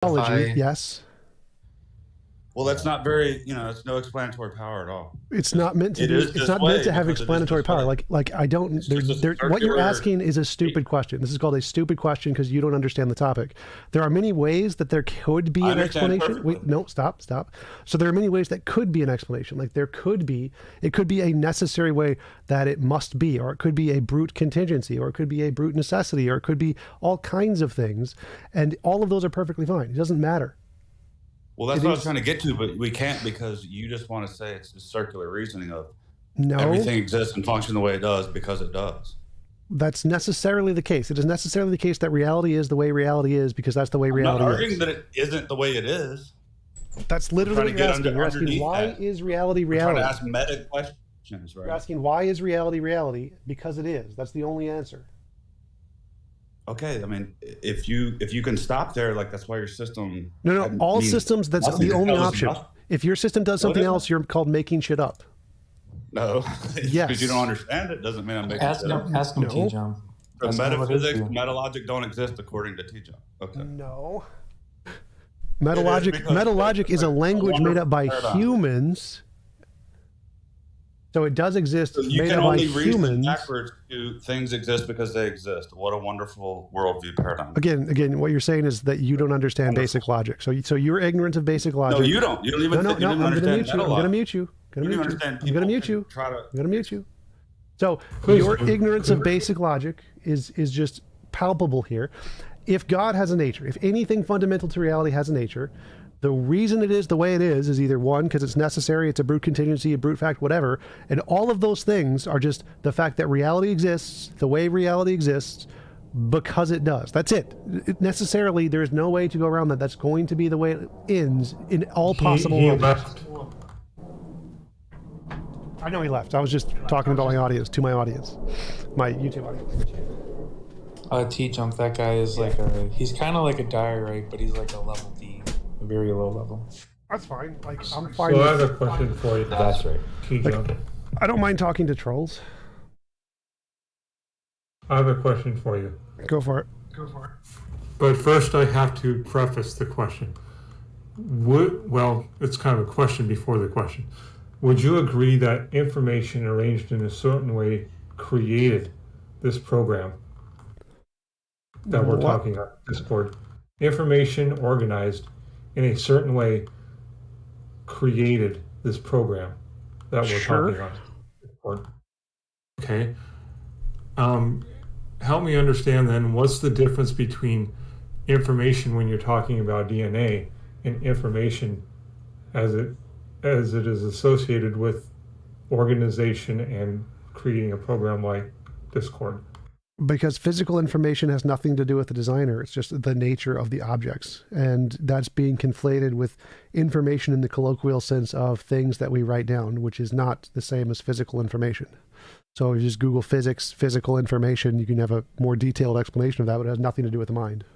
Yes. Well, that's not very, it's no explanatory power at all. It's not meant to be. It's not meant to have explanatory power. Like I don't. What you're asking is a stupid question. This is called a stupid question because you don't understand the topic. There are many ways that there could be an explanation. Wait, no, stop. So there are many ways that could be an explanation. Like it could be a necessary way that it must be, or it could be a brute contingency, or it could be a brute necessity, or it could be all kinds of things, and all of those are perfectly fine. It doesn't matter. Well, that's what I was trying to get to, but we can't because you just want to say it's just circular reasoning of everything exists and functions the way it does because it does. That's necessarily the case. It is necessarily the case that reality is the way reality is because that's the way reality is. I'm not arguing that it isn't the way it is. That's literally what you're asking. You're asking why is reality reality? You're trying to ask meta questions, right? You're asking why is reality reality? Because it is. That's the only answer. Okay, I mean, if you can stop there, like that's why your system. No. All systems. That's the only option. If your system does something else, you're called making shit up. No. Yes. Because you don't understand it doesn't mean I'm making shit up. Ask him, TJump. So metaphysics, metalogic don't exist according to TJump. Okay. No. Metalogic is a language made up by humans. So it does exist, so you made can up by only humans. reason backwards to things exist because they exist. What a wonderful worldview paradigm. Again, what you're saying is that you don't understand basic logic. So you're ignorant of basic logic. No, you don't. You don't even. No. I'm going to mute you. I'm going to mute you. So your ignorance of basic logic is just palpable here. If God has a nature, if anything fundamental to reality has a nature, the reason it is the way it is either one, because it's necessary, it's a brute contingency, a brute fact, whatever. And all of those things are just the fact that reality exists, the way reality exists, because it does. That's it. Necessarily, there's no way to go around that. That's going to be the way it ends in all possible ways. I know he left. I was just talking about my audience, my YouTube audience. TJump, that guy is he's kind of like a diorite, but he's like a level D. A very low level. That's fine. I'm fine. So I have a question for you. That's right. I don't mind talking to trolls. I have a question for you. Go for it. But first I have to preface the question. It's kind of a question before the question. Would you agree that information arranged in a certain way created this program that we're talking on Discord? Information organized in a certain way created this program that we're talking on. Okay. Help me understand then, what's the difference between information when you're talking about DNA and information as it is associated with organization and creating a program like Discord? Because physical information has nothing to do with the designer. It's just the nature of the objects. And that's being conflated with information in the colloquial sense of things that we write down, which is not the same as physical information. So if you just Google physics, physical information, you can have a more detailed explanation of that, but it has nothing to do with the mind.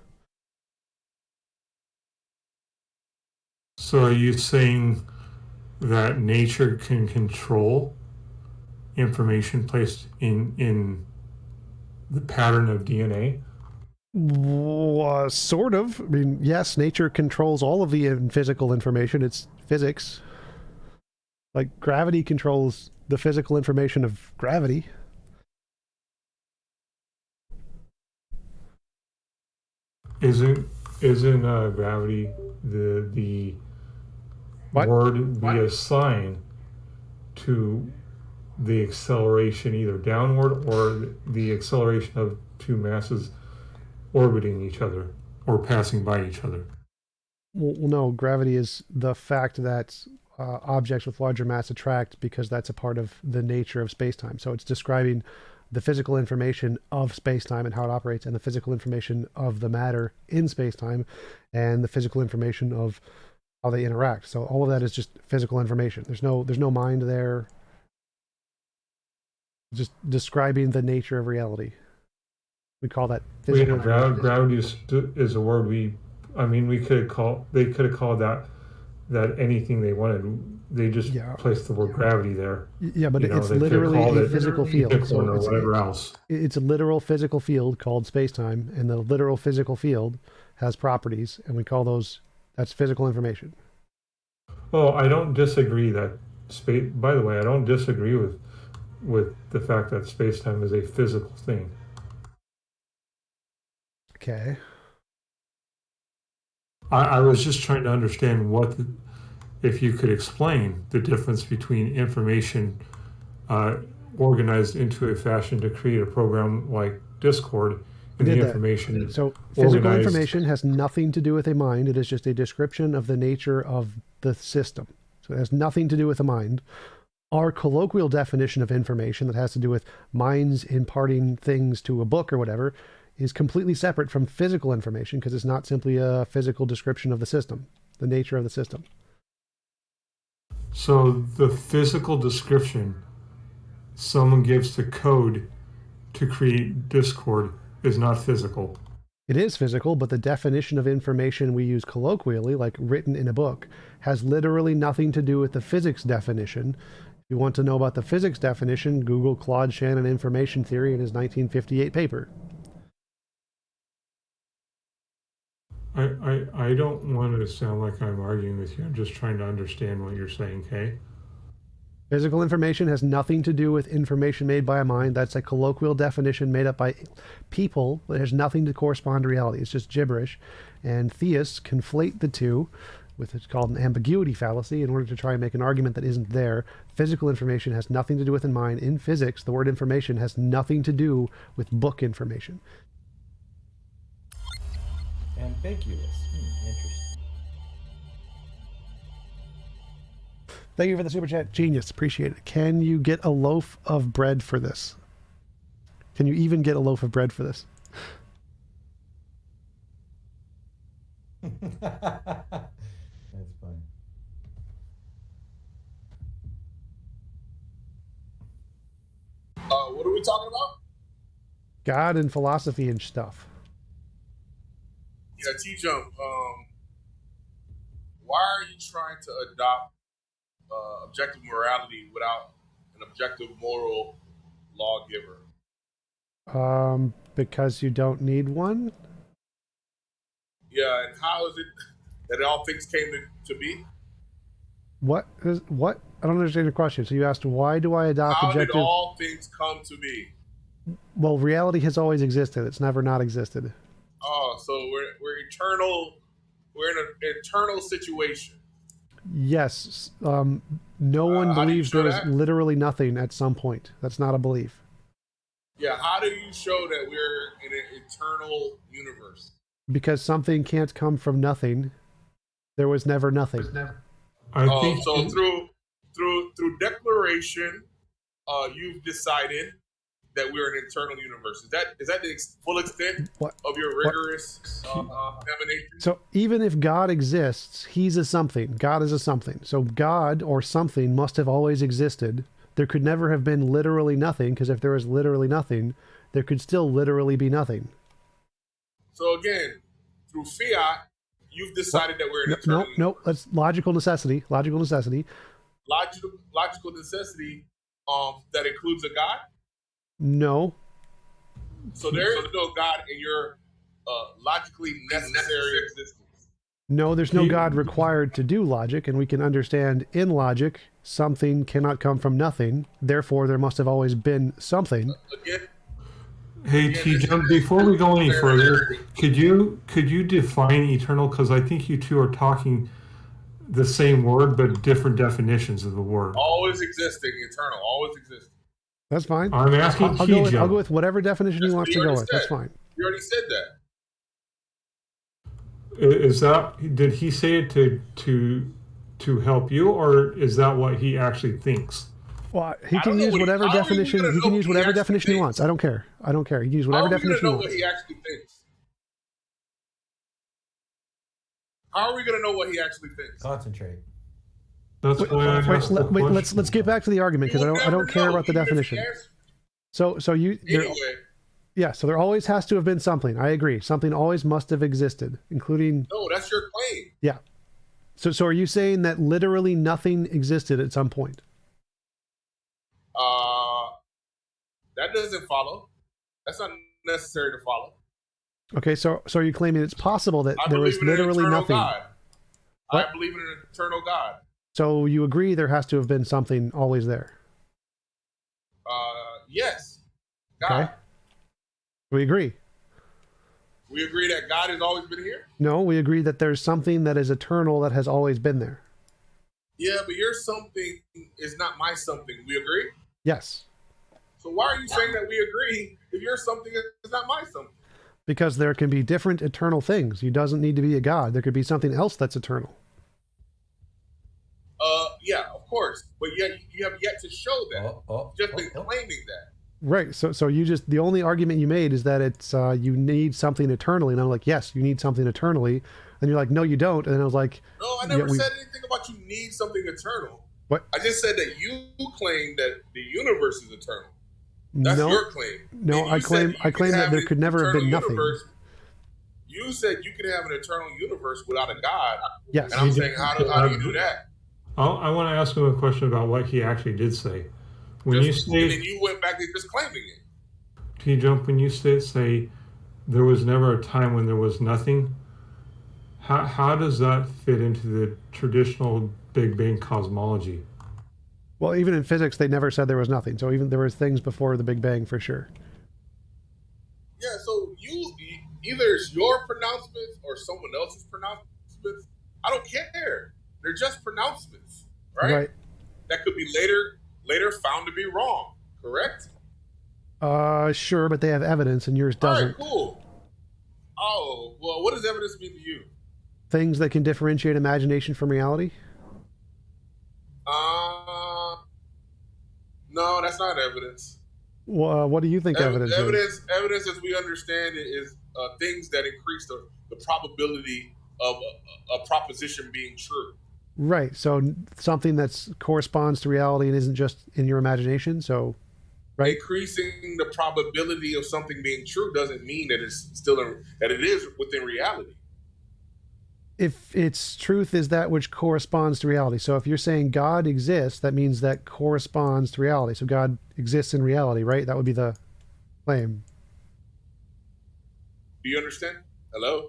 So are you saying that nature can control information placed in the pattern of DNA? Sort of. I mean, yes, nature controls all of the physical information. It's physics. Like gravity controls the physical information of gravity. Isn't gravity the What? word we assign to the acceleration either downward or the acceleration of two masses orbiting each other or passing by each other? Well, no, gravity is the fact that objects with larger mass attract because that's a part of the nature of space-time. So it's describing the physical information of space-time and how it operates, and the physical information of the matter in space-time, and the physical information of how they interact. So all of that is just physical information. There's no mind there. Just describing the nature of reality. We call that physical. Gravity is a word they could have called that anything they wanted. They just placed the word gravity there. Yeah, but it's literally a physical field. So or whatever else. It's a literal physical field called space-time, and the literal physical field has properties, and we call that's physical information. Well, I don't disagree that space. By the way, I don't disagree with the fact that space-time is a physical thing. Okay. I was just trying to understand if you could explain the difference between information organized into a fashion to create a program like Discord and the information. So physical information has nothing to do with a mind. It is just a description of the nature of the system. So it has nothing to do with a mind. Our colloquial definition of information that has to do with minds imparting things to a book or whatever is completely separate from physical information because it's not simply a physical description of the system, the nature of the system. So the physical description someone gives to code to create Discord is not physical. It is physical, but the definition of information we use colloquially, like written in a book, has literally nothing to do with the physics definition. If you want to know about the physics definition, Google Claude Shannon information theory in his 1958 paper. I don't want to sound like I'm arguing with you. I'm just trying to understand what you're saying, Kay. Physical information has nothing to do with information made by a mind. That's a colloquial definition made up by people that has nothing to correspond to reality. It's just gibberish. And theists conflate the two with what's called an ambiguity fallacy in order to try and make an argument that isn't there. Physical information has nothing to do with a mind. In physics, the word information has nothing to do with book information. Ambiguous. Interesting. Thank you for the super chat. Genius. Appreciate it. Can you get a loaf of bread for this? Can you even get a loaf of bread for this? That's funny. What are we talking about? God and philosophy and stuff. Yeah, T-Jump, why are you trying to adopt objective morality without an objective moral lawgiver? Because you don't need one? Yeah, and how is it that all things came to be? What? I don't understand your question. So you asked, why do I adopt objective... How did all things come to be? Well, reality has always existed. It's never not existed. Oh, so we're eternal. We're in an eternal situation. Yes. No one believes there is literally nothing at some point. That's not a belief. Yeah, how do you show that we're in an eternal universe? Because something can't come from nothing. There was never nothing. So through declaration, you've decided that we're an eternal universe. Is that the full extent of your rigorous examination? So even if God exists, he's a something. God is a something. So God or something must have always existed. There could never have been literally nothing, because if there was literally nothing, there could still literally be nothing. So again, through fiat, you've decided that we're an eternal universe. No, that's logical necessity. Logical necessity. Logical necessity that includes a God? No. So there is no God in your logically necessary existence. No, there's no God required to do logic, and we can understand in logic something cannot come from nothing. Therefore, there must have always been something. Hey, T-Jump, before we go any further, could you define eternal? Because I think you two are talking the same word, but different definitions of the word. Always existing, eternal, always existing. That's fine. I'm asking T-Jump. I'll go with whatever definition he wants to go with. That's fine. You already said that. Is that, did he say it to help you, or is that what he actually thinks? Well, he can use whatever definition. He can use whatever definition he wants. I don't care. I don't care. He can use whatever definition he wants. How are we going to know what he actually thinks? How are we going to know what he actually thinks? Concentrate. That's why I asked the question. Let's get back to the argument, because I don't care about the definition. So you anyway. Yeah, so there always has to have been something. I agree. Something always must have existed, including... No, that's your claim. Yeah. So are you saying that literally nothing existed at some point? That doesn't follow. That's not necessary to follow. Okay, so are you claiming it's possible that I there believe is in an literally eternal nothing? God. What? I believe in an eternal God. So you agree there has to have been something always there? Yes. God. Okay. We agree. We agree that God has always been here? No, we agree that there's something that is eternal that has always been there. Yeah, but your something is not my something. We agree? Yes. So why are you saying that we agree if your something is not my something? Because there can be different eternal things. You doesn't need to be a God. There could be something else that's eternal. Yeah, of course. But yet you have yet to show that. Just been claiming that. Right. So you just, the only argument you made is that it's you need something eternally. And I'm like, yes, you need something eternally. And you're like, no, you don't. And I was like, no, I never said anything about you need something eternal. What? I just said that you claim that the universe is eternal. That's your claim. No, I claim that there could never have been nothing. Universe. You said you could have an eternal universe without a God. Yes. And I'm saying, how do you do that? I want to ask him a question about what he actually did say. When you say, and then you went back to just claiming it. T-Jump, when you say there was never a time when there was nothing, how does that fit into the traditional Big Bang cosmology? Well, even in physics, they never said there was nothing. So even there was things before the Big Bang for sure. Yeah, so either it's your pronouncements or someone else's pronouncements. I don't care. They're just pronouncements, right? That could be later found to be wrong, correct? Sure, but they have evidence and yours doesn't. All right, cool. Oh, well, what does evidence mean to you? Things that can differentiate imagination from reality? No, that's not evidence. Well, what do you think evidence is? Evidence, as we understand it, is things that increase the probability of a proposition being true. Right. So something that corresponds to reality and isn't just in your imagination. So, right. Increasing the probability of something being true doesn't mean that it's still that it is within reality. If its truth is that which corresponds to reality. So if you're saying God exists, that means that corresponds to reality. So God exists in reality, right? That would be the claim. Do you understand? Hello?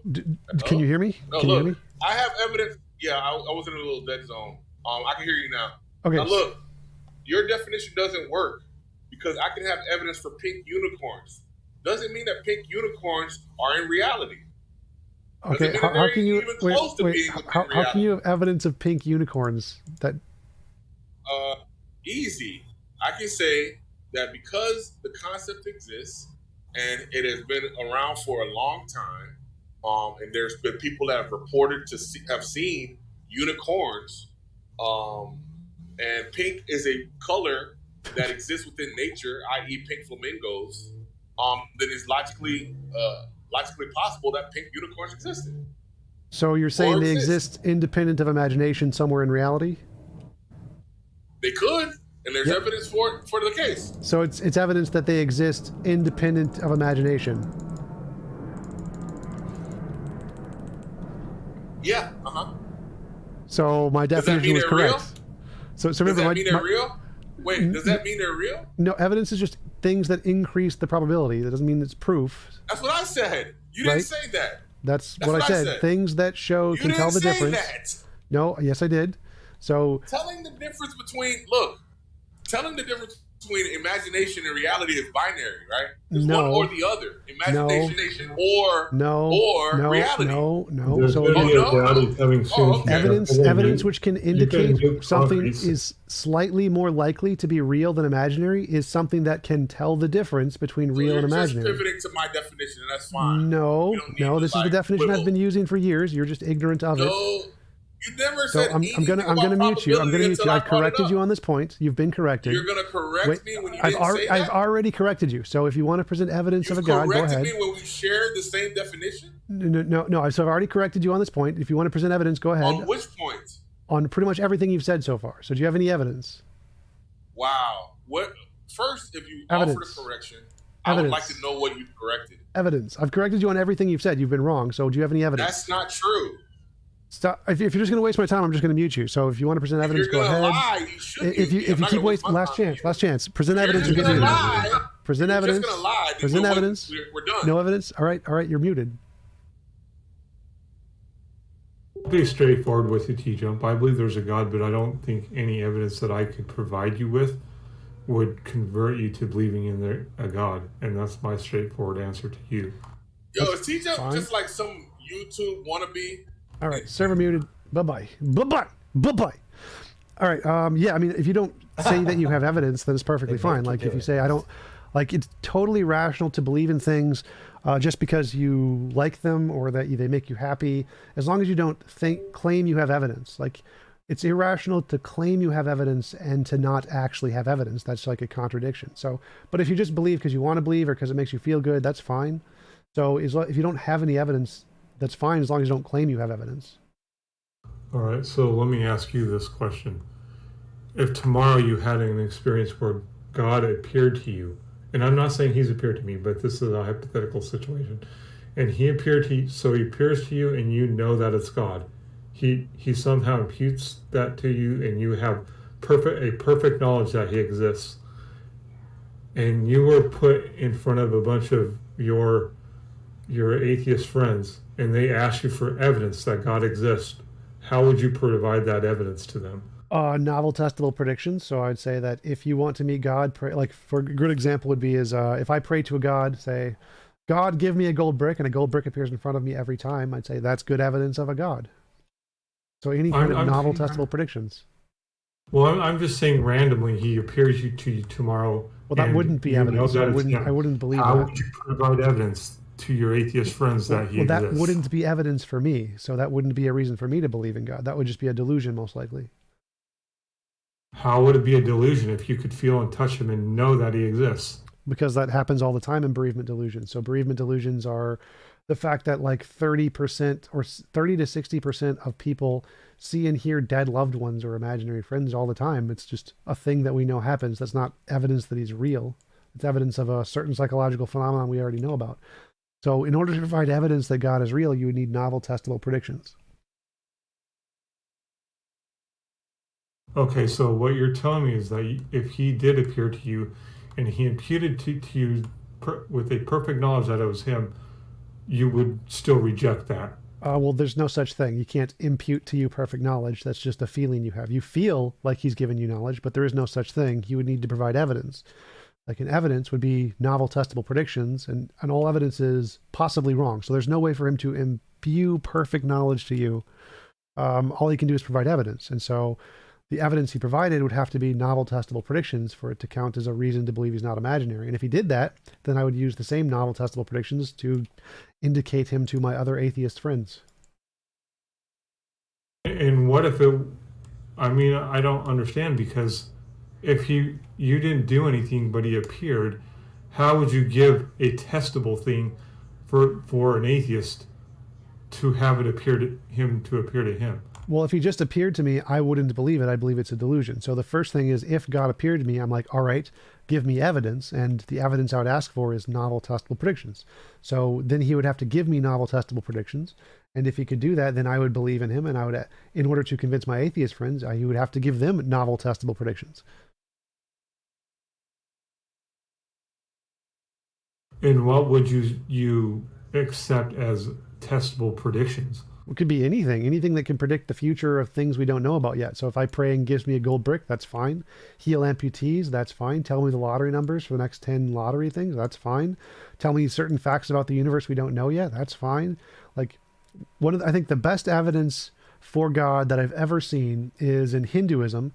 Can you hear me? No, can look, you hear me? I have evidence. Yeah, I was in a little dead zone. I can hear you now. Okay. Now look, your definition doesn't work because I can have evidence for pink unicorns. Doesn't mean that pink unicorns are in reality. Okay, how can you how can you have evidence of pink unicorns? That easy. I can say that because the concept exists and it has been around for a long time, and there's been people that have reported to have seen unicorns, and pink is a color that exists within nature, i.e., pink flamingos. That is logically possible that pink unicorns existed. So you're saying they exist independent of imagination somewhere in reality? They could, and there's evidence for the case. So it's evidence that they exist independent of imagination. Yeah. So my definition was correct. Real? So does that mean they're real? Wait, does that mean they're real? No, evidence is just things that increase the probability. That doesn't mean it's proof. That's what I said. You didn't say that. That's what I said. Things that show can tell the difference. That. No, yes, I did. So telling the difference between imagination and reality is binary, right? It's one or the other. Imagination or reality. No. So evidence which can indicate something is slightly more likely to be real than imaginary is something that can tell the difference between real and imaginary. Just pivoting to my definition, and that's fine. No. This is the definition I've been using for years. You're just ignorant of it. You never said I'm gonna mute you. I've corrected you on this point. You've been corrected. You're gonna correct me when you didn't say that? I've already corrected you. So if you want to present evidence of a God, go ahead. You corrected me when we shared the same definition? No. So I've already corrected you on this point. If you want to present evidence, go ahead. On which point? On pretty much everything you've said so far. So do you have any evidence? Wow. First, if you offer the correction, I would like to know what you corrected. Evidence. I've corrected you on everything you've said. You've been wrong. So do you have any evidence? That's not true. Stop. If you're just going to waste my time, I'm just going to mute you. So if you want to present evidence, go ahead. Lie, you if you keep wasting, last chance. Present evidence. Present evidence. If you're just going to lie, Present evidence. We're done. No evidence. All right. You're muted. I'll be straightforward with you, T-Jump. I believe there's a God, but I don't think any evidence that I could provide you with would convert you to believing in a God. And that's my straightforward answer to you. Yo, is T-Jump just like some YouTube wannabe? All right. Server muted. Bye-bye. All right. Yeah, I mean, if you don't say that you have evidence, then it's perfectly fine. Like if you say, I don't, like it's totally rational to believe in things just because you like them or that they make you happy, as long as you don't claim you have evidence. Like it's irrational to claim you have evidence and to not actually have evidence. That's like a contradiction. So, but if you just believe because you want to believe or because it makes you feel good, that's fine. So if you don't have any evidence, that's fine as long as you don't claim you have evidence. All right, so let me ask you this question. If tomorrow you had an experience where God appeared to you, and I'm not saying he's appeared to me, but this is a hypothetical situation, and he appeared to you, so he appears to you and you know that it's God. He somehow imputes that to you and you have a perfect knowledge that he exists. And you were put in front of a bunch of your atheist friends and they asked you for evidence that God exists. How would you provide that evidence to them? Novel testable predictions. So I'd say that if you want to meet God, pray, like for a good example would be if I pray to a God, say, God, give me a gold brick, and a gold brick appears in front of me every time, I'd say that's good evidence of a God. So any kind of novel testable predictions. Well, I'm just saying randomly he appears to you tomorrow. Well, that wouldn't be evidence. I wouldn't believe that. How would you provide evidence to your atheist friends that he exists? That wouldn't be evidence for me. So that wouldn't be a reason for me to believe in God. That would just be a delusion, most likely. How would it be a delusion if you could feel and touch him and know that he exists? Because that happens all the time in bereavement delusions. So bereavement delusions are the fact that like 30% or 30 to 60% of people see and hear dead loved ones or imaginary friends all the time. It's just a thing that we know happens. That's not evidence that he's real. It's evidence of a certain psychological phenomenon we already know about. So in order to provide evidence that God is real, you would need novel testable predictions. Okay, so what you're telling me is that if he did appear to you and he imputed to you with a perfect knowledge that it was him, you would still reject that. Well, there's no such thing. You can't impute to you perfect knowledge. That's just a feeling you have. You feel like he's given you knowledge, but there is no such thing. You would need to provide evidence. Like an evidence would be novel testable predictions, and all evidence is possibly wrong. So there's no way for him to imbue perfect knowledge to you. All he can do is provide evidence. And so the evidence he provided would have to be novel testable predictions for it to count as a reason to believe he's not imaginary. And if he did that, then I would use the same novel testable predictions to indicate him to my other atheist friends. And what if I don't understand, because if you didn't do anything but he appeared, how would you give a testable thing for an atheist to have it appear to him? Well, if he just appeared to me, I wouldn't believe it. I believe it's a delusion. So the first thing is, if God appeared to me, I'm like, all right, give me evidence. And the evidence I would ask for is novel testable predictions. So then he would have to give me novel testable predictions. And if he could do that, then I would believe in him. And I would, in order to convince my atheist friends, he would have to give them novel testable predictions. And what would you accept as testable predictions? It could be anything that can predict the future of things we don't know about yet. So if I pray and gives me a gold brick, that's fine. Heal amputees, that's fine. Tell me the lottery numbers for the next 10 lottery things, that's fine. Tell me certain facts about the universe we don't know yet, that's fine. Like I think the best evidence for God that I've ever seen is in Hinduism.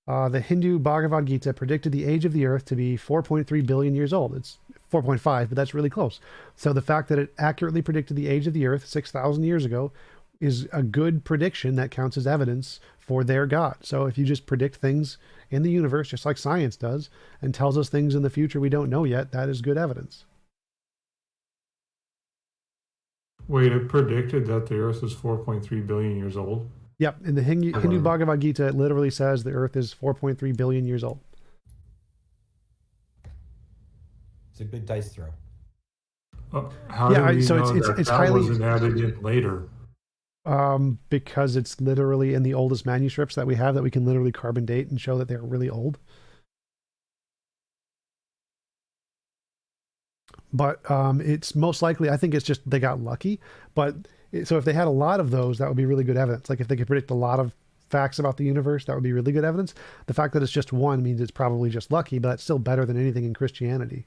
The Hindu Bhagavad Gita predicted the age of the earth to be 4.3 billion years old. It's 4.5, but that's really close. So the fact that it accurately predicted the age of the earth 6,000 years ago is a good prediction that counts as evidence for their God. So if you just predict things in the universe, just like science does, and tells us things in the future we don't know yet, that is good evidence. Wait, it predicted that the earth is 4.3 billion years old? Yep, in the Hindu Bhagavad Gita, it literally says the earth is 4.3 billion years old. It's a good dice throw. It's highly wasn't added in later. Because it's literally in the oldest manuscripts that we have that we can literally carbon date and show that they're really old. but it's most likely, I think it's just they got lucky. But so if they had a lot of those, that would be really good evidence. Like if they could predict a lot of facts about the universe, that would be really good evidence. The fact that it's just one means it's probably just lucky, but it's still better than anything in Christianity.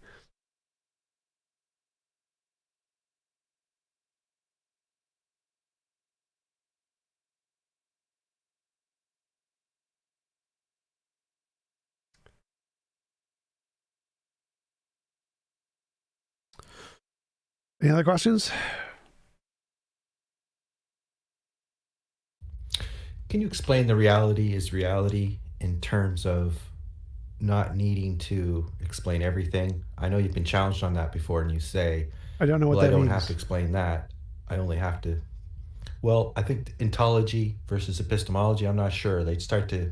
Any other questions? Can you explain the reality is reality in terms of not needing to explain everything? I know you've been challenged on that before, and you say, I don't know what well, that I means. don't have to explain that. I only have to. Well, I think ontology versus epistemology, I'm not sure. They'd start to.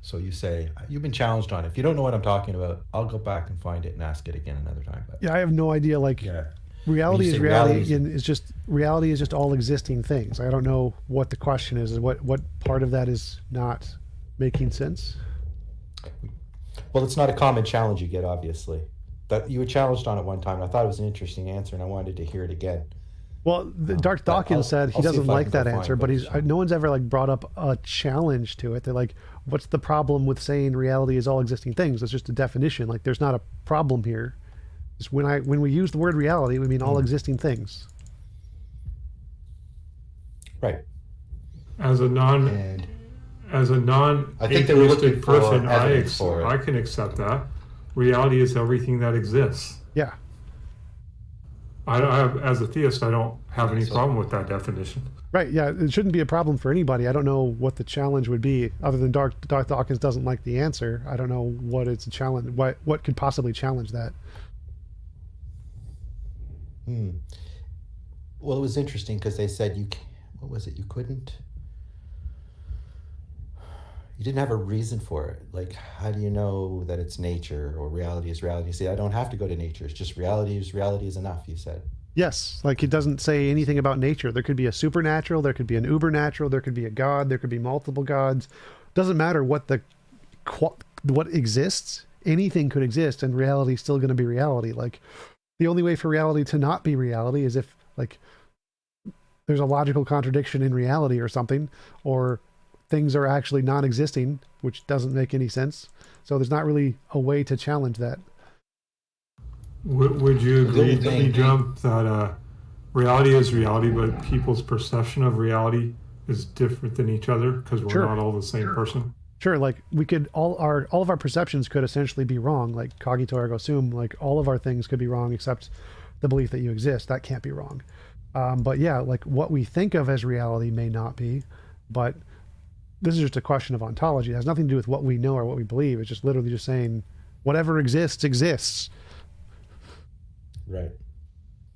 So you say, you've been challenged on it. If you don't know what I'm talking about, I'll go back and find it and ask it again another time. But, yeah, I have no idea. Like, yeah. Reality is reality, and is just all existing things. I don't know what the question is, and what part of that is not making sense. Well, it's not a common challenge you get, obviously. That you were challenged on it one time, and I thought it was an interesting answer, and I wanted to hear it again. Well, Dark Dawkins said he doesn't like that answer, but no one's ever like brought up a challenge to it. They're like, what's the problem with saying reality is all existing things? It's just a definition. Like, there's not a problem here. When we use the word reality, we mean all existing things. Right. As a non-atheistic person, I can accept that. Reality is everything that exists. Yeah. As a theist, I don't have any problem with that definition. Right. Yeah. It shouldn't be a problem for anybody. I don't know what the challenge would be, other than Dark Dawkins doesn't like the answer. I don't know what it's a challenge. What could possibly challenge that? Well, it was interesting because they said you didn't have a reason for it. Like, how do you know that it's nature or reality is reality? You say, I don't have to go to nature. It's just reality is enough, you said. Yes. Like, it doesn't say anything about nature. There could be a supernatural, there could be an ubernatural, there could be a god, there could be multiple gods. Doesn't matter what exists. Anything could exist, and reality is still going to be reality. Like, the only way for reality to not be reality is if, like, there's a logical contradiction in reality or something, or things are actually non-existing, which doesn't make any sense. So there's not really a way to challenge that. Would you agree, Jump, that reality is reality, but people's perception of reality is different than each other because we're not all the same person? Sure, like we could all of our perceptions could essentially be wrong, like cogito ergo sum, like all of our things could be wrong except the belief that you exist. That can't be wrong. But yeah, like what we think of as reality may not be, but this is just a question of ontology. It has nothing to do with what we know or what we believe. It's just literally just saying whatever exists exists. Right.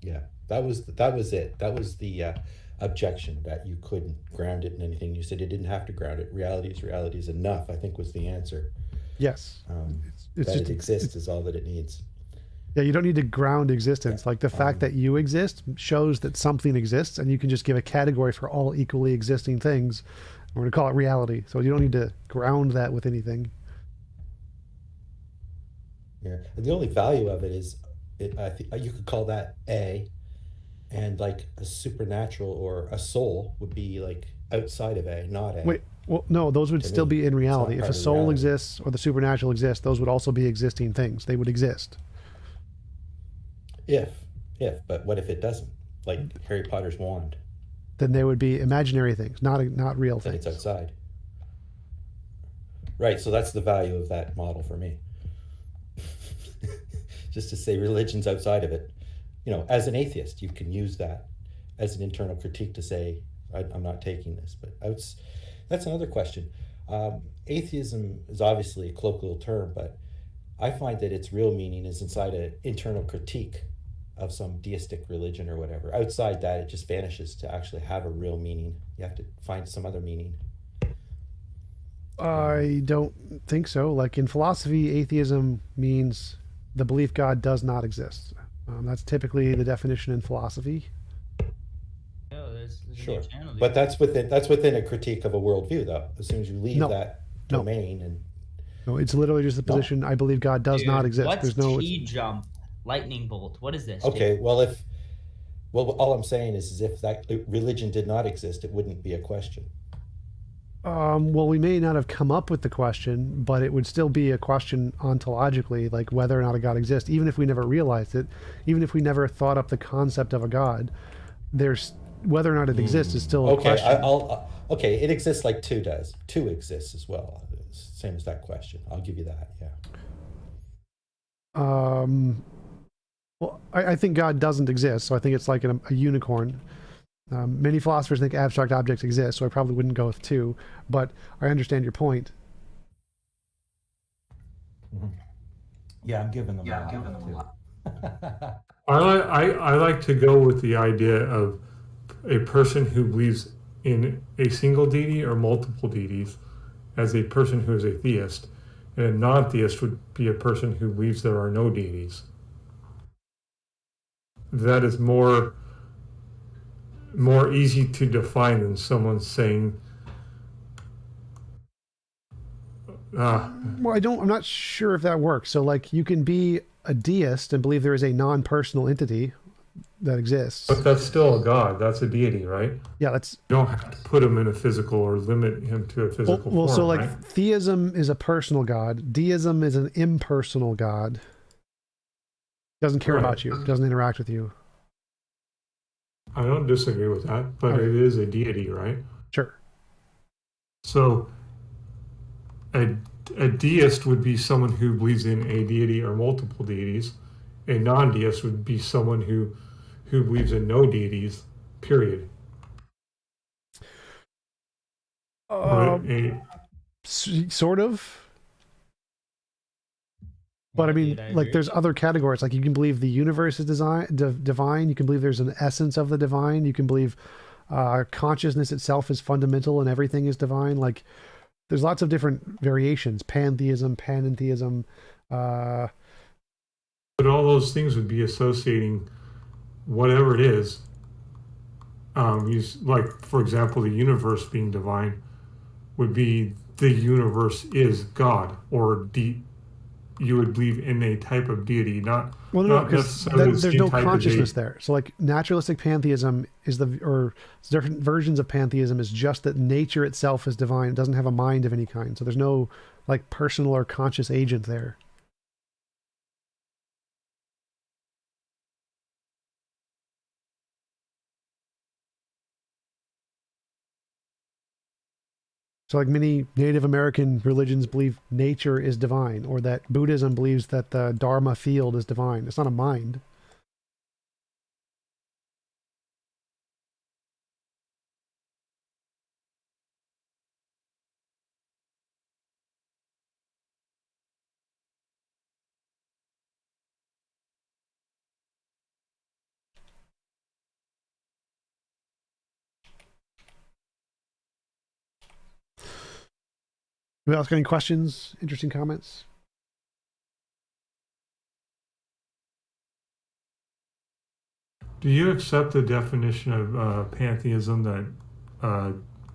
Yeah. That was it. That was the objection, that you couldn't ground it in anything. You said it didn't have to ground it. Reality is enough, I think was the answer. Yes. It's that just, it exists is all that it needs. Yeah, you don't need to ground existence. Yeah. Like the fact that you exist shows that something exists, and you can just give a category for all equally existing things. We're going to call it reality. So you don't need to ground that with anything. Yeah. And the only value of it is, you could call that A, and like a supernatural or a soul would be like outside of A, not A. Wait, well, no, those would still be in reality. If a soul exists or the supernatural exists, those would also be existing things. They would exist. But what if it doesn't? Like Harry Potter's wand. Then they would be imaginary things, not real things. Then it's outside. Right, so that's the value of that model for me. Just to say religion's outside of it. You know, as an atheist, you can use that as an internal critique to say, I'm not taking this. But that's another question. Atheism is obviously a colloquial term, but I find that its real meaning is inside an internal critique of some deistic religion or whatever. Outside that, it just vanishes to actually have a real meaning. You have to find some other meaning. I don't think so. Like in philosophy, atheism means the belief God does not exist. That's typically the definition in philosophy. There's sure, but that's within a critique of a worldview, though. As soon as you leave that domain, and no, it's literally just the position. I believe God does not exist. What's There's no T-jump? lightning bolt. What is this? Okay, well, all I'm saying is if that religion did not exist, it wouldn't be a question. Well, we may not have come up with the question, but it would still be a question ontologically, like whether or not a God exists, even if we never realized it, even if we never thought up the concept of a God. There's whether or not it exists is still a question. Okay, it exists like two does. Two exists as well. Same as that question. I'll give you that. Yeah. Well, I think God doesn't exist, so I think it's like a unicorn. Many philosophers think abstract objects exist, so I probably wouldn't go with two, but I understand your point. Mm-hmm. Yeah, I'm giving them a lot. I like to go with the idea of a person who believes in a single deity or multiple deities as a person who is a theist, and a non-theist would be a person who believes there are no deities. That is more easy to define than someone saying well, I'm not sure if that works. So like you can be a deist and believe there is a non-personal entity that exists. But that's still a god. That's a deity, right? Yeah, that's... You don't have to put him in a physical or limit him to a physical form, so like right? theism is a personal god. Deism is an impersonal god. Doesn't care about you. Doesn't interact with you. I don't disagree with that, but it is a deity, right? Sure. So a deist would be someone who believes in a deity or multiple deities. A non-deist would be someone who believes in no deities, period. Sort of. But I mean, like, there's other categories. Like, you can believe the universe is divine. You can believe there's an essence of the divine. You can believe consciousness itself is fundamental and everything is divine. Like, there's lots of different variations. Pantheism, panentheism. But all those things would be associating whatever it is. Like, for example, the universe being divine would be the universe is God, or you would believe in a type of deity, because there's no consciousness there. So like naturalistic pantheism or different versions of pantheism is just that nature itself is divine. It doesn't have a mind of any kind. So there's no like personal or conscious agent there. So like many Native American religions believe nature is divine, or that Buddhism believes that the Dharma field is divine. It's not a mind. Anybody else got any questions? Interesting comments? Do you accept the definition of pantheism that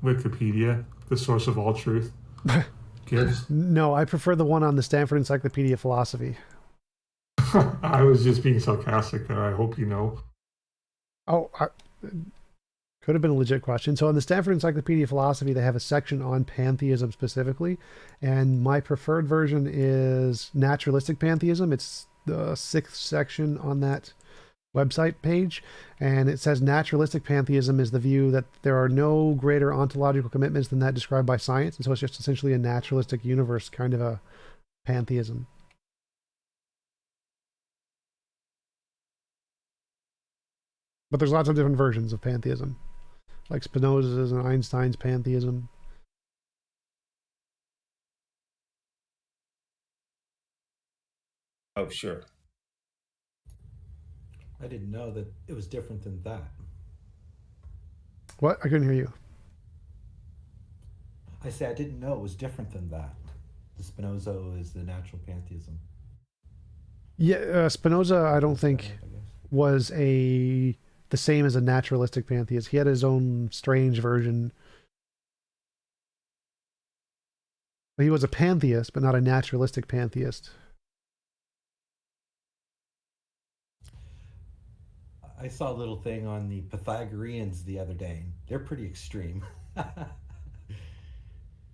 Wikipedia, the source of all truth, gives? No, I prefer the one on the Stanford Encyclopedia of Philosophy. I was just being sarcastic there. I hope you know. Oh, could have been a legit question. So on the Stanford Encyclopedia of Philosophy, they have a section on pantheism specifically, and my preferred version is naturalistic pantheism. It's the 6th section on that website page, and it says naturalistic pantheism is the view that there are no greater ontological commitments than that described by science, and so it's just essentially a naturalistic universe kind of a pantheism. But there's lots of different versions of pantheism, like Spinoza's and Einstein's pantheism. Oh, sure. I didn't know that it was different than that. What? I couldn't hear you. I said I didn't know it was different than that. The Spinoza is the natural pantheism. Yeah, Spinoza, I don't think was the same as a naturalistic pantheist. He had his own strange version. But he was a pantheist, but not a naturalistic pantheist. I saw a little thing on the Pythagoreans the other day. They're pretty extreme.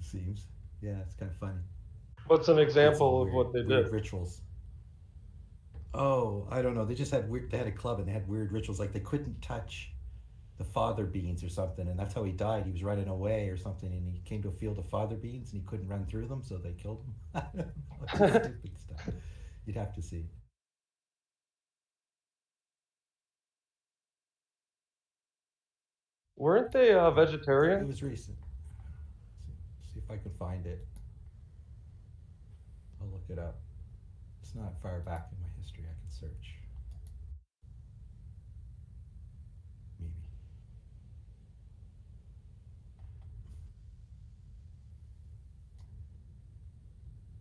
Seems. Yeah, it's kind of funny. What's an example of what they weird did? Rituals. Oh, I don't know. They just had weird. They had a club and they had weird rituals. Like they couldn't touch the father beans or something, and that's how he died. He was running away or something, and he came to a field of father beans and he couldn't run through them, so they killed him. Stupid stuff. You'd have to see. Weren't they vegetarian? It was recent. See if I can find it. I'll look it up. It's not far back in my history. I can search. Maybe.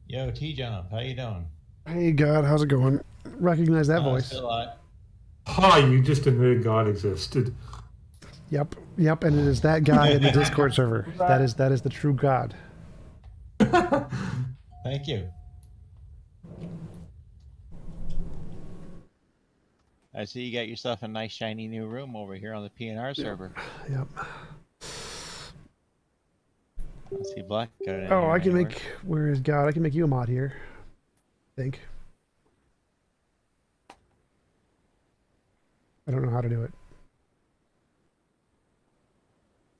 Yo, T-Jump, how you doing? Hey, God, how's it going? Recognize that voice. Hi, you just admitted God existed. Yep, and it is that guy in the Discord server. That is the true God. Thank you. I see you got yourself a nice shiny new room over here on the PNR server. Yep. Let's see, Black. Oh, I can make. Where is God? I can make you a mod here. I think. I don't know how to do it.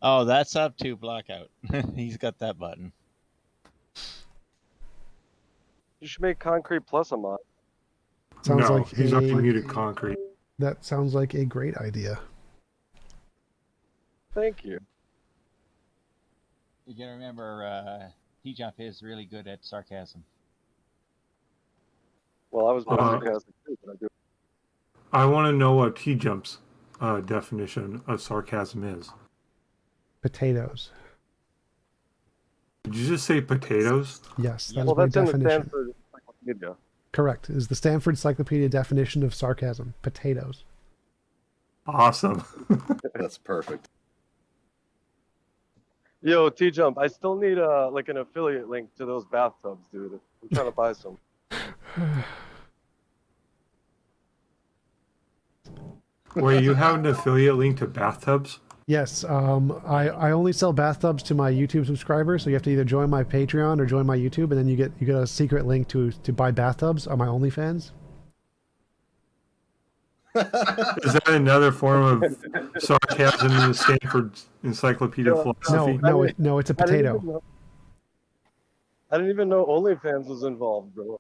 Oh, that's up to Blackout. He's got that button. You should make Concrete Plus a mod. Sounds no, like he's not muted Concrete. That sounds like a great idea. Thank you. You gotta remember, T-Jump is really good at sarcasm. Well, I was sarcastic too, but I do. I want to know what T-Jump's definition of sarcasm is. Potatoes. Did you just say potatoes? Yes, that well, is my that's in the definition. Stanford Encyclopedia. Correct. Is the Stanford Encyclopedia definition of sarcasm. Potatoes. Awesome. That's perfect. Yo, T-Jump, I still need like an affiliate link to those bathtubs, dude. I'm trying to buy some. Wait, you have an affiliate link to bathtubs? Yes, I only sell bathtubs to my YouTube subscribers, so you have to either join my Patreon or join my YouTube, and then you get a secret link to buy bathtubs on my OnlyFans. Is that another form of sarcasm in the Stanford Encyclopedia of Philosophy? No, it's a potato. I didn't even know OnlyFans was involved, bro.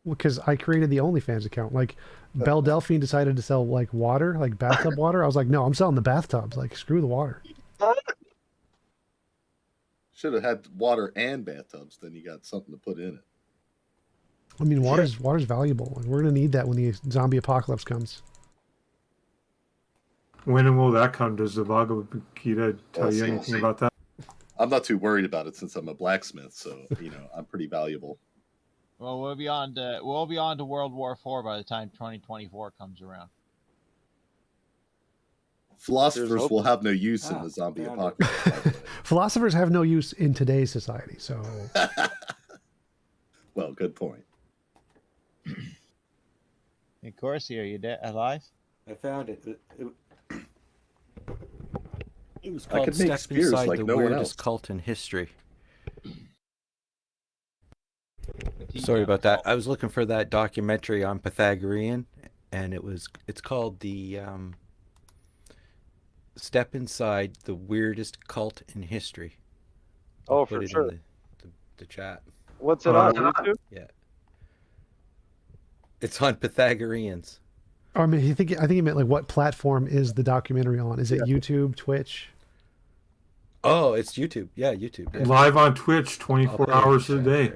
Because I created the OnlyFans account. Like, Belle Delphine decided to sell, like, water, like bathtub water. I was like, no, I'm selling the bathtubs. Like, screw the water. Should have had water and bathtubs. Then you got something to put in it. I mean, water's valuable, and we're going to need that when the zombie apocalypse comes. When will that come? Does the Bhagavad Gita tell you anything about that? I'm not too worried about it since I'm a blacksmith, so, I'm pretty valuable. Well, we'll be on to World War IV by the time 2024 comes around. Philosophers will have no use in the zombie apocalypse. Philosophers have no use in today's society, so... Well, good point. Hey, Corsi, are you alive? I found it. It was called could make Step spears Inside like the no one Weirdest else. Cult in History. Sorry about that. I was looking for that documentary on Pythagorean, and it's called the Step Inside the Weirdest Cult in History. Oh, I'll for put it sure. in the chat. What's it on YouTube? Yeah. It's on Pythagoreans. I mean, I think he meant, like, what platform is the documentary on? Is it YouTube, Twitch? Oh, it's YouTube. Yeah, YouTube. Yeah. Live on Twitch 24 hours a day.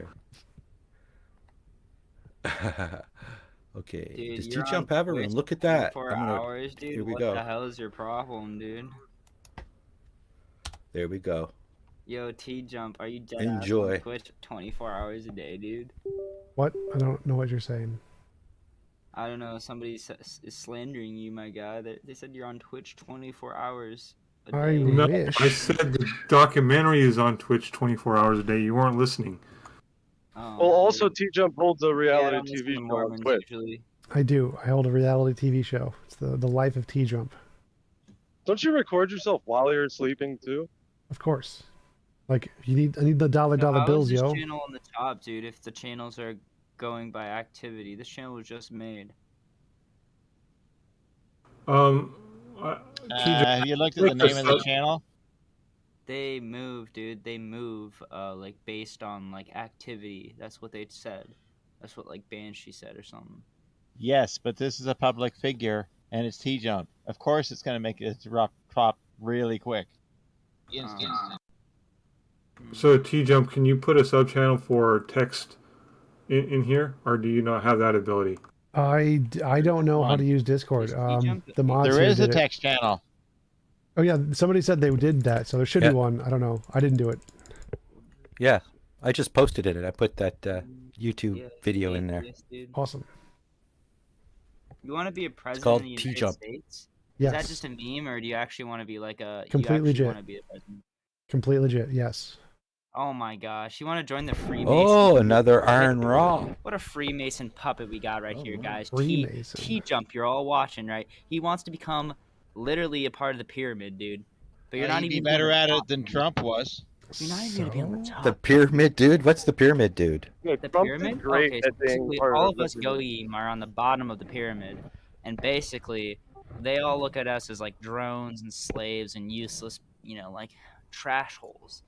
Okay. Dude, Does you're T-Jump on have a room? Twitch Look at that. 24 hours, dude. Here we What go. the hell is your problem, dude? There we go. Yo, T-Jump, are you dead Enjoy. on Twitch 24 hours a day, dude? What? I don't know what you're saying. I don't know. Somebody is slandering you, my guy. They said you're on Twitch 24 hours a I day. No, wish. I said the documentary is on Twitch 24 hours a day. You weren't listening. Oh, Well, also dude. T-Jump holds a Yeah, I reality don't listen TV to show on Mormons Twitch. usually. I do. I hold a reality TV show. It's the life of T-Jump. Don't you record yourself while you're sleeping too? Of course. Like I need the dollar bills, How is yo. this channel on the top, dude? If the channels are going by activity, this channel was just made. Have you looked at the name of the channel? They move, dude. They move, like based on like activity. That's what they said. That's what like Banshee said or something. Yes, but this is a public figure, and it's T-Jump. Of course, it's going to make it drop really quick. Instant. So T-Jump, can you put a sub-channel for text in here, or do you not have that ability? I don't know how to use Discord. The mods There here is a did it. text channel. Oh yeah, somebody said they did that, so there should be one. I don't know. I didn't do it. Yeah, I just posted it. I put that YouTube video in there. Awesome. You want to be a president called of the United T-Jump. States? Yes. Is that just a meme, or do you actually want to be like a Complete legit. want to be a president? Complete legit. Yes. Oh my gosh, you want to join the Freemasons? Oh, another Iron Raw. What a Freemason puppet we got right here, guys. Freemason. T-Jump, you're all watching, right? He wants to become literally a part of the pyramid, dude. But you're not He'd even be better on the at top. it than Trump was. You're not even gonna be on the top. The pyramid dude? What's the pyramid dude? Yeah, The Trump pyramid? did great Okay, at so being basically part all of of us the Goyim are on the bottom of the pyramid, and basically they all look at us as like drones and slaves and useless, like trash holes.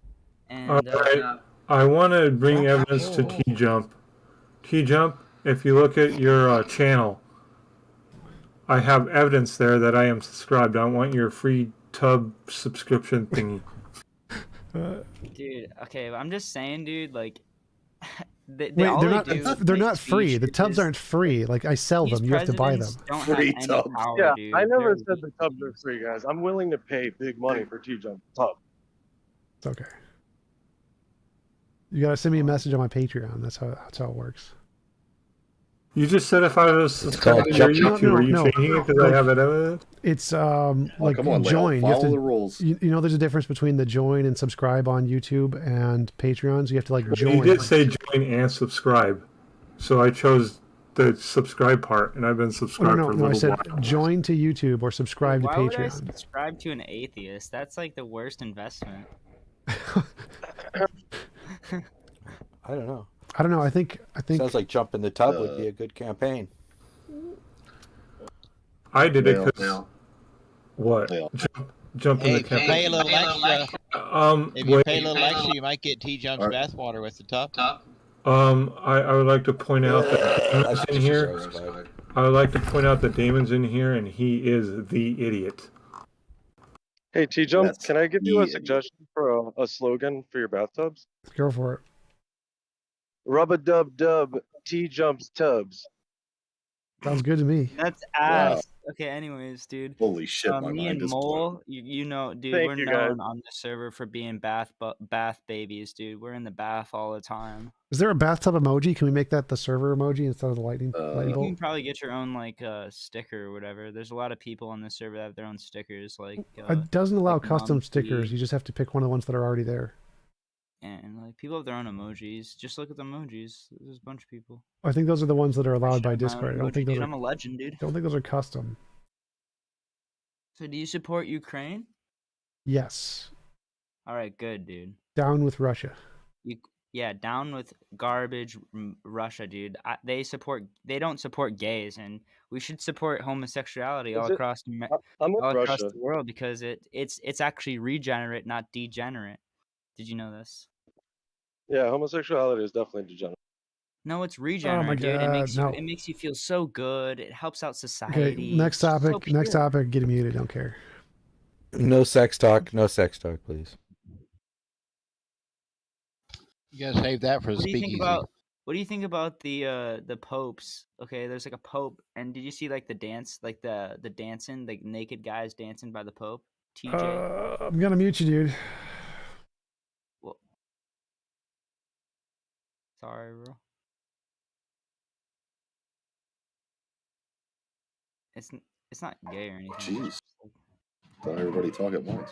And Alright, I want to bring evidence to T-Jump. T-Jump, if you look at your channel, I have evidence there that I am subscribed. I want your free tub subscription thingy. dude, okay, I'm just saying, dude, like Wait, they're not free. The tubs aren't free. Like I sell them. You have to buy them. Don't have any power, Yeah, dude. I never They're said the tubs are free, guys. I'm willing to pay big money for T-Jump tub. It's okay. You gotta send me a message on my Patreon. That's how it works. You just said if I was subscribed to your YouTube, are you changing it because I have it? It's like come on, Leo, join. You have follow to, the rules. You know, there's a difference between the join and subscribe on YouTube and Patreon. So you have to like join. You did say join and subscribe, so I chose the subscribe part, and I've been subscribed for a little I said while. join to YouTube or subscribe Why to would I Patreon. subscribe to an atheist? That's like the worst investment. I don't know. I think Sounds like Jump in the Tub would be a good campaign. I did it because what? Jump in the If you tub. pay a little extra, if you pay a little extra, you might get T-Jump's bathwater with the tub. I would like to point out that Damon's in here. I would like to point out that Damon's in here, and he is the idiot. Hey, T-Jump, can I give you a suggestion for a slogan for your bathtubs? Go for it. Rub-a-dub-dub, T-Jump's tubs. Sounds good to me. That's ass. Okay, anyways, dude. Holy shit, my me mind and is Mole, you know, dude, Thank we're you, known guys. on the server for being bath babies, dude. We're in the bath all the time. Is there a bathtub emoji? Can we make that the server emoji instead of the lightning You bolt? can probably get your own like sticker or whatever. There's a lot of people on this server that have their own stickers, like It doesn't allow like custom Mom stickers. T, You just have to pick one of the ones that are already there. and like people have their own emojis. Just look at the emojis. There's a bunch of people. I think those are the ones that are allowed by My own Discord. I don't emoji, think those dude. are. I'm a legend, dude. Don't think those are custom. So do you support Ukraine? Yes. All right, good, dude. Down with Russia. Yeah, down with garbage Russia, dude. They don't support gays, and we should support homosexuality all across across the world because it's actually regenerate, not degenerate. Did you know this? Yeah, homosexuality is definitely degenerate. No, it's regenerate, dude. It makes you feel so good. It helps out society. Okay, next topic. Next topic. Get muted. Don't care. No sex talk. No sex talk, please. You gotta save that for the speakeasy. What do you think about the popes? Okay, there's like a pope, and did you see like the dance, like the dancing, like naked guys dancing by the pope? TJ. I'm gonna mute you, dude. Well, sorry, bro. It's not gay or anything. Jeez. Thought everybody talk at once.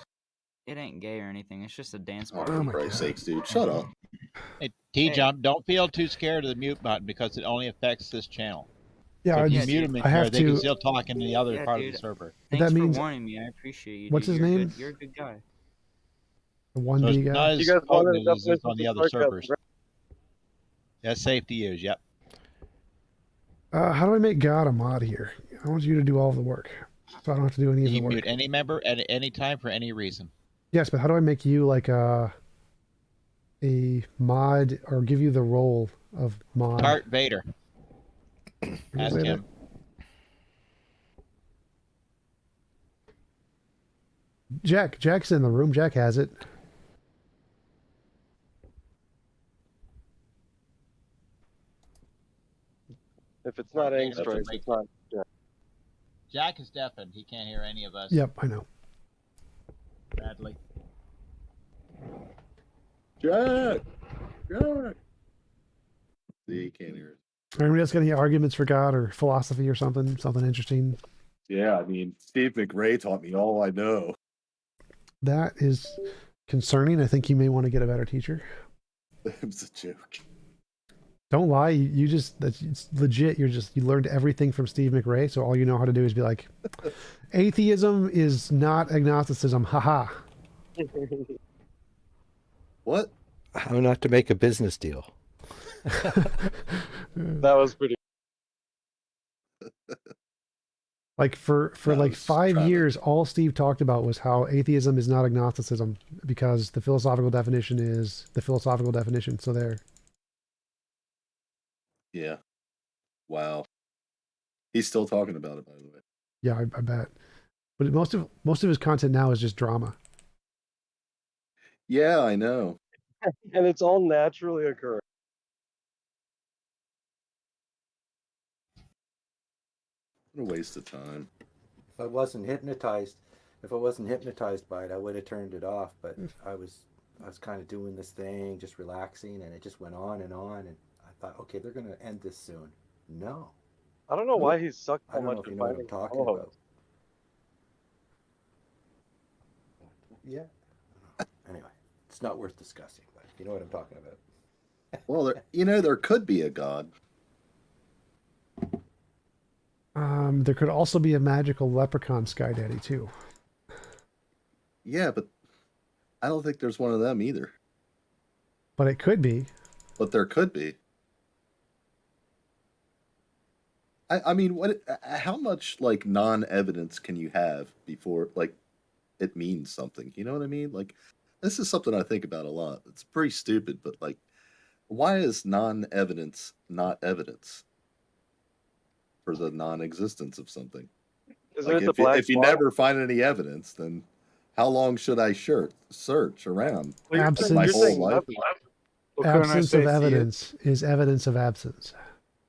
It ain't gay or anything. It's just a dance Oh, party. for Christ's sakes, dude. Shut up. Hey, T-Jump, don't feel too scared of the mute button because it only affects this channel. Yeah, so I if you just, mute him in I here, have they can to. still talk in the other part of dude. the server. Thanks that means, for warning me. I appreciate you. what's Dude. his You're name? Good. You're a good guy. The So 1D it's guy. not You as guys wanted potent a as it's definition on the of other sarcasm, servers. right? That's safe to use. Yep. How do I make God a mod here? I want you to do all of the work, so I don't have to do any of the You work. mute any member at any time for any reason. Yes, but how do I make you like a mod or give you the role of mod? Tart Vader. Ask him. Jack's in the room. Jack has it. If it's not Angstrom, it's not. Yeah. Jack is deafened. He can't hear any of us. Yep, I know. Badly. Jack! See, you can't hear it. Anybody else got any arguments for God or philosophy or something? Something interesting? Yeah, I mean, Steve McRae taught me all I know. That is concerning. I think you may want to get a better teacher. It was a joke. Don't lie. You just, it's legit. You learned everything from Steve McRae. So all you know how to do is be like, atheism is not agnosticism. Haha. What? How not to make a business deal. That was pretty. Like for like 5 years, all Steve talked about was how atheism is not agnosticism because the philosophical definition is the philosophical definition. So there. Yeah. Wow. He's still talking about it, by the way. Yeah, I bet. But most of his content now is just drama. Yeah, I know. And it's all naturally occurring. What a waste of time. If I wasn't hypnotized by it, I would have turned it off. But I was kind of doing this thing, just relaxing, and it just went on. And I thought, okay, they're going to end this soon. No. I don't know why he sucked so I don't much know if at you know what I'm finding talking about. Yeah. Anyway, it's not worth discussing, but you know what I'm talking about. Well, there could be a God. There could also be a magical leprechaun Sky Daddy too. Yeah, but I don't think there's one of them either. But it could be. But there could be. I mean, how much like non-evidence can you have before like it means something? You know what I mean? Like, this is something I think about a lot. It's pretty stupid, but like, why is non-evidence not evidence for the non-existence of something? Like, if you never find any evidence, then how long should I search around? Absence, my whole life? Absence of evidence is evidence of absence.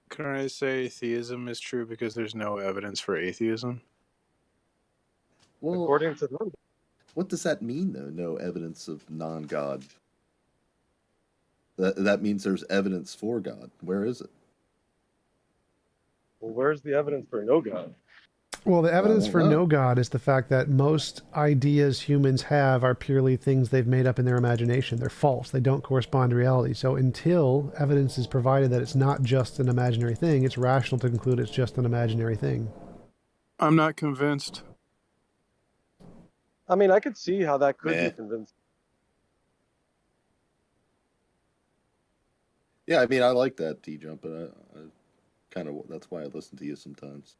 Can I say theism is true because there's no evidence for atheism? Well, according to them. What does that mean, though? No evidence of non-God. That means there's evidence for God. Where is it? Well, where's the evidence for no God? Well, the evidence for no God is the fact that most ideas humans have are purely things they've made up in their imagination. They're false. They don't correspond to reality. So until evidence is provided that it's not just an imaginary thing, it's rational to conclude it's just an imaginary thing. I'm not convinced. I mean, I could see how that could be convincing. Yeah, I mean, I like that, T-Jump, but I kind of, that's why I listen to you sometimes.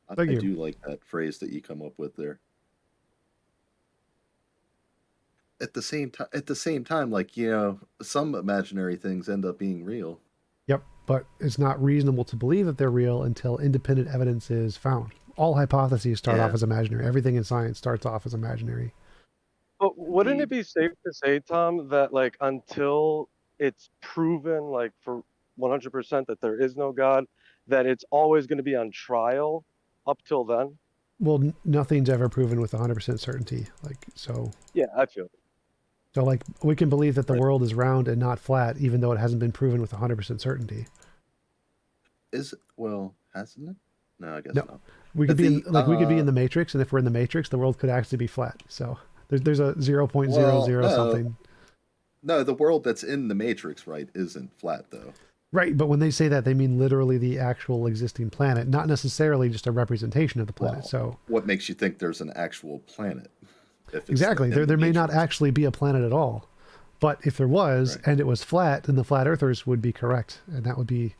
I do like that phrase that you come up with there. At the same time, like, you know, some imaginary things end up being real. Yep, but it's not reasonable to believe that they're real until independent evidence is found. All hypotheses start off as imaginary. Everything in science starts off as imaginary. But wouldn't it be safe to say, Tom, that like until it's proven like for 100% that there is no God, that it's always going to be on trial up till then? Well, nothing's ever proven with 100% certainty. Like, so. Yeah, I feel it. So, like, we can believe that the world is round and not flat, even though it hasn't been proven with 100% certainty. Is it? Well, hasn't it? No, I guess not. We could be we could be in the Matrix, and if we're in the Matrix, the world could actually be flat. So there's a 0.00 something. No, the world that's in the Matrix, right, isn't flat though. Right, but when they say that, they mean literally the actual existing planet, not necessarily just a representation of the planet. Well, so what makes you think there's an actual planet? Exactly. There may not actually be a planet at all. But if there was, and it was flat, then the flat earthers would be correct. And that would be a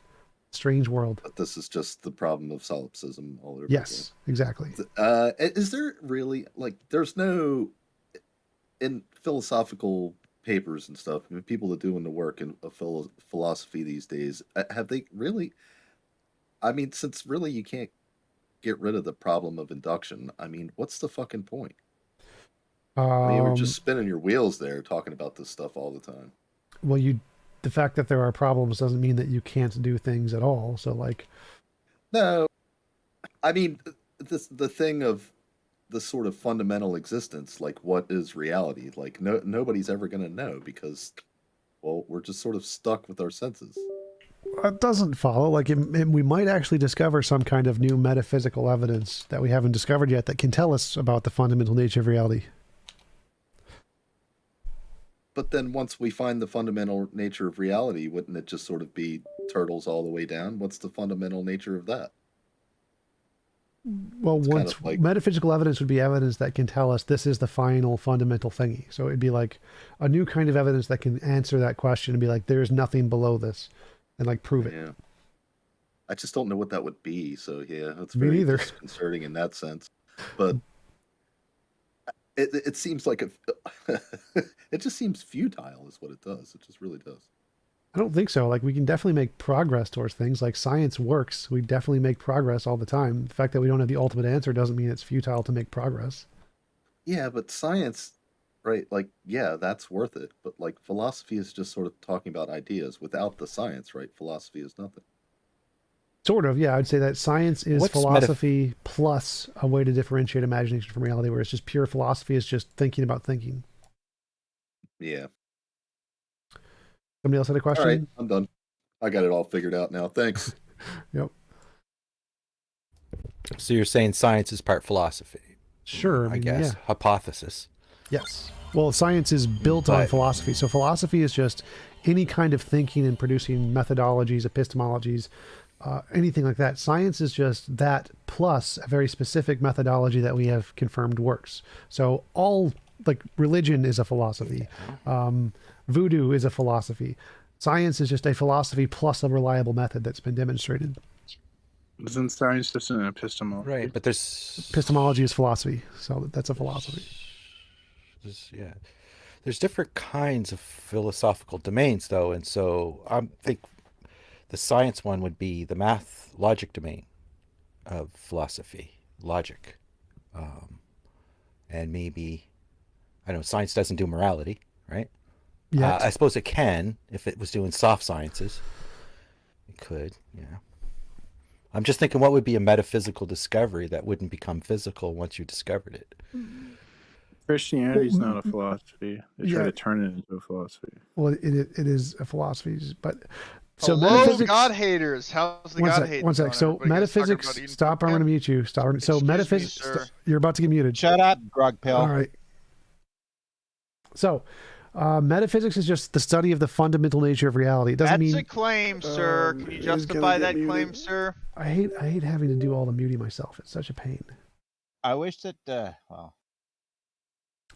strange world. But this is just the problem of solipsism all over Yes, exactly. Is there really, like, there's no, in philosophical papers and stuff, I mean, people that are doing the work in philosophy these days, have they really, I mean, since really you can't get rid of the problem of induction, I mean, what's the fucking point? I mean, we're just spinning your wheels there talking about this stuff all the time. Well, the fact that there are problems doesn't mean that you can't do things at all. So, like, no, I mean, the thing of the sort of fundamental existence, like what is reality? Like nobody's ever going to know because, well, we're just sort of stuck with our senses. It doesn't follow. Like, we might actually discover some kind of new metaphysical evidence that we haven't discovered yet that can tell us about the fundamental nature of reality. But then once we find the fundamental nature of reality, wouldn't it just sort of be turtles all the way down? What's the fundamental nature of that? Well, once kind of metaphysical evidence would be evidence that can tell us this is the final fundamental thingy. So it'd be like a new kind of evidence that can answer that question and be like, there's nothing below this, and like prove it. Yeah. I just don't know what that would be. So yeah, it's Me very neither. disconcerting in that sense. But it seems like it just seems futile is what it does. It just really does. I don't think so. Like, we can definitely make progress towards things. Like, science works. We definitely make progress all the time. The fact that we don't have the ultimate answer doesn't mean it's futile to make progress. Yeah, but science, right? Like, yeah, that's worth it. But like, philosophy is just sort of talking about ideas. Without the science, right? Philosophy is nothing. Sort of, yeah. I'd say that science is philosophy plus a way to differentiate imagination from reality, where it's just pure philosophy is just thinking about thinking. Yeah. Somebody else had a question? All right, I'm done. I got it all figured out now. Thanks. Yep. So you're saying science is part philosophy? Sure. I guess. Yeah. Hypothesis. Yes. Well, science is built on philosophy. So philosophy is just any kind of thinking and producing methodologies, epistemologies, anything like that. Science is just that plus a very specific methodology that we have confirmed works. So all, like, religion is a philosophy. Voodoo is a philosophy. Science is just a philosophy plus a reliable method that's been demonstrated. Isn't science just an epistemology? Right, but epistemology is philosophy, so that's a philosophy. Yeah. There's different kinds of philosophical domains, though, and so I think the science one would be the math logic domain of philosophy, logic. And maybe, I don't know, science doesn't do morality, right? Yeah. I suppose it can, if it was doing soft sciences. It could, yeah. I'm just thinking, what would be a metaphysical discovery that wouldn't become physical once you discovered it? Christianity is not a philosophy. They try to turn it into a philosophy. Well, it is a philosophy, but so hello, metaphysics. God haters. How's the God haters? One sec. So metaphysics. Stop. I'm going to mute you. Stop. So metaphysics. You're about to get muted. Shut up, grog pill. All right. So, metaphysics is just the study of the fundamental nature of reality. It doesn't mean that's a claim, sir. Can you justify that claim, sir? I hate having to do all the muting myself. It's such a pain. I wish that. Well.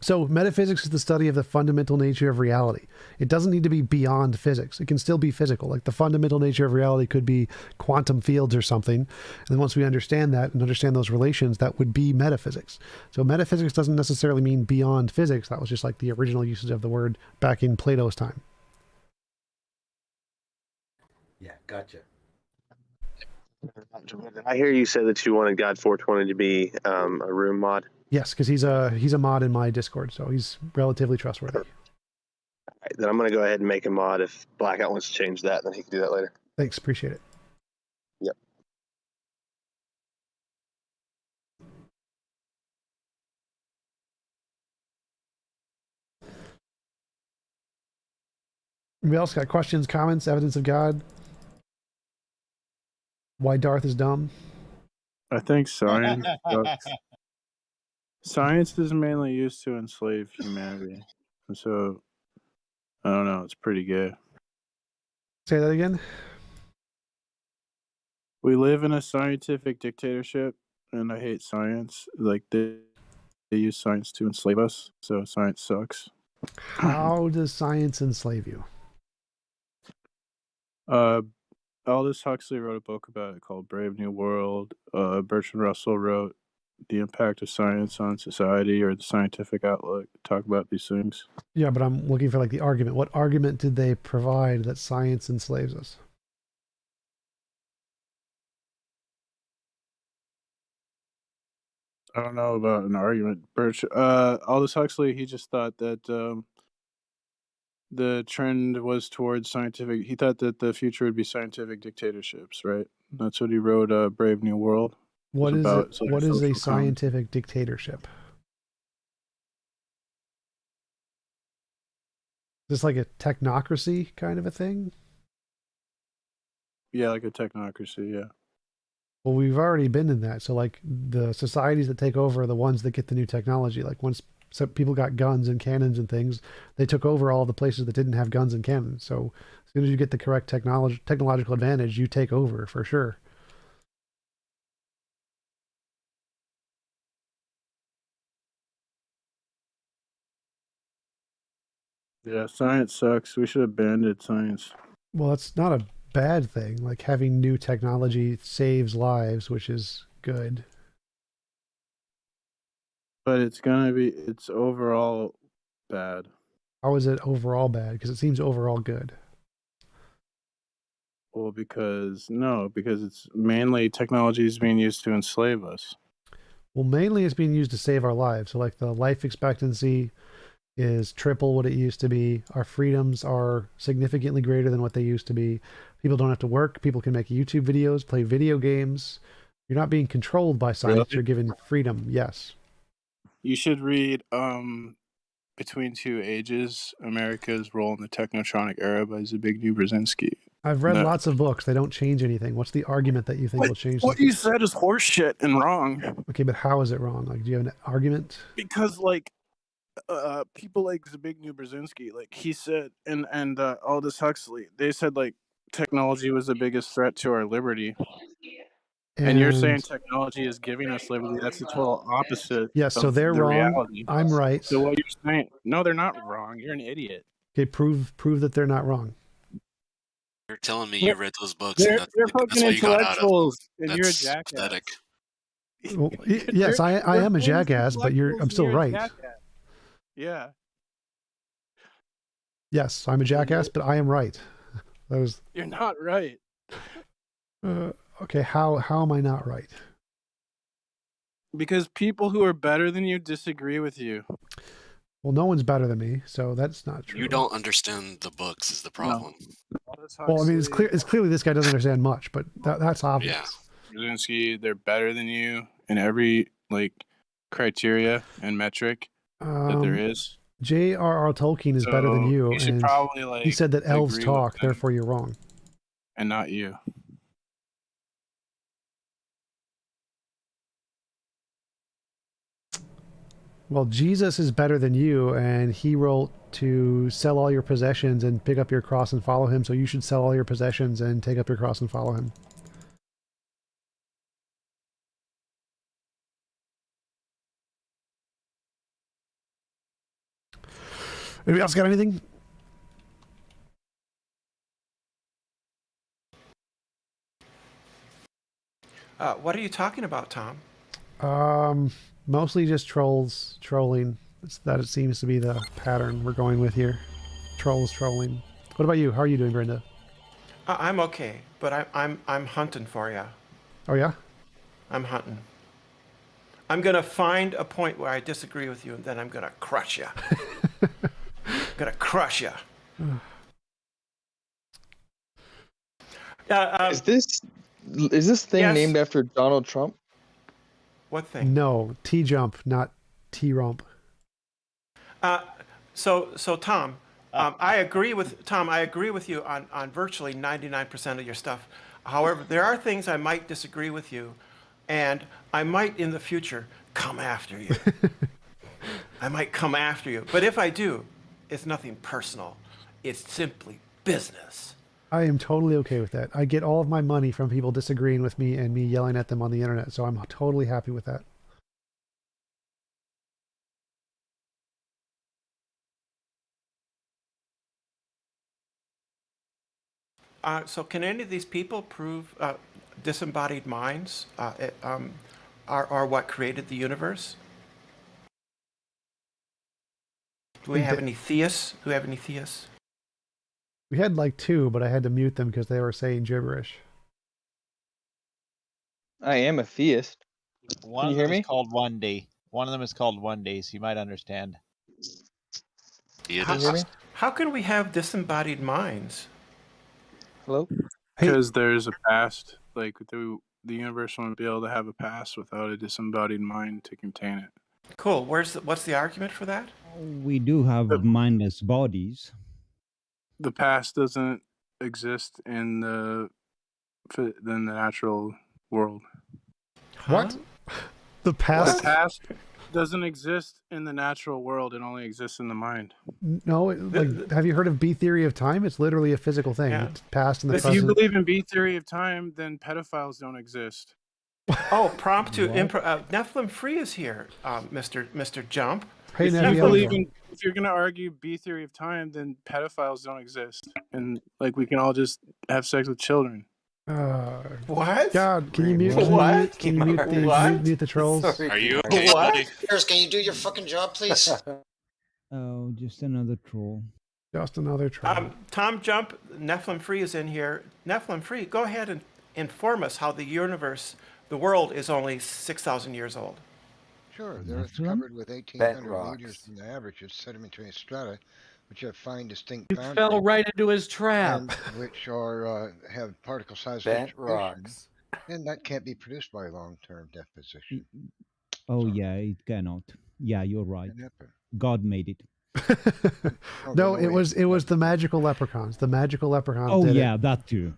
So metaphysics is the study of the fundamental nature of reality. It doesn't need to be beyond physics. It can still be physical. Like, the fundamental nature of reality could be quantum fields or something. And then once we understand that and understand those relations, that would be metaphysics. So metaphysics doesn't necessarily mean beyond physics. That was just like the original usage of the word back in Plato's time. Yeah, gotcha. I hear you say that you wanted God 420 to be a room mod. Yes, because he's a mod in my Discord, so he's relatively trustworthy. All right, then I'm going to go ahead and make a mod. If Blackout wants to change that, then he can do that later. Thanks, appreciate it. Yep. Anybody else got questions, comments, evidence of God? Why Darth is dumb? I think science. Science is mainly used to enslave humanity, and so I don't know. It's pretty gay. Say that again. We live in a scientific dictatorship, and I hate science. Like, they use science to enslave us, so science sucks. How does science enslave you? Aldous Huxley wrote a book about it called Brave New World. Bertrand Russell wrote The Impact of Science on Society, or the Scientific Outlook, talk about these things. Yeah, but I'm looking for like the argument. What argument did they provide that science enslaves us? I don't know about an argument. Aldous Huxley, he just thought that the trend was towards scientific. He thought that the future would be scientific dictatorships, right? That's what he wrote. Brave New World. What is it? What is a scientific dictatorship? Is this like a technocracy kind of a thing? Yeah, like a technocracy. Yeah. Well, we've already been in that. So like the societies that take over are the ones that get the new technology. Like once people got guns and cannons and things, they took over all the places that didn't have guns and cannons. So as soon as you get the correct technological advantage, you take over for sure. Yeah, science sucks. We should have abandoned science. Well, it's not a bad thing. Like having new technology saves lives, which is good. But it's overall bad. How is it overall bad? Because it seems overall good. Well, because it's mainly technology is being used to enslave us. Well, mainly it's being used to save our lives. So like the life expectancy is triple what it used to be. Our freedoms are significantly greater than what they used to be. People don't have to work. People can make YouTube videos, play video games. You're not being controlled by science. Really? You're given freedom. Yes. You should read Between Two Ages, America's Role in the Technotronic Era by Zbigniew Brzezinski. I've read lots of books. They don't change anything. What's the argument that you think will change what something? You said is horseshit and wrong. Okay, but how is it wrong? Like, do you have an argument? Because people like Zbigniew Brzezinski, like he said, and Aldous Huxley, they said like technology was the biggest threat to our liberty. And you're saying technology is giving us liberty. That's the total opposite. Yeah, so they're wrong. Reality. I'm right. So what you're saying? No, they're not wrong. You're an idiot. Okay, prove that they're not wrong. You're telling me you read those books. They're that's fucking intellectuals, and that's you're a jackass. Pathetic. Well, yes, I am a jackass, but I'm still right. Yeah. Yes, I'm a jackass, but I am right. You're not right. Okay, how am I not right? Because people who are better than you disagree with you. Well, no one's better than me, so that's not true. You don't understand the books is the problem. No. Well, I mean, it's clearly this guy doesn't understand much, but that's obvious. Yeah. Brzezinski, they're better than you in every criteria and metric that there is. J.R.R. Tolkien is better than you, should and probably, he said that elves talk, therefore you're wrong. And not you. Well, Jesus is better than you, and he wrote to sell all your possessions and pick up your cross and follow him, so you should sell all your possessions and take up your cross and follow him. Anybody else got anything? What are you talking about, Tom? Mostly just trolling. It seems to be the pattern we're going with here. Trolling. What about you? How are you doing, Brenda? I'm okay, but I'm hunting for you. Oh yeah? I'm hunting. I'm gonna find a point where I disagree with you, and then I'm gonna crush you. Gonna crush you. Is this thing named after Donald Trump? What thing? No, T-Jump, not T-Rump. So Tom, I agree with you on virtually 99% of your stuff. However, there are things I might disagree with you, and I might in the future come after you. I might come after you, but if I do, it's nothing personal. It's simply business. I am totally okay with that. I get all of my money from people disagreeing with me and me yelling at them on the internet, so I'm totally happy with that. So can any of these people prove disembodied minds are what created the universe? Do we have any theists? We had like 2, but I had to mute them because they were saying gibberish. I am a theist. One of them is called 1D. One of them is called 1D, so you might understand. How can we have disembodied minds? Hello? Because there's a past. Like the universe won't be able to have a past without a disembodied mind to contain it. Cool. What's the argument for that? We do have mindless bodies. The past doesn't exist in the natural world. What? The past? The past doesn't exist in the natural world. It only exists in the mind. No, have you heard of B theory of time? It's literally a physical thing. Yeah. It's past and the If present. you believe in B theory of time, then pedophiles don't exist. Oh, prompt to Nephilim Free is here, Mr. Jump. Hey, If you're going to argue B theory of time, then pedophiles don't exist, and like we can all just have sex with children. What? God, can you mute? What? Can you mute the trolls? Are you okay, buddy? Can you do your fucking job, please? Oh, just another troll. Just another troll. Tom Jump, Nephilim Free is in here. Nephilim Free, go ahead and inform us how the universe, the world, is only 6,000 years old. Sure, the Earth is covered with 1,800 meters from the average of sedimentary strata, which have fine, distinct You boundaries. fell right into his trap. And which are have particle size Bent distribution, rocks. and that can't be produced by long-term deposition. Oh, yeah, it cannot. Yeah, you're right. God made it. No, it was the magical leprechauns. The magical leprechauns. Oh, did yeah, it. that too.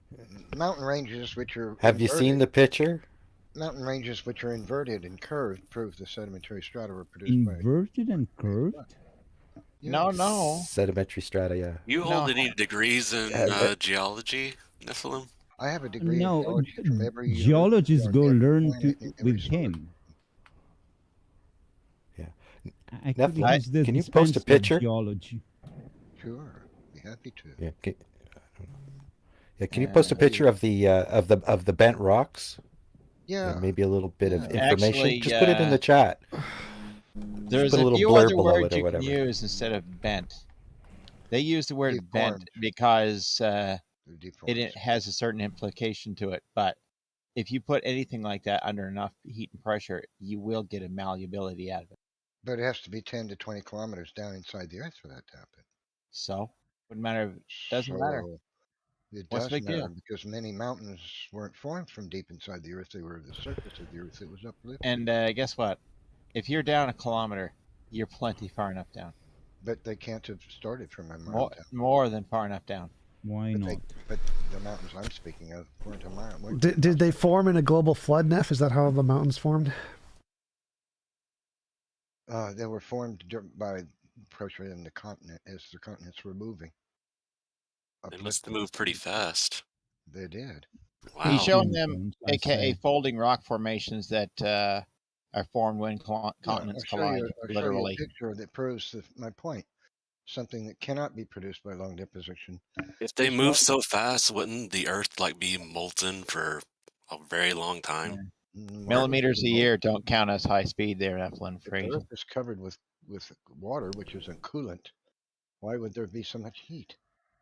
Mountain ranges, which are Have you seen the picture? Mountain ranges which are inverted and curved prove the sedimentary strata were produced Inverted and curved? No. Sedimentary strata, yeah. You hold any degrees in geology, Nephilim? I have a degree No, in geology from every geologists go learn with him. Yeah. Actually, Nephilim, he's the can you post a dispenser of picture? Geology. Sure, be happy to. Yeah, can you post a picture of the bent rocks? Yeah. And maybe a little bit of information. Actually, Just put it in the chat. There's put a a little few blurb other below words it or you can whatever. use instead of bent. They use the word bent because it has a certain implication to it. But if you put anything like that under enough heat and pressure, you will get a malleability out of it. But it has to be 10 to 20 kilometers down inside the Earth for that to happen. So, wouldn't matter. Doesn't matter. It What's does the big matter deal? because many mountains weren't formed from deep inside the Earth. They were the surface of the Earth that was uplifted. And guess what? If you're down a kilometer, you're plenty far enough down. But they can't have started from a mile down. More than far enough down. Why not? But the mountains I'm speaking of weren't a mile. Did they form in a global flood, Neff? Is that how the mountains formed? They were formed by pressure in the continent as the continents were moving. They must have moved pretty fast. They did. Wow. He's showing them, aka folding rock formations that are formed when continents collide, I'll literally. show you a picture that proves my point. Something that cannot be produced by long deposition. If they move so fast, wouldn't the Earth be molten for a very long time? Millimeters a year don't count as high speed there, Nephilim Free. The Earth is covered with water, which is a coolant. Why would there be so much heat?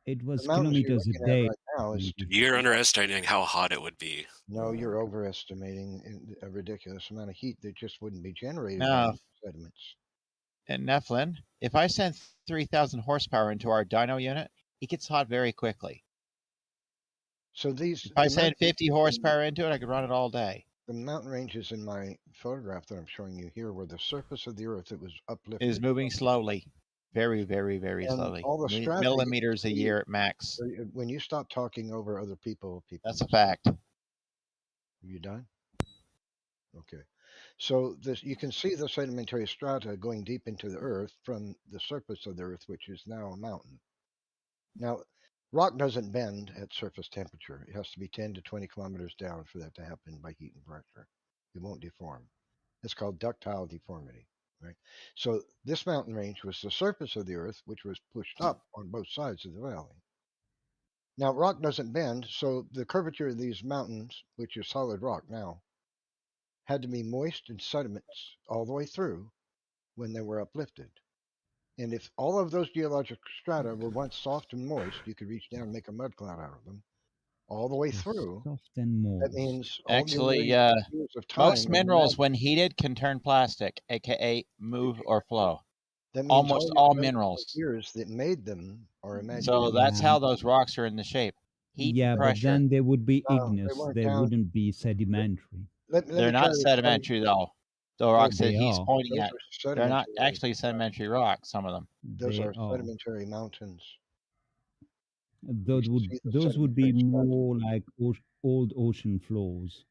It was The mountains you're kilometers a looking at day. right now is You're underestimating how hot it would be. No, you're overestimating a ridiculous amount of heat that just wouldn't be generated No. by sediments. And Nephilim, if I send 3,000 horsepower into our dyno unit, it gets hot very quickly. So If I send 50 horsepower into it, I could run it all day. The mountain ranges in my photograph that I'm showing you here were the surface of the Earth that was uplifted. It is moving slowly. Very, very, very And slowly. all the strata Millimeters a year at max. When you stop talking over other people. That's a fact. Are you done? Okay. So you can see the sedimentary strata going deep into the Earth from the surface of the Earth, which is now a mountain. Now, rock doesn't bend at surface temperature. It has to be 10 to 20 kilometers down for that to happen by heat and pressure. It won't deform. It's called ductile deformity, right? So this mountain range was the surface of the Earth, which was pushed up on both sides of the valley. Now, rock doesn't bend, so the curvature of these mountains, which is solid rock now, had to be moist in sediments all the way through when they were uplifted. And if all of those geologic strata were once soft and moist, you could reach down and make a mud cloud out of them all the way through. Soft and moist. That means Actually, most minerals, when heated, can turn plastic, aka move or flow. That means Almost all minerals. Years that made them are imaginary. So that's how those rocks are in the shape. Heat and but pressure. then they would be No, they igneous. weren't They down. wouldn't be sedimentary. They're not sedimentary though. The rocks that they he's are. pointing Those at, are they're not sedimentary. actually sedimentary rocks. Some of them. Those They are are. sedimentary mountains. Those You would see the those would be sedimentary more like old ocean floors.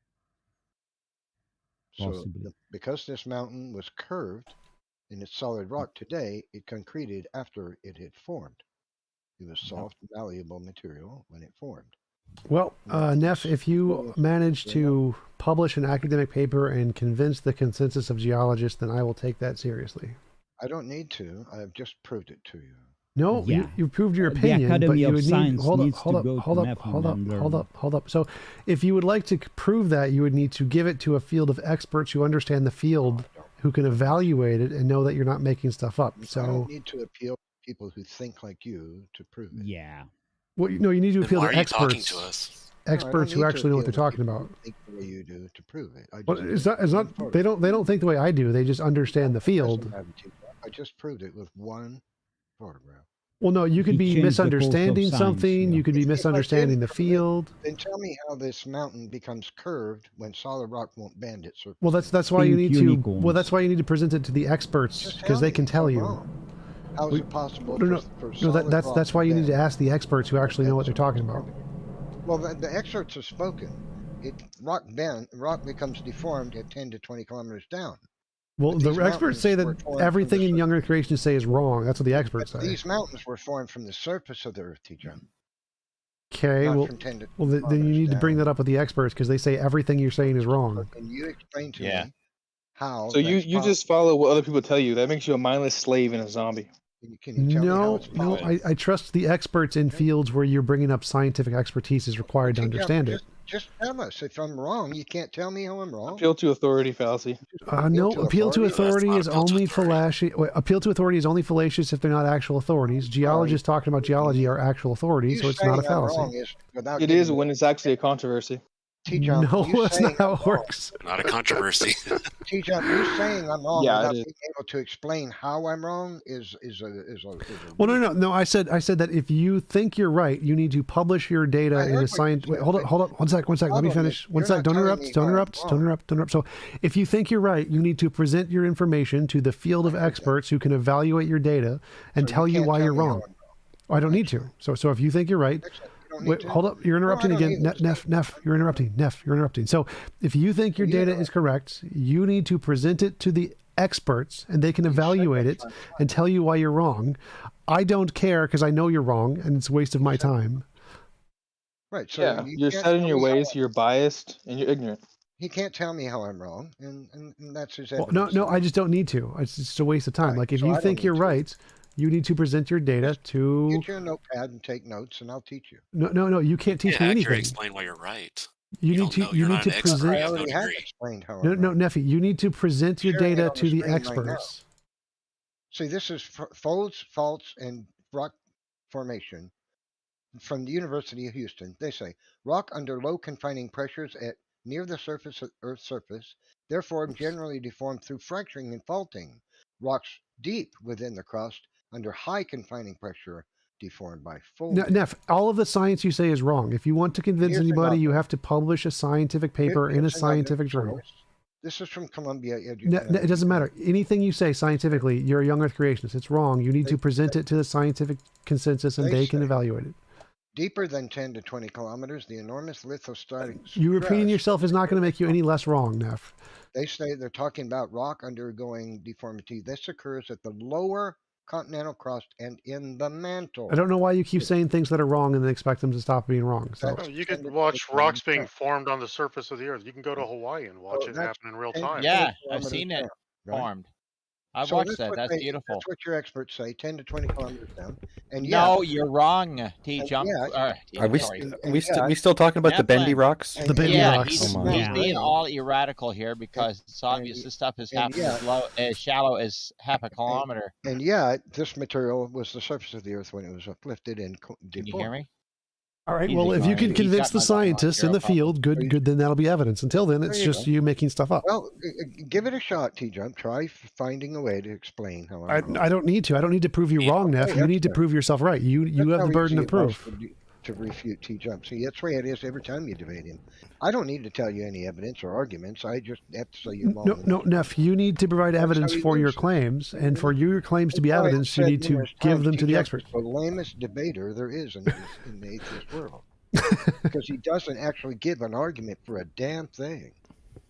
So Possibly. because this mountain was curved in its solid rock today, it concreted after it had formed. It was soft, malleable material when it formed. Well, Neff, if you manage to publish an academic paper and convince the consensus of geologists, then I will take that seriously. I don't need to. I have just proved it to you. No, Yeah. you proved your The opinion, but Academy you of would need Science hold needs to go to up. Nephilim and learn. Hold up. So, if you would like to prove that, you would need to give it to a field of experts who understand the field, who can evaluate it and know that you're not making stuff up. I So, don't need to appeal to people who think like you to prove it. Yeah. well, you need to Then appeal why to are you talking experts. to us? Experts who actually know what they're talking about. Think the way you do to prove it. Well, it's not. They don't think the way I do. They just understand the field. I just proved it with one photograph. Well, no, you could be misunderstanding something. You could be misunderstanding the field. Then tell me how this mountain becomes curved when solid rock won't bend its surface. Well, that's why you need to. Well, that's why you need to present it to the experts because they can tell you. How is it possible? No, for no. That's why you need to ask the experts who actually know what they're talking about. Well, the experts have spoken. Rock becomes deformed at 10 to 20 kilometers down. Well, the experts say that everything in young Earth creationists say is wrong. That's what the experts say. These mountains were formed from the surface of the Earth, TjumpsChair. Okay, well, then you need to bring that up with the experts because they say everything you're saying is wrong. Can you explain to me how? So you just follow what other people tell you. That makes you a mindless slave and a zombie. No, I trust the experts in fields where you're bringing up scientific expertise is required to understand it. Just tell us if I'm wrong. You can't tell me how I'm wrong. Appeal to authority fallacy. No, appeal to authority is only fallacious. Appeal to authority is only fallacious if they're not actual authorities. Geologists talking about geology are actual authorities, so it's not a fallacy. It is when it's actually a controversy. No, that's not how it works. Not a controversy. T-Jump, you saying I'm wrong Yeah, without it is. being able to explain how I'm wrong is a Well, no. I said that if you think you're right, you need to publish your data in a science. Wait, hold up. One sec. Let me finish. One sec. Don't interrupt. Don't interrupt. So, if you think you're right, you need to present your information to the field of experts who can evaluate your data and tell you why you're wrong. I don't need to. So if you think you're right. Wait, hold up. You're interrupting again. Neff, you're interrupting. So if you think your data is correct, you need to present it to the experts and they can evaluate it and tell you why you're wrong. I don't care because I know you're wrong and it's a waste of my time. Right. So Yeah, you're set in your ways, you're biased, and you're ignorant. He can't tell me how I'm wrong, and that's his Well, evidence. no, I just don't need to. It's just a waste of time. Like if you think you're right, you need to present your data to. Get your notepad and take notes, and I'll teach you. No. You can't teach me anything. Explain why you're right. You need to present. I already have explained how. No, Neffy, you need to present your data to the experts. See, this is folds, faults, and rock formation from the University of Houston. They say rock under low confining pressures at near the surface of Earth's surface, therefore generally deformed through fracturing and faulting. Rocks deep within the crust under high confining pressure deformed by folding. Neff, all of the science you say is wrong. If you want to convince anybody, you have to publish a scientific paper in a scientific journal. This is from Columbia. It doesn't matter. Anything you say scientifically, you're a young Earth creationist. It's wrong. You need to present it to the scientific consensus and they can evaluate it. Deeper than 10 to 20 kilometers, the enormous lithostatic You repeating yourself is not going to make you any less wrong, Neff. They say they're talking about rock undergoing deformity. This occurs at the lower continental crust and in the mantle. I don't know why you keep saying things that are wrong and then expect them to stop being wrong. So You can watch rocks being formed on the surface of the earth. You can go to Hawaii and watch it happen in real time. Yeah, I've seen it formed. I've watched that. That's beautiful. That's what your experts say, 10 to 20 kilometers down. And no, you're wrong, T-Jump. Are we still talking about the bendy rocks? The bendy rocks. He's being all erratical here because it's obvious this stuff is happening as shallow as half a kilometer. And yet, this material was the surface of the earth when it was uplifted and deformed. Can you hear me? All right. Well, if you can convince the scientists in the field, good. Then that'll be evidence. Until then, it's just you making stuff up. Well, give it a shot, T-Jump. Try finding a way to explain how I don't need to. I don't need to prove you wrong, Neff. You need to prove yourself right. You have the burden of proof. To refute T-Jump. See, that's the way it is every time you debate him. I don't need to tell you any evidence or arguments. I just have to say you wrong. No, Neff. You need to provide evidence for your claims, and for your claims to be evidence, you need to give them to the experts. The lamest debater there is in the atheist world, because he doesn't actually give an argument for a damn thing.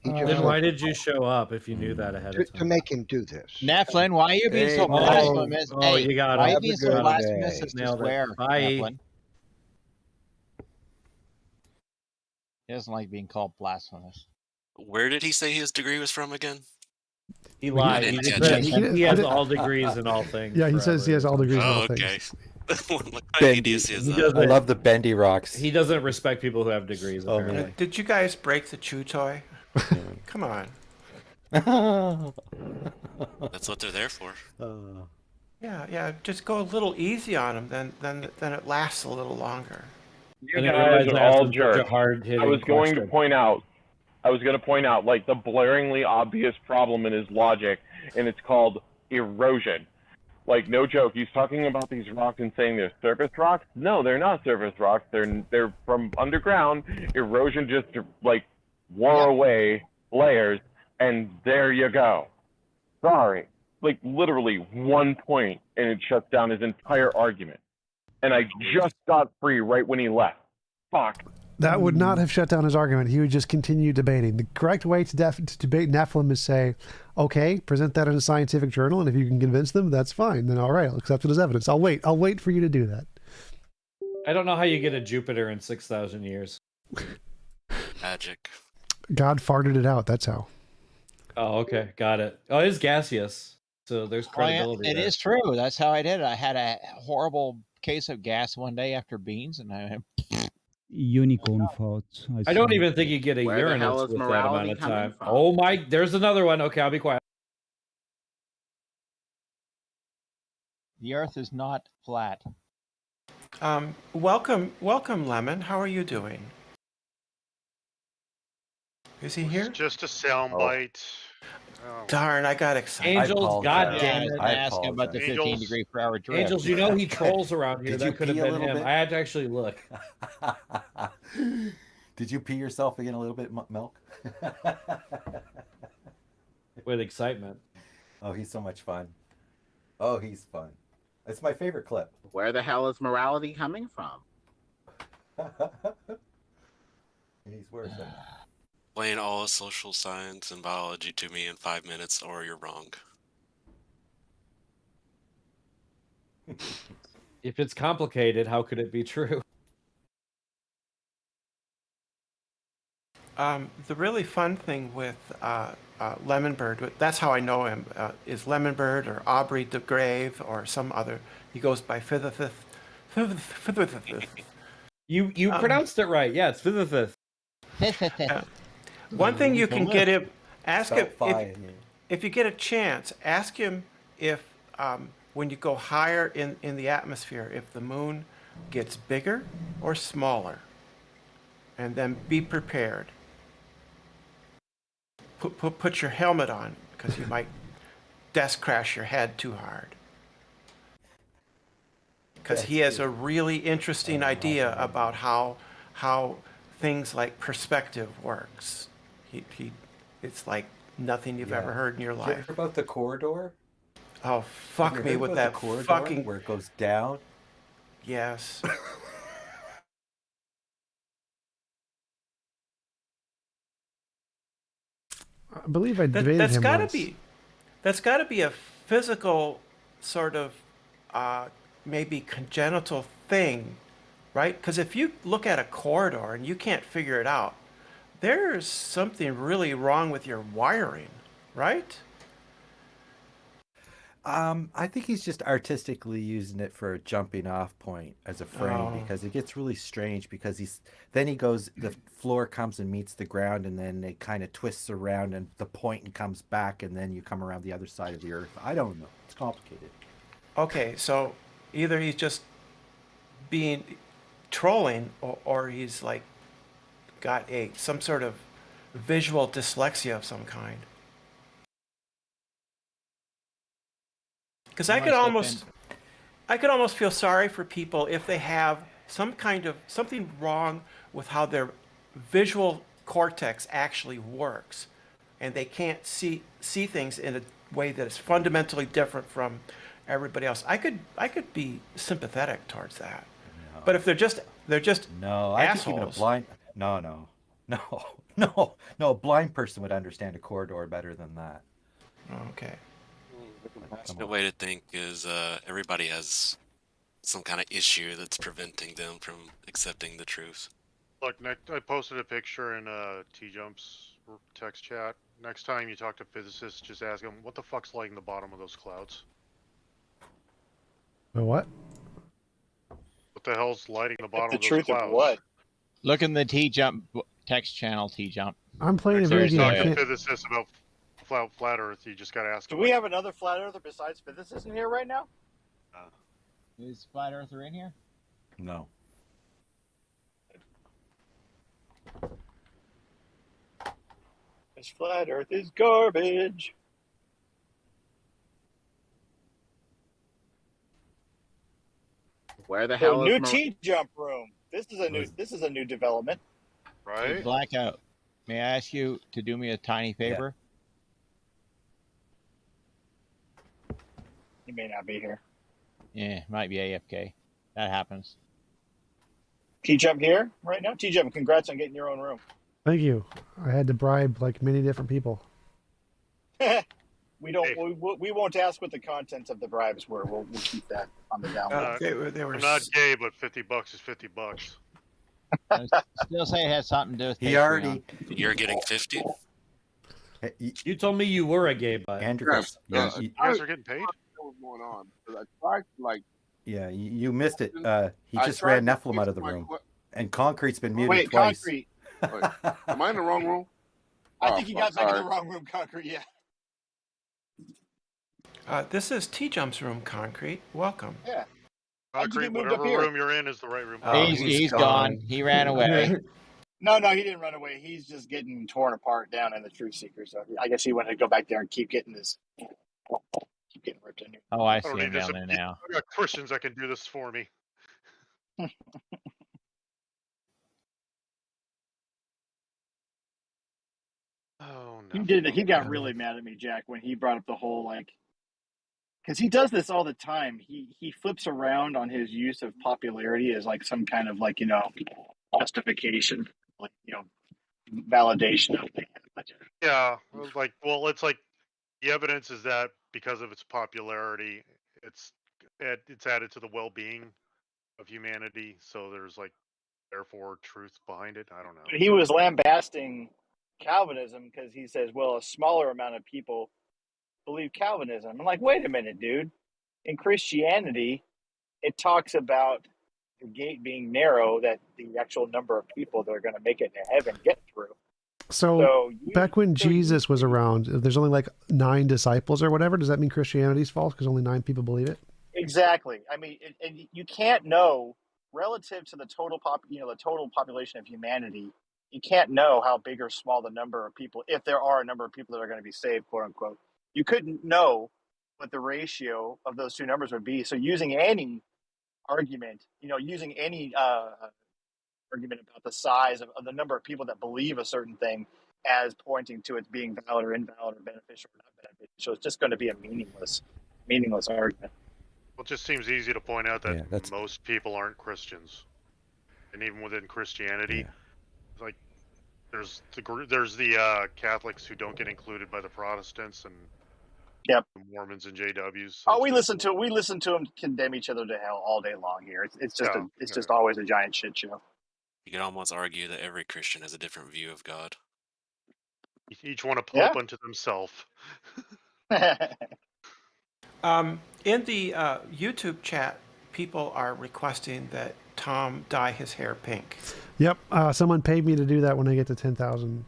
Then why did you show up if you knew that ahead of time? To make him do this. Neflin, why are you being so blasphemous? You got it. Why are you being so blasphemous as to swear, Neflin? He doesn't like being called blasphemous. Where did he say his degree was from again? He lied. He has all degrees in all things. Yeah, he says he has all degrees in all things. Bendy. I love the bendy rocks. He doesn't respect people who have degrees, apparently. Did you guys break the chew toy? Come on. That's what they're there for. Yeah. Just go a little easy on them, then it lasts a little longer. You guys are all jerks. I was going to point out, like, the blaringly obvious problem in his logic, and it's called erosion. Like, no joke, he's talking about these rocks and saying they're surface rocks. No, they're not surface rocks. They're from underground. Erosion just, like, wore away layers, and there you go. Sorry. Like, literally 1 point, and it shuts down his entire argument. And I just got free right when he left. Fuck. That would not have shut down his argument. He would just continue debating. The correct way to debate Nephilim is say, okay, present that in a scientific journal, and if you can convince them, that's fine. Then all right, I'll accept it as evidence. I'll wait for you to do that. I don't know how you get a Jupiter in 6,000 years. Magic. God farted it out. That's how. Oh, okay. Got it. Oh, it is gaseous. So there's credibility. It is true. That's how I did it. I had a horrible case of gas one day after beans, and I unicorn farts. I don't even think you get a Uranus with that amount of time. Oh my! There's another one. Okay, I'll be quiet. The Earth is not flat. Welcome, Lemon. How are you doing? Is he here? It's just a soundbite. Oh. Darn, I got excited. Angels, God damn it. I asked him about the 15 degree per hour drift. Angels, you know he trolls around here. That could have been him. I had to actually look. Did you pee yourself again a little bit, Milk? With excitement. Oh, he's so much fun. Oh, he's fun. It's my favorite clip. Where the hell is morality coming from? He's worse than that. Explain all social science and biology to me in 5 minutes, or you're wrong. If it's complicated, how could it be true? The really fun thing with Lemonbird, that's how I know him, is Lemonbird or Aubrey de Grave or some other. He goes by Fifth. You pronounced it right. Yeah, it's Fifth. One thing you can get him, ask him if you get a chance, ask him if when you go higher in the atmosphere, if the moon gets bigger or smaller, and then be prepared. Put your helmet on because you might desk crash your head too hard. Because he has a really interesting idea about how things like perspective works. It's like nothing you've ever heard in your life. You heard about the corridor? Oh, fuck me with that corridor fucking... where it goes down? Yes. I believe I debated him once. That's got to be a physical sort of maybe congenital thing, right? Because if you look at a corridor and you can't figure it out, there's something really wrong with your wiring, right? I think he's just artistically using it for a jumping off point as a frame because it gets really strange because the floor comes and meets the ground and then it kind of twists around and the point and comes back and then you come around the other side of the earth. I don't know. It's complicated. Okay, so either he's just being trolling or he's like got some sort of visual dyslexia of some kind. Because I could almost feel sorry for people if they have something wrong with how their visual cortex actually works, and they can't see things in a way that is fundamentally different from everybody else. I could be sympathetic towards that. No. But if they're just no, I think even a blind no, a blind person would understand a corridor better than that. Okay. The way to think is everybody has some kind of issue that's preventing them from accepting the truth. Look, I posted a picture in TJump's text chat. Next time you talk to physicists, just ask them, what the fuck's lighting the bottom of those clouds? What? What the hell's lighting the bottom of those truth clouds? Of what? Look in the TJump text channel, TJump. I'm playing a video game. Talk to physicists about flat Earth. You just gotta ask. Do we have another flat earther besides physicists in here right now? Is flat earther in here? No. This flat earth is garbage. Where the hell is new T-jump room? This is a new development. Right? Hey, Blackout. May I ask you to do me a tiny favor? He may not be here. Yeah, might be AFK. That happens. T-Jump here right now? T-Jump, congrats on getting your own room. Thank you. I had to bribe like many different people. We won't ask what the contents of the bribes were. We'll keep that on the down low. I'm not gay, but $50 is $50. I still say it has something to do with Patreon. You're getting 50? You told me you were a gay, but Andrew, you guys are getting paid? What's going on? I tried to Yeah, you missed it. He just ran Nephilim out of the room, and Concrete's been muted twice. Concrete. Wait, am I in the wrong room? I think you got back in the wrong room, Concrete. Yeah. This is T-Jump's room, Concrete. Welcome. Yeah. Concrete, whatever room you're in is the right room. He's gone. He ran away. No, he didn't run away. He's just getting torn apart down in the Truth Seeker. So I guess he wanted to go back there and keep getting ripped in here. Oh, I see him down there now. I got Christians that can do this for me. Oh no. He got really mad at me, Jack, when he brought up the whole because he does this all the time. He flips around on his use of popularity as some kind of justification, validation of things. Yeah, it's like the evidence is that because of its popularity, it's added to the well-being of humanity. So there's therefore truth behind it. I don't know. He was lambasting Calvinism because he says, well, a smaller amount of people believe Calvinism. I'm like, wait a minute, dude. In Christianity, it talks about the gate being narrow, that the actual number of people that are going to make it to heaven get through. So back when Jesus was around, if there's only 9 disciples or whatever, does that mean Christianity's false because only 9 people believe it? Exactly. I mean, and you can't know relative to the total population of humanity. You can't know how big or small the number of people, if there are a number of people that are going to be saved, quote unquote. You couldn't know what the ratio of those two numbers would be. So using any argument, using any argument about the size of the number of people that believe a certain thing as pointing to it being valid or invalid or beneficial or not beneficial, it's just going to be a meaningless argument. Well, it just seems easy to point out that most people aren't Christians, and even within Christianity, there's the Catholics who don't get included by the Protestants, and Yep. Mormons and JWs. Oh, we listen to them condemn each other to hell all day long here. It's just always a giant shit show. You could almost argue that every Christian has a different view of God. Each one a pope unto themselves. In the YouTube chat, people are requesting that Tom dye his hair pink. Yep. Someone paid me to do that when I get to 10,000.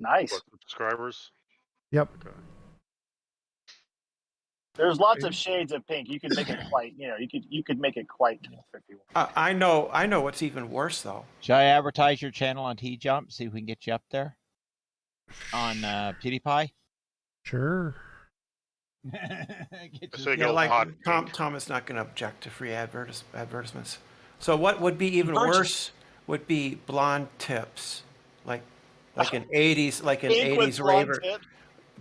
Nice. Subscribers? Yep. Okay. There's lots of shades of pink. You could make it quite, you could make it quite if you want. I know what's even worse though. Should I advertise your channel on TJump? See if we can get you up there on PewDiePie. Sure. Tom is not going to object to free advertisements. So what would be even worse would be blonde tips, like an 80s raver.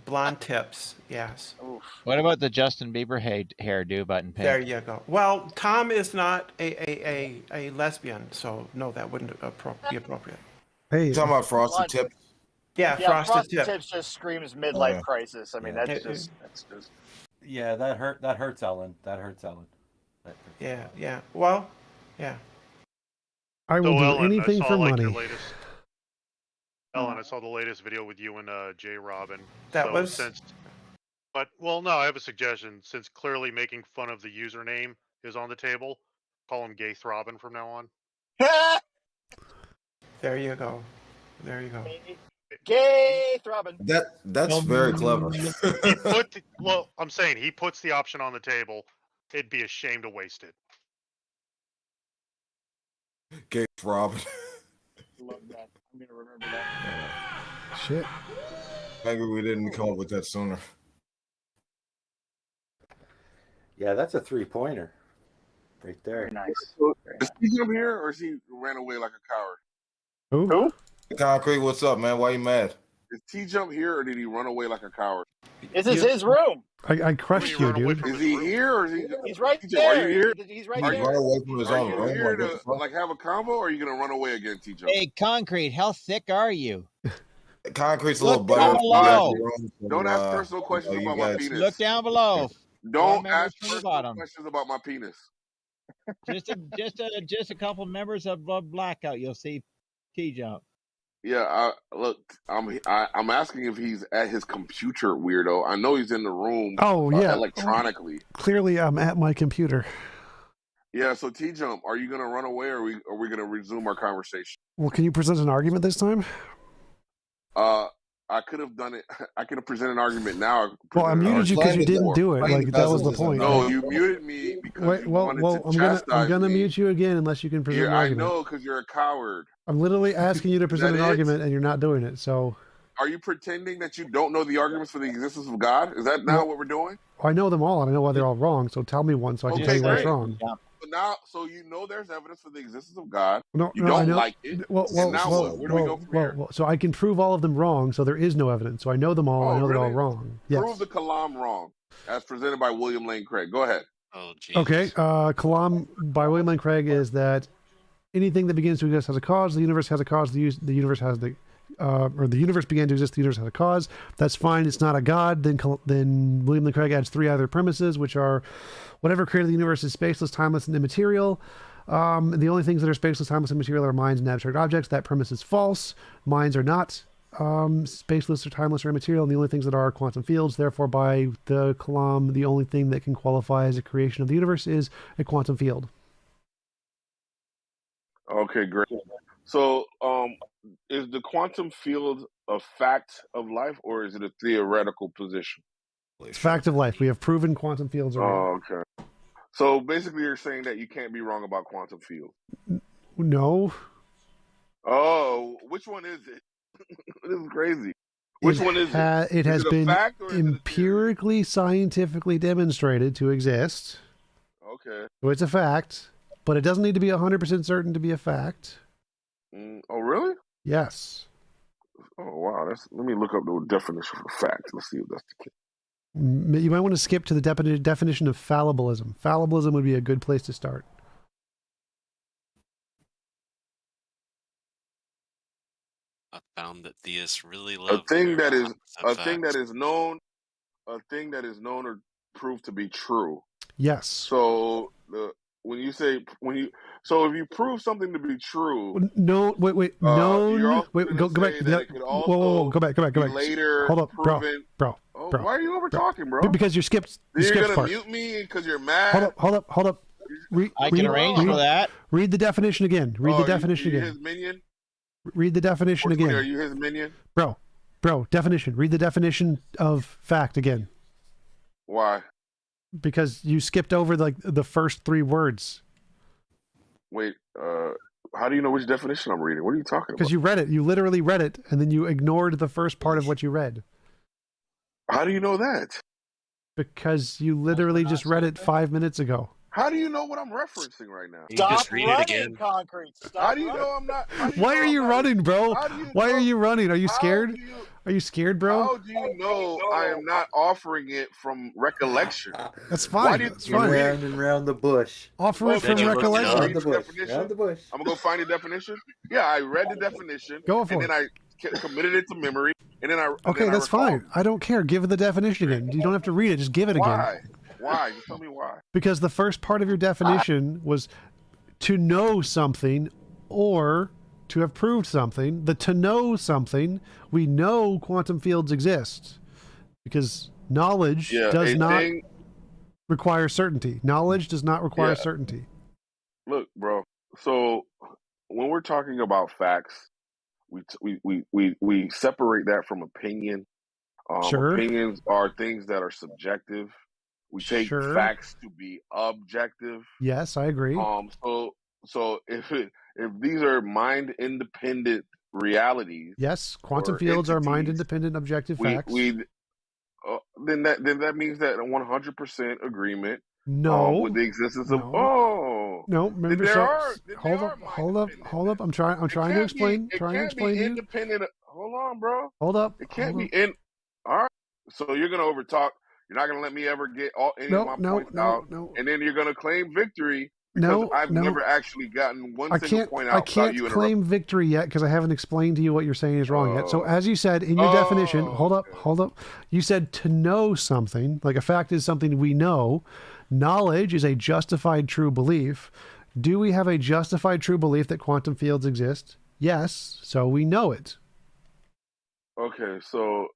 Blonde tips, yes. Oof. What about the Justin Bieber hairdo button pink? There you go. Well, Tom is not a lesbian, so no, that wouldn't be appropriate. Hey, talking about frosted tips? Yeah, frosted tips just screams midlife crisis. I mean, that's just. Yeah, that hurts Ellen. Yeah. Well, yeah. I will do anything for money. Ellen, I saw the latest video with you and Jay Robin. No, I have a suggestion. Since clearly making fun of the username is on the table, call him Gay Throbbin from now on. There you go. Gay Throbbin. That's very clever. I'm saying he puts the option on the table. It'd be a shame to waste it. Gay Throbbin. Love that. I'm gonna remember that. Shit. Maybe we didn't come up with that sooner. Yeah, that's a 3-pointer. Right there. Very nice. Is he come here or is he ran away like a coward? Who? Concrete, what's up, man? Why you mad? Is T-Jump here or did he run away like a coward? This is his room. I crushed you, dude. Is he here or is he? He's right T-Jump, there. Are you here? He's right Are there. you, Run away from his own are you room, here like, to have a combo or are you gonna run away again, T-Jump? Hey, Concrete, how thick are you? Concrete's a Look little better. down below. Don't ask personal questions about my penis. Look down below. Don't ask personal questions about my penis. Just a couple members of Blackout. You'll see T-Jump. Yeah, I'm asking if he's at his computer, weirdo. I know he's in the room. Oh yeah, electronically. Clearly, I'm at my computer. Yeah. So T-Jump, are you gonna run away, or are we gonna resume our conversation? Well, can you present an argument this time? I could have done it. I could have presented an argument now. Well, I muted you because you didn't do it. Like that was the point. No, you muted me because you wanted to chastise I'm gonna me. mute you again unless you can present an argument. I know, because you're a coward. I'm literally asking you to present an argument, and you're not doing it. So, are you pretending that you don't know the arguments for the existence of God? Is that now what we're doing? I know them all, and I know why they're all wrong. So tell me one, so I can tell you why it's wrong. But now, so you know there's evidence for the existence of God. No, you no, I don't know. like it. Well, now what? Where do we go from here? So I can prove all of them wrong. So there is no evidence. So I know them all. I know they're all wrong. Yes. Prove the Kalam wrong, as presented by William Lane Craig. Go ahead. Oh, geez. Okay. Kalam by William Lane Craig is that anything that begins to exist has a cause. The universe has a cause. The universe has the the universe began to exist. The universe has a cause. That's fine. It's not a god. Then William Lane Craig adds 3 other premises, which are whatever created the universe is spaceless, timeless, and immaterial. The only things that are spaceless, timeless, and immaterial are minds and abstract objects. That premise is false. Minds are not spaceless or timeless or immaterial, and the only things that are quantum fields. Therefore, by the Kalam, the only thing that can qualify as a creation of the universe is a quantum field. Okay, great. So, is the quantum field a fact of life, or is it a theoretical position? It's fact of life. We have proven quantum fields are real. Oh, okay. So basically, you're saying that you can't be wrong about quantum fields. No. Oh, which one is it? This is crazy. Which one is it? It has been empirically, scientifically demonstrated to exist. Okay. So it's a fact, but it doesn't need to be 100% certain to be a fact. Oh, really? Yes. Oh, wow. Let me look up the definition for fact. Let's see if that's the case. You might want to skip to the definition of fallibilism. Fallibilism would be a good place to start. I found that theists really love a thing that is known a thing that is known or proved to be true. Yes. So if you prove something to be true, no, wait, you're known. also Wait, gonna go back. say that it could also Whoa, go back. be later Hold up, proven. bro. Why are you over talking, bro? Because you skipped. You're gonna part. mute me because you're mad. Hold up. I can arrange for that. Read the definition again. Read the definition again. His minion? Read the definition again. Are you his minion? Bro, definition. Read the definition of fact again. Why? Because you skipped over the first 3 words. Wait, how do you know which definition I'm reading? What are you talking about? Because you read it. You literally read it, and then you ignored the first part of what you read. How do you know that? Because you literally just read it 5 minutes ago. How do you know what I'm referencing right now? Stop running, Concrete. Stop How do you know I'm not? Why are you running, bro? Why are you running? Are you scared? Are you scared, bro? How do you know I am not offering it from recollection? That's fine. That's fine. Round and round the bush. Offer it from recollection. Round the bush. I'm gonna go find the definition. Yeah, I read the definition. Go for and it. then I committed it to memory, and then I. Okay, that's fine. I don't care. Give it the definition again. You don't have to read it. Just give it again. Why? Just tell me why. Because the first part of your definition was to know something or to have proved something. The to know something, we know quantum fields exist because knowledge does not require certainty. Knowledge does not require certainty. Look, bro. So when we're talking about facts, we separate that from opinion. Sure. Opinions are things that are subjective. We take facts to be objective. Yes, I agree. So if these are mind independent realities, yes, quantum fields are mind independent objective facts. Then that means that 100% agreement. No, with the existence of no. Remember, hold up. I'm trying to explain. Independent. Hold on, bro. Hold up. It can't be in. All right. So you're gonna overtalk. You're not gonna let me ever get any of my points out, and then you're gonna claim victory because I've never actually gotten one single point out. I can't claim victory yet because I haven't explained to you what you're saying is wrong yet. So as you said in your definition, hold up. You said to know something, like a fact is something we know. Knowledge is a justified true belief. Do we have a justified true belief that quantum fields exist? Yes. So we know it. Okay. So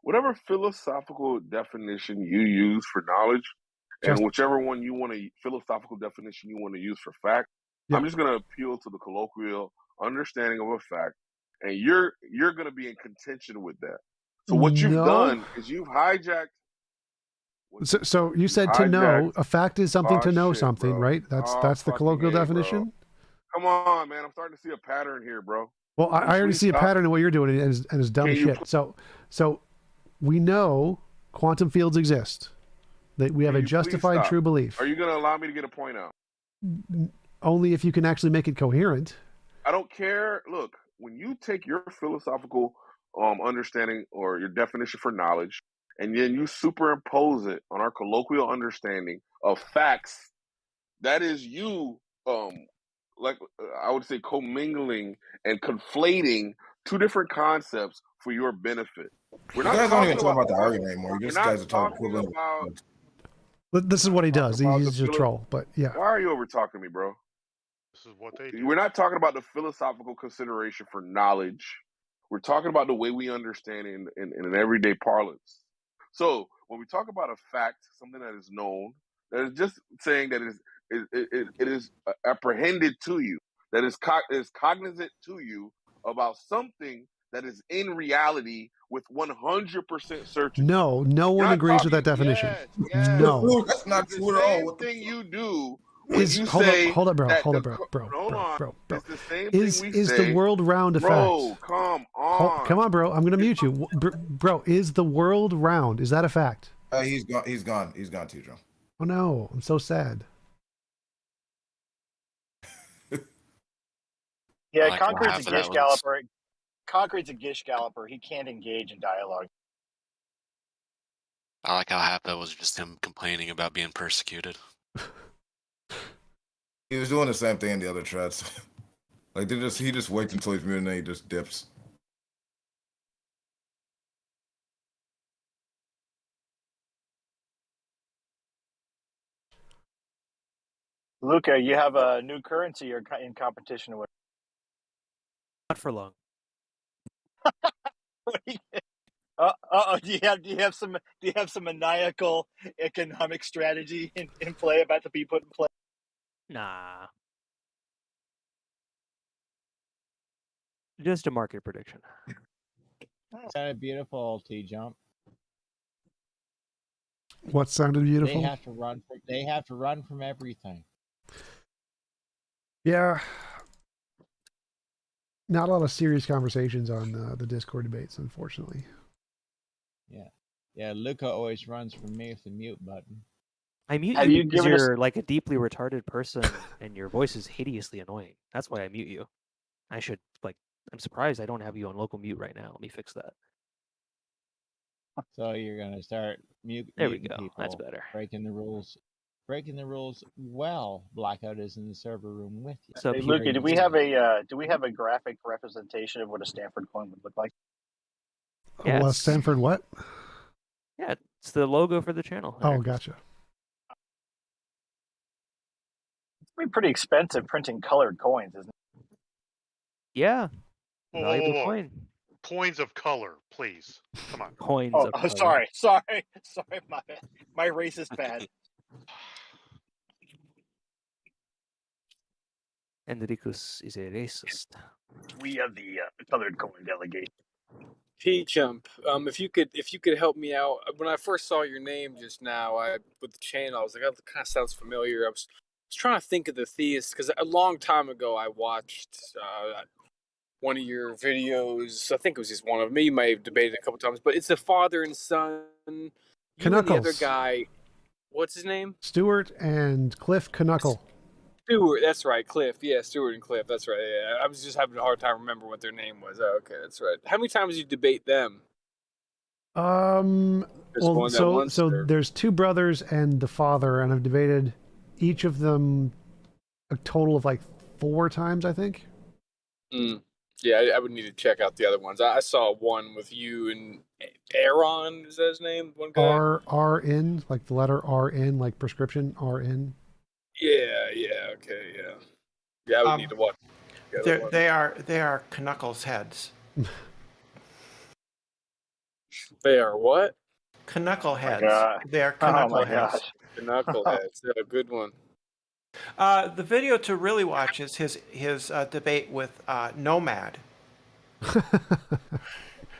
whatever philosophical definition you use for knowledge, and whichever one you want to philosophical definition you want to use for fact, I'm just going to appeal to the colloquial understanding of a fact, and you're going to be in contention with that. So what you've done is you've hijacked. So you said to know a fact is something to know something, right? That's the colloquial definition. Bro. Come on, man! I'm starting to see a pattern here, bro. Well, I already see a pattern in what you're doing, and it's dumb shit. So we know quantum fields exist. That we have a justified true belief. Are you going to allow me to get a point out? Only if you can actually make it coherent. I don't care. Look, when you take your philosophical understanding or your definition for knowledge, and then you superimpose it on our colloquial understanding of facts, that is you, like I would say, commingling and conflating two different concepts for your benefit. You guys don't even talk about the argument anymore. You guys are talking equivalent. This is what he does. He's just a troll, but yeah. Why are you over talking me, bro? This is what they do. We're not talking about the philosophical consideration for knowledge. We're talking about the way we understand it in an everyday parlance. So when we talk about a fact, something that is known, that is just saying that it is apprehended to you, that is cognizant to you about something that is in reality with 100% certainty. No one agrees with that definition. Yes. No, that's not true at all. The thing you do is hold up, bro. It's the same is thing we is say, the world round a fact? Bro, come on. Come on, bro. I'm gonna mute you, bro. Is the world round? Is that a fact? He's gone. He's gone, TJ. Oh no, I'm so sad. Yeah, Concrete's a gish galloper. Concrete's a gish galloper. He can't engage in dialogue. I like how half that was just him complaining about being persecuted. He was doing the same thing in the other threads. Like he just waits until he's muted and then he just dips. Luca, you have a new currency you're in competition with. Not for long. Do you have some maniacal economic strategy in play about to be put in play? Nah. Just a market prediction. Sounded beautiful, T-Jump. What sounded beautiful? They have to run from everything. Yeah. Not a lot of serious conversations on the Discord debates, unfortunately. Yeah. Luca always runs from me with the mute button. I mute you because you're like a deeply retarded person, and your voice is hideously annoying. That's why I mute you. I'm surprised I don't have you on local mute right now. Let me fix that. So you're gonna start muting people. That's better. Breaking the rules. Well, Blackout is in the server room with you. Hey, Luca, do we have a graphic representation of what a Stanford coin would look like? Yeah, Stanford what? Yeah, it's the logo for the channel. Oh, gotcha. It's pretty expensive printing colored coins, isn't it? Yeah. Whoa, Valuable whoa, whoa. coin. Coins of color, please. Come on. Coins of color. Sorry, my racist bad. Enricus is a racist. We have the colored coin delegation. T-Jump, if you could help me out. When I first saw your name just now, with the channel, I was like, oh, that kind of sounds familiar. I was trying to think of the theist, because a long time ago I watched one of your videos. I think it was just one of them. You may have debated a couple times, but it's the father and son. You and the other guy, what's his name? Stuart and Cliff Knuckle. Stuart, that's right, Cliff. Yeah, Stuart and Cliff, that's right. Yeah, I was just having a hard time remembering what their name was. Oh, okay, that's right. How many times did you debate them? So there's two brothers and the father, and I've debated each of them a total of like 4 times, I think. Yeah, I would need to check out the other ones. I saw one with you and Aaron. Is that his name? One guy. RN, like the letter RN, like prescription RN. Yeah, okay, yeah. I would need to watch. They are Knuckles heads. They are what? Knuckleheads. They are Knuckleheads. Knuckleheads. Yeah, a good one. The video to really watch is his debate with Nomad.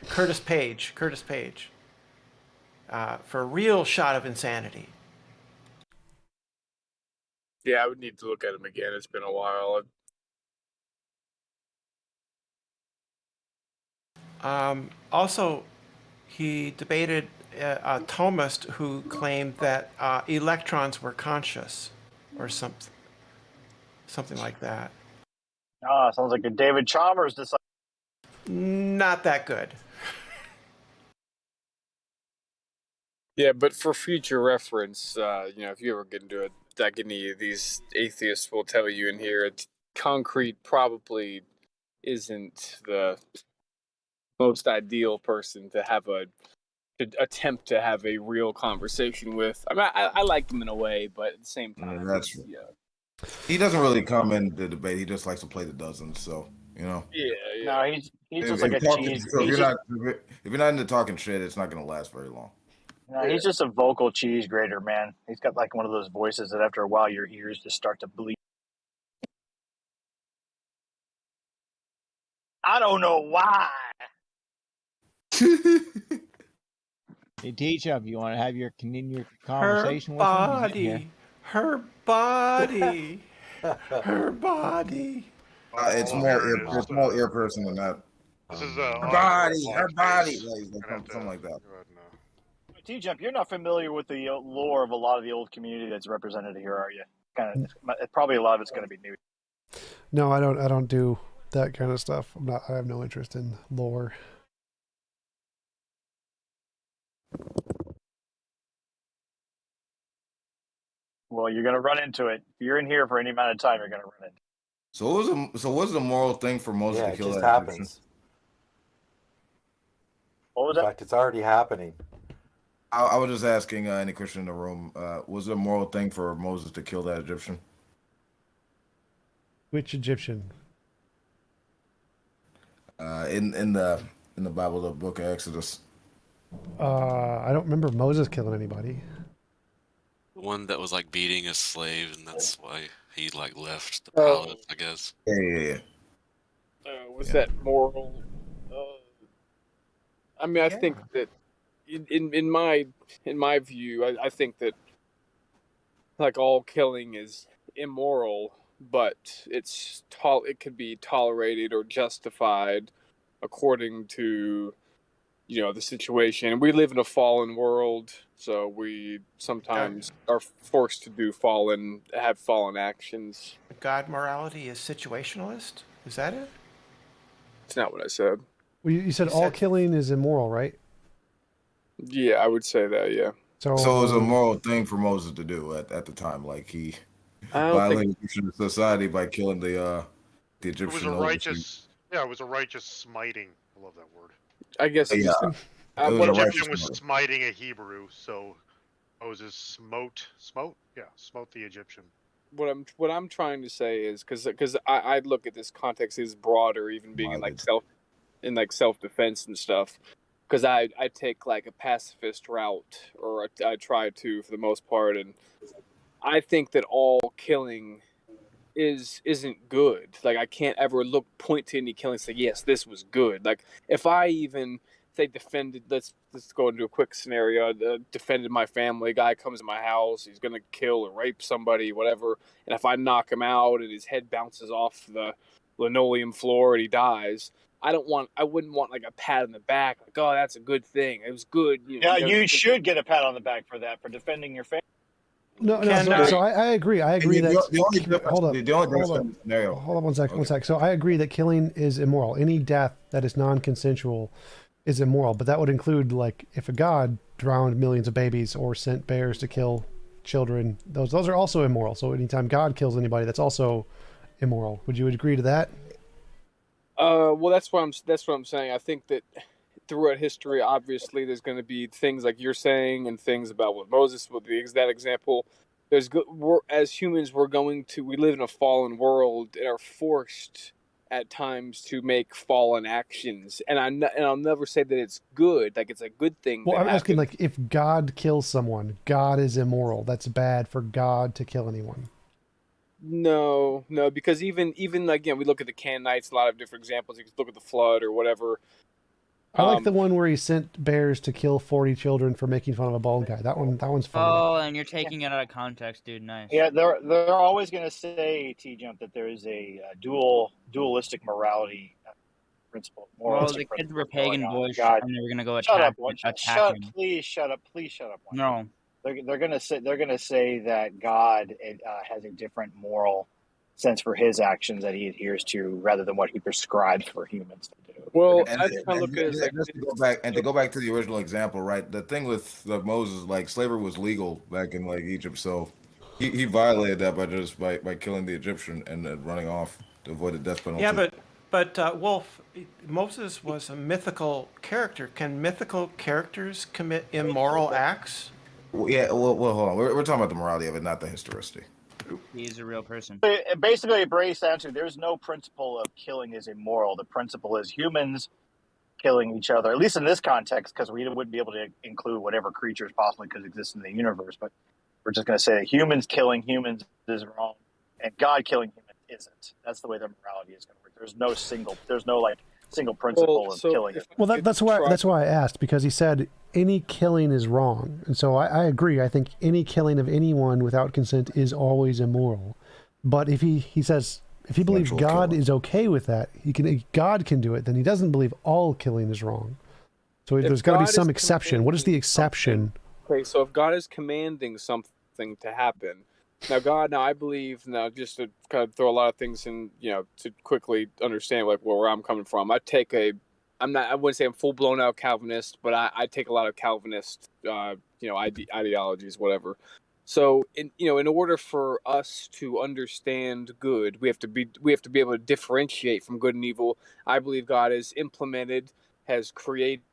Curtis Page. For a real shot of insanity. Yeah, I would need to look at him again. It's been a while. Also, he debated a Thomist who claimed that electrons were conscious, or something like that. Sounds like a David Chalmers disciple. Not that good. Yeah, but for future reference, if you ever get into it, like any of these atheists will tell you in here, concrete probably isn't the most ideal person to have to attempt to have a real conversation with. I mean, I like him in a way, but at the same time, that's true. He doesn't really come in the debate. He just likes to play the dozens. So Yeah. No, he's just like a cheese. If you're not into talking shit, it's not going to last very long. No, he's just a vocal cheese grater, man. He's got like one of those voices that after a while your ears just start to bleed. I don't know why. Hey, T-Jump, you want to have your conversation with him? Her body. It's more ear person than that. This is her body, something like that. T-Jump, you're not familiar with the lore of a lot of the old community that's represented here, are you? Probably a lot of it's going to be new. No, I don't do that kind of stuff. I have no interest in lore. Well, you're going to run into it. If you're in here for any amount of time, you're going to run into it. So what's the moral thing for Moses to kill it just that happens. Egyptian? What was in fact, it's already happening. I was just asking any Christian in the room, was it a moral thing for Moses to kill that Egyptian? Which Egyptian? In the Bible, the book of Exodus. I don't remember Moses killing anybody. The one that was like beating a slave, and that's why he like left the palace, I guess. Yeah. Was that moral? I mean, I think that in my view, I think that like all killing is immoral, but it could be tolerated or justified according to the situation. We live in a fallen world, so we sometimes are forced to have fallen actions. God morality is situationalist. Is that it? It's not what I said. Well, you said all killing is immoral, right? Yeah, I would say that. Yeah. So it was a moral thing for Moses to do at the time. Like he violated society by killing the Egyptian. It was a righteous. Yeah, it was a righteous smiting. I love that word. I guess. Yeah. The Egyptian was smiting a Hebrew, so Moses smote the Egyptian. What I'm trying to say is because I look at this context as broader, even being in self defense and stuff. Because I take like a pacifist route, or I try to for the most part, and I think that all killing isn't good. Like I can't ever point to any killing and say yes, this was good. Like if I even say defended, let's go into a quick scenario. Defended my family. A guy comes to my house. He's gonna kill or rape somebody, whatever. And if I knock him out and his head bounces off the linoleum floor and he dies, I wouldn't want like a pat on the back, like, oh, that's a good thing. It was good. You should get a pat on the back for that, for defending your family. No. So I agree. I agree that. Hold on one sec. So I agree that killing is immoral. Any death that is non-consensual is immoral, but that would include like if a god drowned millions of babies or sent bears to kill children. Those are also immoral. So anytime God kills anybody, that's also immoral. Would you agree to that? Well, that's what I'm saying. I think that throughout history, obviously, there's going to be things like you're saying, and things about what Moses would be. That example, as humans, we live in a fallen world and are forced at times to make fallen actions. And I'll never say that it's good, like it's a good thing. Well, I'm asking, like, if God kills someone, God is immoral. That's bad for God to kill anyone. No, because even like, we look at the Canaanites, a lot of different examples. You can look at the flood or whatever. I like the one where he sent bears to kill 40 children for making fun of a bald guy. That one's funny. Oh, and you're taking it out of context, dude. Nice. Yeah, they're always going to say, T-Jump, that there is a dualistic morality principle. Well, the kids were pagan boys, and they were going to go attack him. Please shut up. No. They're gonna say that God has a different moral sense for his actions that he adheres to, rather than what he prescribes for humans to do. Well, to go back to the original example, right? The thing with Moses, like slavery was legal back in like Egypt, so he violated that by killing the Egyptian and then running off to avoid the death penalty. Yeah, but Wolf, Moses was a mythical character. Can mythical characters commit immoral acts? Well, hold on. We're talking about the morality of it, not the historicity. He's a real person. Basically, it breaks down to there's no principle of killing is immoral. The principle is humans killing each other, at least in this context, because we wouldn't be able to include whatever creatures possibly could exist in the universe. But we're just going to say that humans killing humans is wrong, and God killing humans isn't. That's the way their morality is going to work. There's no single principle of killing. Well, that's why I asked, because he said any killing is wrong, and so I agree. I think any killing of anyone without consent is always immoral. But if he says, if he believes God is okay with that, God can do it, then he doesn't believe all killing is wrong. So there's got to be some exception. What is the exception? Okay, so if God is commanding something to happen, now I believe, just to kind of throw a lot of things in, to quickly understand like where I'm coming from. I wouldn't say I'm full blown out Calvinist, but I take a lot of Calvinist, ideologies, whatever. So in order for us to understand good, we have to be able to differentiate from good and evil. I believe God has created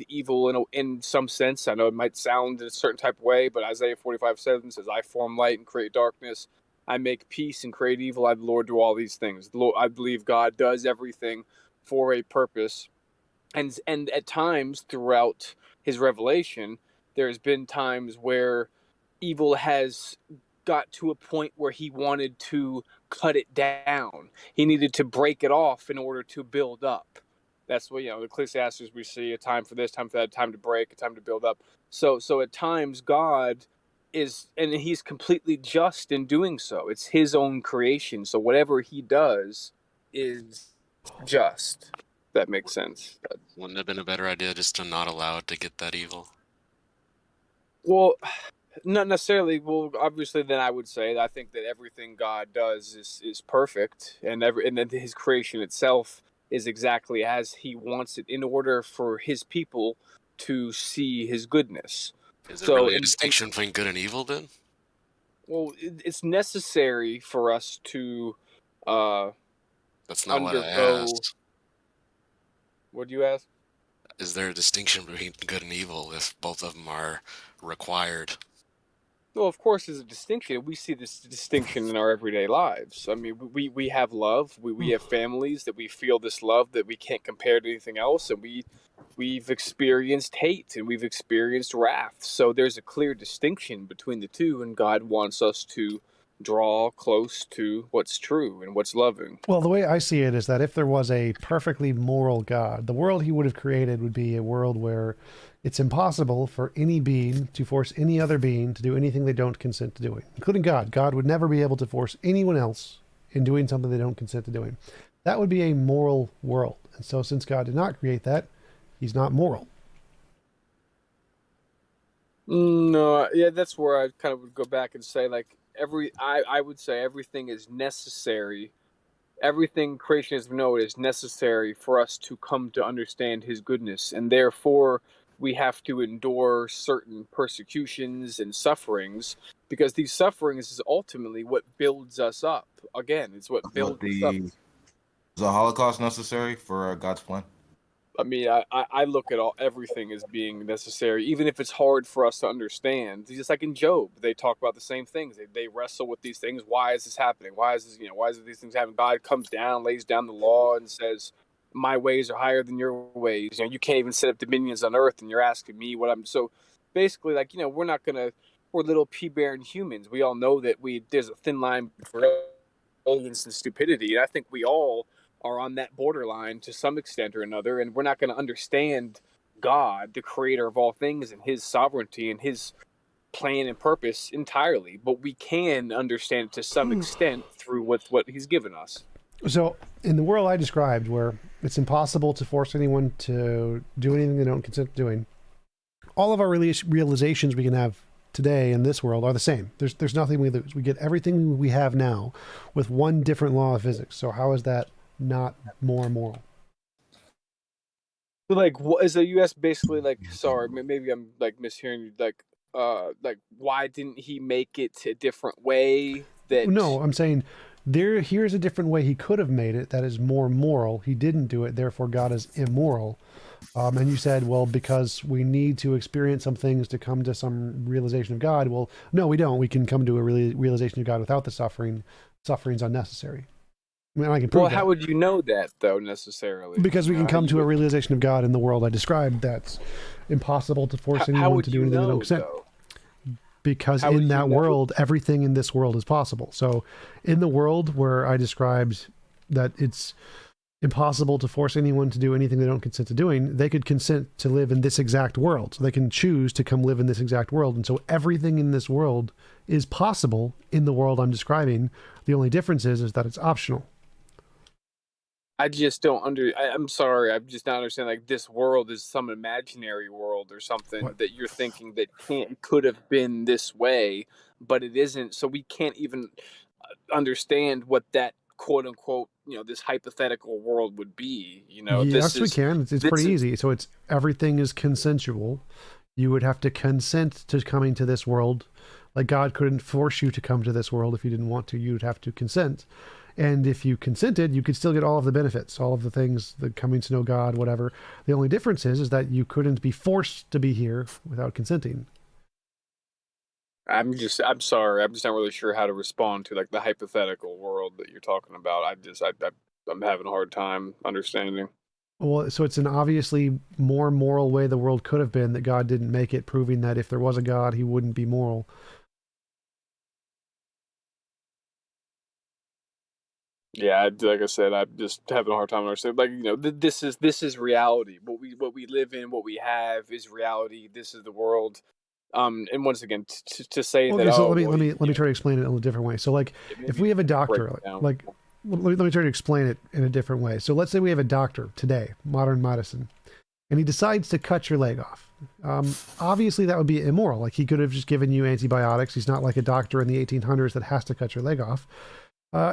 evil in some sense. I know it might sound in a certain type of way, but Isaiah 45:7 says, "I form light and create darkness." I make peace and create evil. I, the Lord, do all these things. The Lord, I believe God does everything for a purpose. And at times throughout his revelation, there's been times where evil has got to a point where he wanted to cut it down. He needed to break it off in order to build up. That's what, the Ecclesiastes we see, a time for this, time for that, time to break, a time to build up. So at times God is, and he's completely just in doing so. It's his own creation. So whatever he does is just. That makes sense. Wouldn't it have been a better idea just to not allow it to get that evil? Well, not necessarily. Well, obviously, then I would say that I think that everything God does is perfect, and then his creation itself is exactly as he wants it in order for his people to see his goodness. Is there really a distinction between good and evil then? Well, it's necessary for us to That's not what I asked. What do you ask? Is there a distinction between good and evil if both of them are required? Well, of course, there's a distinction. We see this distinction in our everyday lives. I mean, we have love. We have families that we feel this love that we can't compare to anything else, and we've experienced hate and we've experienced wrath. So there's a clear distinction between the two, and God wants us to draw close to what's true and what's loving. Well, the way I see it is that if there was a perfectly moral God, the world he would have created would be a world where it's impossible for any being to force any other being to do anything they don't consent to doing, including God. God would never be able to force anyone else in doing something they don't consent to doing. That would be a moral world. And so since God did not create that, he's not moral. No, yeah, that's where I kind of would go back and say, like, I would say everything is necessary. Everything creation has known is necessary for us to come to understand his goodness, and therefore we have to endure certain persecutions and sufferings, because these sufferings is ultimately what builds us up. Again, it's what builds us up. Is the Holocaust necessary for God's plan? I mean, I look at everything as being necessary, even if it's hard for us to understand. Just like in Job, they talk about the same things. They wrestle with these things. Why is this happening? Why is this? Why is these things happening? God comes down, lays down the law, and says, "My ways are higher than your ways. You can't even set up dominions on earth, and you're asking me what I'm." So basically, like, we're not gonna. We're little pea-bearing humans. We all know that there's a thin line between arrogance and stupidity, and I think we all are on that borderline to some extent or another, and we're not going to understand God, the creator of all things, and his sovereignty and his plan and purpose entirely, but we can understand it to some extent through what he's given us. So in the world I described, where it's impossible to force anyone to do anything they don't consent to doing, all of our realizations we can have today in this world are the same. There's nothing we lose. We get everything we have now with one different law of physics. So how is that not more moral? So, like, what is the U.S. basically like? Sorry, maybe I'm like mishearing you. Like, why didn't he make it a different way? No, I'm saying here's a different way he could have made it that is more moral. He didn't do it, therefore God is immoral. And you said, well, because we need to experience some things to come to some realization of God. Well, no, we don't. We can come to a realization of God without the suffering. Suffering's unnecessary. I mean, I can prove that. How would you know that, though, necessarily? Because we can come to a realization of God in the world I described that's impossible to force anyone to do anything they don't consent. Because in that world, everything in this world is possible. So in the world where I described that it's impossible to force anyone to do anything they don't consent to doing, they could consent to live in this exact world. So they can choose to come live in this exact world. And so everything in this world is possible in the world I'm describing. The only difference is that it's optional. I just don't I'm sorry, I'm just not understanding. Like, this world is some imaginary world or something that you're thinking that could have been this way, but it isn't. So we can't even understand what that quote unquote, this hypothetical world would be. Yes, we can. It's pretty easy. So it's everything is consensual. You would have to consent to coming to this world. Like, God couldn't force you to come to this world if you didn't want to. You'd have to consent. And if you consented, you could still get all of the benefits, all of the things, the coming to know God, whatever. The only difference is that you couldn't be forced to be here without consenting. I'm sorry. I'm just not really sure how to respond to like the hypothetical world that you're talking about. I'm having a hard time understanding. Well, so it's an obviously more moral way the world could have been that God didn't make it, proving that if there was a God, he wouldn't be moral. Yeah, like I said, I'm just having a hard time understanding. Like, you know, this is reality. What we live in, what we have is reality. This is the world. And once again, to say Okay, that. so Oh, let me try to explain it in a different way. So, like, if we have a doctor, like, let me try to explain it in a different way. So, let's say we have a doctor today, modern medicine, and he decides to cut your leg off. Obviously, that would be immoral. Like, he could have just given you antibiotics. He's not like a doctor in the 1800s that has to cut your leg off.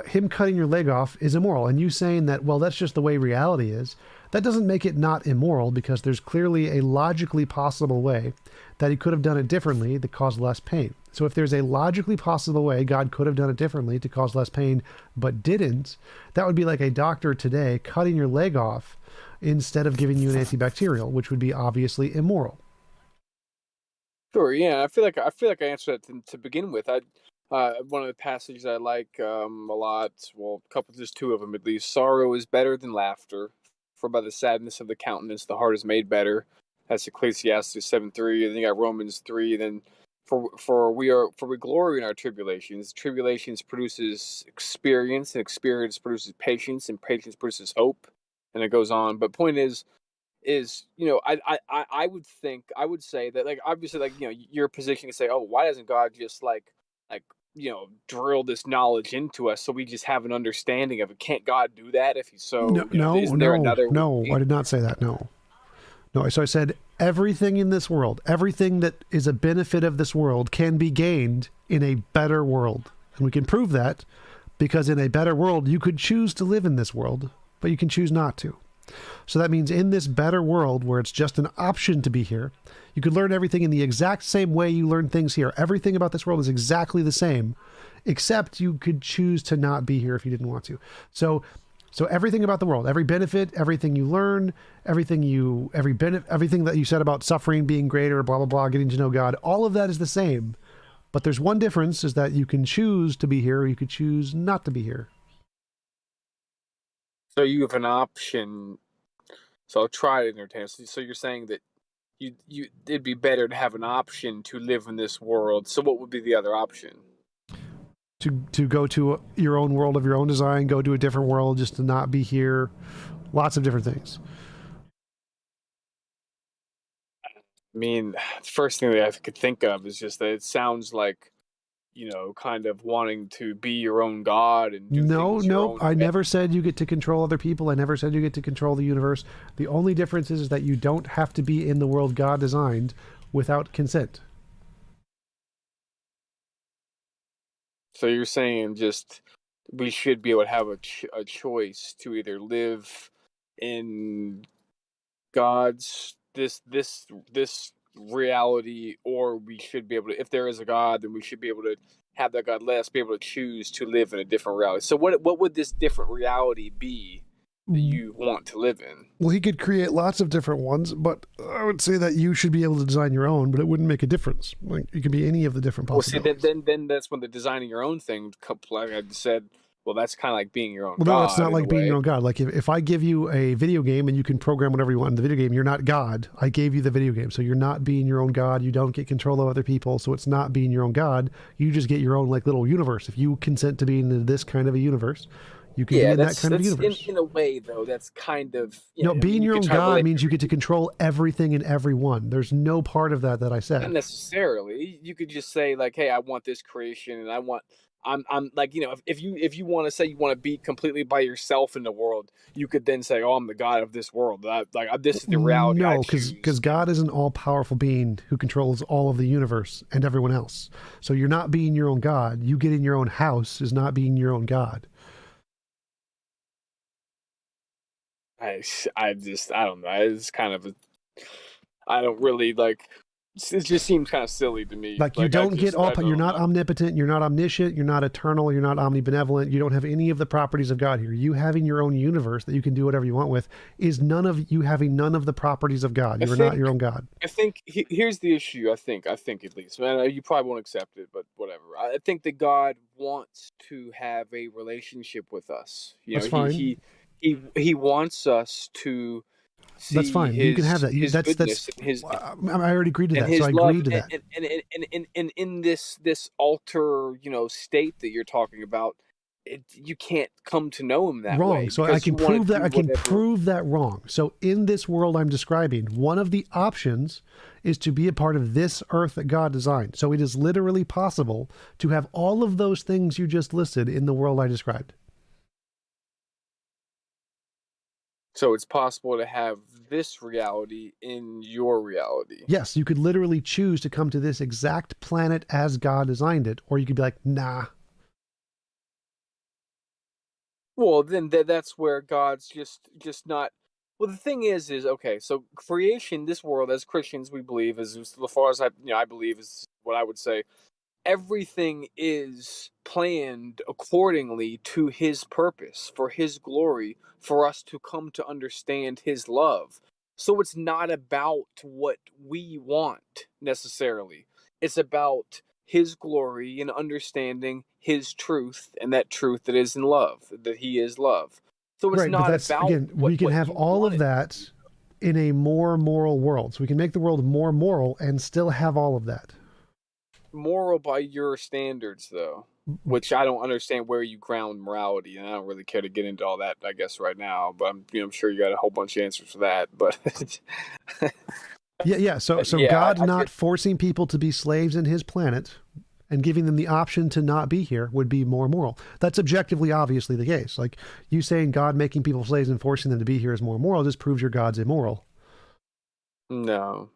Him cutting your leg off is immoral. And you saying that, well, that's just the way reality is, that doesn't make it not immoral, because there's clearly a logically possible way that he could have done it differently that caused less pain. So if there's a logically possible way God could have done it differently to cause less pain, but didn't, that would be like a doctor today cutting your leg off instead of giving you an antibacterial, which would be obviously immoral. Sure, yeah. I feel like I answered that to begin with. One of the passages I like a lot. Well, just two of them at least. Sorrow is better than laughter, for by the sadness of the countenance the heart is made better. That's Ecclesiastes 7:3. Then you got Romans 3. Then for we glory in our tribulations. Tribulations produces experience, and experience produces patience, and patience produces hope, and it goes on. But point is you know, I would say that, like, obviously, like, you know, your position to say, oh, why doesn't God just like you know, drill this knowledge into us so we just have an understanding of it? Can't God do that if he's so? No, I did not say that. No. So I said everything in this world, everything that is a benefit of this world can be gained in a better world. And we can prove that because in a better world, you could choose to live in this world, but you can choose not to. So that means in this better world where it's just an option to be here, you could learn everything in the exact same way you learn things here. Everything about this world is exactly the same, except you could choose to not be here if you didn't want to. So everything about the world, every benefit, everything you learn, everything that you said about suffering being greater, blah, blah, blah, getting to know God, all of that is the same. But there's one difference, is that you can choose to be here, or you could choose not to be here. So you have an option. So I'll try to entertain. So you're saying that it'd be better to have an option to live in this world. So what would be the other option? To go to your own world of your own design, go to a different world, just to not be here. Lots of different things. I mean, the first thing that I could think of is just that it sounds like, you know, kind of wanting to be your own God and do things your own I way. never said you get to control other people. I never said you get to control the universe. The only difference is that you don't have to be in the world God designed without consent. So you're saying just we should be able to have a choice to either live in God's this reality, or we should be able to, if there is a God, then we should be able to have that God let us be able to choose to live in a different reality. So what would this different reality be that you want to live in? Well, he could create lots of different ones, but I would say that you should be able to design your own, but it wouldn't make a difference. Like, it could be any of the different possibilities. Well, see, then that's when the designing your own thing, like I said, well, that's kind of like being your own God. Well, no, that's not like being your own God. Like, if I give you a video game and you can program whatever you want in the video game, you're not God. I gave you the video game. So you're not being your own God. You don't get control of other people. So it's not being your own God. You just get your own, like, little universe. If you consent to be in this kind of a universe, you can be in that kind of universe. In a way, though, that's kind of... being your own God means you get to control everything and everyone. There's no part of that I said. Not necessarily. You could just say, like, hey, I want this creation, and I'm like, you know, if you want to say you want to be completely by yourself in the world, you could then say, oh, I'm the God of this world. This is the reality. No, because God is an all-powerful being who controls all of the universe and everyone else. So you're not being your own God. You get in your own house is not being your own God. I don't know. It's kind of I don't really like It just seems kind of silly to me. Like you don't get all. You're not omnipotent. You're not omniscient. You're not eternal. You're not omnibenevolent. You don't have any of the properties of God here. You having your own universe that you can do whatever you want with is none of you having none of the properties of God. You are not your own God. I think here's the issue. I think at least, man, you probably won't accept it, but whatever. I think that God wants to have a relationship with us. That's fine. He wants us to. That's fine. You can have that. I already agreed to that. So I agreed to that. And in this alter, state that you're talking about, you can't come to know him that way. Wrong. So I can prove that. I can prove that wrong. So in this world I'm describing, one of the options is to be a part of this earth that God designed. So it is literally possible to have all of those things you just listed in the world I described. So it's possible to have this reality in your reality. Yes, you could literally choose to come to this exact planet as God designed it, or you could be like, nah. Well, then that's where God's just not. Well, the thing is okay. So creation, this world, as Christians, we believe is as far as I believe is what I would say. Everything is planned accordingly to his purpose, for his glory, for us to come to understand his love. So it's not about what we want necessarily. It's about his glory and understanding his truth, and that truth that is in love, that he is love. So it's not about again, we can have all of that in a more moral world. So we can make the world more moral and still have all of that. Moral by your standards, though, which I don't understand where you ground morality, and I don't really care to get into all that, I guess, right now. But I'm sure you got a whole bunch of answers for that. But yeah. So God not forcing people to be slaves in his planet and giving them the option to not be here would be more moral. That's objectively, obviously the case. Like you saying God making people slaves and forcing them to be here is more moral just proves your God's immoral. No,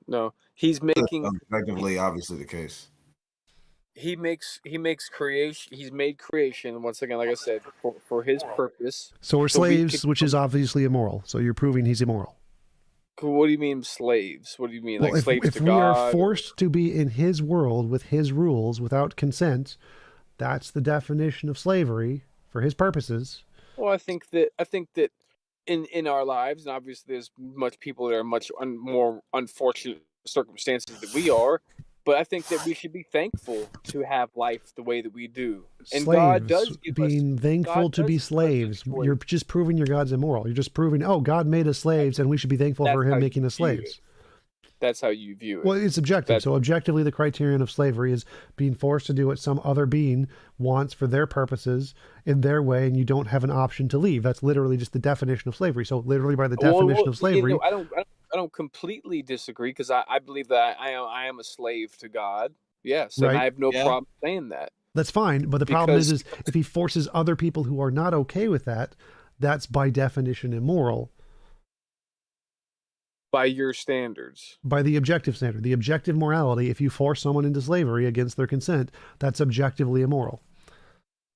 he's making objectively, obviously the case. He makes creation. He's made creation once again, like I said, for his purpose. So we're slaves, which is obviously immoral. So you're proving he's immoral. What do you mean slaves? What do you mean, well, like slaves to God? If we are forced to be in his world with his rules without consent, that's the definition of slavery for his purposes. Well, I think that in our lives, and obviously there's much people that are much more unfortunate circumstances than we are. But I think that we should be thankful to have life the way that we do. And slaves, God does give being us, thankful to be slaves. You're just proving your God's immoral. You're just proving, God made us slaves and we should be thankful for him making us slaves. That's how you view it. Well, it's objective. So objectively, the criterion of slavery is being forced to do what some other being wants for their purposes in their way, and you don't have an option to leave. That's literally just the definition of slavery. So literally by the definition of slavery... I don't completely disagree, because I believe that I am a slave to God. Yes, and I have no problem saying that. That's fine, but the problem is if he forces other people who are not okay with that, that's by definition immoral. By your standards. By the objective standard. The objective morality, if you force someone into slavery against their consent, that's objectively immoral.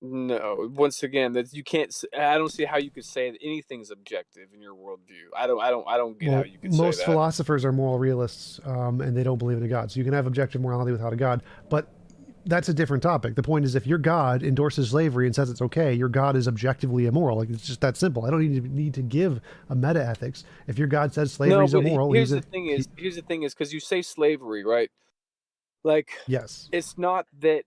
No, once again, that you can't. I don't see how you could say that anything's objective in your worldview. I don't get how you could say that. Most philosophers are moral realists, and they don't believe in a God. So you can have objective morality without a God, but that's a different topic. The point is, if your God endorses slavery and says it's okay, your God is objectively immoral. Like, it's just that simple. I don't need to give a meta ethics. If your God says slavery is immoral, here's the thing is, because you say slavery, right? Like, yes, it's not that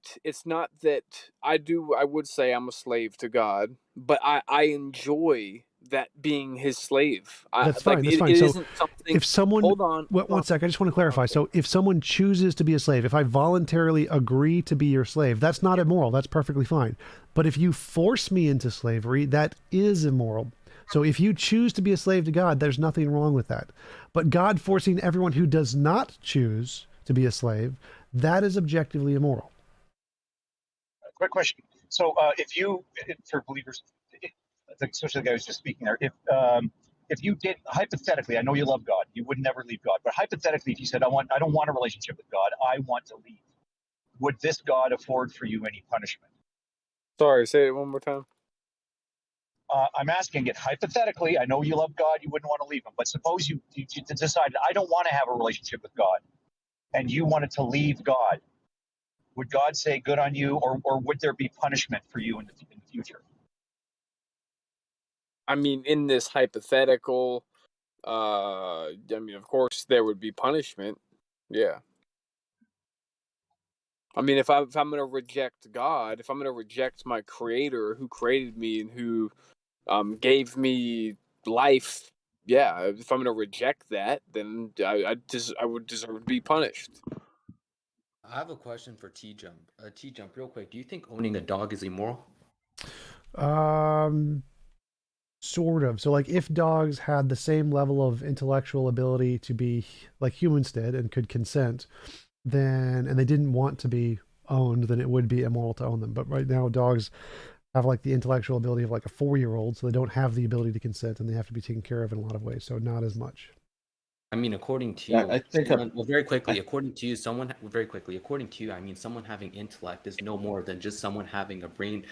I would say I'm a slave to God, but I enjoy that being his slave. That's fine. That's fine. So if someone, hold on, one sec, I just want to clarify. So if someone chooses to be a slave, if I voluntarily agree to be your slave, that's not immoral. That's perfectly fine. But if you force me into slavery, that is immoral. So if you choose to be a slave to God, there's nothing wrong with that. But God forcing everyone who does not choose to be a slave, that is objectively immoral. Quick question. So for believers, especially the guy who was just speaking there, if you did, hypothetically, I know you love God, you would never leave God, but hypothetically, if you said, I don't want a relationship with God, I want to leave, would this God afford for you any punishment? Sorry, say it one more time. I'm asking it hypothetically. I know you love God, you wouldn't want to leave him, but suppose you decided, I don't want to have a relationship with God, and you wanted to leave God, would God say good on you, or would there be punishment for you in the future? I mean, in this hypothetical, I mean, of course there would be punishment. Yeah. I mean, if I'm going to reject God, if I'm going to reject my creator who created me and who gave me life, yeah, if I'm going to reject that, then I would deserve to be punished. I have a question for T-Jump. T-Jump, real quick. Do you think owning a dog is immoral? Sort of. So like if dogs had the same level of intellectual ability to be like humans did and could consent, then, and they didn't want to be owned, then it would be immoral to own them. But right now dogs have like the intellectual ability of like a 4-year-old, so they don't have the ability to consent and they have to be taken care of in a lot of ways. So not as much. I mean, according to you, very quickly, according to you, I mean, someone having intellect is no more than just someone having a brain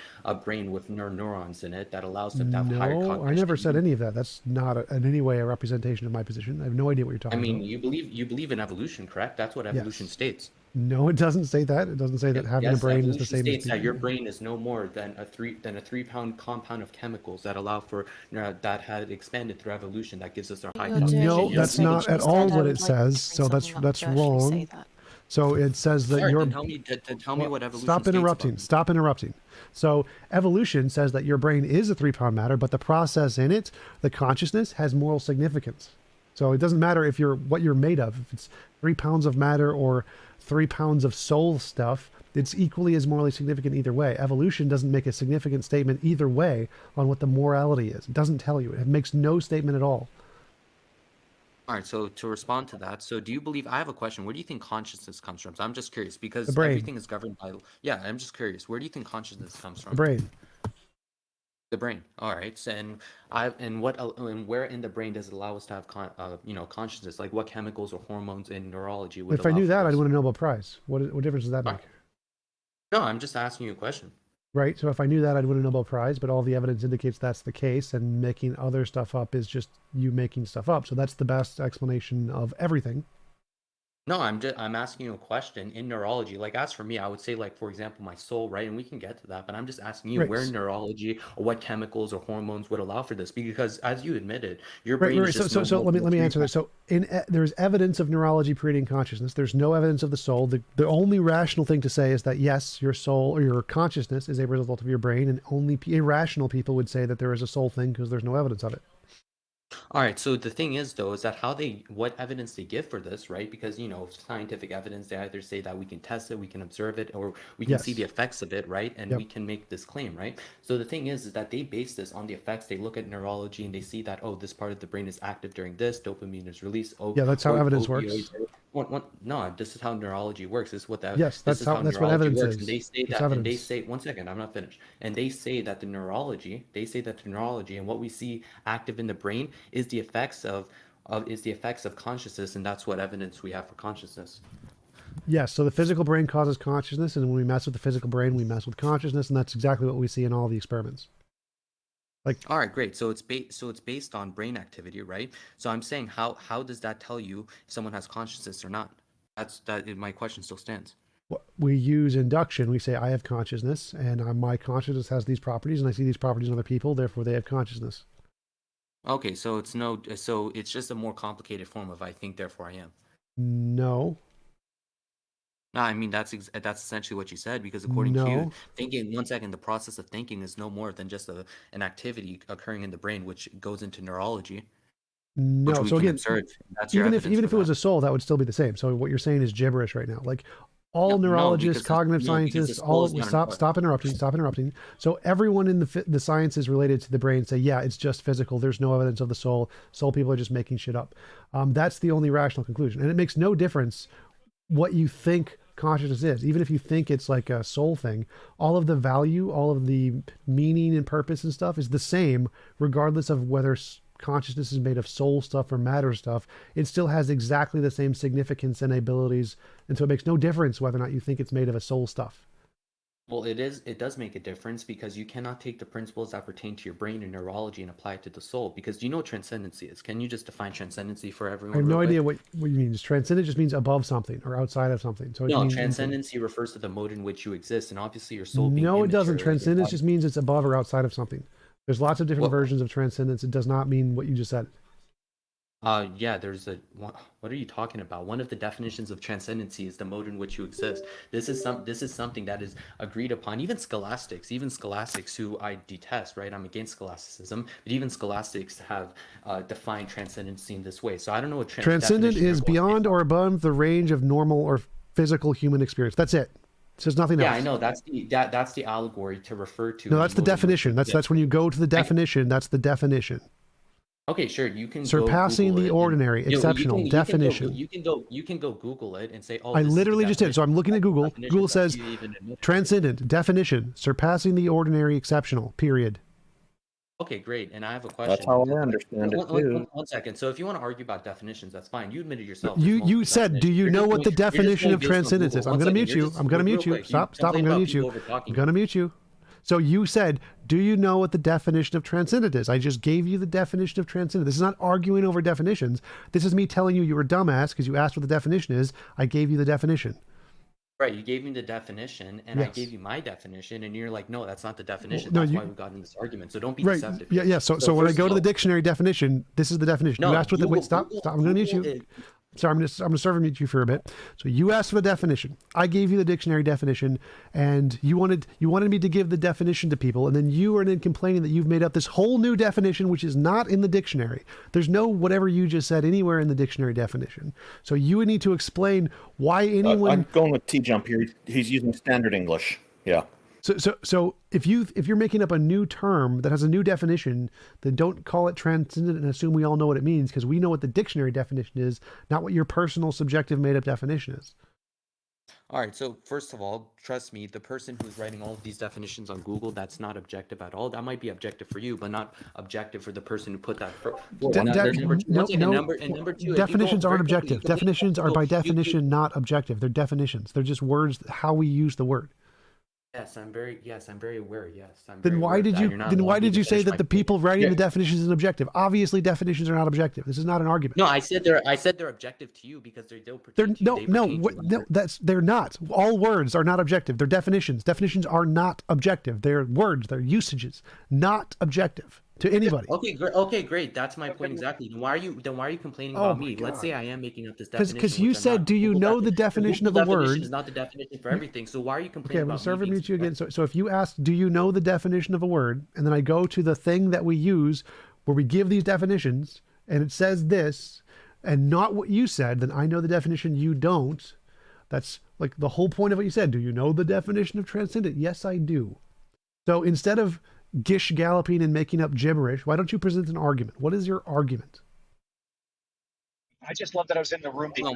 with neurons in it that allows them to have higher cognition. No, I never said any of that. That's not in any way a representation of my position. I have no idea what you're talking about. I mean, you believe in evolution, correct? That's what evolution states. No, it doesn't say that. It doesn't say that having a brain is the same. States that your brain is no more than a 3-pound compound of chemicals that allow for that had expanded through evolution that gives us our high cognition. No, that's not at all what it says. So that's wrong. So it says that your tell me what evolution. Stop interrupting. So evolution says that your brain is a 3-pound matter, but the process in it, the consciousness, has moral significance. So it doesn't matter if what you're made of, if it's 3 pounds of matter or 3 pounds of soul stuff, it's equally as morally significant either way. Evolution doesn't make a significant statement either way on what the morality is. It doesn't tell you. It makes no statement at all. All right, so to respond to that, so do you believe, I have a question, where do you think consciousness comes from? So I'm just curious, because everything is governed by, I'm just curious, where do you think consciousness comes from? The brain. The brain. All right. So, and where in the brain does it allow us to have consciousness? Like what chemicals or hormones in neurology would? If I knew that, I'd win a Nobel Prize. What difference does that make? No, I'm just asking you a question. Right. So if I knew that, I'd win a Nobel Prize. But all the evidence indicates that's the case, and making other stuff up is just you making stuff up. So that's the best explanation of everything. No, I'm asking you a question in neurology. Like, as for me, I would say, like, for example, my soul, right? And we can get to that, but I'm just asking you where in neurology or what chemicals or hormones would allow for this, because as you admitted, your brain is just so let me answer that. So there's evidence of neurology creating consciousness. There's no evidence of the soul. The only rational thing to say is that yes, your soul or your consciousness is a result of your brain, and only irrational people would say that there is a soul thing because there's no evidence of it. All right. So the thing is, though, is that what evidence they give for this, right? Because, scientific evidence, they either say that we can test it, we can observe it, or we can see the effects of it, right? And we can make this claim, right? So the thing is that they base this on the effects. They look at neurology and they see that, this part of the brain is active during this, dopamine is released. That's how evidence works. No, this is how neurology works. This is what that. Yes, that's what evidence works. is. And they say that, and they say, one second, I'm not finished. And they say that the neurology, and what we see active in the brain is the effects of consciousness, and that's what evidence we have for consciousness. Yes, so the physical brain causes consciousness, and when we mess with the physical brain, we mess with consciousness, and that's exactly what we see in all the experiments. All right, great. So it's based on brain activity, right? So I'm saying, how does that tell you if someone has consciousness or not? My question still stands. We use induction. We say I have consciousness, and my consciousness has these properties, and I see these properties in other people. Therefore, they have consciousness. Okay, so it's just a more complicated form of I think, therefore I am. No. No, I mean that's essentially what you said, because according to you, thinking, one second, the process of thinking is no more than just an activity occurring in the brain, which goes into neurology. No, so again, even if it was a soul, that would still be the same. So what you're saying is gibberish right now. Like all neurologists, cognitive scientists, stop interrupting. So everyone in the sciences related to the brain say, yeah, it's just physical. There's no evidence of the soul. Soul people are just making shit up. That's the only rational conclusion, and it makes no difference what you think consciousness is. Even if you think it's like a soul thing, all of the value, all of the meaning and purpose and stuff is the same, regardless of whether consciousness is made of soul stuff or matter stuff. It still has exactly the same significance and abilities, and so it makes no difference whether or not you think it's made of a soul stuff. Well, it does make a difference because you cannot take the principles that pertain to your brain and neurology and apply it to the soul. Because do you know what transcendency is? Can you just define transcendency for everyone? I have no real idea quick? what you mean. Just transcendent just means above something or outside of something. So it No, means transcendency refers to the mode in which you exist, and obviously your soul being no, it doesn't. immaterial, your Transcendence body- just means it's above or outside of something. There's lots of different versions of transcendence. It does not mean what you just said. Yeah, there's a. What are you talking about? One of the definitions of transcendency is the mode in which you exist. This is something that is agreed upon. Even scholastics who I detest, right? I'm against scholasticism, but even scholastics have defined transcendency in this way. So I don't know what Transcendent is beyond or above the range of normal or physical human experience. That's it. It says nothing else. Yeah, I know. That's the allegory to refer to. No, that's the definition. That's when you go to the definition. That's the definition. Okay, sure. You can Surpassing go Google the it. ordinary, exceptional, definition. You can go Google it and say, oh. I this is the literally just did. So I'm looking at Google. definition Google that says you even admit. transcendent, definition, surpassing the ordinary, exceptional, period. Okay, great. And I have a question. That's how I understand it too. One second. So if you want to argue about definitions, that's fine. You admitted yourself. You said, do you know what the definition of based on transcendence is? Google. I'm going to One mute second, you. I'm going to real mute you. quick. Stop. I'm Complain going to about mute you. people over-talking. I'm going to mute you. So you said, do you know what the definition of transcendent is? I just gave you the definition of transcendent. This is not arguing over definitions. This is me telling you you're a dumbass because you asked what the definition is. I gave you the definition. Right, you gave me the definition, and I Yes. gave you my definition, and you're like, no, that's not the definition. No, That's you- why we got in this argument. So don't be Right. deceptive. Yeah. So when I first go of to the all- dictionary definition, this is the definition. No, You asked what the, Google- wait, stop. I'm going to mute Google you. it. Sorry, I'm going to serve and mute you for a bit. So you asked for the definition. I gave you the dictionary definition, and you wanted me to give the definition to people, and then you are then complaining that you've made up this whole new definition, which is not in the dictionary. There's no whatever you just said anywhere in the dictionary definition. So you would need to explain why anyone. I'm going with T-Jump here. He's using standard English. Yeah. So if you're making up a new term that has a new definition, then don't call it transcendent and assume we all know what it means, because we know what the dictionary definition is, not what your personal subjective made up definition is. All right, so first of all, trust me, the person who's writing all of these definitions on Google, that's not objective at all. That might be objective for you, but not objective for the person who put that. Number two, definitions aren't objective. Definitions are by definition not objective. They're definitions. They're just words, how we use the word. Yes, I'm very aware. Yes, I'm Then very why aware of did that. you You're not then why allowing me did to you say finish that my the people writing the definitions is objective? Obviously, definitions are not objective. This is not an argument. No, I said they're objective to you because they don't pertain to you. No, they're not. All words are not objective. They're definitions. Definitions are not objective. They're words. They're usages, not objective to anybody. Okay, great. That's my point exactly. Then why are you complaining about me? Let's say I am making up this definition. Because you which I'm said, not. do you know the definition of a Definition word? is not the definition for everything. So why are you Okay, complaining I'm going about to serve me and being mute you again. So if you ask, do you know the definition of a word? And then I go to the thing that we use where we give these definitions and it says this and not what you said, then I know the definition, you don't. That's like the whole point of what you said. Do you know the definition of transcendent? Yes, I do. So instead of gish galloping and making up gibberish, why don't you present an argument? What is your argument? I just love that I was in the room. No,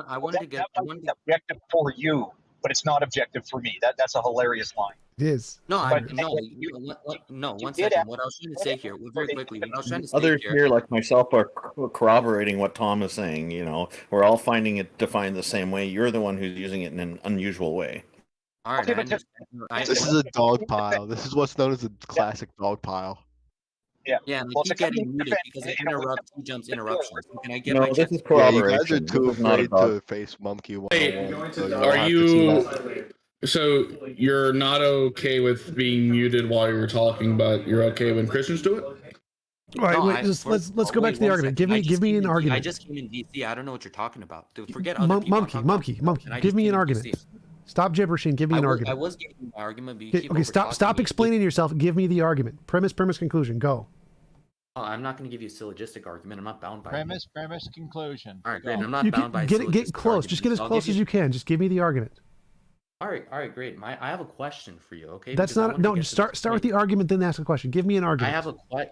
I wanted to get. Objective for you, but it's not objective for me. That's a hilarious line. It is. No, But- no. One did second. What I was trying to say here, very quickly. What I was trying to say Others here. here, like myself, are corroborating what Tom is saying. You know, we're all finding it defined the same way. You're the one who's using it in an unusual way. All right, This is a dog pile. This is what's known as a classic dog pile. Yeah. Yeah, and Well, I keep to getting muted because I interrupt T-Jump's interruptions. Can I get No, my this chance? is Yeah, you corroboration. guys are too This is not a afraid dog. to face Monkey 101. Wait, so you'll are have to see you? that. So you're not okay with being muted while you're talking, but you're okay when Christians do it? All right, No, wait, let's go back to the argument. Give me an I argument. just came in DC. I don't know what you're talking about. Dude, forget other people. Monkey. And I Give just me came an in argument. DC. Stop gibberishing. Give me an I argument. was giving you my argument, but you Okay, keep okay, stop over-talking me. explaining yourself. Give me the argument. Premise, conclusion. Go. Oh, I'm not going to give you a syllogistic argument. I'm not bound by it. Premise, conclusion. All right, great. I'm not You bound by can get close. Just get as close as you can. Just give me the argument. All right, great. I have a question for you. Okay. That's Because I not wanted to no. get Just to this start with point. the argument, then ask a question. Give me an I argument.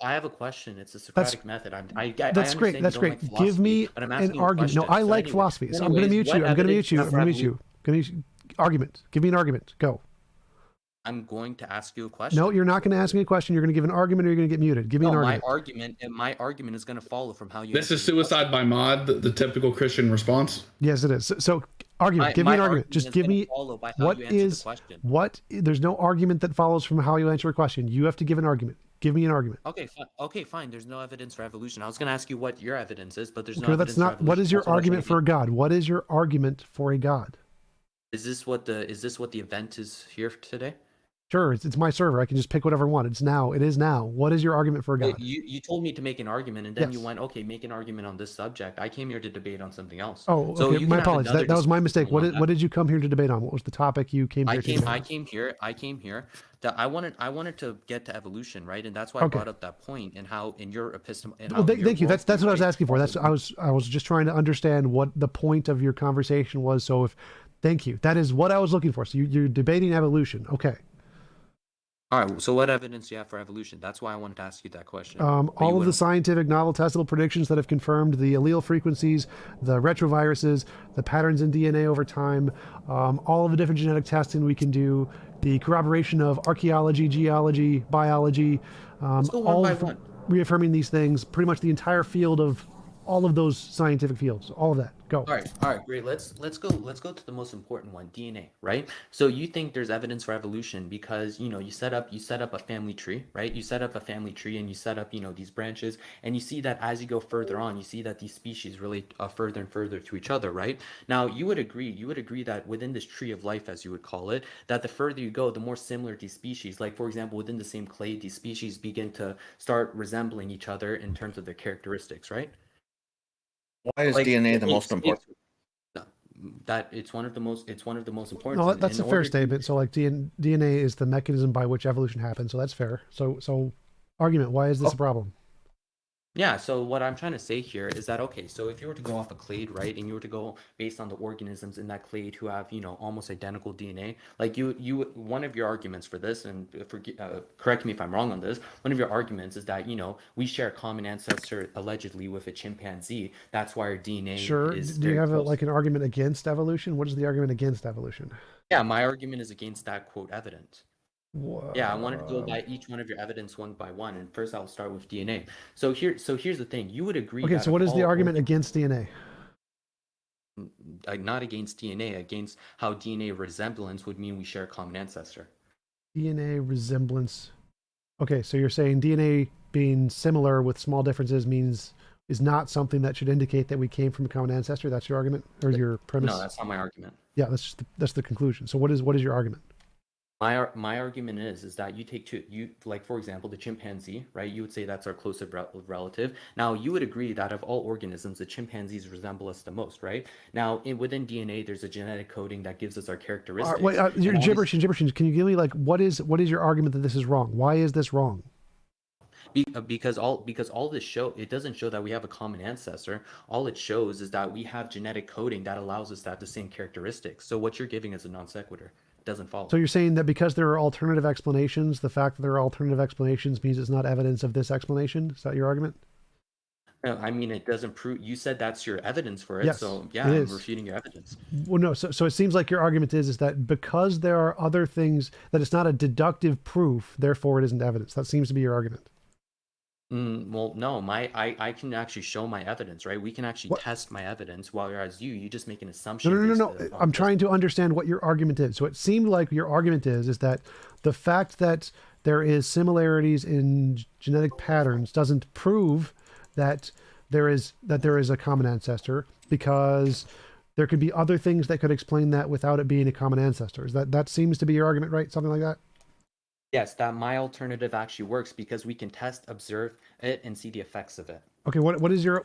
have a question. It's a Socratic method. I That's great. understand That's you great. don't like Give me philosophy, but I'm an asking you a argument. No, question. I So like anyway- philosophy. So I'm going to anyways, mute you. what I'm going to mute you. evidence- I'm going to mute you. Argument. Give me an argument. Go. I'm going to ask you a question. No, you're not going to ask me a question. You're going to give an argument, or you're going to get muted. Give me an argument. My argument is going to follow from how you. This is suicide by mod, the typical Christian response. Yes, it is. So argument. Give me an argument. Just give me what. There's no argument that follows from how you answer a question. You have to give an argument. Give me an argument. Okay, fine. There's no evidence for evolution. I was going to ask you what your evidence is, but there's no Okay, evidence that's not. for evolution. What is your argument for a God? What is your argument for a God? Is this what the event is here today? Sure, it's my server. I can just pick whatever I want. It is now. What is your argument for a God? You told me to make an argument, and then you went, okay, make an argument on this subject. I came here to debate on something else. Oh, so okay. My apologies. That was my mistake. What did you come here to debate on? What was the topic you came here to debate on? I came here that I wanted to get to evolution, right? And that's why I brought up that point and how in your epistemology. Well, thank you. That's what I was asking for. I was just trying to understand what the point of your conversation was. So thank you. That is what I was looking for. So you're debating evolution. Okay. All right, so what evidence do you have for evolution? That's why I wanted to ask you that question. All of the scientific novel testable predictions that have confirmed the allele frequencies, the retroviruses, the patterns in DNA over time, all of the different genetic testing we can do, the corroboration of archaeology, geology, biology, reaffirming these things, pretty much the entire field of all of those scientific fields, all of that. Go. All right, great. Let's go to the most important one, DNA, right? So you think there's evidence for evolution because you set up a family tree, right? You set up a family tree and you set up these branches, and you see that as you go further on, you see that these species relate further and further to each other, right? Now you would agree that within this tree of life, as you would call it, that the further you go, the more similar these species, like for example, within the same clade, these species begin to start resembling each other in terms of their characteristics, right? Why is DNA the most important? That it's one of the most important. No, that's a fair statement. So DNA is the mechanism by which evolution happens. So that's fair. So argument, why is this a problem? Yeah, so what I'm trying to say here is that, okay, so if you were to go off a clade, right, and you were to go based on the organisms in that clade who have, almost identical DNA, like one of your arguments for this, and correct me if I'm wrong on this, one of your arguments is that, we share a common ancestor allegedly with a chimpanzee. That's why our DNA is do you have an argument against evolution? What is the argument against evolution? Yeah, my argument is against that quote evidence. Yeah, I wanted to go by each one of your evidence one by one, and first I'll start with DNA. So here's the thing: you would agree. Okay, so what is the argument against DNA? Not against DNA, against how DNA resemblance would mean we share a common ancestor. DNA resemblance. Okay, so you're saying DNA being similar with small differences is not something that should indicate that we came from a common ancestor. That's your argument or your premise? No, that's not my argument. Yeah, that's the conclusion. So what is your argument? My argument is that you take like for example the chimpanzee, right? You would say that's our closest relative. Now you would agree that of all organisms, the chimpanzees resemble us the most, right? Now within DNA, there's a genetic coding that gives us our characteristics. Wait, you're gibberish. Can you give me what is your argument that this is wrong? Why is this wrong? Because all this it doesn't show that we have a common ancestor. All it shows is that we have genetic coding that allows us to have the same characteristics. So what you're giving is a non sequitur. Doesn't follow. So you're saying that because there are alternative explanations, the fact that there are alternative explanations means it's not evidence of this explanation? Is that your argument? No, I mean, it doesn't prove. You said that's your evidence for it. Yes, so yeah, I'm refuting your evidence. Well, no. So it seems like your argument is that because there are other things, that it's not a deductive proof, therefore it isn't evidence. That seems to be your argument. Well, no, I can actually show my evidence, right? We can actually test my evidence, whereas you just make an assumption. No. I'm trying to understand what your argument is. So it seemed like your argument is that the fact that there is similarities in genetic patterns doesn't prove that there is a common ancestor, because there could be other things that could explain that without it being a common ancestor. That seems to be your argument, right? Something like that? Yes, that my alternative actually works because we can test, observe it, and see the effects of it. Okay, what is your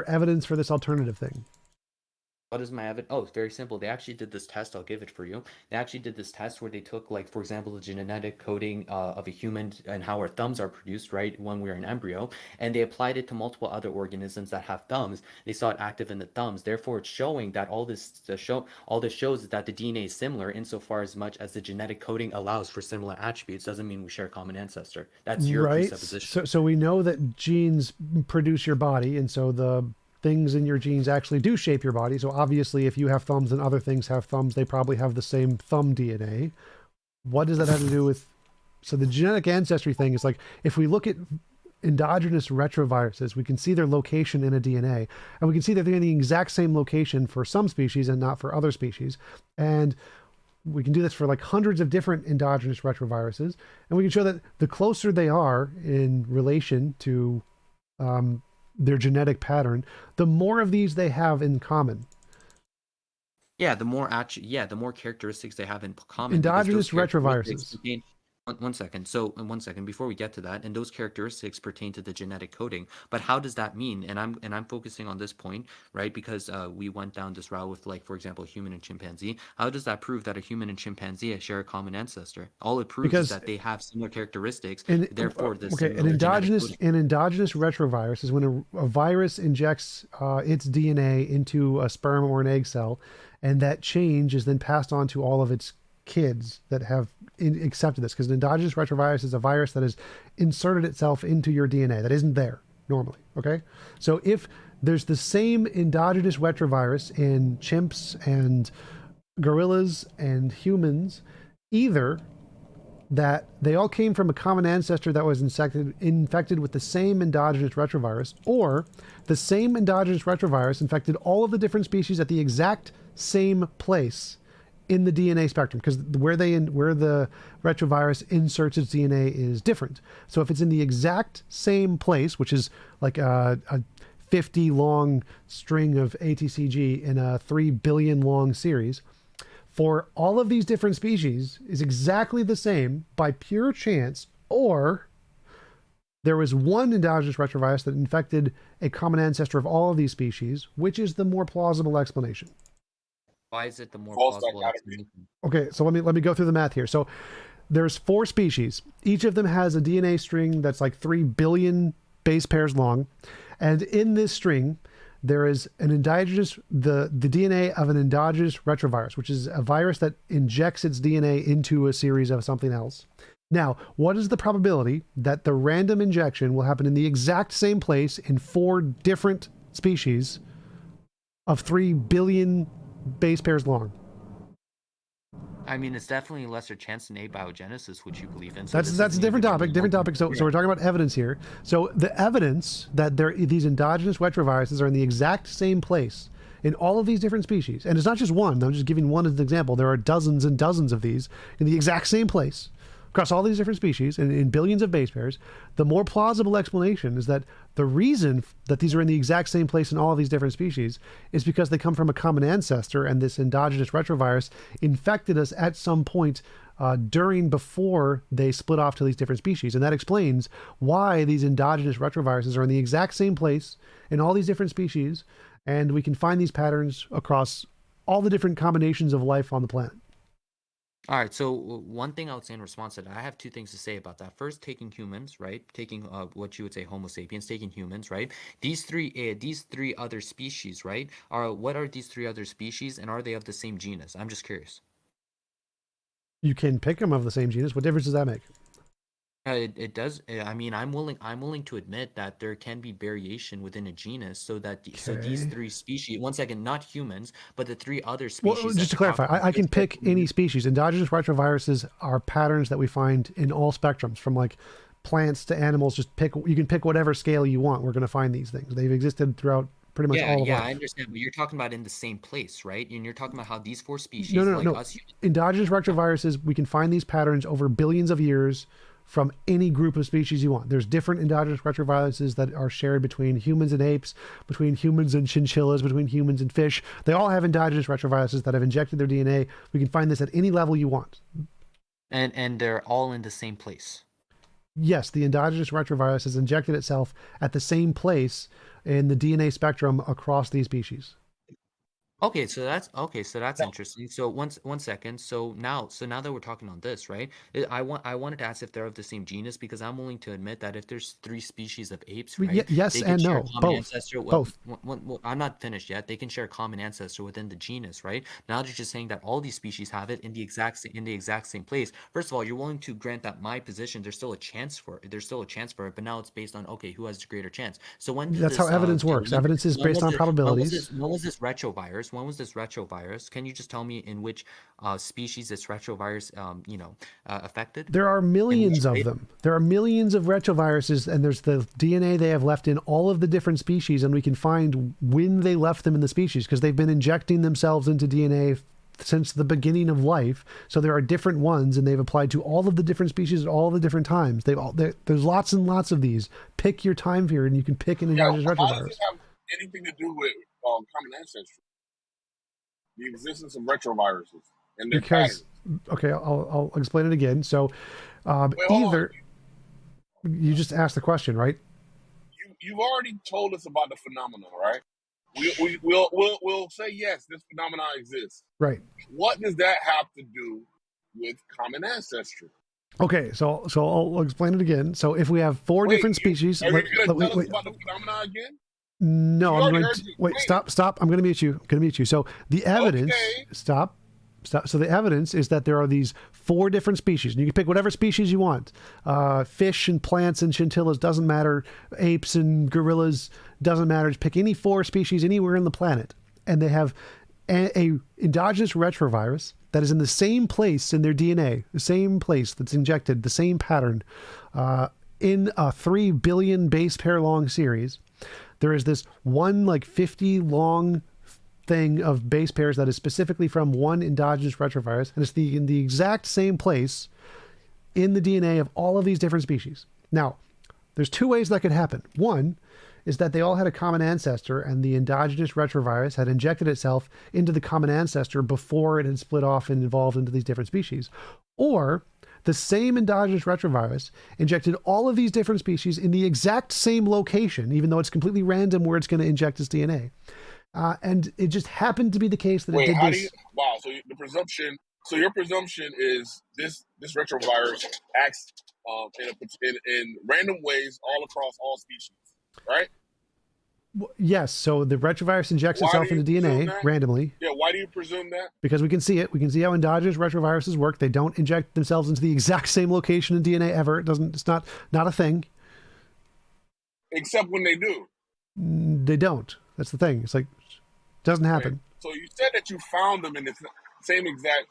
evidence for this alternative thing? What is my evidence? Oh, it's very simple. They actually did this test. I'll give it for you. They actually did this test where they took, like, for example, the genetic coding of a human and how our thumbs are produced, right, when we're an embryo, and they applied it to multiple other organisms that have thumbs. They saw it active in the thumbs. Therefore, it's showing that all this shows is that the DNA is similar insofar as much as the genetic coding allows for similar attributes. Doesn't mean we share a common ancestor. That's your presupposition. So we know that genes produce your body, and so the things in your genes actually do shape your body. So obviously if you have thumbs and other things have thumbs, they probably have the same thumb DNA. What does that have to do with? So the genetic ancestry thing is like, if we look at endogenous retroviruses, we can see their location in a DNA, and we can see that they're in the exact same location for some species and not for other species. And we can do this for like hundreds of different endogenous retroviruses, and we can show that the closer they are in relation to their genetic pattern, the more of these they have in common. Yeah, the more characteristics they have in common. Endogenous retroviruses. One second. So, one second before we get to that, and those characteristics pertain to the genetic coding. But how does that mean? And I'm focusing on this point, right? Because we went down this route with, like, for example, human and chimpanzee. How does that prove that a human and chimpanzee share a common ancestor? All it proves is that they have similar characteristics. Therefore, an endogenous retrovirus is when a virus injects its DNA into a sperm or an egg cell, and that change is then passed on to all of its kids that have accepted this, because an endogenous retrovirus is a virus that has inserted itself into your DNA that isn't there normally. Okay, so if there's the same endogenous retrovirus in chimps and gorillas and humans, either that they all came from a common ancestor that was infected with the same endogenous retrovirus, or the same endogenous retrovirus infected all of the different species at the exact same place in the DNA spectrum, because where the retrovirus inserts its DNA is different. So if it's in the exact same place, which is like a 50 long string of ATCG in a 3 billion long series, for all of these different species is exactly the same by pure chance, or there was one endogenous retrovirus that infected a common ancestor of all of these species, which is the more plausible explanation. Why is it the more plausible explanation? Okay, so let me go through the math here. So there's 4 species. Each of them has a DNA string that's like 3 billion base pairs long. And in this string, there is an endogenous, the DNA of an endogenous retrovirus, which is a virus that injects its DNA into a series of something else. Now, what is the probability that the random injection will happen in the exact same place in 4 different species of 3 billion base pairs long? I mean, it's definitely a lesser chance than abiogenesis, which you believe in. So that's a different topic. So we're talking about evidence here. So the evidence that these endogenous retroviruses are in the exact same place in all of these different species, and it's not just one. I'm just giving one as an example. There are dozens and dozens of these in the exact same place across all these different species and in billions of base pairs. The more plausible explanation is that the reason that these are in the exact same place in all of these different species is because they come from a common ancestor, and this endogenous retrovirus infected us at some point before they split off to these different species. And that explains why these endogenous retroviruses are in the exact same place in all these different species, and we can find these patterns across all the different combinations of life on the planet. All right, so one thing I would say in response to that, I have 2 things to say about that. First, taking humans, right? Taking what you would say Homo sapiens, taking humans, right? These three other species, right? What are these 3 other species, and are they of the same genus? I'm just curious. You can pick them of the same genus. What difference does that make? It does. I mean, I'm willing to admit that there can be variation within a genus, so these 3 species. One second, not humans, but the 3 other species. Well, just to clarify, I can pick any species. Endogenous retroviruses are patterns that we find in all spectrums, from like plants to animals. You can pick whatever scale you want. We're going to find these things. They've existed throughout pretty much all of life. Yeah, I understand, but you're talking about in the same place, right? And you're talking about how these 4 species, no. us humans. Endogenous retroviruses, we can find these patterns over billions of years from any group of species you want. There's different endogenous retroviruses that are shared between humans and apes, between humans and chinchillas, between humans and fish. They all have endogenous retroviruses that have injected their DNA. We can find this at any level you want. And they're all in the same place. Yes, the endogenous retrovirus has injected itself at the same place in the DNA spectrum across these species. Okay, so that's interesting. So one second. So now that we're talking on this, right? I wanted to ask if they're of the same genus, because I'm willing to admit that if there's 3 species of apes, right? Yes and no, both. Both. I'm not finished yet. They can share a common ancestor within the genus, right? Now they're just saying that all these species have it in the exact same place. First of all, you're willing to grant that my position, there's still a chance for it, but now it's based on, okay, who has the greater chance? So when that's how evidence works. Evidence is based on probabilities. When was this retrovirus? retrovirus? When was this retrovirus? Can you just tell me in which species this retrovirus, affected? There are millions of them. There are millions of retroviruses, and there's the DNA they have left in all of the different species, and we can find when they left them in the species because they've been injecting themselves into DNA since the beginning of life. So there are different ones, and they've applied to all of the different species at all the different times. There's lots and lots of these. Pick your time period, and you can pick an endogenous retrovirus. How does it have anything to do with common ancestry? The existence of retroviruses and their patterns. Okay, I'll explain it again. So either you just asked the question, right? You've already told us about the phenomenon, right? We'll say yes, this phenomenon exists. Right. What does that have to do with common ancestry? Okay, so I'll explain it again. So if we have four different species, are you going to tell us about the phenomenon again? No, I'm going to wait. Stop. I'm going to mute you. So the evidence. Okay. Stop. So the evidence is that there are these four different species, and you can pick whatever species you want. Fish and plants and chinchillas, doesn't matter. Apes and gorillas, doesn't matter. Just pick any four species anywhere on the planet, and they have a endogenous retrovirus that is in the same place in their DNA, the same place that's injected, the same pattern, in a 3 billion base pair long series. There is this one 50 long thing of base pairs that is specifically from one endogenous retrovirus, and it's in the exact same place in the DNA of all of these different species. Now, there's two ways that could happen. One is that they all had a common ancestor, and the endogenous retrovirus had injected itself into the common ancestor before it had split off and evolved into these different species. Or the same endogenous retrovirus injected all of these different species in the exact same location, even though it's completely random where it's going to inject its DNA. And it just happened to be the case that it did this. So your presumption is this retrovirus acts in random ways all across all species, right? Yes. So the retrovirus injects itself into DNA randomly. Yeah. Why do you presume that? Because we can see it. We can see how endogenous retroviruses work. They don't inject themselves into the exact same location in DNA ever. It's not a thing. Except when they do. They don't. That's the thing. It's doesn't happen. Right. So you said that you found them in the same exact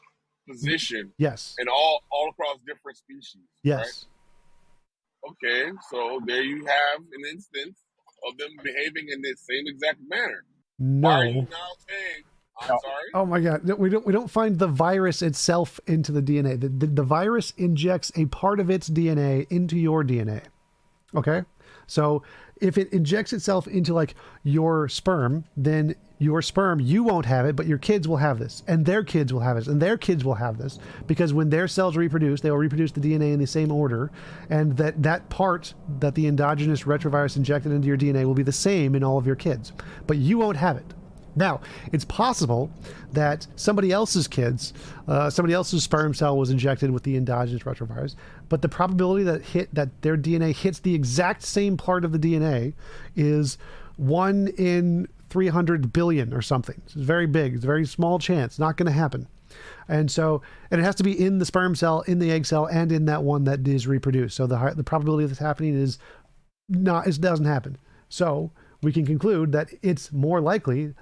position. Yes. And all across different species. Yes. Right? Okay. So there you have an instance of them behaving in this same exact manner. No. Why are you now saying, I'm sorry? Oh my God. No, we don't find the virus itself into the DNA. The virus injects a part of its DNA into your DNA. Okay? So if it injects itself into your sperm, then your sperm, you won't have it, but your kids will have this, and their kids will have this, and their kids will have this, because when their cells reproduce, they will reproduce the DNA in the same order, and that part that the endogenous retrovirus injected into your DNA will be the same in all of your kids, but you won't have it. Now, it's possible that somebody else's kids, somebody else's sperm cell was injected with the endogenous retrovirus, but the probability that their DNA hits the exact same part of the DNA is 1 in 300 billion or something. It's very big. It's a very small chance. Not going to happen. And it has to be in the sperm cell, in the egg cell, and in that one that is reproduced. So the probability of this happening it doesn't happen. So we can conclude that it's more likely,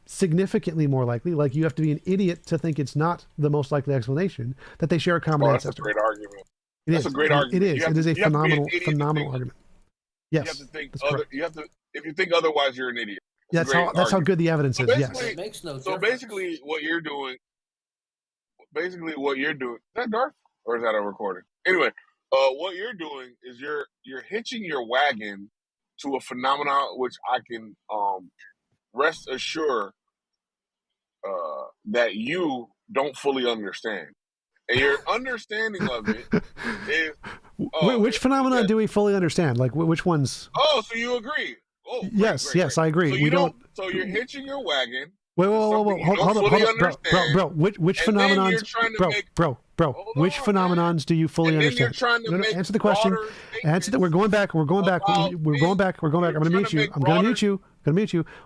significantly more likely, you have to be an idiot to think it's not the most likely explanation, that they share a common ancestor. That's a great argument. That's a great argument. It is. It is a phenomenal argument. Yes. If you think otherwise, you're an idiot. That's how good the evidence is. Yes. It makes no difference. Basically what you're doing, is that Darth or is that a recording? Anyway, what you're doing is you're hitching your wagon to a phenomenon which I can rest assured that you don't fully understand. And your understanding of it is... which phenomenon do we fully understand? Which ones? Oh, so you agree? Oh, yes, yes, I agree. So so you're hitching your wagon. Wait, hold up, bro. Which phenomenons, bro? Which phenomenons do you fully understand? Answer the question. Answer that. We're going back. I'm going to mute you.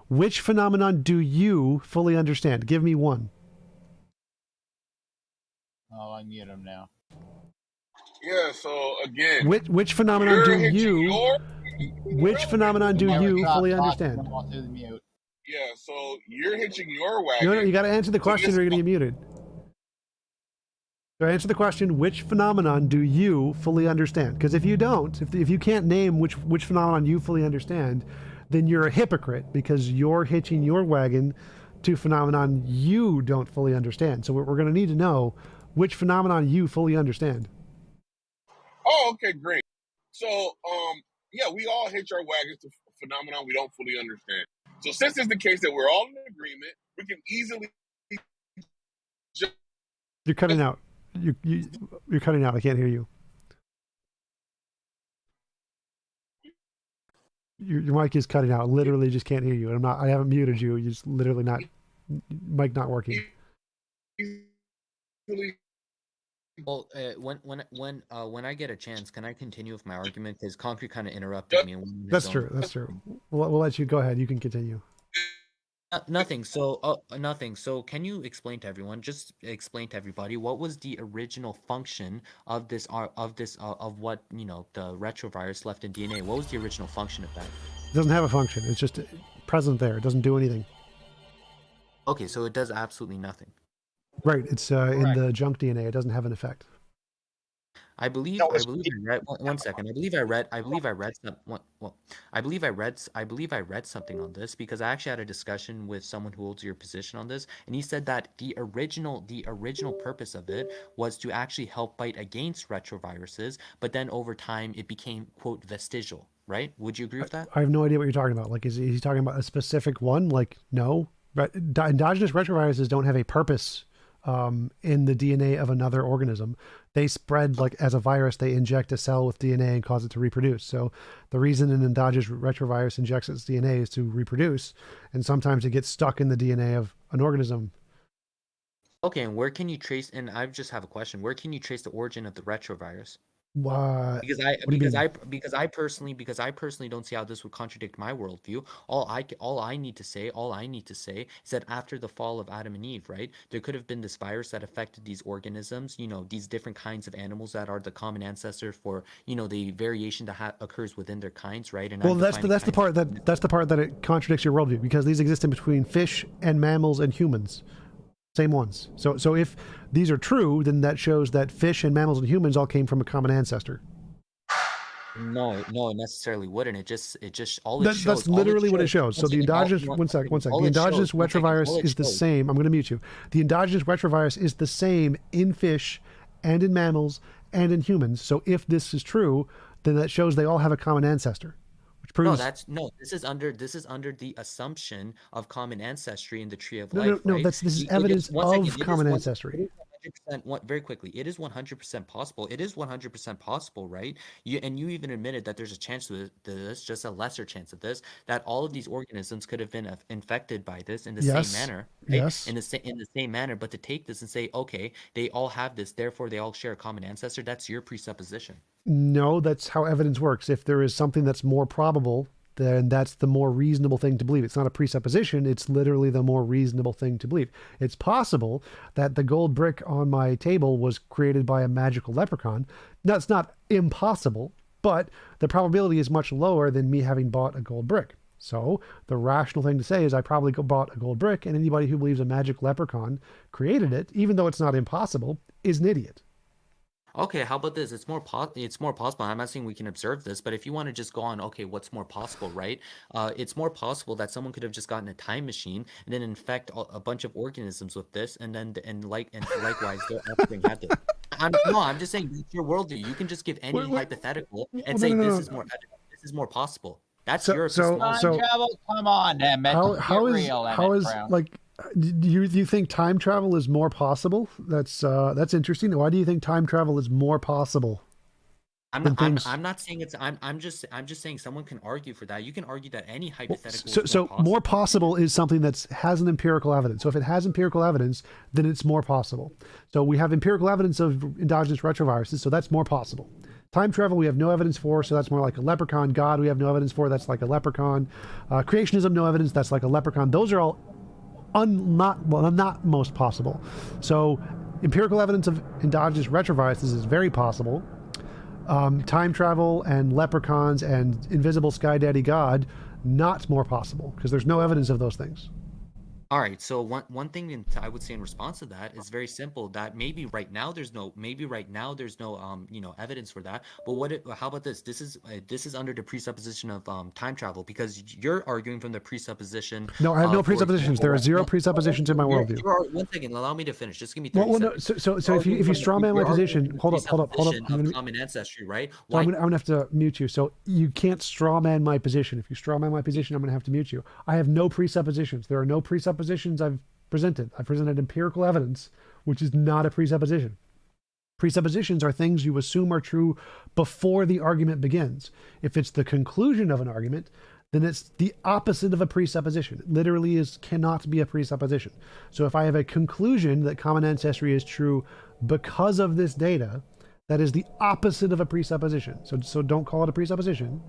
Which phenomenon do you fully understand? Give me one. Oh, I mute him now. Yeah. So again, which phenomenon do you? Which phenomenon do you fully understand? Yeah, so you're hitching your wagon. No, you got to answer the question or you're going to get muted. So answer the question, which phenomenon do you fully understand? Because if you don't, if you can't name which phenomenon you fully understand, then you're a hypocrite because you're hitching your wagon to phenomenon you don't fully understand. So we're going to need to know which phenomenon you fully understand. Oh, okay, great. So, yeah, we all hitch our wagons to phenomenon we don't fully understand. So since it's the case that we're all in agreement, we can easily... You're cutting out. You're cutting out. I can't hear you. Your mic is cutting out. Literally, just can't hear you. And I haven't muted you. You're just literally not. Mic not working. Well, when I get a chance, can I continue with my argument? Because Concrete kind of interrupted me. That's true. That's true. We'll let you go ahead. You can continue. Nothing. So, nothing. So, can you explain to everyone? Just explain to everybody what was the original function of this of what the retrovirus left in DNA. What was the original function of that? It doesn't have a function. It's just present there. It doesn't do anything. Okay, so it does absolutely nothing. Right. It's in the junk DNA. It doesn't have an effect. I believe I read one second. I believe I read something on this because I actually had a discussion with someone who holds your position on this, and he said that the original purpose of it was to actually help fight against retroviruses, but then over time it became, quote, vestigial, right? Would you agree with that? I have no idea what you're talking about. Like, is he talking about a specific one? Like, no. Endogenous retroviruses don't have a purpose in the DNA of another organism. They spread like as a virus. They inject a cell with DNA and cause it to reproduce. So the reason an endogenous retrovirus injects its DNA is to reproduce, and sometimes it gets stuck in the DNA of an organism. Okay, and where can you trace? And I just have a question. Where can you trace the origin of the retrovirus? Because I personally don't see how this would contradict my worldview. All I need to say is that after the fall of Adam and Eve, right, there could have been this virus that affected these organisms, these different kinds of animals that are the common ancestor for, the variation that occurs within their kinds, right? And well, that's the part that it contradicts your worldview, because these exist in between fish and mammals and humans. Same ones. So if these are true, then that shows that fish and mammals and humans all came from a common ancestor. No, it necessarily wouldn't. It just That's literally what it shows. So the endogenous one second. The endogenous retrovirus is the same. I'm going to mute you. The endogenous retrovirus is the same in fish and in mammals and in humans. So if this is true, then that shows they all have a common ancestor. Proves... This is under the assumption of common ancestry in the tree of life. No, right? this is evidence of common ancestry. Very quickly, it is 100% possible. It is 100% possible, right? You even admitted that there's a chance to this, just a lesser chance of this, that all of these organisms could have been infected by this in the same manner, right? Yes. In the same manner, but to take this and say, okay, they all have this, therefore they all share a common ancestor, that's your presupposition. No, that's how evidence works. If there is something that's more probable, then that's the more reasonable thing to believe. It's not a presupposition. It's literally the more reasonable thing to believe. It's possible that the gold brick on my table was created by a magical leprechaun. That's not impossible, but the probability is much lower than me having bought a gold brick. So the rational thing to say is I probably bought a gold brick, and anybody who believes a magic leprechaun created it, even though it's not impossible, is an idiot. Okay, how about this? It's more possible. I'm not saying we can observe this, but if you want to just go on, okay, what's more possible, right? It's more possible that someone could have just gotten a time machine and then infect a bunch of organisms with this, and likewise their offspring had this. I'm just saying it's your worldview. You can just give any hypothetical and say this is more possible. That's your travel. Come on, damn it. How is like? Do you think time travel is more possible? That's interesting. Why do you think time travel is more possible? I'm not saying it's. I'm just saying someone can argue for that. You can argue that any hypothetical. So more possible is something that has an empirical evidence. So if it has empirical evidence, then it's more possible. So we have empirical evidence of endogenous retroviruses, so that's more possible. Time travel we have no evidence for, so that's more like a leprechaun. God we have no evidence for, that's like a leprechaun. Creationism, no evidence, that's like a leprechaun. Those are all not most possible. So empirical evidence of endogenous retroviruses is very possible. Time travel and leprechauns and invisible sky daddy God, not more possible, because there's no evidence of those things. All right. So one thing I would say in response to that is very simple. That maybe right now there's no evidence for that. But how about this? This is under the presupposition of time travel, because you're arguing from the presupposition. No, I have no presuppositions. There are zero presuppositions in my worldview. 1 second. Allow me to finish. Just give me 30 seconds. No, so if you strawman my position, hold up. Common ancestry, right? So I'm gonna have to mute you. So you can't strawman my position. If you strawman my position, I'm gonna have to mute you. I have no presuppositions. There are no presuppositions I've presented. I presented empirical evidence, which is not a presupposition. Presuppositions are things you assume are true before the argument begins. If it's the conclusion of an argument, then it's the opposite of a presupposition. It literally cannot be a presupposition. So if I have a conclusion that common ancestry is true because of this data, that is the opposite of a presupposition. So don't call it a presupposition.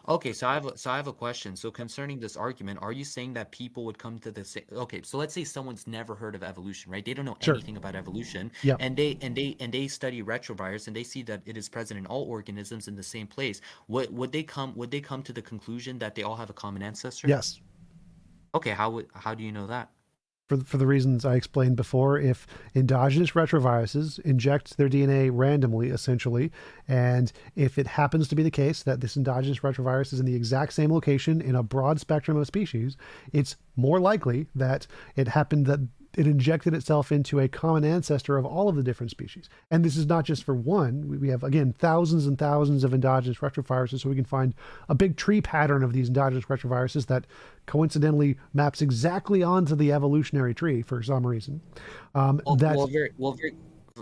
Okay, so I have a question. So concerning this argument, are you saying that people would come to the same? Okay, so let's say someone's never heard of evolution, right? They don't know anything about evolution, and they study retrovirus and they see that it is present in all organisms in the same place. Would they come to the conclusion that they all have a common ancestor? Yes. Okay, how do you know that? For the reasons I explained before, if endogenous retroviruses inject their DNA randomly, essentially, and if it happens to be the case that this endogenous retrovirus is in the exact same location in a broad spectrum of species, it's more likely that it happened that it injected itself into a common ancestor of all of the different species. And this is not just for one. We have, again, thousands and thousands of endogenous retroviruses, so we can find a big tree pattern of these endogenous retroviruses that coincidentally maps exactly onto the evolutionary tree for some reason.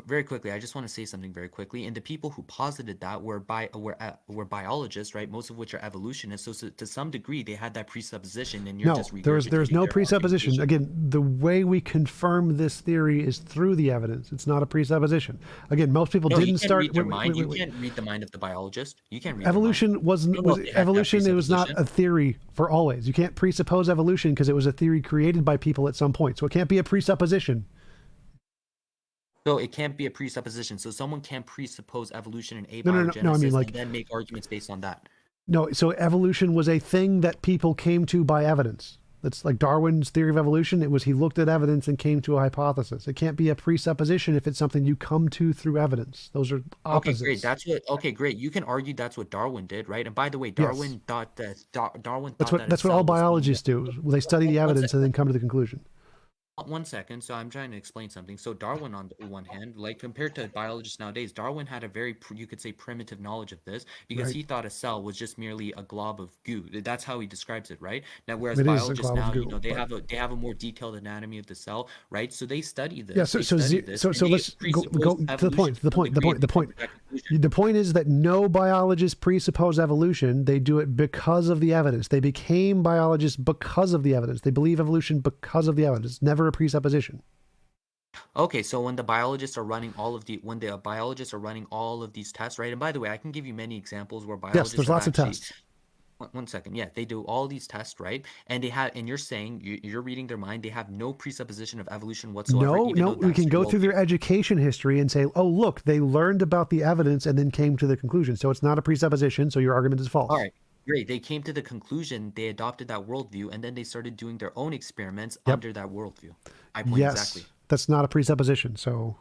Very quickly, I just want to say something very quickly. And the people who posited that were biologists, right? Most of which are evolutionists. So to some degree, they had that presupposition, and you're just there's no presupposition. Again, the way we confirm this theory is through the evidence. It's not a presupposition. Again, most people didn't start. You can't read the mind of the biologist. You can't read evolution. It was not a theory for always. You can't presuppose evolution because it was a theory created by people at some point. So it can't be a presupposition. So it can't be a presupposition. So someone can't presuppose evolution in abiogenesis I mean, and then make arguments based on that. No, so evolution was a thing that people came to by evidence. That's like Darwin's theory of evolution. It was he looked at evidence and came to a hypothesis. It can't be a presupposition if it's something you come to through evidence. Those are opposites. Okay, great. You can argue that's what Darwin did, right? And by the way, Darwin thought that that's what all biologists do. They study the evidence and then come to the conclusion. 1 second. So I'm trying to explain something. So Darwin, on the one hand, like compared to biologists nowadays, Darwin had a very, you could say, primitive knowledge of this because he thought a cell was just merely a glob of goo. That's how he describes it, right? Now, whereas biologists now, they have a more detailed anatomy of the cell, right? So they study this. Yeah. So let's go to the point. The point is that no biologists presuppose evolution. They do it because of the evidence. They became biologists because of the evidence. They believe evolution because of the evidence. It's never a presupposition. Okay, so when the biologists are running all of these tests, right? And by the way, I can give you many examples where biologists. Yes, there's lots of tests. 1 second. Yeah, they do all these tests, right? And you're saying you're reading their mind. They have no presupposition of evolution whatsoever. No, we can go through their education history and say, oh, look, they learned about the evidence and then came to the conclusion. So it's not a presupposition. So your argument is false. All right. Great. They came to the conclusion, they adopted that worldview, and then they started doing their own experiments under that worldview. Exactly. That's not a presupposition. So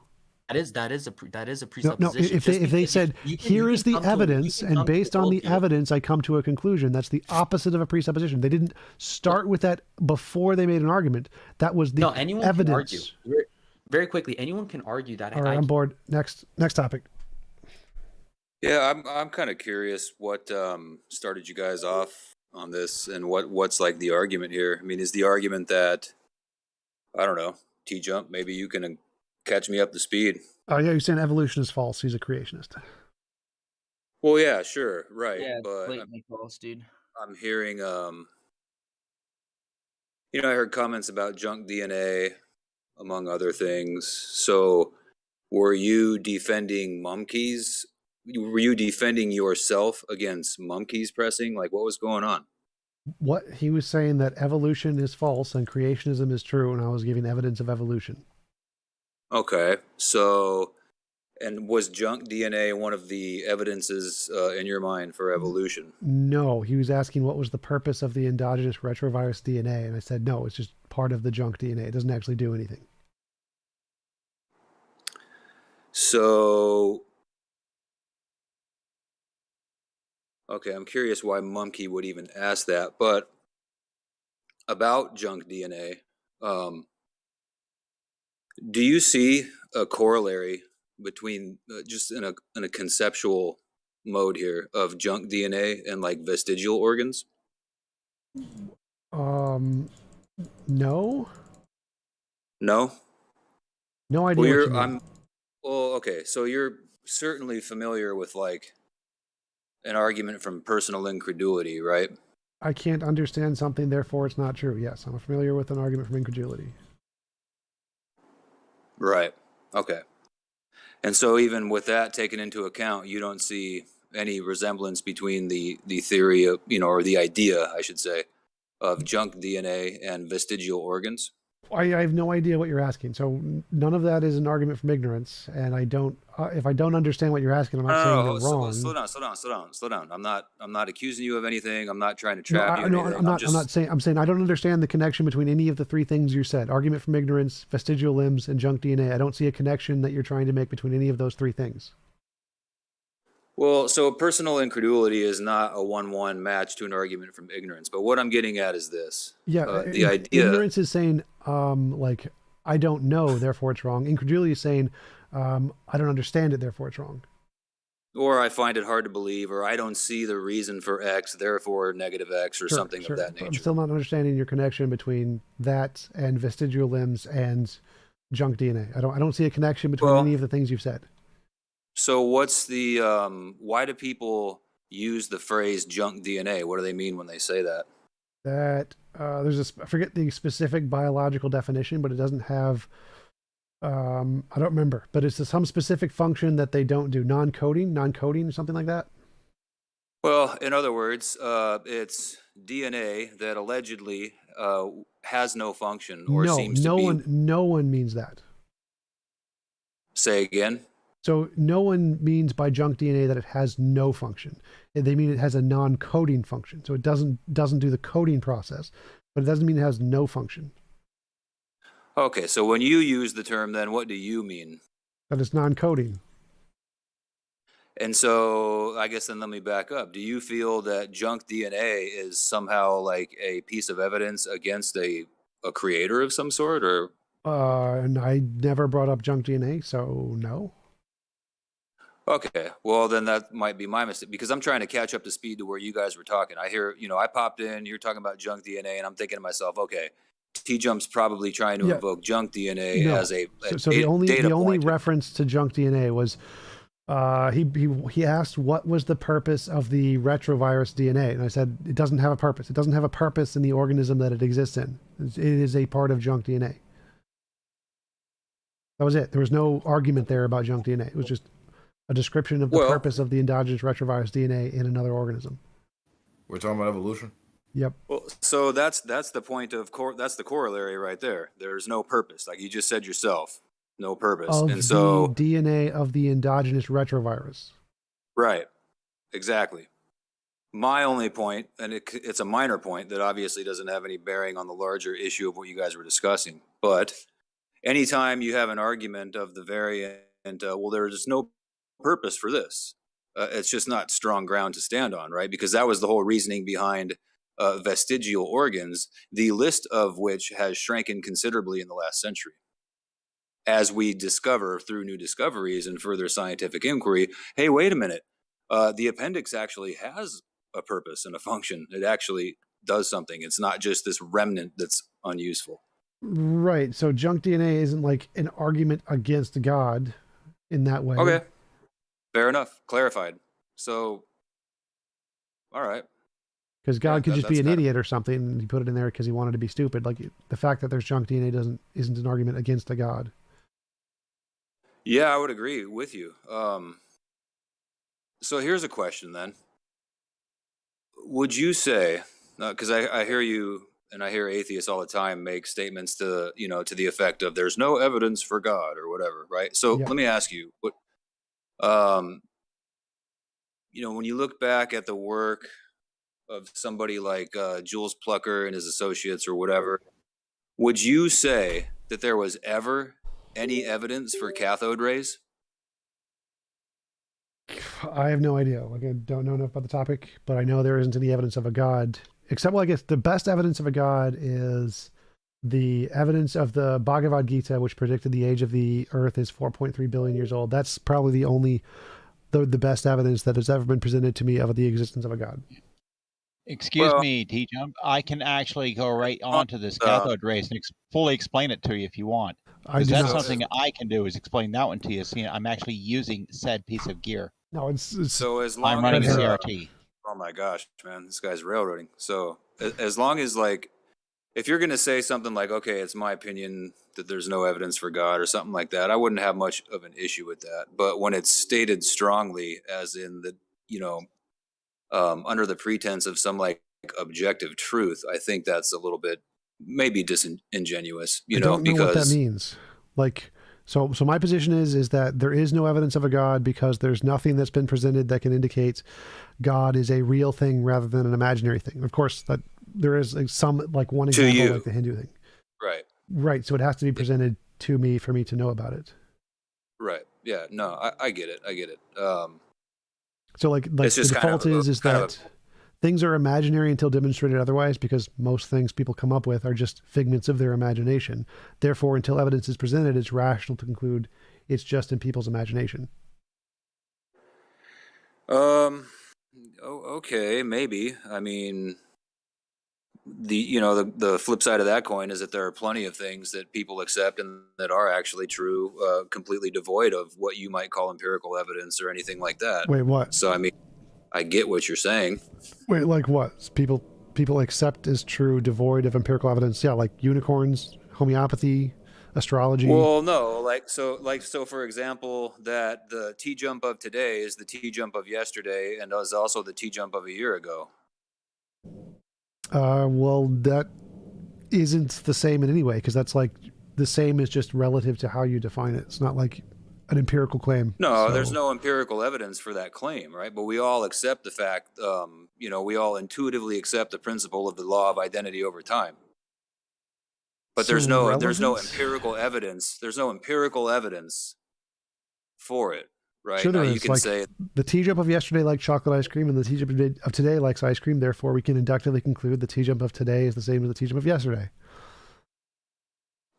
that is a presupposition. No, if they said, here is the evidence, and based on the evidence, I come to a conclusion, that's the opposite of a presupposition. They didn't start with that before they made an argument. That was the evidence. Can argue. Very quickly, anyone can argue that. All right, I'm bored. Next topic. Yeah, I'm kind of curious what started you guys off on this, and what's like the argument here. I mean, is the argument that, I don't know, T-Jump, maybe you can catch me up to speed. Oh yeah, you're saying evolution is false. He's a creationist. Well, yeah, sure, right. Yeah, but blatantly false, dude. I'm hearing, I heard comments about junk DNA, among other things. So, were you defending monkeys? Were you defending yourself against monkeys pressing? Like, what was going on? What he was saying that evolution is false and creationism is true, and I was giving evidence of evolution. Okay, so And was junk DNA one of the evidences in your mind for evolution? No, he was asking what was the purpose of the endogenous retrovirus DNA, and I said no, it's just part of the junk DNA. It doesn't actually do anything. So, okay, I'm curious why Mumkey would even ask that, but about junk DNA, do you see a corollary between just in a conceptual mode here of junk DNA and like vestigial organs? No. No? No idea Well, what you mean. Well, okay, so you're certainly familiar with like an argument from personal incredulity, right? I can't understand something, therefore it's not true. Yes, I'm familiar with an argument from incredulity. Right. Okay. And so even with that taken into account, you don't see any resemblance between the theory of, or the idea, I should say, of junk DNA and vestigial organs? I have no idea what you're asking. So none of that is an argument from ignorance. And I don't, if I don't understand what you're asking, I'm not saying you're wrong. Slow down. I'm not accusing you of anything. I'm not trying to trap you. No, I'm not saying, I'm saying I don't understand the connection between any of the three things you said. Argument from ignorance, vestigial limbs, and junk DNA. I don't see a connection that you're trying to make between any of those three things. Well, so personal incredulity is not a 1-1 match to an argument from ignorance. But what I'm getting at is this. Yeah, the idea. Ignorance is saying, like, I don't know, therefore it's wrong. Incredulity is saying, I don't understand it, therefore it's wrong. Or I find it hard to believe, or I don't see the reason for X, therefore negative X, or something of that nature. I'm still not understanding your connection between that and vestigial limbs and junk DNA. I don't see a connection between any of the things you've said. So what's the, why do people use the phrase junk DNA? What do they mean when they say that? That there's I forget the specific biological definition, but it doesn't have, I don't remember, but it's some specific function that they don't do. Non-coding, or something like that. Well, in other words, it's DNA that allegedly has no function or seems to be. No one means that. Say again. So no one means by junk DNA that it has no function. They mean it has a non-coding function. So it doesn't do the coding process, but it doesn't mean it has no function. Okay, so when you use the term, then what do you mean? That it's non-coding. And so I guess then let me back up. Do you feel that junk DNA is somehow like a piece of evidence against a creator of some sort, or? And I never brought up junk DNA, so no. Okay, well then that might be my mistake, because I'm trying to catch up to speed to where you guys were talking. I hear, I popped in, you're talking about junk DNA, and I'm thinking to myself, okay, T-Jump's probably trying to invoke junk DNA as a so the only reference to junk DNA was he asked what was the purpose of the retrovirus DNA, and I said it doesn't have a purpose. It doesn't have a purpose in the organism that it exists in. It is a part of junk DNA. That was it. There was no argument there about junk DNA. It was just a description of the purpose of the endogenous retrovirus DNA in another organism. We're talking about evolution? Yep. Well, so that's the point of that's the corollary right there. There's no purpose, like you just said yourself, no purpose, and so the DNA of the endogenous retrovirus. Right. Exactly. My only point, and it's a minor point that obviously doesn't have any bearing on the larger issue of what you guys were discussing, but anytime you have an argument of the variant, well, there's no purpose for this. It's just not strong ground to stand on, right? Because that was the whole reasoning behind vestigial organs, the list of which has shrinking considerably in the last century. As we discover through new discoveries and further scientific inquiry, hey, wait a minute, the appendix actually has a purpose and a function. It actually does something. It's not just this remnant that's unuseful. Right. So junk DNA isn't like an argument against God in that way. Okay. Fair enough. Clarified. So, all right. Because God could just be an idiot or something, and he put it in there because he wanted to be stupid. Like the fact that there's junk DNA isn't an argument against a God. Yeah, I would agree with you. So here's a question then. Would you say, because I hear you and I hear atheists all the time make statements to the effect of there's no evidence for God or whatever, right? So let me ask you, You know, when you look back at the work of somebody like Jules Plucker and his associates or whatever, would you say that there was ever any evidence for cathode rays? I have no idea. Like, I don't know enough about the topic, but I know there isn't any evidence of a god. Except, well, I guess the best evidence of a god is the evidence of the Bhagavad Gita, which predicted the age of the Earth is 4.3 billion years old. That's probably the only, the best evidence that has ever been presented to me of the existence of a god. Excuse me, TJump. I can actually go right onto this cathode rays and fully explain it to you if you want. Because that's something I can do, is explain that one to you. See, I'm actually using said piece of gear. No, it's so as long I'm running as, a CRT. Oh my gosh, man, this guy's railroading. So as long as, like, if you're going to say something like, okay, it's my opinion that there's no evidence for God or something like that, I wouldn't have much of an issue with that. But when it's stated strongly, as in the, you know, under the pretense of some like objective truth, I think that's a little bit maybe disingenuous, you know, I don't know what that means. Like, so my position is that there is no evidence of a God because there's nothing that's been presented that can indicate God is a real thing rather than an imaginary thing. Of course, that there is some, like one example, like the Hindu thing. Right. Right. So it has to be presented to me for me to know about it. Right. Yeah. No, I get it. I get it. So like the default is that things are imaginary until demonstrated otherwise, because most things people come up with are just figments of their imagination. Therefore, until evidence is presented, it's rational to conclude it's just in people's imagination. Okay, maybe. I mean, the flip side of that coin is that there are plenty of things that people accept and that are actually true, completely devoid of what you might call empirical evidence or anything like that. Wait, what? So, I mean, I get what you're saying. Wait, like what? People accept as true, devoid of empirical evidence. Yeah, like unicorns, homeopathy, astrology. Well, no, so for example, that the T-jump of today is the T-jump of yesterday and is also the T-jump of a year ago. Well, that isn't the same in any way, because that's like the same is just relative to how you define it. It's not like an empirical claim. No, there's no empirical evidence for that claim, right? But we all accept the fact, we all intuitively accept the principle of the law of identity over time. But there's no empirical evidence. There's no empirical evidence for it, right? Sure, there now, is. you can say the T-jump of yesterday likes chocolate ice cream, and the T-jump of today likes ice cream. Therefore, we can inductively conclude the T-jump of today is the same as the T-jump of yesterday.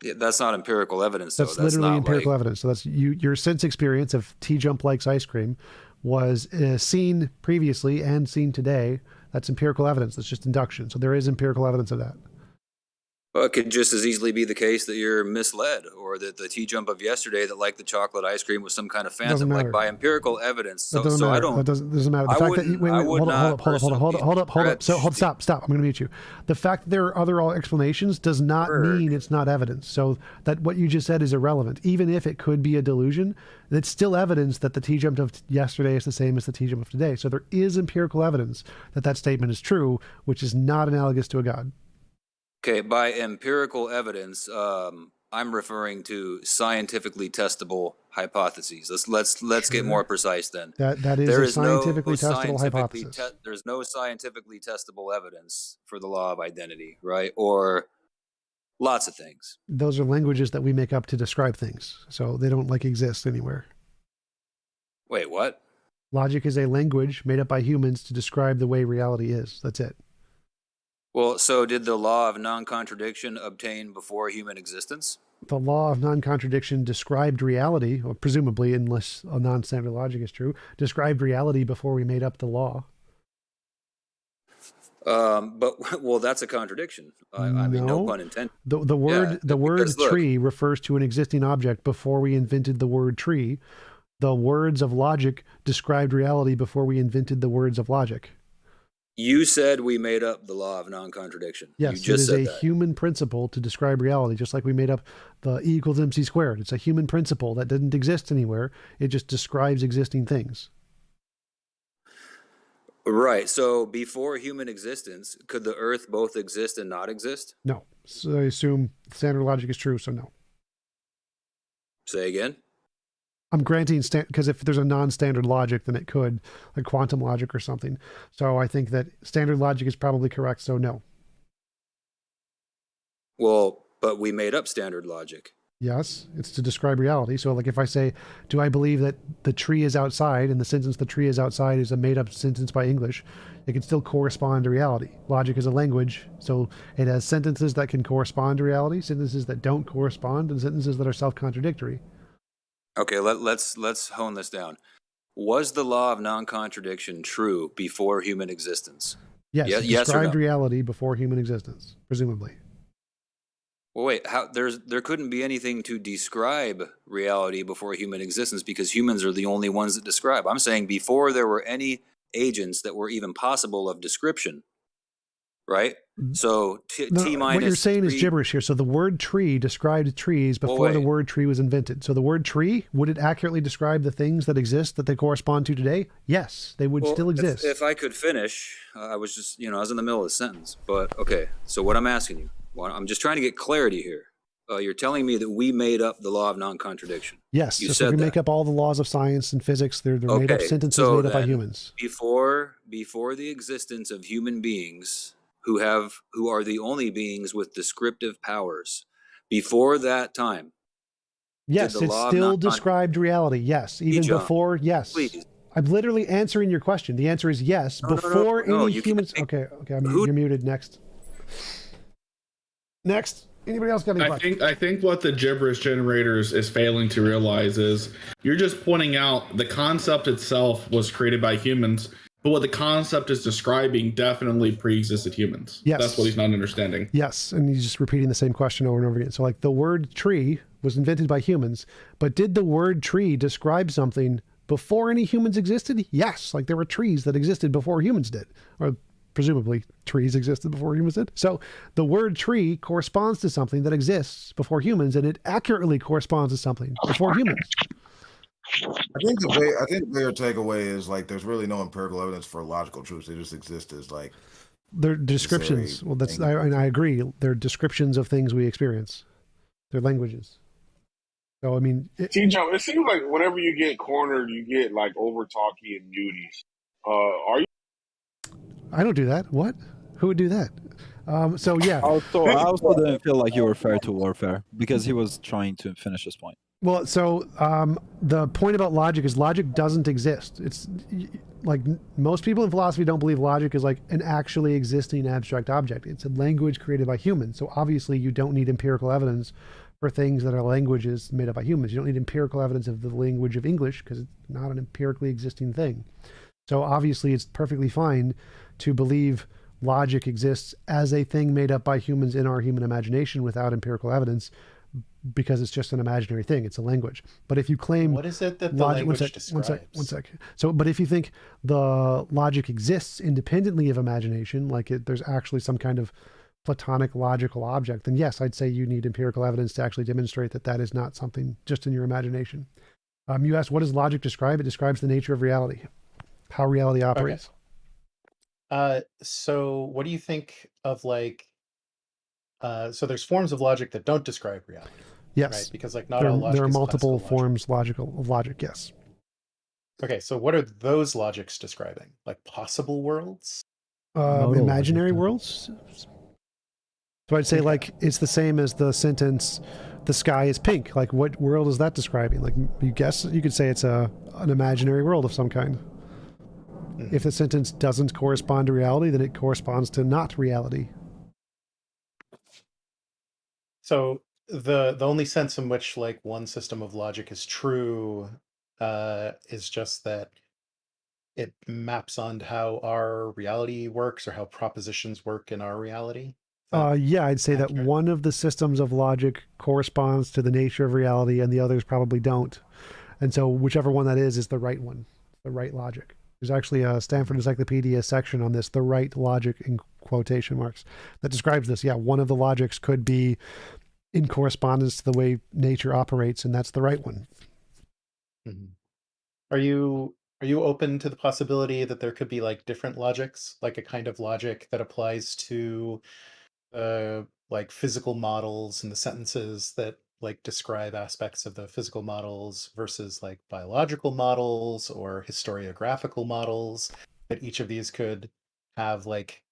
Yeah, that's not empirical evidence. That's literally empirical evidence. So that's your sense experience of T-jump likes ice cream was seen previously and seen today. That's empirical evidence. That's just induction. So there is empirical evidence of that. Well, it could just as easily be the case that you're misled, or that the T-jump of yesterday that liked the chocolate ice cream was some kind of phantom, like by empirical evidence. So I don't. That doesn't matter. The fact that hold up. Stop. I'm going to mute you. The fact that there are other explanations does not mean it's not evidence. So that what you just said is irrelevant. Even if it could be a delusion, it's still evidence that the T-jump of yesterday is the same as the T-jump of today. So there is empirical evidence that statement is true, which is not analogous to a God. Okay, by empirical evidence, I'm referring to scientifically testable hypotheses. Let's get more precise then. That is a scientifically testable hypothesis. There's no scientifically testable evidence for the law of identity, right? Or lots of things. Those are languages that we make up to describe things, so they don't exist anywhere. Wait, what? Logic is a language made up by humans to describe the way reality is. That's it. Well, so did the law of non-contradiction obtain before human existence? The law of non-contradiction described reality, or presumably, unless a non-standard logic is true, described reality before we made up the law. Well, that's a contradiction. I mean, no pun intended. The word tree refers to an existing object before we invented the word tree. The words of logic described reality before we invented the words of logic. You said we made up the law of non-contradiction. Yes, it is a human principle to describe reality, just like we made up the E equals MC squared. It's a human principle that didn't exist anywhere. It just describes existing things. Right. So before human existence, could the Earth both exist and not exist? No. So I assume standard logic is true, so no. Say again? I'm granting because if there's a non-standard logic, then it could, like quantum logic or something. So I think that standard logic is probably correct. So no. Well, but we made up standard logic. Yes, it's to describe reality. So like if I say, do I believe that the tree is outside, and the sentence "the tree is outside" is a made-up sentence by English, it can still correspond to reality. Logic is a language, so it has sentences that can correspond to reality, sentences that don't correspond, and sentences that are self-contradictory. Okay, let's hone this down. Was the law of non-contradiction true before human existence? Yes, it yes or described no? reality before human existence, presumably. Well, wait. There couldn't be anything to describe reality before human existence because humans are the only ones that describe. I'm saying before there were any agents that were even possible of description, right? So T minus. What you're saying is gibberish here. So the word tree described trees before the word tree was invented. So the word tree, would it accurately describe the things that exist that they correspond to today? Yes, they would still exist. If I could finish, I was just, I was in the middle of the sentence. But okay, so what I'm asking you. Well, I'm just trying to get clarity here. You're telling me that we made up the law of non-contradiction. Yes, you so said we that. make up all the laws of science and physics. They're made up sentences made up by humans. Before the existence of human beings who are the only beings with descriptive powers, before that time. Yes, it still described reality. Yes, even before. Yes. Please. I'm literally answering your question. The answer is yes. Before any humans. Okay, you're muted. Next. Anybody else got any questions? I think what the gibberish generators is failing to realize is you're just pointing out the concept itself was created by humans, but what the concept is describing definitely pre-existed humans. Yes. That's what he's not understanding. Yes, and he's just repeating the same question over and over again. So like the word tree was invented by humans, but did the word tree describe something before any humans existed? Yes, like there were trees that existed before humans did, or presumably trees existed before humans did. So the word tree corresponds to something that exists before humans, and it accurately corresponds to something before humans. I think the bigger takeaway is like there's really no empirical evidence for logical truths. They just exist as like they're descriptions. Well, I agree. They're descriptions of things we experience. They're languages. So I mean, it seems like whenever you get cornered, you get like over talky and muties. Are you? I don't do that. What? Who would do that? So yeah. I also didn't feel like you were fair to Warfare because he was trying to finish his point. Well, so the point about logic is logic doesn't exist. It's like most people in philosophy don't believe logic is like an actually existing abstract object. It's a language created by humans. So obviously you don't need empirical evidence for things that are languages made up by humans. You don't need empirical evidence of the language of English because it's not an empirically existing thing. So obviously it's perfectly fine to believe logic exists as a thing made up by humans in our human imagination without empirical evidence because it's just an imaginary thing. It's a language. But if you claim what is it that the language describes? One sec. So, but if you think the logic exists independently of imagination, like there's actually some kind of Platonic logical object, then yes, I'd say you need empirical evidence to actually demonstrate that that is not something just in your imagination. You asked, what does logic describe? It describes the nature of reality, how reality operates. Okay. So what do you think of like, so there's forms of logic that don't describe reality. Yes. Right? Because like not all logic there are is multiple forms logic. of logic, yes. Okay, so what are those logics describing? Like possible worlds? Imaginary worlds? So I'd say like it's the same as the sentence, the sky is pink. Like what world is that describing? Like you could say it's an imaginary world of some kind. Mm-hmm. If the sentence doesn't correspond to reality, then it corresponds to not reality. So the only sense in which like one system of logic is true is just that it maps onto how our reality works or how propositions work in our reality. Yeah, I'd say that one of the systems of logic corresponds to the nature of reality and the others probably don't. And so whichever one that is the right one, the right logic. There's actually a Stanford Encyclopedia section on this, the right logic in quotation marks, that describes this. Yeah, one of the logics could be in correspondence to the way nature operates, and that's the right one. Mm-hmm. Are you open to the possibility that there could be like different logics, like a kind of logic that applies to like physical models and the sentences that like describe aspects of the physical models versus like biological models or historiographical models, that each of these could have like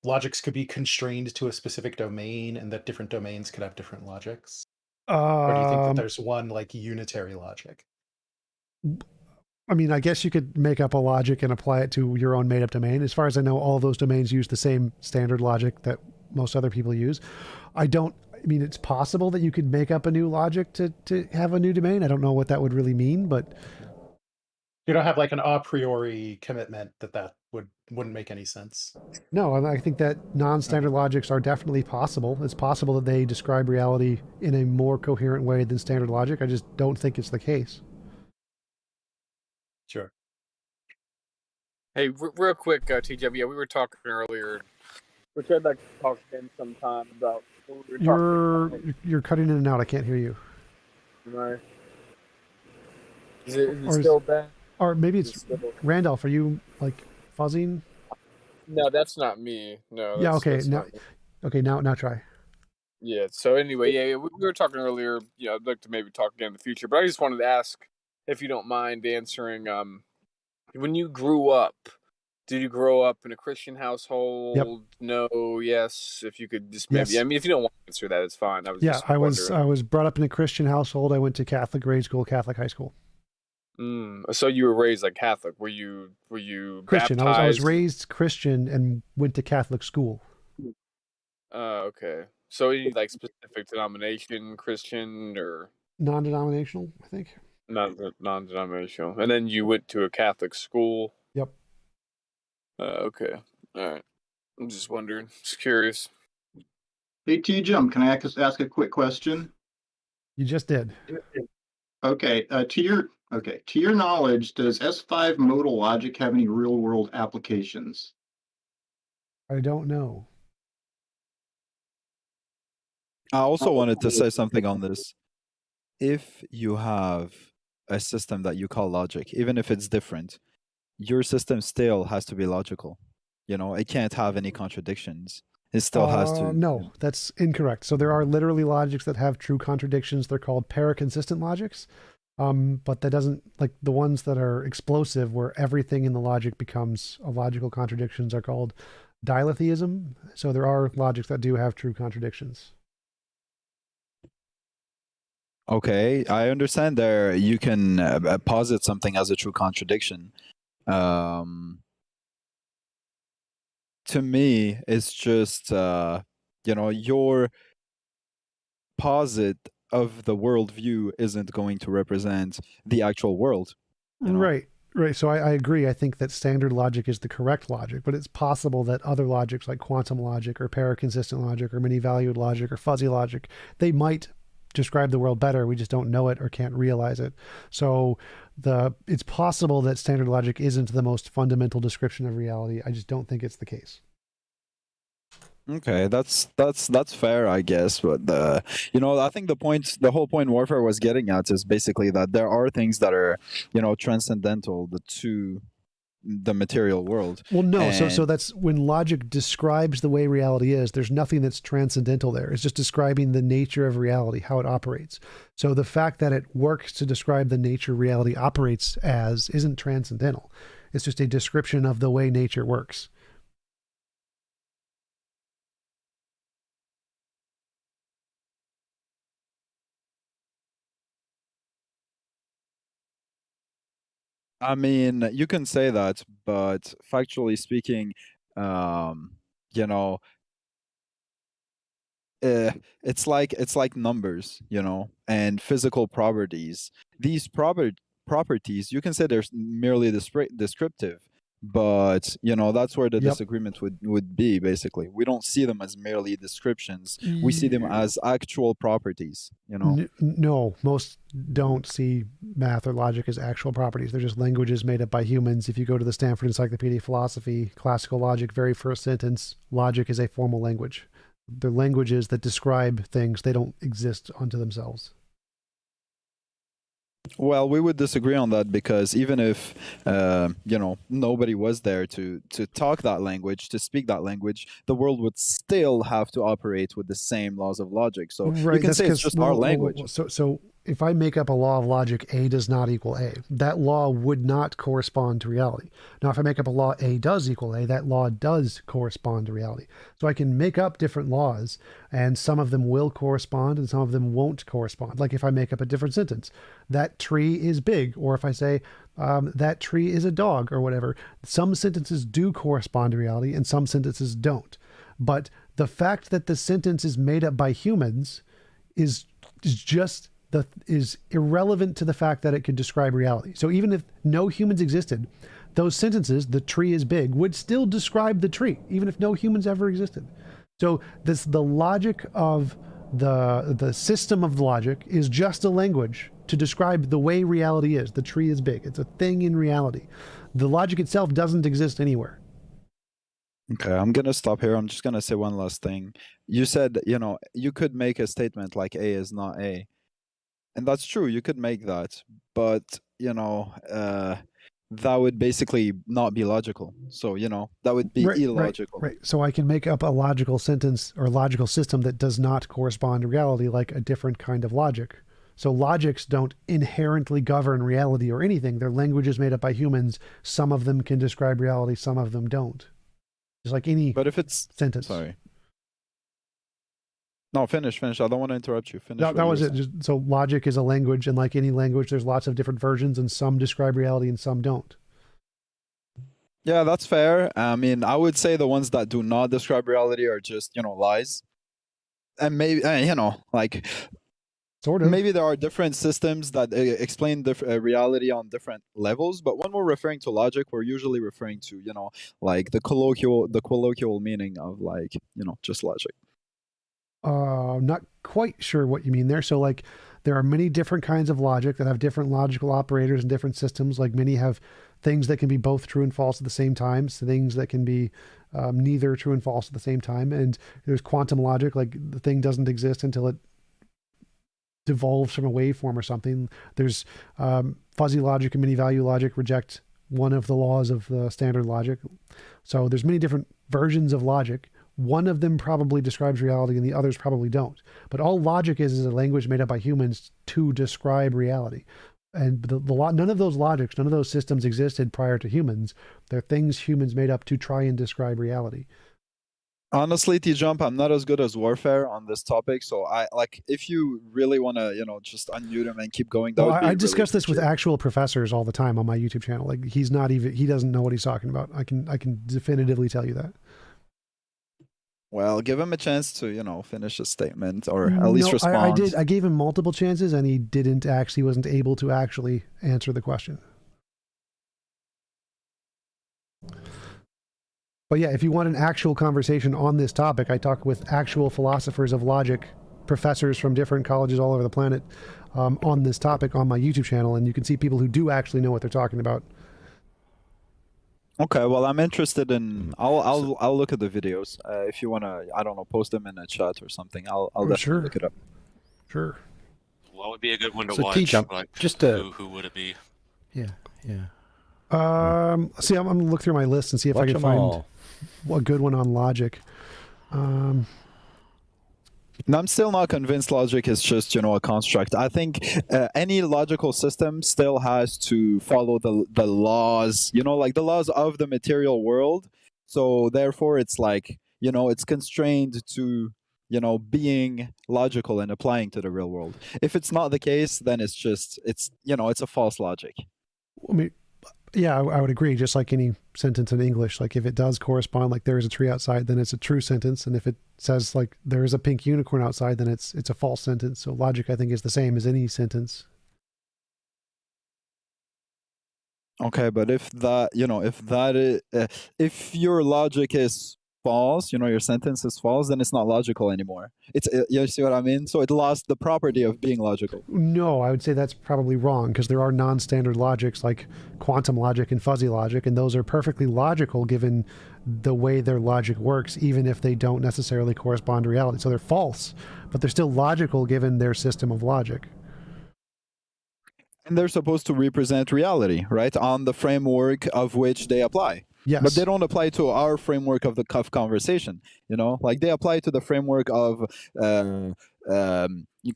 logics could be constrained to a specific domain and that different domains could have different logics? Or do you think that there's one like unitary logic? I mean, I guess you could make up a logic and apply it to your own made-up domain. As far as I know, all those domains use the same standard logic that most other people use. I mean, it's possible that you could make up a new logic to have a new domain. I don't know what that would really mean, but... You don't have like an a priori commitment that wouldn't make any sense. No, I think that non-standard logics are definitely possible. It's possible that they describe reality in a more coherent way than standard logic. I just don't think it's the case. Sure. Hey, real quick, TJ. Yeah, we were talking earlier, which I'd like to talk again sometime about. What we were talking about. You're cutting in and out. I can't hear you. Am I? Is it still bad? Or maybe it's Randolph. Are you like fuzzing? No, that's not me. No. Yeah. Okay. Now try. Yeah. So anyway, yeah, we were talking earlier. Yeah, I'd like to maybe talk again in the future, but I just wanted to ask if you don't mind answering. When you grew up, did you grow up in a Christian household? Yep. No. Yes. If you could just maybe. Yes. I mean, if you don't want to answer that, it's fine. I was brought up in a Christian household. I went to Catholic grade school, Catholic high school. So you were raised like Catholic? Were you Christian? baptized? I was raised Christian and went to Catholic school. Okay. So any like specific denomination, Christian or Non-denominational, I think. Non-denominational, and then you went to a Catholic school. Yep. Okay. All right. I'm just wondering. Just curious. Hey, T-Jump, can I ask a quick question? You just did. Okay. To your knowledge, does S5 modal logic have any real-world applications? I don't know. I also wanted to say something on this. If you have a system that you call logic, even if it's different, your system still has to be logical. It can't have any contradictions. It still has to. No, that's incorrect. So there are literally logics that have true contradictions. They're called paraconsistent logics. But that doesn't, like the ones that are explosive where everything in the logic becomes a logical contradictions are called diletheism. So there are logics that do have true contradictions. Okay, I understand there you can posit something as a true contradiction. To me, it's just, your posit of the worldview isn't going to represent the actual world. Right. So I agree. I think that standard logic is the correct logic, but it's possible that other logics like quantum logic or paraconsistent logic or many-valued logic or fuzzy logic, they might describe the world better. We just don't know it or can't realize it. So it's possible that standard logic isn't the most fundamental description of reality. I just don't think it's the case. Okay, that's fair, I guess. But I think the whole point Warfare was getting at is basically that there are things that are, transcendental to the material world. Well, no. So that's when logic describes the way reality is. There's nothing that's transcendental there. It's just describing the nature of reality, how it operates. So the fact that it works to describe the nature reality operates as isn't transcendental. It's just a description of the way nature works. I mean, you can say that, but factually speaking, it's like numbers, and physical properties. These properties, you can say they're merely descriptive, but that's where the disagreement would be. Basically, we don't see them as merely descriptions. We see them as actual properties. No, most don't see math or logic as actual properties. They're just languages made up by humans. If you go to the Stanford Encyclopedia of Philosophy, classical logic, very first sentence, logic is a formal language. They're languages that describe things. They don't exist unto themselves. Well, we would disagree on that because even if nobody was there to talk that language, to speak that language, the world would still have to operate with the same laws of logic. So you can say it's just our language. So if I make up a law of logic, A does not equal A, that law would not correspond to reality. Now, if I make up a law A does equal A, that law does correspond to reality. So I can make up different laws, and some of them will correspond and some of them won't correspond. Like if I make up a different sentence, that tree is big, or if I say that tree is a dog or whatever, some sentences do correspond to reality and some sentences don't. But the fact that the sentence is made up by humans is irrelevant to the fact that it could describe reality. So even if no humans existed, those sentences, the tree is big, would still describe the tree, even if no humans ever existed. So the logic of the system of logic is just a language to describe the way reality is. The tree is big. It's a thing in reality. The logic itself doesn't exist anywhere. Okay, I'm going to stop here. I'm just going to say one last thing. You said, you could make a statement like A is not A. And that's true. You could make that. But, that would basically not be logical. So, that would be illogical. Right. So I can make up a logical sentence or logical system that does not correspond to reality, like a different kind of logic. So logics don't inherently govern reality or anything. They're languages made up by humans. Some of them can describe reality, some of them don't. Just like any sentence. Sorry. No, finish. I don't want to interrupt you. Finish. No, that was it. So logic is a language, and like any language, there's lots of different versions, and some describe reality and some don't. Yeah, that's fair. I mean, I would say the ones that do not describe reality are just, lies. And maybe, sort of. Maybe there are different systems that explain reality on different levels. But when we're referring to logic, we're usually referring to, the colloquial meaning of just logic. Not quite sure what you mean there. So like there are many different kinds of logic that have different logical operators and different systems. Like many have things that can be both true and false at the same time. So things that can be neither true and false at the same time. And there's quantum logic, like the thing doesn't exist until it devolves from a waveform or something. There's fuzzy logic and many value logic reject one of the laws of the standard logic. So there's many different versions of logic. One of them probably describes reality and the others probably don't. But all logic is a language made up by humans to describe reality. And none of those logics, none of those systems existed prior to humans. They're things humans made up to try and describe reality. Honestly, T-Jump, I'm not as good as Warfare on this topic. So if you really want to, just unmute him and keep going. I discuss this with actual professors all the time on my YouTube channel. Like he doesn't know what he's talking about. I can definitively tell you that. Well, give him a chance to, finish his statement or at least respond. I gave him multiple chances and he wasn't able to actually answer the question. But yeah, if you want an actual conversation on this topic, I talk with actual philosophers of logic, professors from different colleges all over the planet on this topic on my YouTube channel. And you can see people who do actually know what they're talking about. Okay, well, I'm interested in. I'll look at the videos. If you wanna, I don't know, post them in a chat or something. I'll definitely look it up. Sure. What would be a good one to So watch? T-Jump, Like, just who would it be? Yeah. See, I'm gonna look through my list and see if I can find a good one on logic. And I'm still not convinced logic is just, a construct. I think any logical system still has to follow the laws, like the laws of the material world. So therefore, it's like, it's constrained to, being logical and applying to the real world. If it's not the case, then it's a false logic. I mean, yeah, I would agree. Just like any sentence in English, like if it does correspond, like there is a tree outside, then it's a true sentence. And if it says like there is a pink unicorn outside, then it's a false sentence. So logic, I think, is the same as any sentence. Okay, but if your logic is false, your sentence is false, then it's not logical anymore. You see what I mean? So it lost the property of being logical. No, I would say that's probably wrong because there are non-standard logics like quantum logic and fuzzy logic, and those are perfectly logical given the way their logic works, even if they don't necessarily correspond to reality. So they're false, but they're still logical given their system of logic. And they're supposed to represent reality, right? On the framework of which they apply. Yes. But they don't apply to our framework of the cuff conversation, you know? Like they apply to the framework of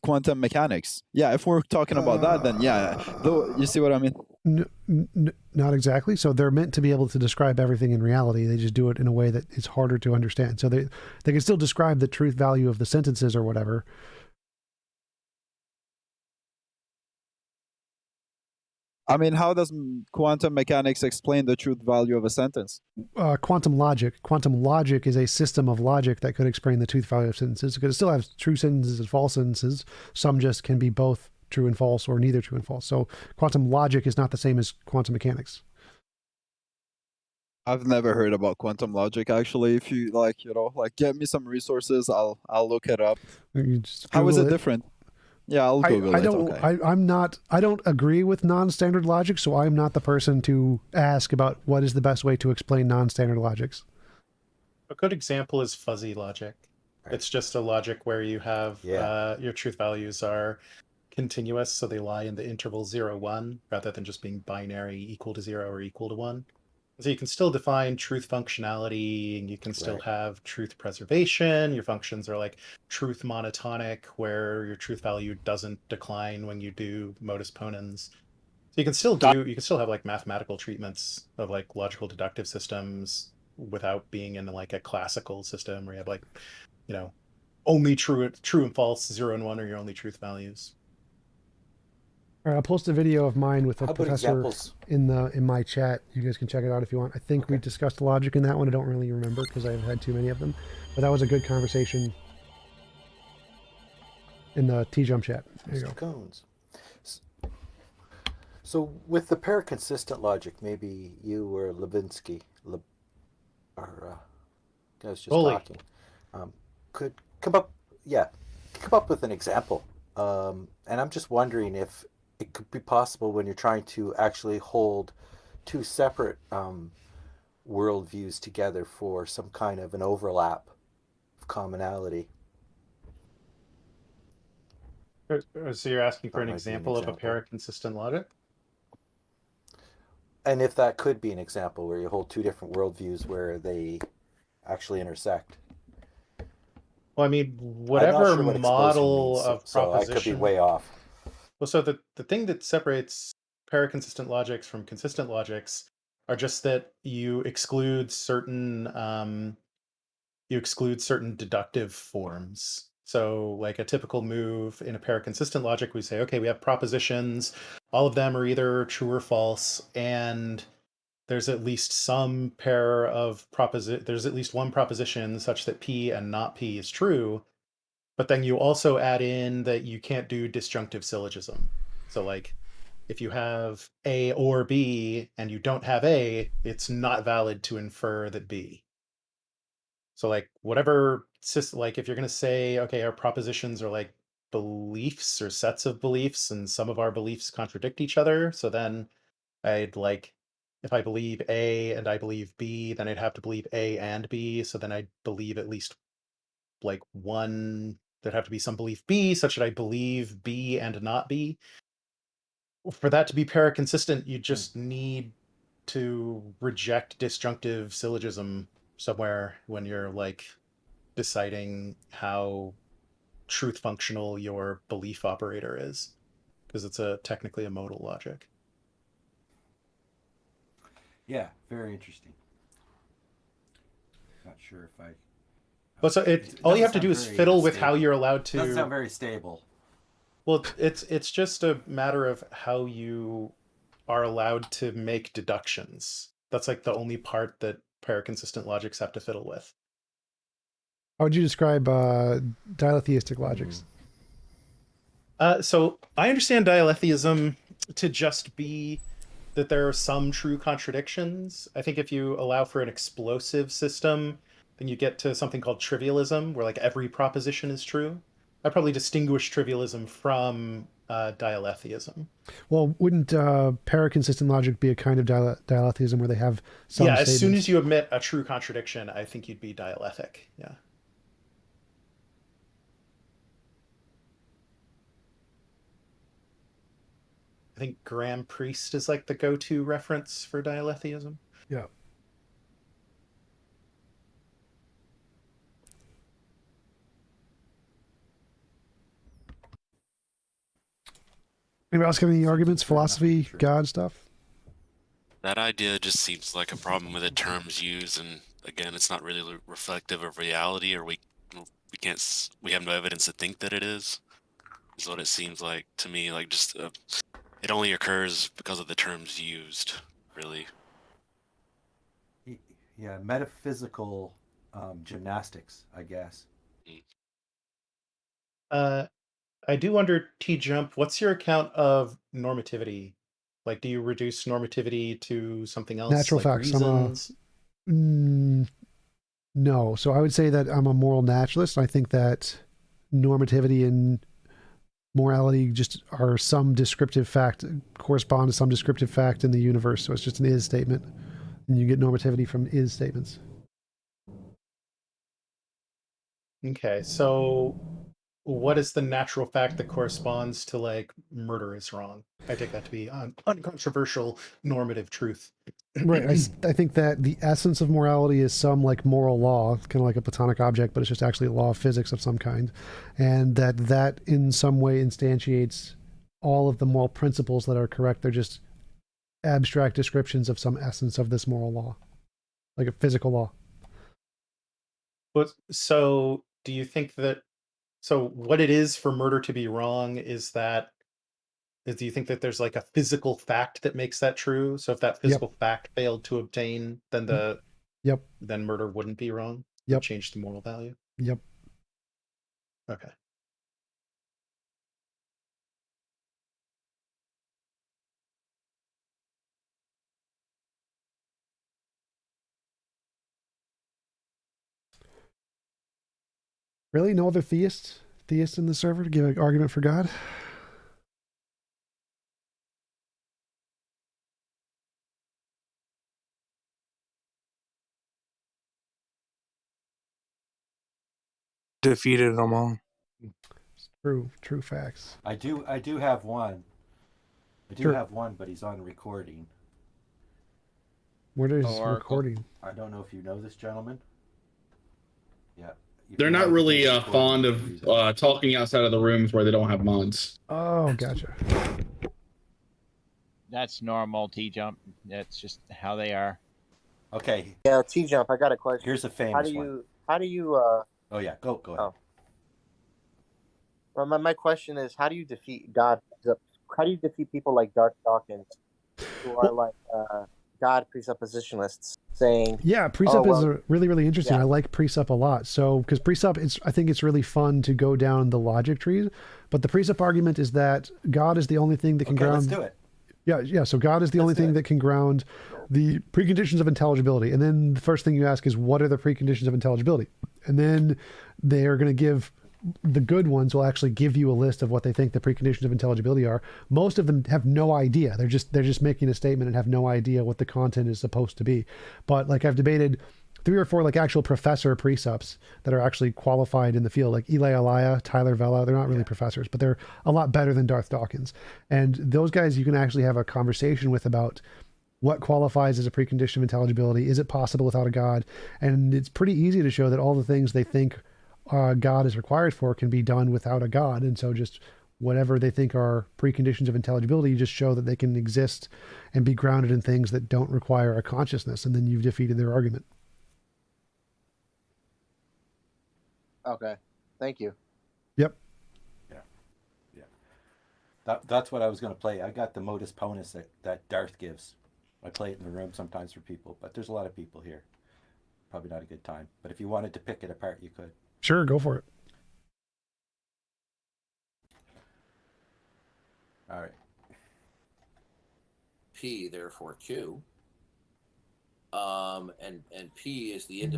quantum mechanics. Yeah, if we're talking about that, then yeah. Though, you see what I mean? Not exactly. So they're meant to be able to describe everything in reality. They just do it in a way that is harder to understand. So they can still describe the truth value of the sentences or whatever. I mean, how does quantum mechanics explain the truth value of a sentence? Quantum logic. Quantum logic is a system of logic that could explain the truth value of sentences. Because it still has true sentences and false sentences. Some just can be both true and false or neither true and false. So quantum logic is not the same as quantum mechanics. I've never heard about quantum logic, actually. If you like, you know, like get me some resources, I'll look it up. How is it different? Yeah, I'll Google it. Okay. I don't agree with non-standard logic, so I'm not the person to ask about what is the best way to explain non-standard logics. A good example is fuzzy logic. Right. It's just a logic where you have your truth values are continuous, so they lie in the interval 0, 1, rather than just being binary equal to 0 or equal to 1. So you can still define truth functionality, and you can still have truth preservation. Your functions are like truth monotonic, where your truth value doesn't decline when you do modus ponens. So you can still have like mathematical treatments of like logical deductive systems without being in like a classical system where you have like, you know, only true and false, 0 and 1 are your only truth values. All right, I'll post a video of mine with a professor in my chat. You guys can check it out if you want. I think we discussed logic in that one. I don't really remember because I've had too many of them. But that was a good conversation in the T-Jump chat. There you go. Cones. So with the paraconsistent logic, maybe you or Levinsky, or I was just talking, could come up with an example. And I'm just wondering if it could be possible when you're trying to actually hold two separate worldviews together for some kind of an overlap of commonality. So you're asking for an example of a paraconsistent logic? And if that could be an example where you hold two different worldviews where they actually intersect. Well, I mean, whatever sure model of proposition... So I could be way off. Well, so the thing that separates paraconsistent logics from consistent logics are just that you exclude certain deductive forms. So like a typical move in a paraconsistent logic, we say, okay, we have propositions, all of them are either true or false, and there's at least some pair of there's at least one proposition such that P and not P is true. But then you also add in that you can't do disjunctive syllogism. So like if you have A or B and you don't have A, it's not valid to infer that B. So like whatever, like if you're going to say, okay, our propositions are like beliefs or sets of beliefs, and some of our beliefs contradict each other. So then I'd like, if I believe A and I believe B, then I'd have to believe A and B. So then I'd believe at least like one, there'd have to be some belief B such that I believe B and not B. For that to be paraconsistent, you just need to reject disjunctive syllogism somewhere when you're like deciding how truth functional your belief operator is, because it's technically a modal logic. Yeah, very interesting. Not sure if I... But so all you have to do is fiddle with how you're allowed to... Doesn't sound very stable. Well, it's just a matter of how you are allowed to make deductions. That's like the only part that paraconsistent logics have to fiddle with. How would you describe dialetheistic logics? So I understand dialetheism to just be that there are some true contradictions. I think if you allow for an explosive system, then you get to something called trivialism, where like every proposition is true. I'd probably distinguish trivialism from dialetheism. Well, wouldn't paraconsistent logic be a kind of dialetheism where they have some statements? As soon as you admit a true contradiction, I think you'd be dialectic. Yeah. I think Graham Priest is like the go-to reference for dialetheism. Yeah. Anybody else have any arguments, philosophy, God stuff? That idea just seems like a problem with the terms used, and again, it's not really reflective of reality, or we have no evidence to think that it is what it seems like to me. Like just it only occurs because of the terms used, really. Yeah, metaphysical gymnastics, I guess. I do wonder, T-Jump, what's your account of normativity? Like, do you reduce normativity to something else? Natural like facts. reasons? No. So I would say that I'm a moral naturalist. I think that normativity and morality just are some descriptive fact, correspond to some descriptive fact in the universe. So it's just an is statement. And you get normativity from is statements. Okay, so what is the natural fact that corresponds to like murder is wrong? I take that to be uncontroversial normative truth. Right. I think that the essence of morality is some like moral law, kind of like a Platonic object, but it's just actually a law of physics of some kind. And that in some way instantiates all of the moral principles that are correct. They're just abstract descriptions of some essence of this moral law, like a physical law. But so do you think that, so what it is for murder to be wrong is do you think that there's like a physical fact that makes that true? So if that physical fact failed to obtain, then then murder wouldn't be wrong? It would change the moral value? Yep. Okay. Really? No other theists in the server to give an argument for God? Defeated them all. True facts. I do have one. Have one, but he's on recording. What is recording? I don't know if you know this gentleman. Yeah. They're not really fond of talking outside of the rooms where they don't have mods. Oh, gotcha. That's normal, T-Jump. That's just how they are. Okay. Yeah, T-Jump, I got a question. Here's a famous one. How do you Oh yeah, go ahead. Well, my question is, how do you defeat God? How do you defeat people like Darth Dawkins, who are like God presuppositionalists, saying? Yeah, Precept is really, really interesting. I like Precept a lot. So, because Precept, I think it's really fun to go down the logic tree. But the Precept argument is that God is the only thing that can ground. Let's do it. Yeah. So God is the only thing that can ground the preconditions of intelligibility. And then the first thing you ask is, what are the preconditions of intelligibility? And then they are going to give, the good ones will actually give you a list of what they think the preconditions of intelligibility are. Most of them have no idea. They're just making a statement and have no idea what the content is supposed to be. But like I've debated 3 or 4 like actual professor precepts that are actually qualified in the field, like Eli Elia, Tyler Vela. They're not really professors, but they're a lot better than Darth Dawkins. And those guys you can actually have a conversation with about what qualifies as a precondition of intelligibility. Is it possible without a God? And it's pretty easy to show that all the things they think God is required for can be done without a God. And so just whatever they think are preconditions of intelligibility, you just show that they can exist and be grounded in things that don't require a consciousness. And then you've defeated their argument. Okay. Thank you. Yep. Yeah. That's what I was going to play. I got the modus ponens that Darth gives. I play it in the room sometimes for people, but there's a lot of people here. Probably not a good time. But if you wanted to pick it apart, you could. Sure, go for it. All right. P, therefore Q. And P is the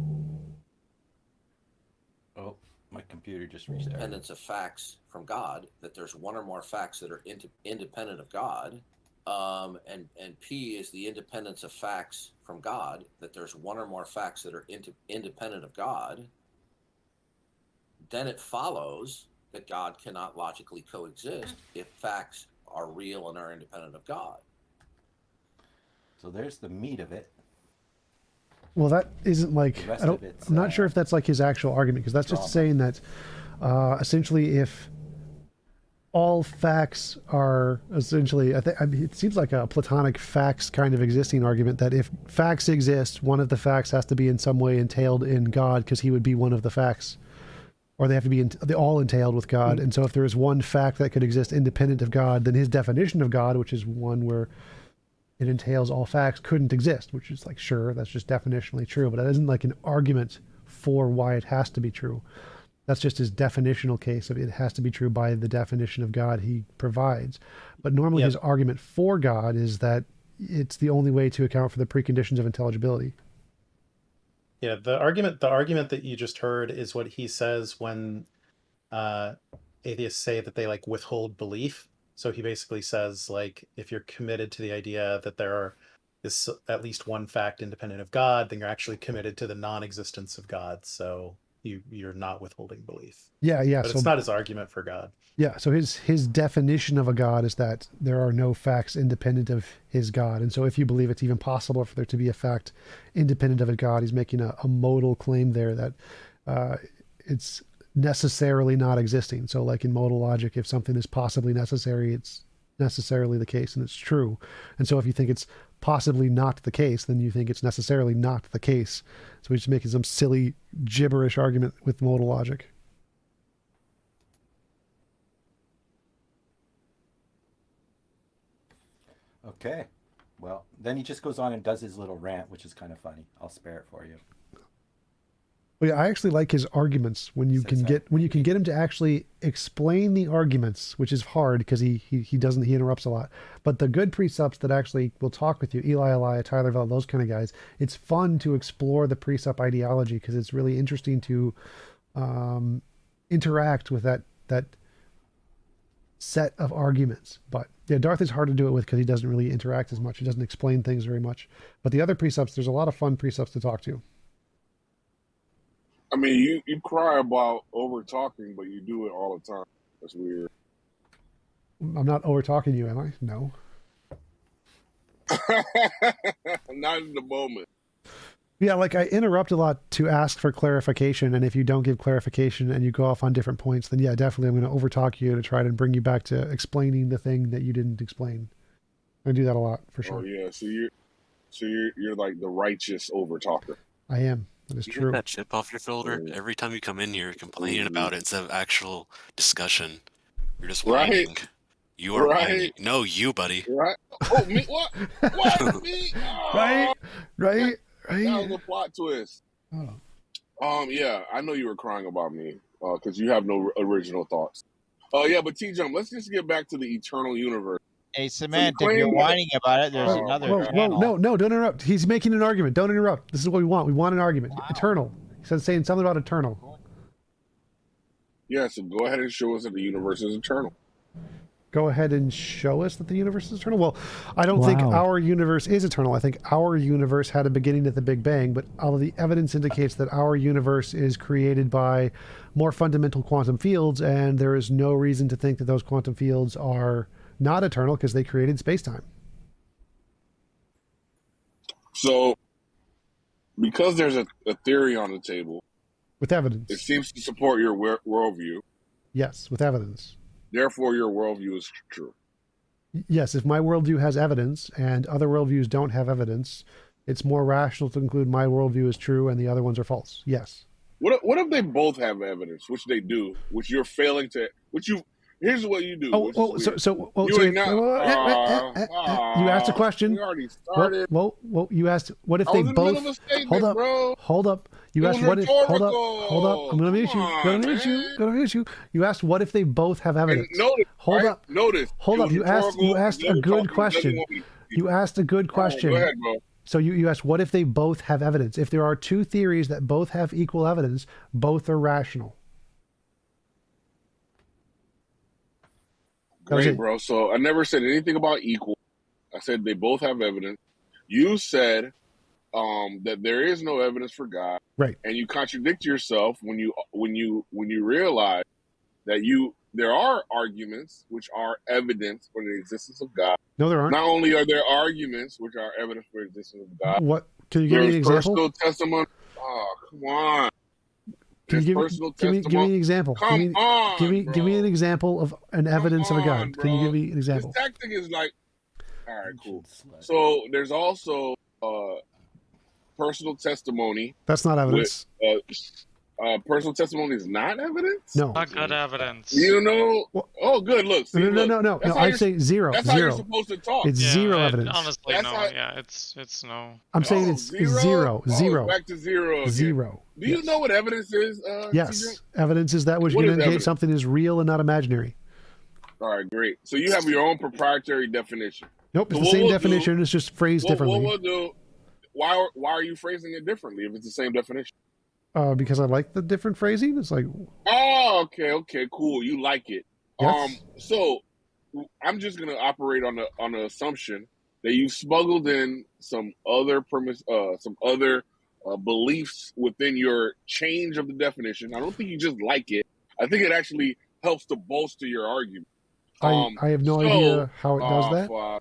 Oh, my computer just restarted. independence of facts from God, that there's one or more facts that are independent of God. And P is the independence of facts from God, that there's one or more facts that are independent of God. Then it follows that God cannot logically coexist if facts are real and are independent of God. So there's the meat of it. Well, that isn't like, I'm not sure if that's like his actual argument, because that's just saying that essentially if all facts are essentially, I mean, it seems like a Platonic facts kind of existing argument, that if facts exist, one of the facts has to be in some way entailed in God, because he would be one of the facts, or they have to be they all entailed with God. And so if there is one fact that could exist independent of God, then his definition of God, which is one where it entails all facts, couldn't exist, which is like, sure, that's just definitionally true, but that isn't like an argument for why it has to be true. That's just his definitional case of it has to be true by the definition of God he provides. But normally his argument for God is that it's the only way to account for the preconditions of intelligibility. Yeah, the argument that you just heard is what he says when atheists say that they like withhold belief. So he basically says, like, if you're committed to the idea that there is at least one fact independent of God, then you're actually committed to the non-existence of God. So you're not withholding belief. Yeah. But it's not his argument for God. Yeah. So his definition of a God is that there are no facts independent of his God. And so if you believe it's even possible for there to be a fact independent of a God, he's making a modal claim there that it's necessarily not existing. So like in modal logic, if something is possibly necessary, it's necessarily the case and it's true. And so if you think it's possibly not the case, then you think it's necessarily not the case. So we're just making some silly gibberish argument with modal logic. Okay. Well, then he just goes on and does his little rant, which is kind of funny. I'll spare it for you. Well, yeah, I actually like his arguments when you can get him to actually explain the arguments, which is hard because he interrupts a lot. But the good precepts that actually will talk with you, Eli, Tyler Vell, those kind of guys, it's fun to explore the precept ideology because it's really interesting to interact with that set of arguments. But yeah, Darth is hard to do it with because he doesn't really interact as much. He doesn't explain things very much. But the other precepts, there's a lot of fun precepts to talk to. I mean, you cry about over talking, but you do it all the time. That's weird. I'm not over talking you, am I? No. Not in the moment. Yeah, like I interrupt a lot to ask for clarification, and if you don't give clarification and you go off on different points, then yeah, definitely I'm going to overtalk you to try to bring you back to explaining the thing that you didn't explain. I do that a lot for sure. Oh yeah, so you're like the righteous over talker. I am. That is You true. get that chip off your shoulder every time you come in here complaining about it instead of actual discussion. You're just whining. Right. You are Right. whining. No, you, buddy. Right? Oh, me? What? What? Me? Oh, Right. That was a plot twist. Oh. Yeah, I know you were crying about me because you have no original thoughts. Yeah, but T-Jump, let's just get back to the eternal universe. Hey, Semantic, you're whining about it. There's another channel. No, don't interrupt. He's making an argument. Don't interrupt. This is what we want. We want an argument. Wow. Eternal. He said saying something about eternal. Yeah, so go ahead and show us that the universe is eternal. Go ahead and show us that the universe is eternal? Well, I don't think our universe is eternal. I think our universe had a beginning at the Big Bang, but all of the evidence indicates that our universe is created by more fundamental quantum fields, and there is no reason to think that those quantum fields are not eternal because they created space-time. So, because there's a theory on the table, with evidence, it seems to support your worldview. Yes, with evidence. Therefore, your worldview is true. Yes, if my worldview has evidence and other worldviews don't have evidence, it's more rational to conclude my worldview is true and the other ones are false. Yes. What if they both have evidence, which they do, which you're failing to, which you? Here's what you do. You asked a question. We already started. Well, you asked, what if they both? Hold up. You asked what if? Hold up. I'm gonna mute you. You asked what if they both have evidence? Hold up. You asked a good question. You asked a good question. Go ahead, bro. So you asked what if they both have evidence? If there are two theories that both have equal evidence, both are rational. Great, bro. So I never said anything about equal. I said they both have evidence. You said that there is no evidence for God, right? And you contradict yourself when you realize that you there are arguments which are evidence for the existence of God. No, there aren't. Not only are there arguments which are evidence for the existence of God. What? Can you give me an example? Personal testimony. Oh, come on. Can you give me an example? Give me an example of an evidence of a God. Can you give me an example? This tactic is like, all right, cool. So there's also personal testimony. That's not evidence. Personal testimony is not evidence? No. Not good evidence. You know? Oh, good. Look. See, No. I'd say zero. That's zero. how you're supposed to talk. It's zero evidence. Honestly, no. Yeah, it's no. I'm saying it's zero. Zero. Back to zero. Again. Zero. Do you know what evidence is? Yes. TJ? Evidence is that which What can is indicate evidence? something is real and not imaginary. All right, great. So you have your own proprietary definition. Nope, it's So the same we'll definition. It's just phrased differently. What we'll do? Why are you phrasing it differently if it's the same definition? Because I like the different phrasing. It's like, Oh, okay, cool. You like it. Yes. So I'm just gonna operate on the assumption that you smuggled in some other beliefs within your change of the definition. I don't think you just like it. I think it actually helps to bolster your argument. I have no idea how it does that.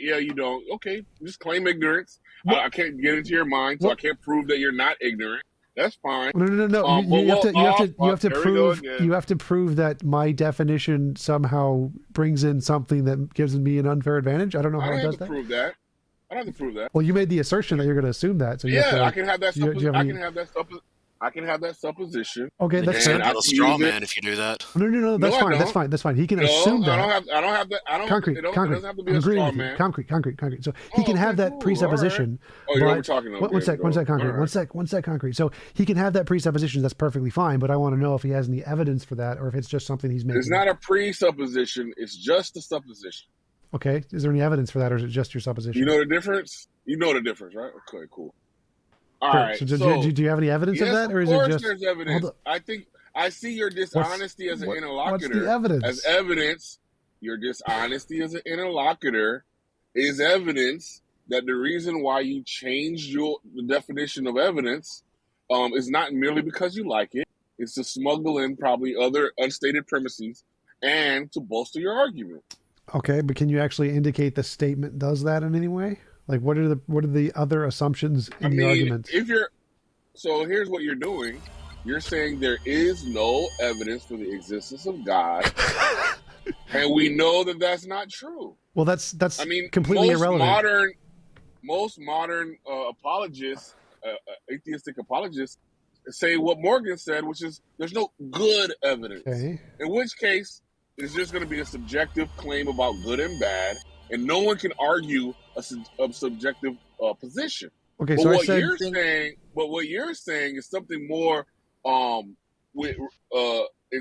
Yeah, you don't. Okay, just claim ignorance. I can't get into your mind, so I can't prove that you're not ignorant. That's fine. No. You have to prove that my definition somehow brings in something that gives me an unfair advantage. I don't know how it does that. I don't have to prove that. Well, you made the assertion that you're going to assume that. So I can have that. I can have that supposition. Okay, that's fair. Not a straw man if you do that. No. That's fine. That's fine. He can assume that. I don't have that. Concrete. It doesn't have to be a straw man. Concrete. So he can have that presupposition. Oh, you're overtalking. One sec. Concrete. One sec. Concrete. So he can have that presupposition. That's perfectly fine. But I want to know if he has any evidence for that, or if it's just something he's making. It's not a presupposition. It's just a supposition. Okay. Is there any evidence for that, or is it just your supposition? You know the difference? You know the difference, right? Okay, cool. All right. So do you have any evidence of that, or is it just? Of course, there's evidence. I think I see your dishonesty as an interlocutor. What's the evidence? As evidence, your dishonesty as an interlocutor is evidence that the reason why you changed the definition of evidence is not merely because you like it. It's to smuggle in probably other unstated premises and to bolster your argument. Okay, but can you actually indicate the statement does that in any way? Like, what are the other assumptions in the argument? So here's what you're doing. You're saying there is no evidence for the existence of God, and we know that that's not true. Well, that's completely irrelevant. Most modern apologists, atheistic apologists, say what Morgan said, which is there's no good evidence. Okay. In which case, it's just going to be a subjective claim about good and bad, and no one can argue a subjective position. Okay, but so what you're saying is something more in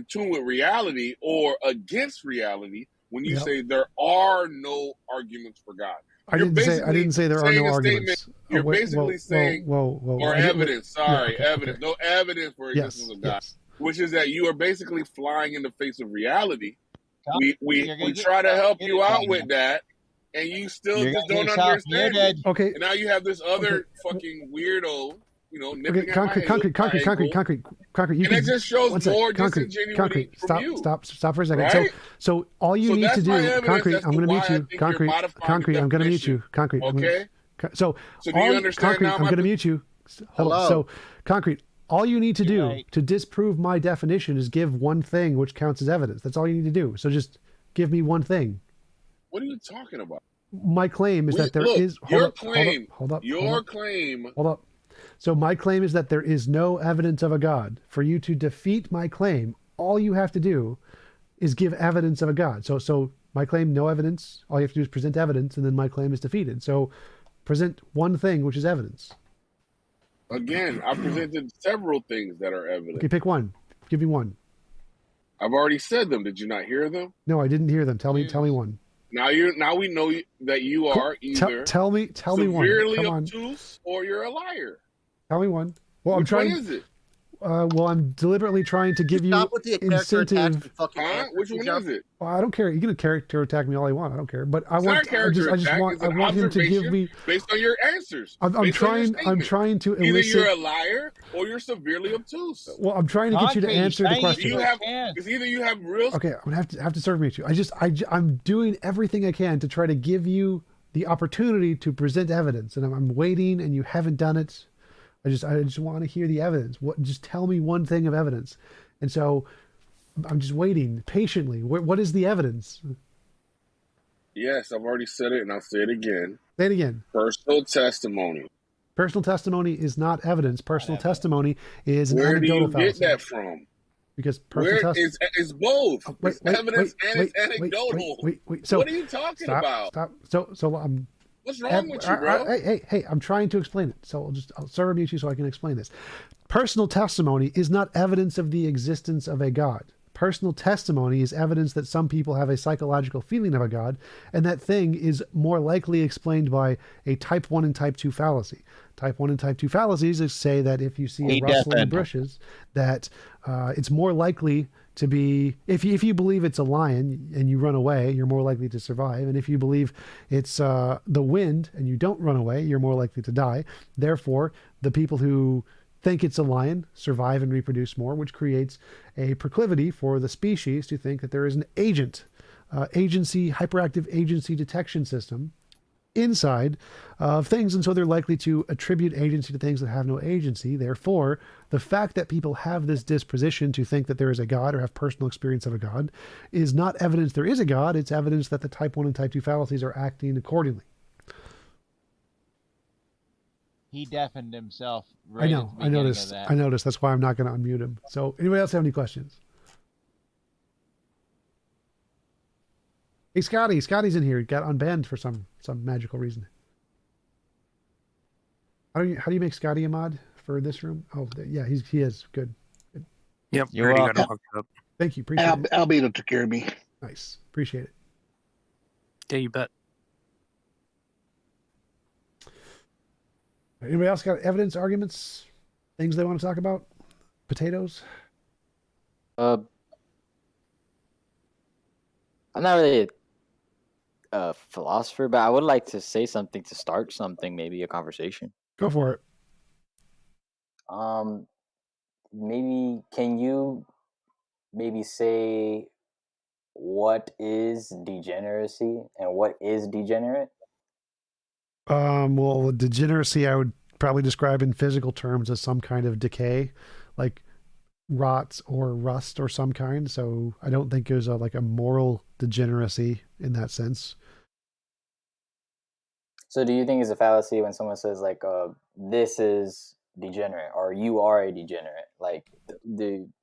tune with reality or against reality when you say there are no arguments for God. I didn't say there are no arguments. You're basically saying or evidence. Sorry, evidence. No evidence for existence of God. Yes. Which is that you are basically flying in the face of reality. We try to help you out with that, and you still just don't understand it. Okay. And now you have this other fucking weirdo, nipping concrete. And it just shows more disingenuity from you. Stop for a second. Right? So all you need to do, concrete. I'm going to mute you. Concrete. I'm going to mute you. Concrete. Okay. So do you understand now? I'm going to mute you. Hello. So concrete. All you need to do to disprove my definition is give one thing which counts as evidence. That's all you need to do. So just give me one thing. What are you talking about? My claim is that there is. Hold up. So my claim is that there is no evidence of a God. For you to defeat my claim, all you have to do is give evidence of a God. So my claim, no evidence. All you have to do is present evidence, and then my claim is defeated. So present one thing, which is evidence. Again, I presented several things that are evident. Okay, pick one. Give me one. I've already said them. Did you not hear them? No, I didn't hear them. Tell me one. Now we know that you are either tell me one. severely Come on. obtuse or you're a liar. Tell me one. Well, Which one is it? Well, I'm deliberately trying to give you Stop with the character attacks incentive. and fucking answer, Which one T-Jump. is it? Well, I don't care. You can character attack me all you want. I don't care. But I It's want. not a character I just attack. want. It's I an want him to give observation me. based on your answers. I'm based on your trying. I'm statement. trying to Either elicit. you're a liar or you're severely obtuse. Well, I'm trying to get you to answer the question. It's either you have real. Okay, I'm gonna have to serve you. I'm doing everything I can to try to give you the opportunity to present evidence, and I'm waiting, and you haven't done it. I just want to hear the evidence. Just tell me one thing of evidence, and so I'm just waiting patiently. What is the evidence? Yes, I've already said it, and I'll say it again. Say it again. Personal testimony. Personal testimony is not evidence. Personal testimony is an Where do anecdotal you fallacy. get that from? Because personal testimony it's both. It's evidence and it's anecdotal. Wait. So what are you talking about? Stop. So I'm. What's wrong with you, bro? Hey! I'm trying to explain it. So I'll serve you so I can explain this. Personal testimony is not evidence of the existence of a God. Personal testimony is evidence that some people have a psychological feeling of a God, and that thing is more likely explained by a type 1 and type 2 fallacy. Type 1 and type 2 fallacies say that if you see a rustle in the bushes, that it's more likely to be, if you believe it's a lion and you run away, you're more likely to survive. And if you believe it's the wind and you don't run away, you're more likely to die. Therefore, the people who think it's a lion survive and reproduce more, which creates a proclivity for the species to think that there is an hyperactive agency detection system inside of things, and so they're likely to attribute agency to things that have no agency. Therefore, the fact that people have this disposition to think that there is a God or have personal experience of a God is not evidence there is a God. It's evidence that the type 1 and type 2 fallacies are acting accordingly. He deafened himself. I know. I noticed. That's why I'm not going to unmute him. So, anybody else have any questions? Hey, Scotty. Scotty's in here. He got unbanned for some magical reason. How do you make Scotty a mod for this room? Oh, yeah, he is good. Yep. You're already welcome. got him hooked up. Thank you. Appreciate it. Albedo took care of me. Nice. Appreciate it. Yeah, you bet. Anybody else got evidence, arguments, things they want to talk about? Potatoes? I'm not really a philosopher, but I would like to say something to start something, maybe a conversation. Go for it. Maybe can you maybe say what is degeneracy and what is degenerate? Well, degeneracy I would probably describe in physical terms as some kind of decay, like rot or rust or some kind. So I don't think there's a moral degeneracy in that sense. So do you think it's a fallacy when someone says like, this is degenerate or you are a degenerate? Like,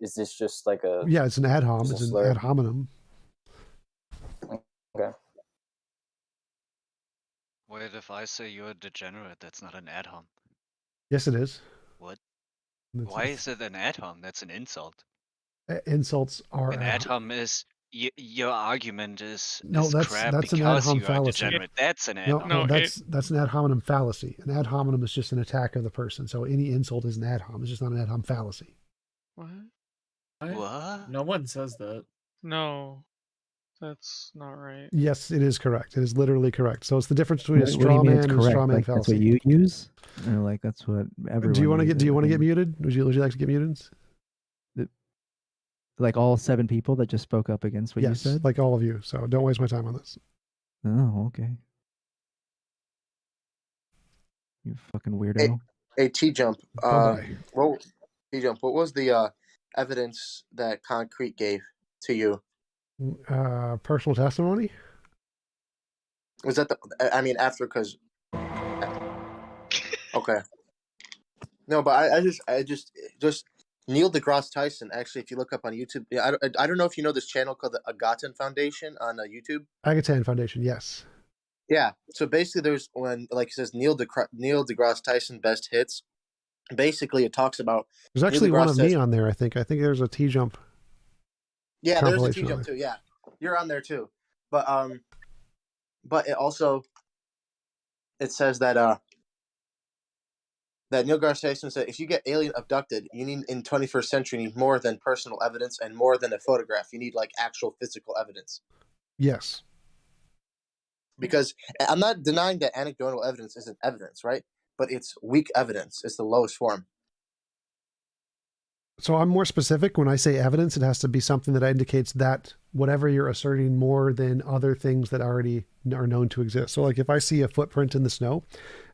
is this just like a... Yeah, it's an ad hom. It's an ad hominem. Okay. Wait, if I say you're a degenerate, that's not an ad hom. Yes, it is. What? Why is it an ad hom? That's an insult. Insults are... An ad hom is... your argument is that's crap an ad because hom you are fallacy. degenerate. That's an ad hom. No, that's an ad hominem fallacy. An ad hominem is just an attack of the person. So any insult is an ad hom. It's just not an ad hom fallacy. What? What? No one says that. No, that's not right. Yes, it is correct. It is literally correct. So it's the difference between a What do you straw mean man it's and a correct? straw man Like, fallacy. that's what you use? Or like that's what everyone Do you want to uses? get muted? Would you like to get muted? Like all 7 people that just spoke up against what you Yes, said? like all of you. So don't waste my time on this. Oh, okay. You fucking weirdo. Hey, T-Jump. Bye-bye. T-Jump, what was the evidence that Concrete gave to you? Personal testimony? Was that after, because... Okay. No, but I just Neil deGrasse Tyson, actually, if you look up on YouTube, I don't know if you know this channel called the Agaton Foundation on YouTube. Agaton Foundation, yes. Yeah, so basically there's when, like it says, Neil deGrasse Tyson best hits. Basically, it talks about... There's actually one of me on there, I think. I think there's a T-Jump. Yeah, there's a compilation T-Jump on there. too, yeah. You're on there too. But it also... It says that that Neil deGrasse Tyson said, if you get alien abducted, you need in 21st century you need more than personal evidence and more than a photograph. You need like actual physical evidence. Yes. Because I'm not denying that anecdotal evidence isn't evidence, right? But it's weak evidence. It's the lowest form. So I'm more specific when I say evidence. It has to be something that indicates that whatever you're asserting more than other things that already are known to exist. So like if I see a footprint in the snow,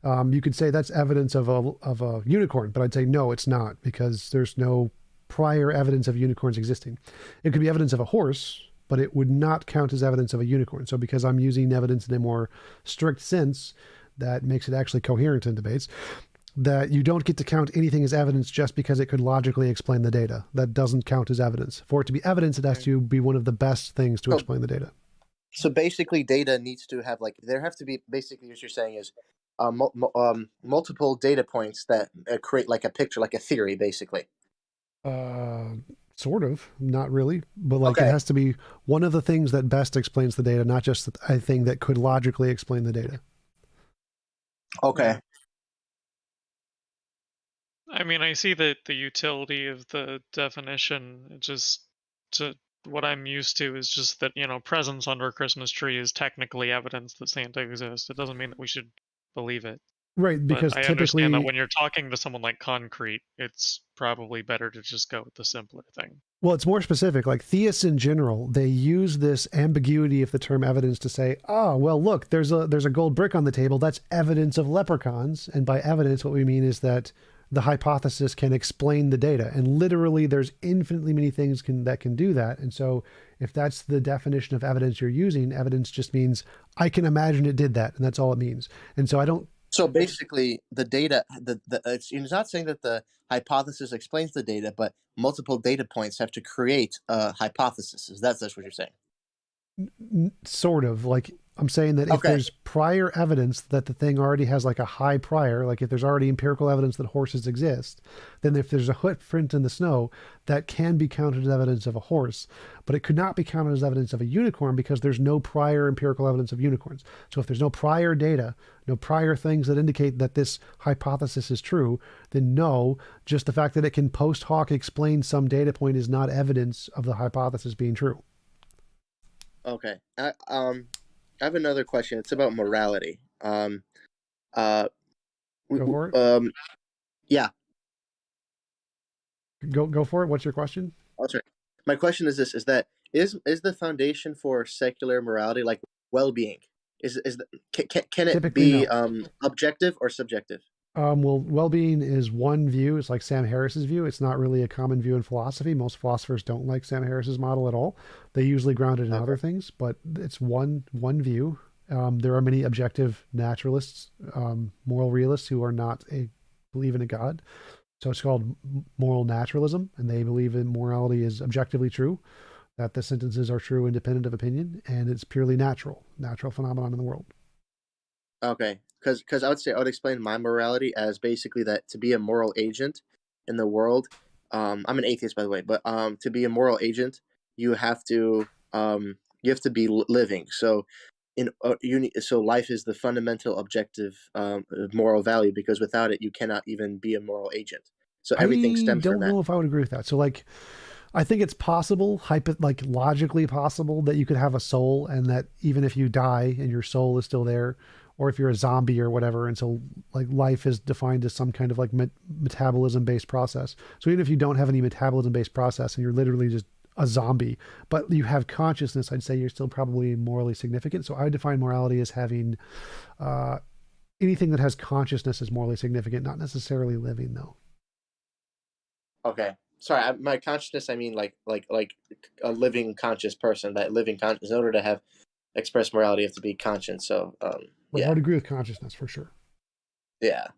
you could say that's evidence of a unicorn, but I'd say no, it's not, because there's no prior evidence of unicorns existing. It could be evidence of a horse, but it would not count as evidence of a unicorn. So because I'm using evidence in a more strict sense, that makes it actually coherent in debates, that you don't get to count anything as evidence just because it could logically explain the data. That doesn't count as evidence. For it to be evidence, it has to be one of the best things to explain the data. So basically, data needs to have there have to be basically what you're saying is multiple data points that create like a picture, like a theory, basically. Sort of, not really, but like it has to be one of the things that best explains the data, not just a thing that could logically explain the data. Okay. I mean, I see the utility of the definition. It just to what I'm used to is just that, presents under a Christmas tree is technically evidence that Santa exists. It doesn't mean that we should believe it. Right, because I typically, understand that when you're talking to someone like concrete, it's probably better to just go with the simpler thing. well, it's more specific. Like theists in general, they use this ambiguity of the term evidence to say, well, look, there's a gold brick on the table. That's evidence of leprechauns. And by evidence, what we mean is that the hypothesis can explain the data. And literally, there's infinitely many things that can do that. And so if that's the definition of evidence you're using, evidence just means I can imagine it did that. And that's all it means. And so I don't. So basically, the data, it's not saying that the hypothesis explains the data, but multiple data points have to create a hypothesis. That's what you're saying. Sort of. Like I'm saying that if there's prior evidence that the thing already has like a high prior, like if there's already empirical evidence that horses exist, then if there's a footprint in the snow, that can be counted as evidence of a horse, but it could not be counted as evidence of a unicorn because there's no prior empirical evidence of unicorns. So if there's no prior data, no prior things that indicate that this hypothesis is true, then no, just the fact that it can post hoc explain some data point is not evidence of the hypothesis being true. Okay. I have another question. It's about morality. Go for it. Yeah. Go for it. What's your question? Oh, sorry. My question is this: is the foundation for secular morality like well-being? Can it Typically, be no. objective or subjective? Well, well-being is one view. It's like Sam Harris's view. It's not really a common view in philosophy. Most philosophers don't like Sam Harris's model at all. They usually ground it in other things, but it's one view. There are many objective naturalists, moral realists who are not believe in a God. So it's called moral naturalism, and they believe in morality is objectively true, that the sentences are true independent of opinion, and it's purely natural phenomenon in the world. Okay, because I would explain my morality as basically that to be a moral agent in the world, I'm an atheist by the way, but to be a moral agent, you have to be living. So so life is the fundamental objective moral value, because without it you cannot even be a moral agent. So everything stems from that. I don't know if I would agree with that. So like, I think it's possible, logically possible, that you could have a soul, and that even if you die and your soul is still there, or if you're a zombie or whatever, and so like life is defined as some kind of like metabolism-based process. So even if you don't have any metabolism-based process and you're literally just a zombie, but you have consciousness, I'd say you're still probably morally significant. So I would define morality as having anything that has consciousness is morally significant, not necessarily living though. Okay. Sorry, my consciousness, I mean like a living conscious person. That living conscious, in order to have express morality, you have to be conscious. So I would agree with consciousness for sure. Yeah,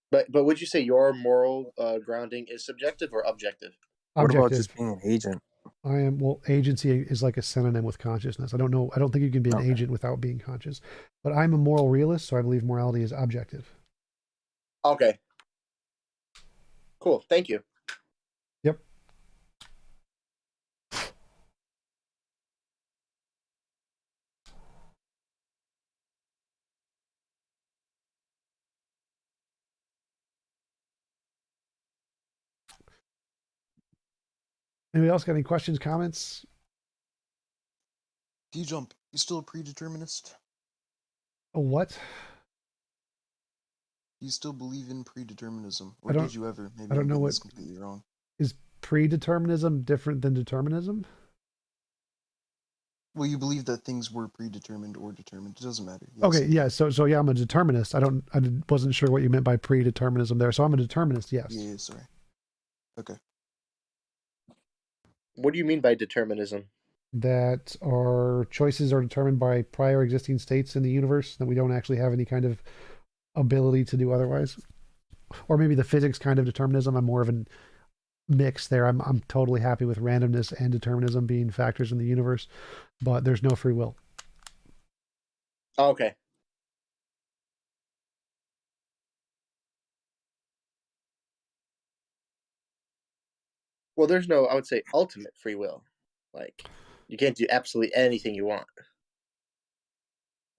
but would you say your moral grounding is subjective or objective? Objective. What about just being an agent? Agency is like a synonym with consciousness. I don't know. I don't think you can be an agent without being conscious. But I'm a moral realist, so I believe morality is objective. Okay. Cool. Thank you. Anybody else got any questions, comments? T-Jump, you still a predeterminist? A what? Do you still believe in predeterminism? I Or don't- did you ever? Maybe I don't I'm know getting what this completely wrong. is predeterminism different than determinism. Well, you believe that things were predetermined or determined. It doesn't matter. Okay, yeah. So yeah, I'm a determinist. Wasn't sure what you meant by predeterminism there. So I'm a determinist. Yes. Yeah, sorry. Okay. What do you mean by determinism? That our choices are determined by prior existing states in the universe, that we don't actually have any kind of ability to do otherwise. Or maybe the physics kind of determinism. I'm more of a mix there. I'm totally happy with randomness and determinism being factors in the universe, but there's no free will. Okay. Well, there's no, I would say, ultimate free will. Like, you can't do absolutely anything you want.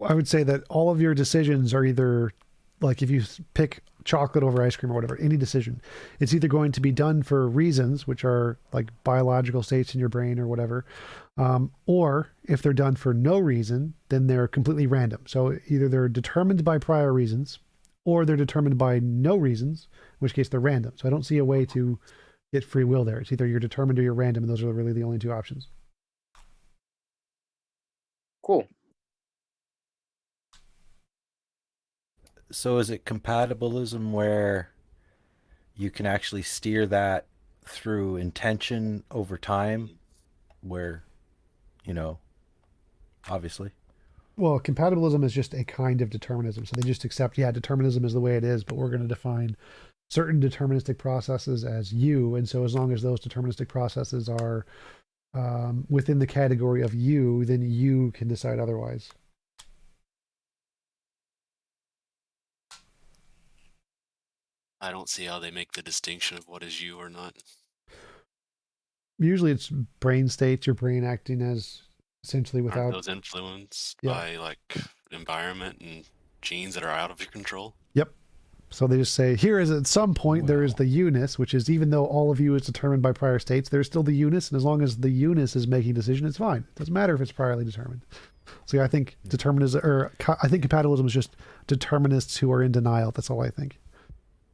I would say that all of your decisions are either, like if you pick chocolate over ice cream or whatever, any decision, it's either going to be done for reasons, which are like biological states in your brain or whatever, or if they're done for no reason, then they're completely random. So either they're determined by prior reasons, or they're determined by no reasons, in which case they're random. So I don't see a way to get free will there. It's either you're determined or you're random, and those are really the only two options. Cool. So is it compatibilism where you can actually steer that through intention over time, where, obviously? Well, compatibilism is just a kind of determinism. So they just accept, determinism is the way it is, but we're going to define certain deterministic processes as you. And so as long as those deterministic processes are within the category of you, then you can decide otherwise. I don't see how they make the distinction of what is you or not. Usually it's brain states, your brain acting as essentially without... Aren't those influenced by like environment and genes that are out of your control? Yep. So they just say, here is at some point there is the you-ness, which is even though all of you is determined by prior states, there's still the you-ness, and as long as the you-ness is making a decision, it's fine. It doesn't matter if it's priorly determined. So yeah, I think determinism, or I think compatibilism is just determinists who are in denial. That's all I think.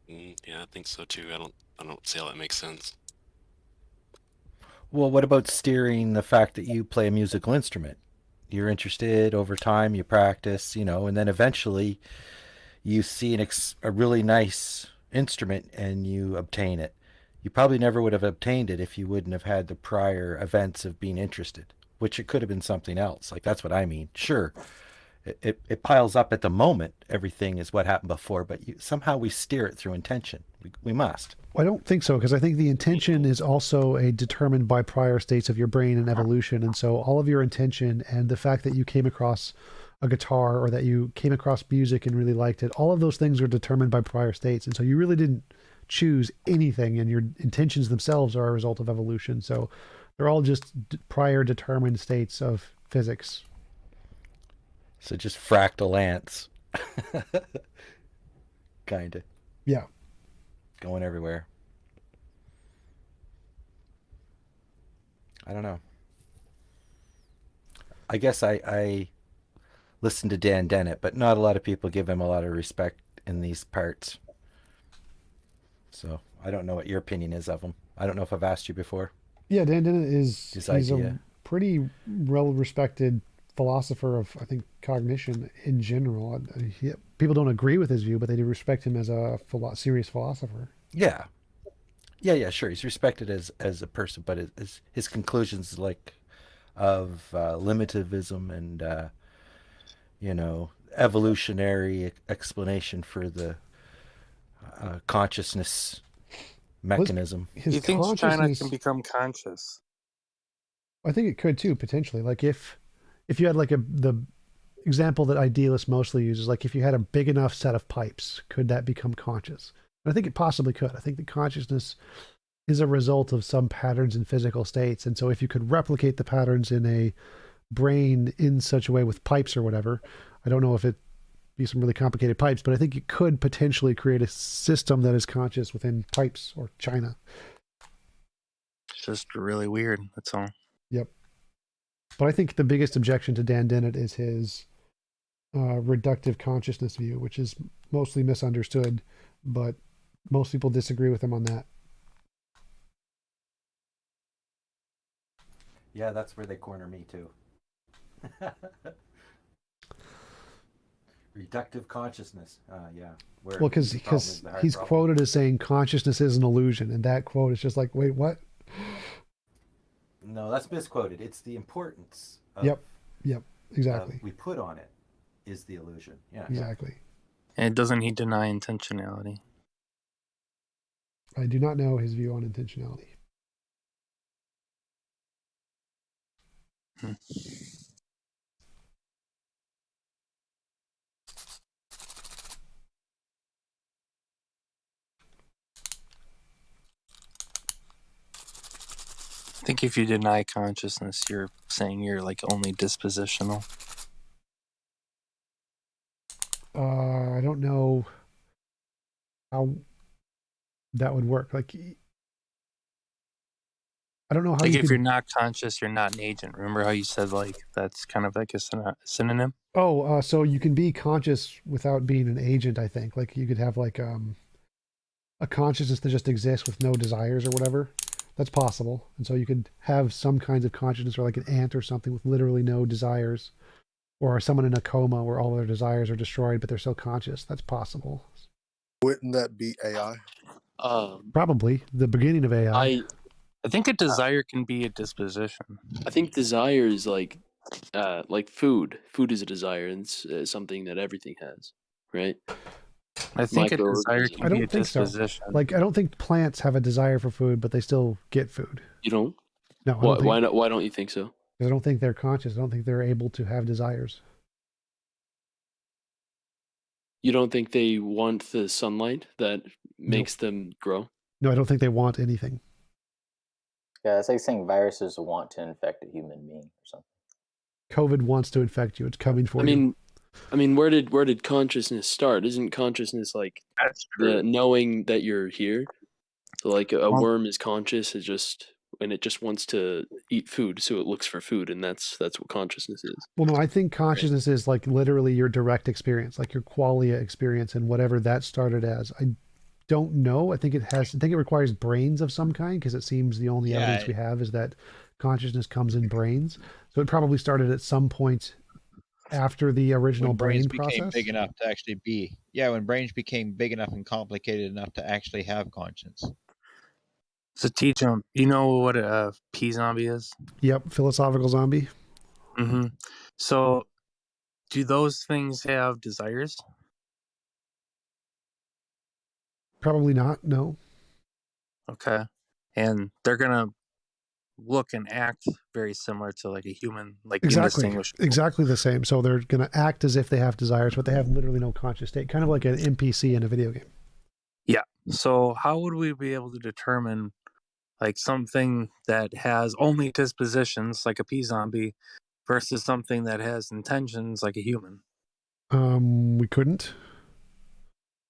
Yeah, I think so too. I don't see how that makes sense. Well, what about steering the fact that you play a musical instrument? You're interested over time, you practice, and then eventually you see a really nice instrument and you obtain it. You probably never would have obtained it if you wouldn't have had the prior events of being interested, which it could have been something else. Like, that's what I mean. Sure, it piles up at the moment. Everything is what happened before, but somehow we steer it through intention. We must. Well, I don't think so, because I think the intention is also determined by prior states of your brain and evolution. And so all of your intention and the fact that you came across a guitar or that you came across music and really liked it, all of those things are determined by prior states. And so you really didn't choose anything, and your intentions themselves are a result of evolution. So they're all just prior determined states of physics. So just fractal ants. Kind of. Yeah. Going everywhere. I don't know. I guess I listen to Dan Dennett, but not a lot of people give him a lot of respect in these parts. So I don't know what your opinion is of him. I don't know if I've asked you before. Yeah, Dan Dennett he's idea. a pretty well-respected philosopher of, I think, cognition in general. People don't agree with his view, but they do respect him as a serious philosopher. Yeah, sure. He's respected as a person, but his conclusions, like, of limitativism and evolutionary explanation for the consciousness mechanism. He thinks China can become conscious. I think it could too, potentially. Like if you had like the example that idealists mostly use is like if you had a big enough set of pipes, could that become conscious? And I think it possibly could. I think that consciousness is a result of some patterns in physical states. And so if you could replicate the patterns in a brain in such a way with pipes or whatever, I don't know if it be some really complicated pipes, but I think you could potentially create a system that is conscious within pipes or China. just really weird. That's all. Yep. But I think the biggest objection to Dan Dennett is his reductive consciousness view, which is mostly misunderstood, but most people disagree with him on that. Yeah, that's where they corner me too. Reductive consciousness. Yeah. Well, because he's quoted as saying consciousness is an illusion, and that quote is just like, wait, what? No, that's misquoted. It's the importance. Yep, exactly. We put on it is the illusion. Yeah, exactly. And doesn't he deny intentionality? I do not know his view on intentionality. I think if you deny consciousness, you're saying you're like only dispositional. I don't know how that would work. Like, I don't know how like you if you're not conscious, you're not an agent. Remember how you said like that's kind of like a synonym? Oh, so you can be conscious without being an agent, I think. Like you could have like a consciousness that just exists with no desires or whatever. That's possible. And so you could have some kinds of consciousness, or like an ant or something with literally no desires, or someone in a coma where all their desires are destroyed, but they're still conscious. That's possible. Wouldn't that be AI? Probably the beginning of AI. I think a desire can be a disposition. I think desire is like food. Food is a desire, and it's something that everything has, right? I think a desire can be a disposition. So. Like, I don't think plants have a desire for food, but they still get food. You don't? No. Why not? Why don't you think so? Because I don't think they're conscious. I don't think they're able to have desires. You don't think they want the sunlight that makes them grow? No, I don't think they want anything. Yeah, it's like saying viruses want to infect a human being or something. COVID wants to infect you. It's coming for you. I mean, where did consciousness start? Isn't consciousness like the knowing that you're here? So like a worm is conscious, and it just wants to eat food, so it looks for food, and that's what consciousness is. Well, no, I think consciousness is like literally your direct experience, like your qualia experience, and whatever that started as. I don't know. I think it requires brains of some kind, because it seems the only evidence we have is that consciousness comes in brains. So it probably started at some point after the original brain process. Became big enough to actually be. Yeah, when brains became big enough and complicated enough to actually have conscience. So T-Jump, you know what a P zombie is? Yep, philosophical zombie. Mm-hmm. So do those things have desires? Probably not, no. Okay. And they're gonna look and act very similar to like a human, like indistinguishable. Exactly the same. So they're going to act as if they have desires, but they have literally no conscious state, kind of like an NPC in a video game. Yeah. So how would we be able to determine like something that has only dispositions like a P zombie versus something that has intentions like a human? We couldn't.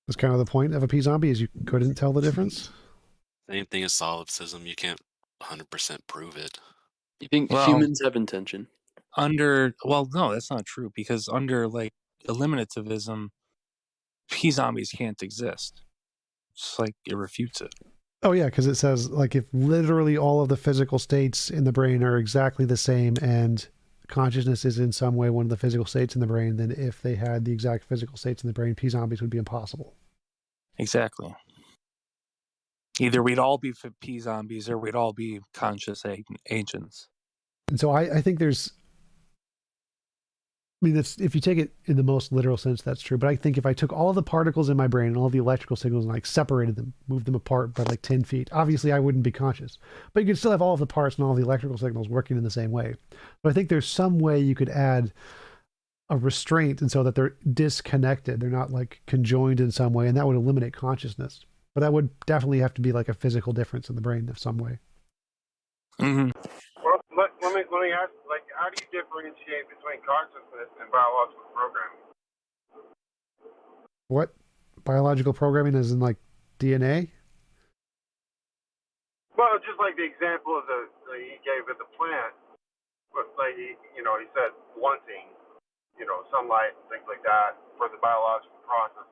That's kind of the point of a P zombie, is you couldn't tell the difference. Same thing as solipsism. You can't 100% prove it. You think humans have intention? Well, no, that's not true, because under like eliminativism, P zombies can't exist. It's like it refutes it. Oh yeah, because it says like if literally all of the physical states in the brain are exactly the same and consciousness is in some way one of the physical states in the brain, then if they had the exact physical states in the brain, P zombies would be impossible. Exactly. Either we'd all be P zombies or we'd all be conscious agents. And so I think there's, I mean, if you take it in the most literal sense, that's true. But I think if I took all the particles in my brain and all the electrical signals and like separated them, moved them apart by like 10 feet, obviously I wouldn't be conscious. But you could still have all of the parts and all the electrical signals working in the same way. But I think there's some way you could add a restraint, and so that they're disconnected. They're not like conjoined in some way, and that would eliminate consciousness. But that would definitely have to be like a physical difference in the brain of some way. Mm-hmm. Well, let me ask, like, how do you differentiate between consciousness and biological programming? What? Biological programming as in like DNA? Well, just like the example of the he gave of the plant, but like he said wanting, sunlight and things like that for the biological process.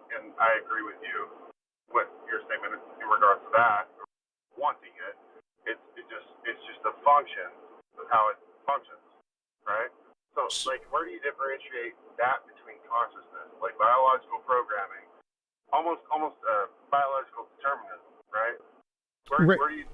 And I agree with you with your statement in regards to that, wanting it. It's just a function of how it functions, right? So like, where do you differentiate that between consciousness, like biological programming, almost biological determinism, right? Where do you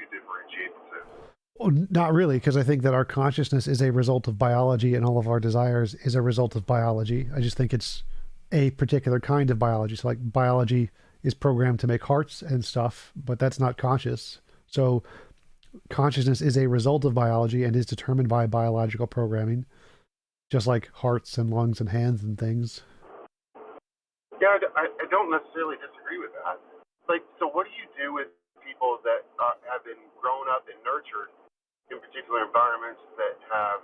differentiate the two? Well, not really, because I think that our consciousness is a result of biology and all of our desires is a result of biology. I just think it's a particular kind of biology. So like biology is programmed to make hearts and stuff, but that's not conscious. So consciousness is a result of biology and is determined by biological programming, just like hearts and lungs and hands and things. Yeah, I don't necessarily disagree with that. Like, so what do you do with people that have been grown up and nurtured in particular environments that have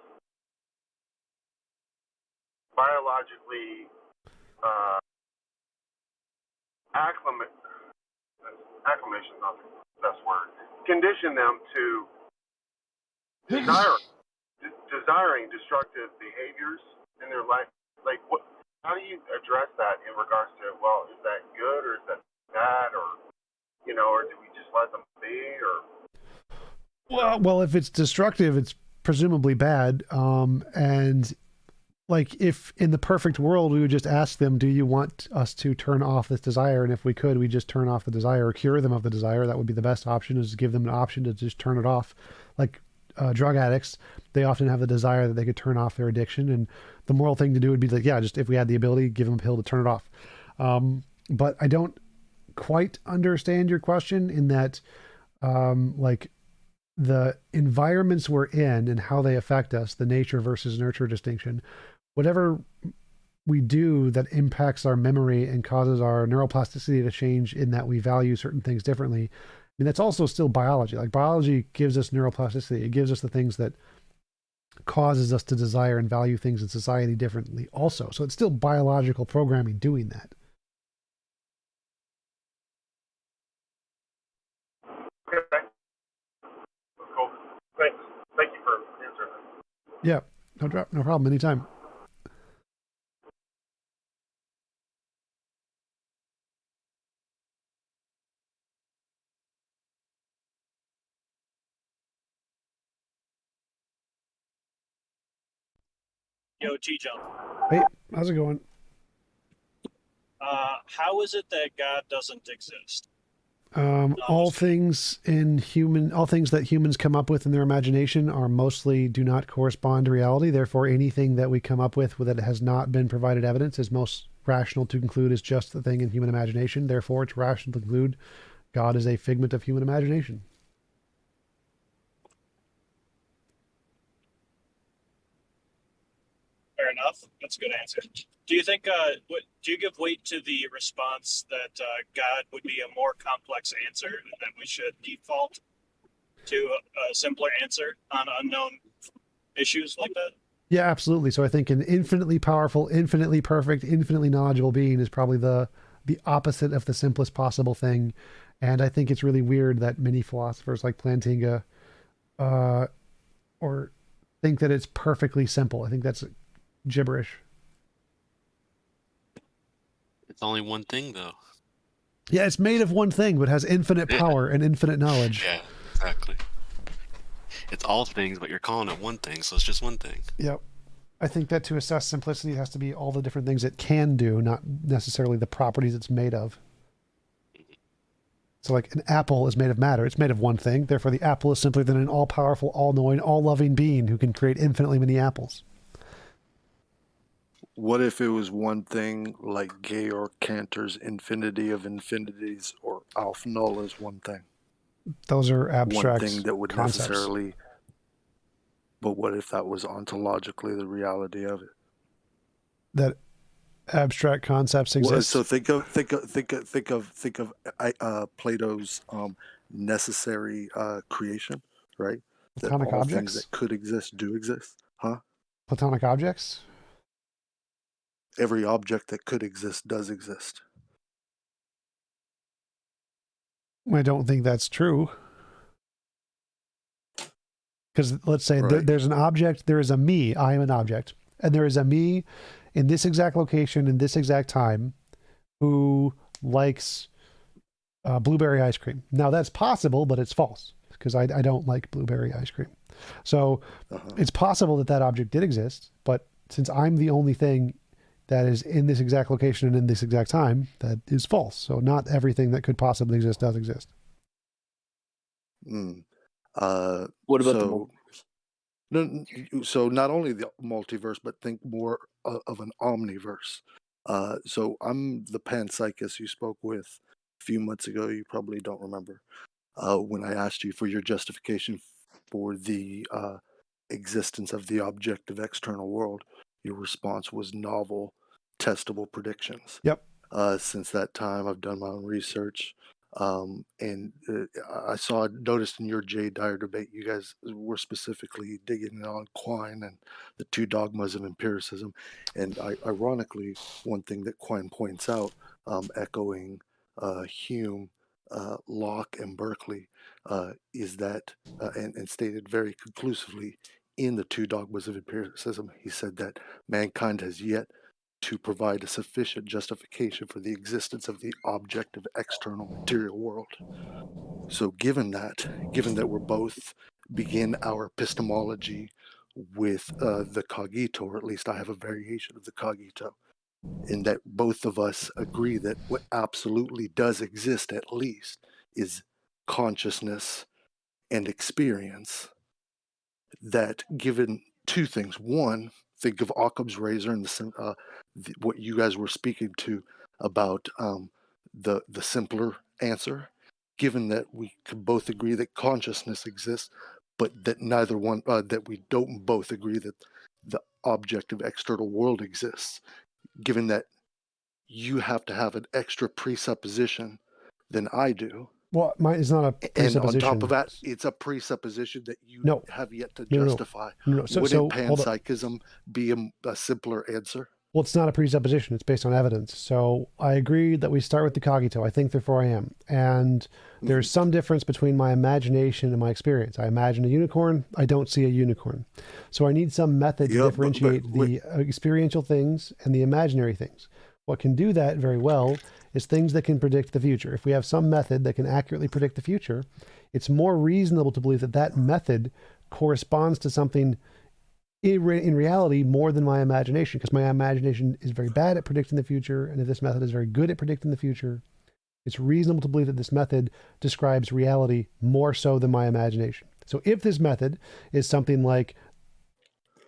biologically acclimation is not the best word, condition them to desiring destructive behaviors in their life? Like, how do you address that in regards to, well, is that good or is that bad, or or do we just let them be, or? Well, if it's destructive, it's presumably bad. And like, if in the perfect world, we would just ask them, do you want us to turn off this desire? And if we could, we just turn off the desire or cure them of the desire. That would be the best option, is to give them an option to just turn it off. Like drug addicts, they often have the desire that they could turn off their addiction. And the moral thing to do would be like, yeah, just if we had the ability, give them a pill to turn it off. But I don't quite understand your question in that, like, the environments we're in and how they affect us, the nature versus nurture distinction, whatever we do that impacts our memory and causes our neuroplasticity to change in that we value certain things differently. I mean, that's also still biology. Like, biology gives us neuroplasticity. It gives us the things that causes us to desire and value things in society differently also. So it's still biological programming doing that. Okay. Cool. Thanks. Thank you for answering that. Yeah, no problem. Anytime. Yo, T-Jump. Hey, how's it going? How is it that God doesn't exist? All things that humans come up with in their imagination are mostly do not correspond to reality. Therefore, anything that we come up with that has not been provided evidence is most rational to conclude is just the thing in human imagination. Therefore, it's rational to conclude God is a figment of human imagination. Fair enough. That's a good answer. Do you think? Do you give weight to the response that God would be a more complex answer, and that we should default to a simpler answer on unknown issues like that? Yeah, absolutely. So I think an infinitely powerful, infinitely perfect, infinitely knowledgeable being is probably the opposite of the simplest possible thing. And I think it's really weird that many philosophers like Plantinga or think that it's perfectly simple. I think that's gibberish. It's only one thing, though. Yeah, it's made of one thing, but has infinite power and infinite knowledge. Yeah, exactly. It's all things, but you're calling it one thing, so it's just one thing. Yep. I think that to assess simplicity, it has to be all the different things it can do, not necessarily the properties it's made of. So like an apple is made of matter. It's made of one thing. Therefore, the apple is simpler than an all-powerful, all-knowing, all-loving being who can create infinitely many apples. What if it was one thing like Georg Cantor's infinity of infinities, or Alf Nola's one thing? Those are abstract one thing that would concepts. necessarily. But what if that was ontologically the reality of it? That abstract concepts exist. Well, so think of Plato's necessary creation, right? Platonic that all objects? things that could exist do exist, huh? Platonic objects? Every object that could exist does exist. I don't think that's true. Because let's say there's an object, there is a me, I am an object, and there is a me in this exact location, in this exact time, who likes blueberry ice cream. Now that's possible, but it's false, because I don't like blueberry ice cream. So it's possible that that object did exist, but since I'm the only thing that is in this exact location and in this exact time, that is false. So not everything that could possibly exist does exist. What about the multiverse? No, so not only the multiverse, but think more of an omniverse. So I'm the panpsychist you spoke with a few months ago. You probably don't remember when I asked you for your justification for the existence of the objective external world. Your response was novel, testable predictions. Yep. Since that time, I've done my own research. And I noticed in your Jay Dyer debate, you guys were specifically digging on Quine and the two dogmas of empiricism. And ironically, one thing that Quine points out, echoing Hume, Locke, and Berkeley, is that, and stated very conclusively in the two dogmas of empiricism, he said that mankind has yet to provide a sufficient justification for the existence of the objective external material world. So given that we're both begin our epistemology with the cogito, or at least I have a variation of the cogito, in that both of us agree that what absolutely does exist at least is consciousness and experience, that given two things. One, think of Occam's razor and what you guys were speaking to about the simpler answer, given that we could both agree that consciousness exists, but that neither one, that we don't both agree that the objective external world exists, given that you have to have an extra presupposition than I do. Well, it's not a presupposition. And on top of that, it's a presupposition that you have yet to justify. So, wouldn't panpsychism be a simpler answer? Well, it's not a presupposition. It's based on evidence. So I agree that we start with the cogito. I think, therefore I am. And there's some difference between my imagination and my experience. I imagine a unicorn. I don't see a unicorn. So I need some method to differentiate the experiential things and the imaginary things. What can do that very well is things that can predict the future. If we have some method that can accurately predict the future, it's more reasonable to believe that that method corresponds to something in reality more than my imagination, because my imagination is very bad at predicting the future, and if this method is very good at predicting the future, it's reasonable to believe that this method describes reality more so than my imagination. So if this method is something like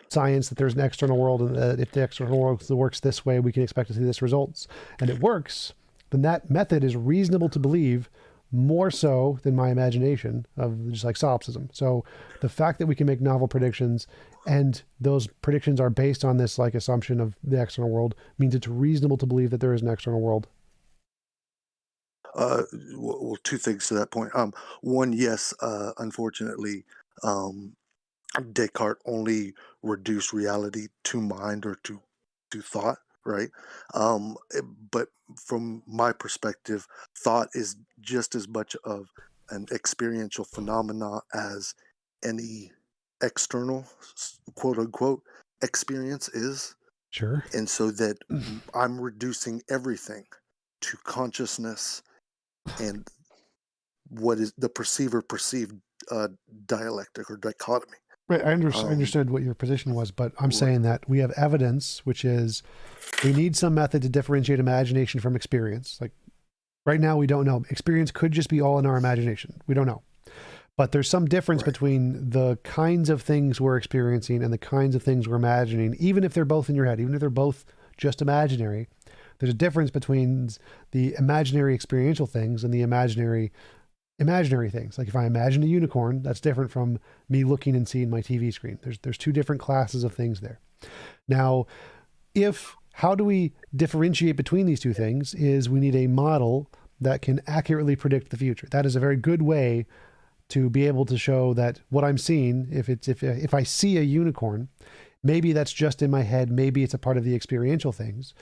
science, that there's an external world, and that if the external world works this way, we can expect to see this results, and it works, then that method is reasonable to believe more so than my imagination of just like solipsism. So the fact that we can make novel predictions and those predictions are based on this like assumption of the external world means it's reasonable to believe that there is an external world. Well, two things to that point. One, yes, unfortunately, Descartes only reduced reality to mind or to thought, right? But from my perspective, thought is just as much of an experiential phenomena as any external, quote unquote, experience is. Sure. And so that I'm reducing everything to consciousness and what is the perceived dialectic or dichotomy. Right, I understood what your position was, but I'm saying that we have evidence, which is we need some method to differentiate imagination from experience. Like right now, we don't know. Experience could just be all in our imagination. We don't know. But there's some difference between the kinds of things we're experiencing and the kinds of things we're imagining, even if they're both in your head, even if they're both just imaginary. There's a difference between the imaginary experiential things and the imaginary things. Like if I imagine a unicorn, that's different from me looking and seeing my TV screen. There's two different classes of things there. Now, how do we differentiate between these two things is we need a model that can accurately predict the future. That is a very good way to be able to show that what I'm seeing, if I see a unicorn, maybe that's just in my head, maybe it's a part of the experiential things.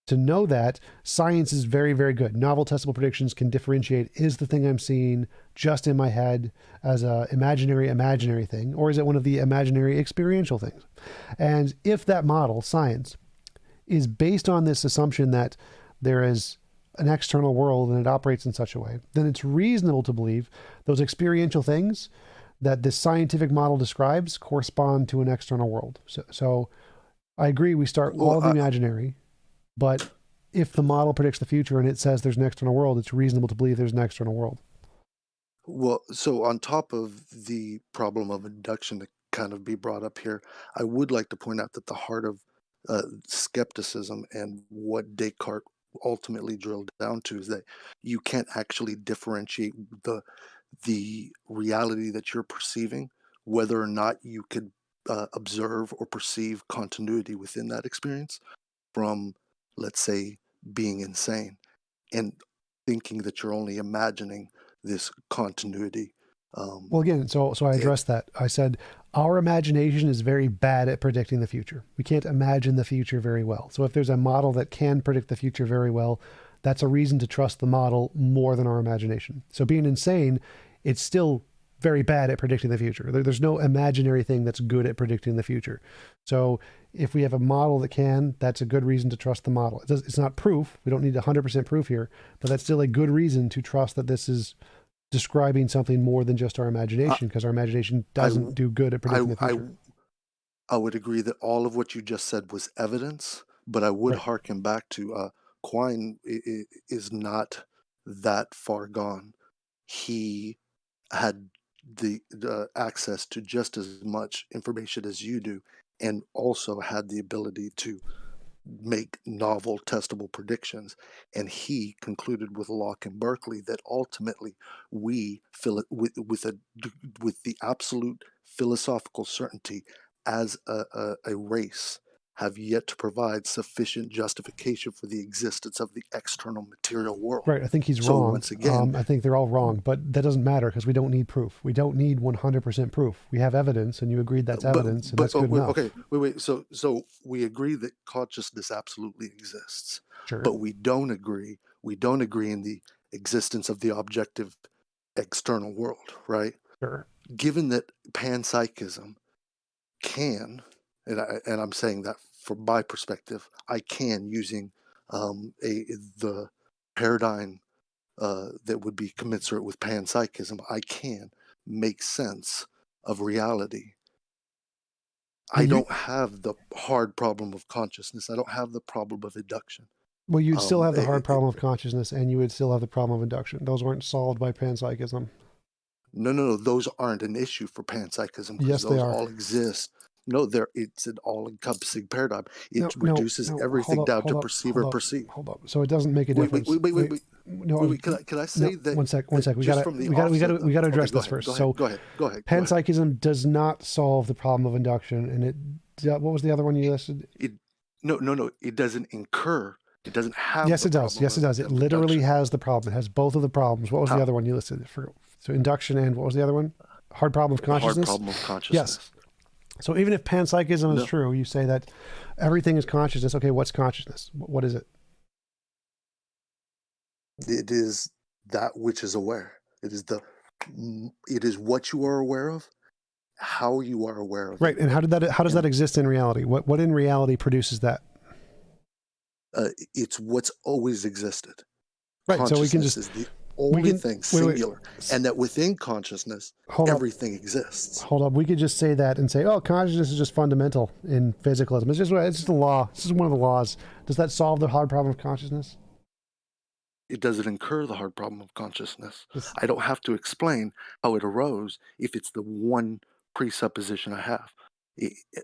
to know that science is very, very good. Novel testable predictions can differentiate, is the thing I'm seeing just in my head as a imaginary thing, or is it one of the imaginary experiential things? And if that model, science, is based on this assumption that there is an external world and it operates in such a way, then it's reasonable to believe those experiential things that this scientific model describes correspond to an external world. So I agree, we start all the imaginary, but if the model predicts the future and it says there's an external world, it's reasonable to believe there's an external world. Well, so on top of the problem of induction to kind of be brought up here, I would like to point out that the heart of skepticism and what Descartes ultimately drilled down to is that you can't actually differentiate the reality that you're perceiving, whether or not you could observe or perceive continuity within that experience, from, let's say, being insane and thinking that you're only imagining this continuity. Well, again, so I addressed that. I said our imagination is very bad at predicting the future. We can't imagine the future very well. So if there's a model that can predict the future very well, that's a reason to trust the model more than our imagination. So being insane, it's still very bad at predicting the future. There's no imaginary thing that's good at predicting the future. So if we have a model that can, that's a good reason to trust the model. It's not proof. We don't need 100% proof here, but that's still a good reason to trust that this is describing something more than just our imagination, because our imagination doesn't do good at predicting the future. I would agree that all of what you just said was evidence, but I would hearken back to Quine is not that far gone. He had the access to just as much information as you do, and also had the ability to make novel testable predictions. And he concluded with Locke and Berkeley that ultimately we feel it with the absolute philosophical certainty as a race have yet to provide sufficient justification for the existence of the external material world. Right. I think he's So wrong. once again, I think they're all wrong, but that doesn't matter because we don't need proof. We don't need 100% proof. We have evidence, and you agreed that's evidence, and that's good enough. Okay, wait. So we agree that consciousness absolutely exists, Sure. but we don't agree in the existence of the objective external world, right? Sure. Given that panpsychism can, and I'm saying that from my perspective, I can, using the paradigm that would be commensurate with panpsychism, I can make sense of reality. I don't have the hard problem of consciousness. I don't have the problem of induction. Well, you'd still have the hard problem of consciousness, and you would still have the problem of induction. Those weren't solved by panpsychism. No. Those aren't an issue for panpsychism. Yes, those they are. all exist. No, it's an all-encompassing paradigm. It reduces everything down to perceive or perceive. Hold up. So it doesn't make a difference. Wait. Can I say that? One sec. We got to address this first. Go ahead. Panpsychism does not solve the problem of induction, and what was the other one you listed? No. It doesn't incur. It doesn't have. Yes, it does. Yes, it does. It literally has the problem. It has both of the problems. What was the other one you listed? So induction and what was the other one? Hard problem of consciousness. Hard problem of consciousness. Yes. So even if panpsychism is true, you say that everything is consciousness. Okay, what's consciousness? What is it? It is that which is aware. It is what you are aware of, how you are aware of. Right. And how does that exist in reality? What in reality produces that? It's what's always existed. Right. So we can just is the only thing singular, and that within consciousness, everything exists. Hold up. We could just say that and say, oh, consciousness is just fundamental in physicalism. It's just a law. This is one of the laws. Does that solve the hard problem of consciousness? It doesn't incur the hard problem of consciousness. I don't have to explain how it arose if it's the one presupposition I have.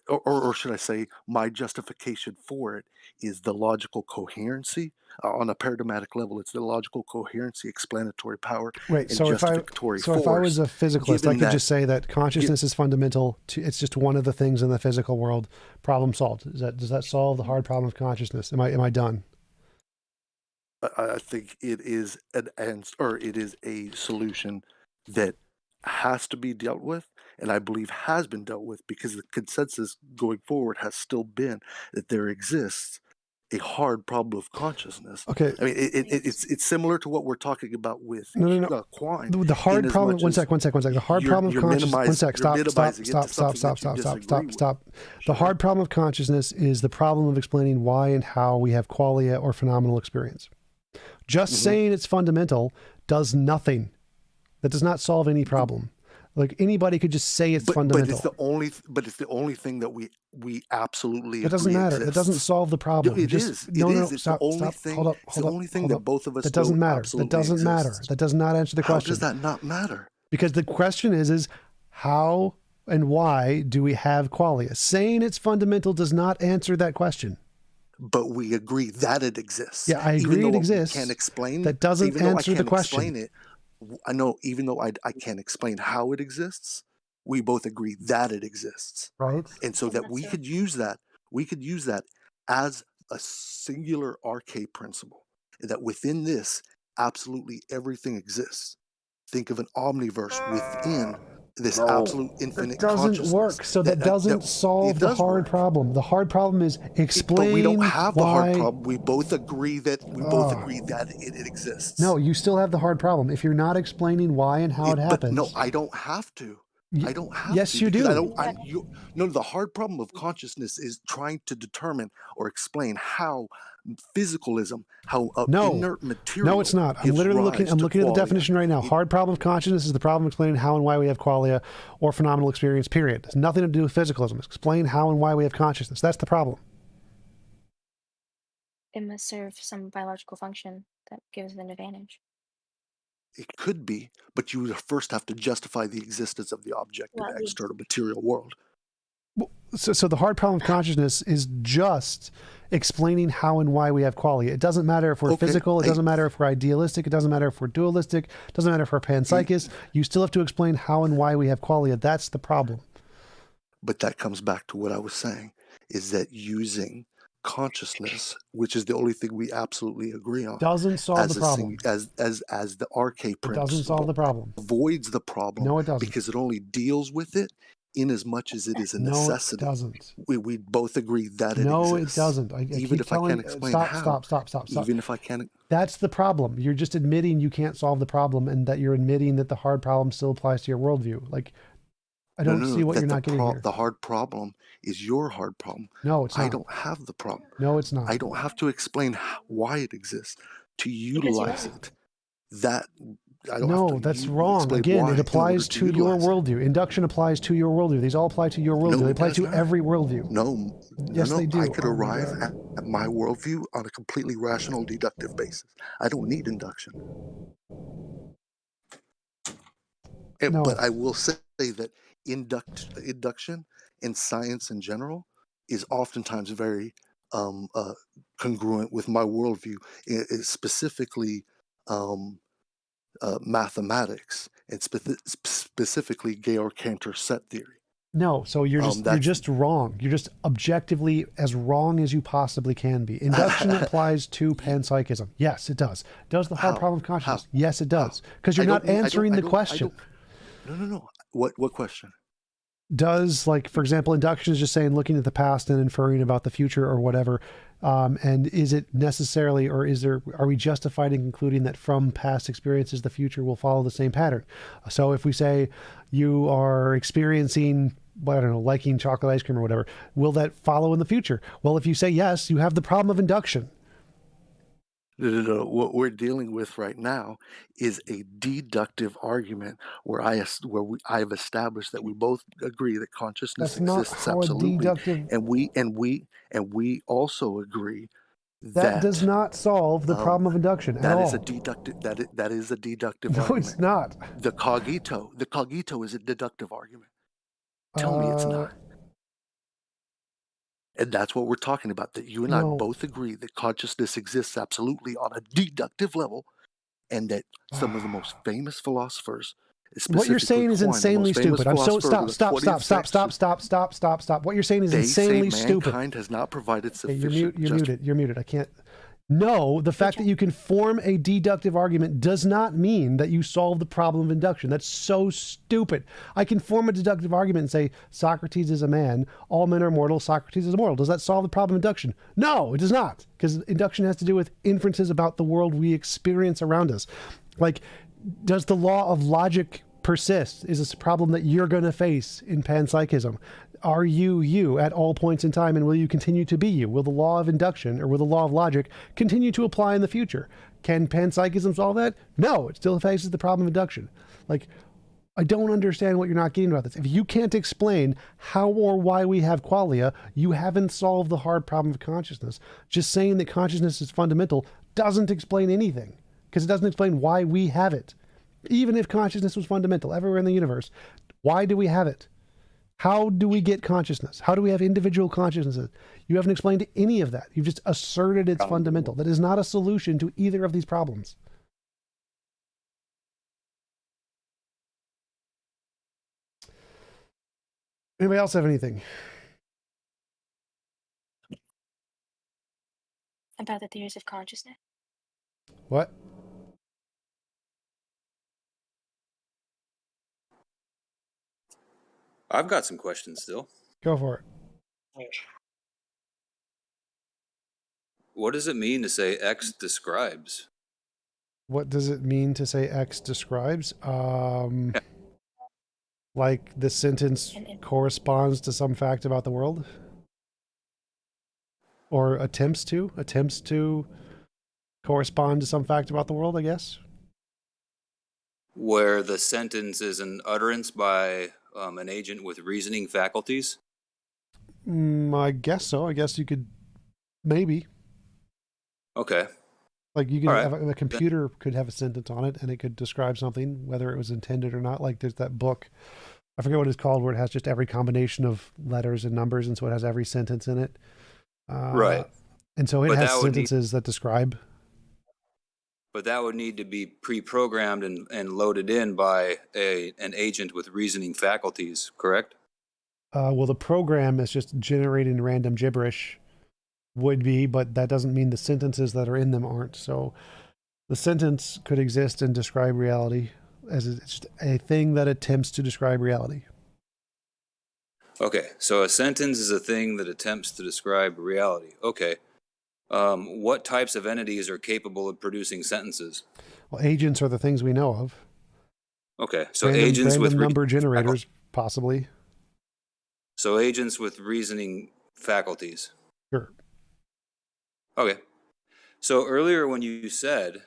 Or should I say, my justification for it is the logical coherency. On a paradigmatic level, it's the logical coherency, explanatory power, and justificatory force. So if I was a physicalist, I could just say that consciousness is fundamental to, it's just one of the things in the physical world. Problem solved. Does that solve the hard problem of consciousness? Am I done? I think it is an answer, or it is a solution that has to be dealt with, and I believe has been dealt with, because the consensus going forward has still been that there exists a hard problem of consciousness. Okay. I mean, it's similar to what we're talking about with No. Quine. The hard problem. One sec. The hard problem of consciousness. One sec. Stop. The hard problem of consciousness is the problem of explaining why and how we have qualia or phenomenal experience. Just saying it's fundamental does nothing. That does not solve any problem. Like anybody could just say it's fundamental. But it's the only thing that we absolutely. It doesn't matter. It doesn't solve the problem. It is. It's the only thing. Hold up. It's the only thing that both of us. That doesn't matter. That doesn't matter. That does not answer the question. How does that not matter? Because the question is how and why do we have qualia? Saying it's fundamental does not answer that question. But we agree that it exists. Yeah, I agree it exists. Can't explain. That doesn't answer the question. I know, even though I can't explain how it exists, we both agree that it exists. Right. And so that we could use that as a singular arche principle, that within this, absolutely everything exists. Think of an omniverse within this absolute infinite consciousness. It doesn't work. So that doesn't solve the hard problem. The hard problem is explain. But we don't have the hard why... problem. We both agree that it exists. No, you still have the hard problem. If you're not explaining why and how it happens. But no, I don't have to. I don't have yes, to. You do. No, the hard problem of consciousness is trying to determine or explain how physicalism, how inert material. No, it's not. I'm literally looking at the definition right now. Hard problem of consciousness is the problem explaining how and why we have qualia or phenomenal experience, period. It's nothing to do with physicalism. It's explain how and why we have consciousness. That's the problem. It must serve some biological function that gives it an advantage. It could be, but you would first have to justify the existence of the objective external material world. So the hard problem of consciousness is just explaining how and why we have qualia. It doesn't matter if we're physical. It doesn't matter if we're idealistic. It doesn't matter if we're dualistic. It doesn't matter if we're panpsychist. You still have to explain how and why we have qualia. That's the problem. But that comes back to what I was saying, is that using consciousness, which is the only thing we absolutely agree on, doesn't solve the problem. As the arche principle, it doesn't solve the problem. Avoids the problem. No, it doesn't. Because it only deals with it in as much as it is a necessity. No, it doesn't. We both agree that it exists. No, it doesn't. Even if I can't explain how. Stop. Even if I can't. That's the problem. You're just admitting you can't solve the problem, and that you're admitting that the hard problem still applies to your worldview. Like, I don't see what you're not getting here. The hard problem is your hard problem. No, it's not. I don't have the problem. No, it's not. I don't have to explain why it exists to utilize it. That's wrong. Again, it applies to your worldview. Induction applies to your worldview. These all apply to your worldview. They apply to every worldview. Yes, they do. I could arrive at my worldview on a completely rational, deductive basis. I don't need induction. But I will say that induction in science in general is oftentimes very congruent with my worldview, specifically mathematics, and specifically Georg Cantor's set theory. No, so you're just wrong. You're just objectively as wrong as you possibly can be. Induction applies to panpsychism. Yes, it does. Does the hard problem of consciousness? Yes, it does. Because you're not answering the question. No. What question? Does, like, for example, induction is just saying, looking at the past and inferring about the future or whatever. And is it necessarily, or are we justified in concluding that from past experiences, the future will follow the same pattern? So if we say you are experiencing, I don't know, liking chocolate ice cream or whatever, will that follow in the future? Well, if you say yes, you have the problem of induction. No. What we're dealing with right now is a deductive argument where I have established that we both agree that consciousness exists absolutely, and we also agree that does not solve the problem of induction at all. That is a deductive. That is a deductive. No, argument. It's not. The cogito is a deductive argument. Tell me it's not. And that's what we're talking about, that you and I both agree that consciousness exists absolutely on a deductive level, and that some of the most famous philosophers, what you're saying is insanely stupid. I'm so stop. What you're saying is insanely stupid. Mankind has not provided sufficient. You're muted. I can't. No, the fact that you can form a deductive argument does not mean that you solve the problem of induction. That's so stupid. I can form a deductive argument and say, Socrates is a man, all men are mortal, Socrates is immortal. Does that solve the problem of induction? No, it does not, because induction has to do with inferences about the world we experience around us. Like, does the law of logic persist? Is this a problem that you're going to face in panpsychism? Are you you at all points in time, and will you continue to be you? Will the law of induction, or will the law of logic, continue to apply in the future? Can panpsychism solve that? No, it still faces the problem of induction. Like, I don't understand what you're not getting about this. If you can't explain how or why we have qualia, you haven't solved the hard problem of consciousness. Just saying that consciousness is fundamental doesn't explain anything, because it doesn't explain why we have it. Even if consciousness was fundamental everywhere in the universe, why do we have it? How do we get consciousness? How do we have individual consciousnesses? You haven't explained any of that. You've just asserted it's fundamental. That is not a solution to either of these problems. Anybody else have anything? About the theories of consciousness? What? I've got some questions still. Go for it. What does it mean to say X describes? What does it mean to say X describes? Like the sentence corresponds to some fact about the world? Or attempts to correspond to some fact about the world, I guess? Where the sentence is an utterance by an agent with reasoning faculties? I guess so. I guess you could, maybe. Okay. Like you could All right. have a computer could have a sentence on it and it could describe something, whether it was intended or not. Like there's that book, I forget what it's called, where it has just every combination of letters and numbers, and so it has every sentence in it. Right. And so it has sentences that describe. But that would need to be pre-programmed and loaded in by an agent with reasoning faculties, correct? Well, the program is just generating random gibberish, would be, but that doesn't mean the sentences that are in them aren't. So the sentence could exist and describe reality as it's just a thing that attempts to describe reality. Okay, so a sentence is a thing that attempts to describe reality. Okay. What types of entities are capable of producing sentences? Well, agents are the things we know of. Okay, so Random agents with number generators, possibly. So agents with reasoning faculties. Sure. Okay. So earlier when you said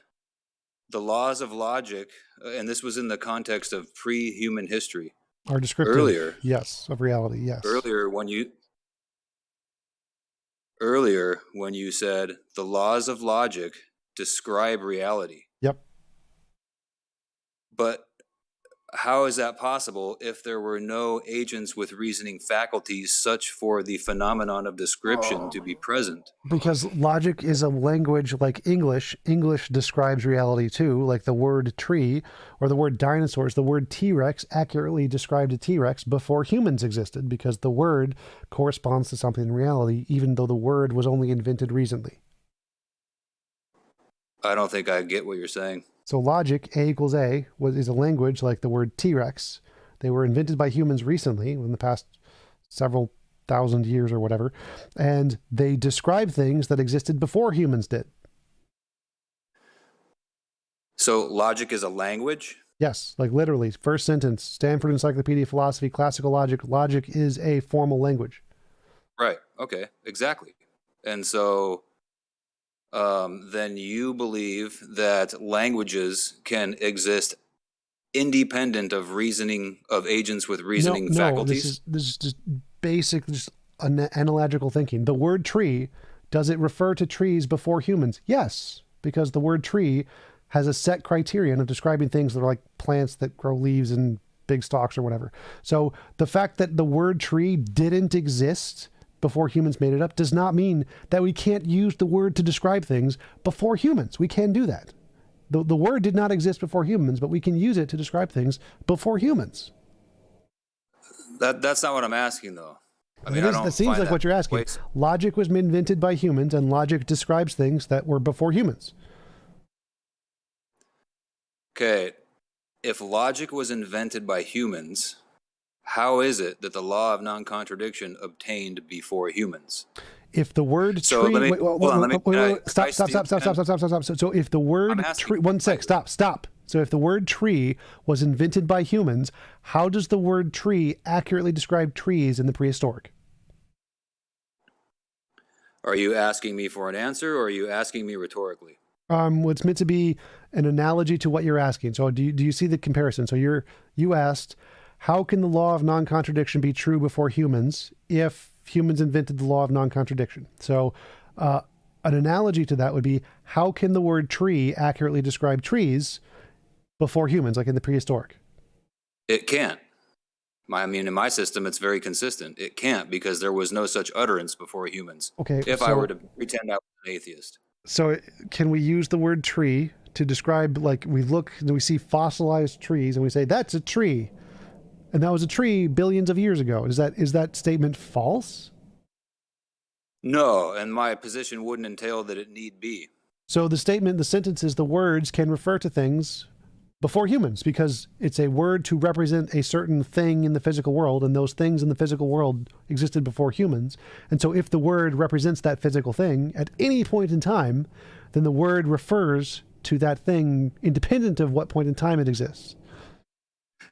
the laws of logic, and this was in the context of pre-human history. Are descriptive. Earlier. Yes, of reality, yes. Earlier when you said the laws of logic describe reality. Yep. But how is that possible if there were no agents with reasoning faculties such for the phenomenon of description to be present? Because logic is a language like English. English describes reality too, like the word tree or the word dinosaurs. The word T-Rex accurately described a T-Rex before humans existed, because the word corresponds to something in reality, even though the word was only invented recently. I don't think I get what you're saying. So logic, A equals A, is a language like the word T-Rex. They were invented by humans recently, in the past several thousand years or whatever, and they describe things that existed before humans did. So logic is a language? Yes, like literally, first sentence, Stanford Encyclopedia of Philosophy, classical logic. Logic is a formal language. Right, okay, exactly. And so then you believe that languages can exist independent of reasoning, of agents with reasoning faculties? This is just basic, just analogical thinking. The word tree, does it refer to trees before humans? Yes, because the word tree has a set criterion of describing things that are like plants that grow leaves and big stalks or whatever. So the fact that the word tree didn't exist before humans made it up does not mean that we can't use the word to describe things before humans. We can do that. The word did not exist before humans, but we can use it to describe things before humans. That's not what I'm asking, though. I mean, that seems like what you're asking. Logic was invented by humans, and logic describes things that were before humans. Okay, if logic was invented by humans, how is it that the law of non-contradiction obtained before humans? If the word So tree, stop. stop. So if the word tree, stop. So if the word tree was invented by humans, how does the word tree accurately describe trees in the prehistoric? Are you asking me for an answer, or are you asking me rhetorically? It's meant to be an analogy to what you're asking. So do you see the comparison? So you asked, how can the law of non-contradiction be true before humans if humans invented the law of non-contradiction? So an analogy to that would be, how can the word tree accurately describe trees before humans, like in the prehistoric? It can't. I mean, in my system, it's very consistent. It can't, because there was no such utterance before humans. Okay. If I were to pretend I was an atheist. So can we use the word tree to describe, like, we look and we see fossilized trees and we say, that's a tree. And that was a tree billions of years ago. Is that statement false? No, and my position wouldn't entail that it need be. So the sentence is, the words can refer to things before humans, because it's a word to represent a certain thing in the physical world, and those things in the physical world existed before humans. And so if the word represents that physical thing at any point in time, then the word refers to that thing independent of what point in time it exists.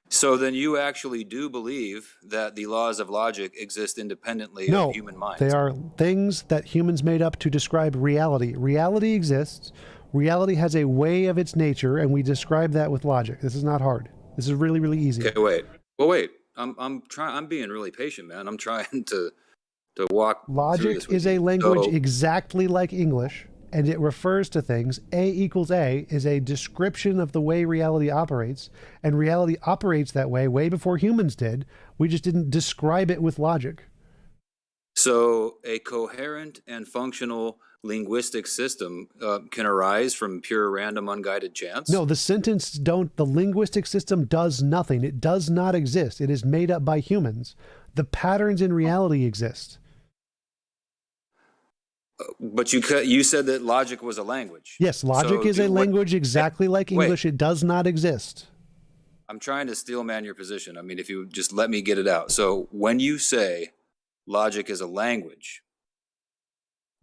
So then you actually do believe that the laws of logic exist independently of human minds? They are things that humans made up to describe reality. Reality exists. Reality has a way of its nature, and we describe that with logic. This is not hard. This is really, really easy. Okay, wait. Well, wait. I'm being really patient, man. I'm trying to walk. Logic is a language exactly like English, and it refers to things. A equals A is a description of the way reality operates, and reality operates that way before humans did. We just didn't describe it with logic. So a coherent and functional linguistic system can arise from pure random unguided chance? No, the linguistic system does nothing. It does not exist. It is made up by humans. The patterns in reality exist. But you said that logic was a language. Yes, logic is a language exactly like English. It does not exist. I'm trying to steel man your position. I mean, if you just let me get it out. So when you say logic is a language,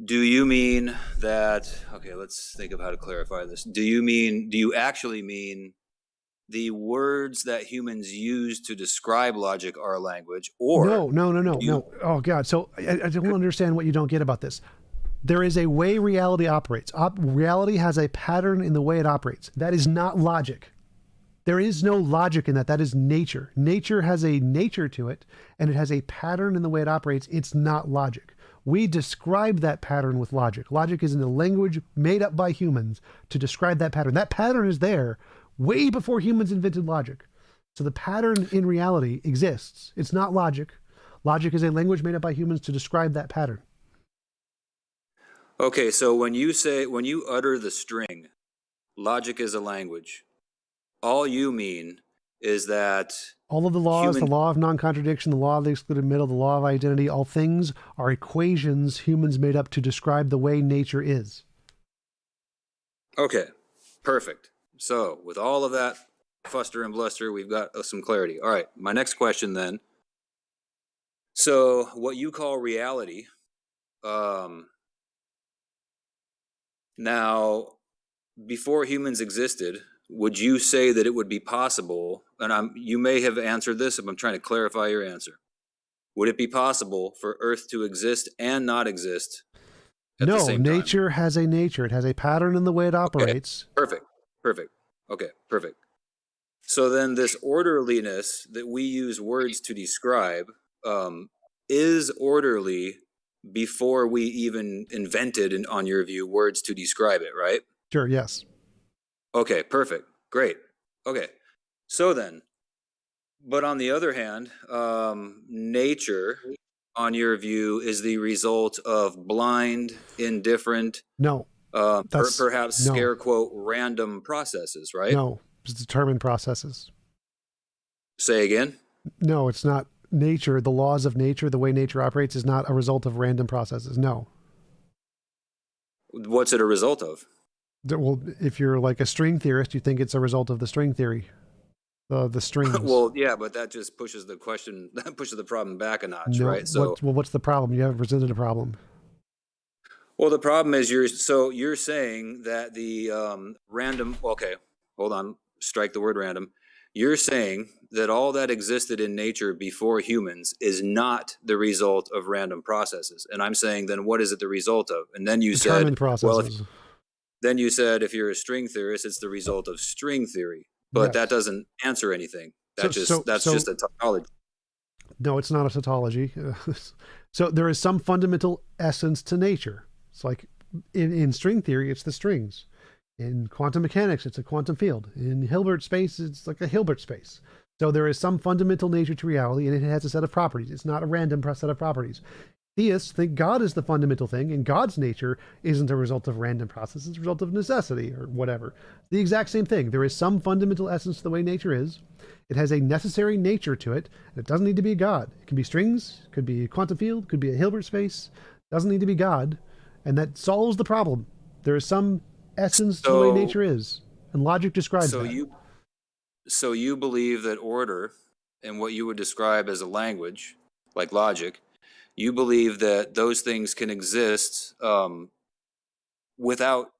do you mean that, okay, let's think of how to clarify this. Do you actually mean the words that humans use to describe logic are a language? Or no. Oh God. So I don't understand what you don't get about this. There is a way reality operates. Reality has a pattern in the way it operates. That is not logic. There is no logic in that. That is nature. Nature has a nature to it, and it has a pattern in the way it operates. It's not logic. We describe that pattern with logic. Logic is in a language made up by humans to describe that pattern. That pattern is there way before humans invented logic. So the pattern in reality exists. It's not logic. Logic is a language made up by humans to describe that pattern. Okay, so when you utter the string, logic is a language, all you mean is that all of the laws, the law of non-contradiction, the law of the excluded middle, the law of identity, all things are equations humans made up to describe the way nature is. Okay, perfect. So with all of that fuster and bluster, we've got some clarity. All right, my next question then. So what you call reality, now, before humans existed, would you say that it would be possible, and you may have answered this if I'm trying to clarify your answer, would it be possible for Earth to exist and not exist at the same time? Nature has a nature. It has a pattern in the way it operates. Okay. Perfect. Okay, perfect. So then this orderliness that we use words to describe is orderly before we even invented, on your view, words to describe it, right? Sure, yes. Okay, perfect. Great. Okay. So then, but on the other hand, nature, on your view, is the result of blind, indifferent, perhaps scare quote, random processes, right? No, it's determined processes. Say again? No, it's not. nature, the laws of nature, the way nature operates is not a result of random processes. No. What's it a result of? Well, if you're like a string theorist, you think it's a result of the string theory, the strings. Well, yeah, but that just pushes the question, pushes the problem back a notch, No, right? So, what's the problem? You haven't presented a problem. well, the problem is you're saying that the random. Okay, hold on. Strike the word random. You're saying that all that existed in nature before humans is not the result of random processes, and I'm saying then what is it the result of? And then you Determined said, processes. well, then you said if you're a string theorist, it's the result of string theory, but Yes. that doesn't answer anything. That's So- just a tautology. No, it's not a tautology. So there is some fundamental essence to nature. It's like in string theory, it's the strings. In quantum mechanics, it's a quantum field. In Hilbert space, it's like a Hilbert space. So there is some fundamental nature to reality, and it has a set of properties. It's not a random set of properties. Theists think God is the fundamental thing, and God's nature isn't a result of random processes, it's a result of necessity or whatever. The exact same thing. There is some fundamental essence to the way nature is. It has a necessary nature to it, and it doesn't need to be God. It can be strings, could be a quantum field, could be a Hilbert space. It doesn't need to be God, and that solves the problem. There is some essence to the way nature is, and logic describes that. So you believe that order and what you would describe as a language, like logic, you believe that those things can exist without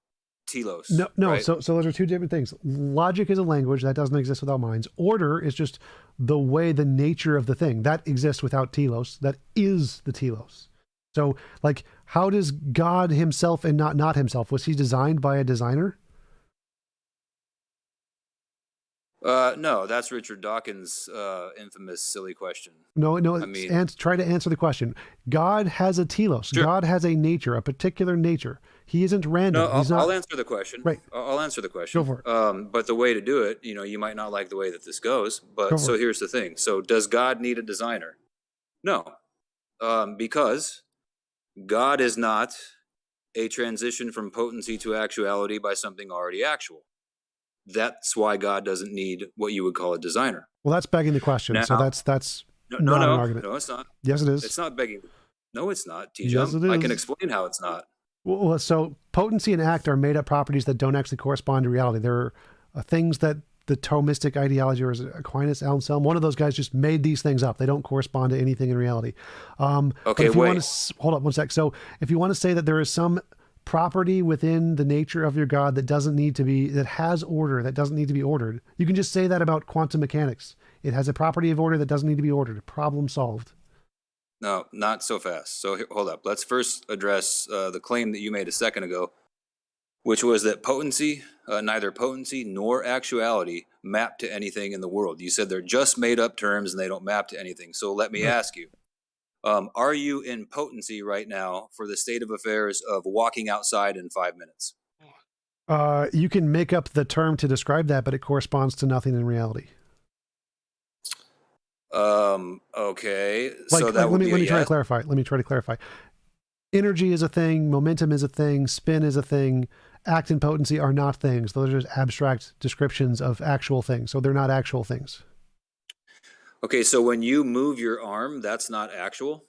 telos. No. Right? So those are two different things. Logic is a language that doesn't exist without minds. Order is just the way, the nature of the thing that exists without telos. That is the telos. So, like, how does God himself and not himself? Was he designed by a designer? No, that's Richard Dawkins' infamous silly question. No. I mean, Try to answer the question. God has a telos. Sure. God has a nature, a particular nature. He isn't random. no, He's not. I'll answer the question. Right. I'll answer the question. Go for it. But the way to do it, you might not like the way that this goes, Go but for so it. here's the thing. So does God need a designer? No, because God is not a transition from potency to actuality by something already actual. That's why God doesn't need what you would call a designer. Well, that's begging the question. So Now- that's No, not an argument. no, it's not. Yes, it is. It's not begging. No, it's not. Yes, T-Jump. it I can is. explain how it's not. Well, so potency and act are made up properties that don't actually correspond to reality. There are things that the Thomistic ideology, or is it Aquinas, Anselm, one of those guys just made these things up. They don't correspond to anything in reality. But Okay, if you wait. want to hold up one sec. So if you want to say that there is some property within the nature of your God that doesn't need to be, that has order, that doesn't need to be ordered, you can just say that about quantum mechanics. It has a property of order that doesn't need to be ordered. Problem solved. No, not so fast. So hold up. Let's first address the claim that you made a second ago, which was that potency, neither potency nor actuality map to anything in the world. You said they're just made up terms and they don't map to anything. So let me Right. ask you, are you in potency right now for the state of affairs of walking outside in 5 minutes? You can make up the term to describe that, but it corresponds to nothing in reality. Okay. Like, So that let would me be let a me try to yes? clarify. Let me try to clarify. Energy is a thing. Momentum is a thing. Spin is a thing. Act and potency are not things. Those are just abstract descriptions of actual things. So they're not actual things. Okay, so when you move your arm, that's not actual?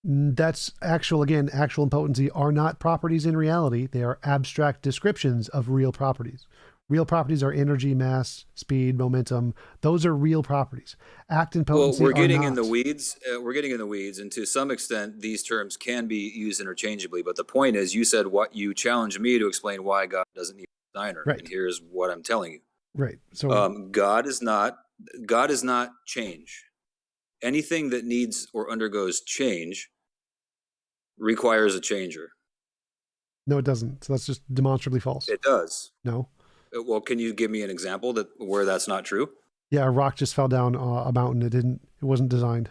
That's actual. Again, actual and potency are not properties in reality. They are abstract descriptions of real properties. Real properties are energy, mass, speed, momentum. Those are real properties. Act and Well, potency we're are getting not. in the weeds. We're getting in the weeds, and to some extent, these terms can be used interchangeably. But the point is, you said what you challenged me to explain why God doesn't need a designer, Right. and here's what I'm telling you: Right. So God is not change. Anything that needs or undergoes change requires a changer. no, it doesn't. So that's just demonstrably false. It does. No. Well, can you give me an example where that's not true? Yeah, a rock just fell down a mountain. It wasn't designed.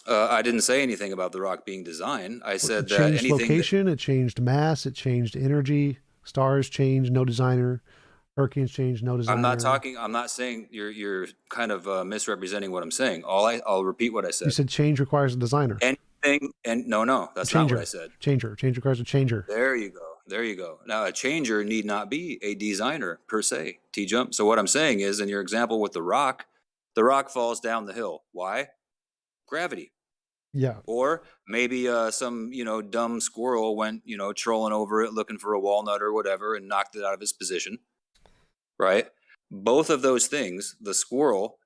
I didn't say anything about the rock being designed. I said It that changed anything location, it changed mass, it changed energy, stars changed, no designer, hurricanes changed, no designer. I'm not saying you're kind of misrepresenting what I'm saying. I'll repeat what I said. You said change requires a designer. Anything, and no, that's not what I said. Change requires a changer. There you go. Now, a changer need not be a designer per se, T-Jump. So what I'm saying is, in your example with the rock, The rock falls down the hill. Why? Gravity. Yeah. Or maybe some, dumb squirrel went, trolling over it looking for a walnut or whatever and knocked it out of its position, right? Both of those things, the squirrel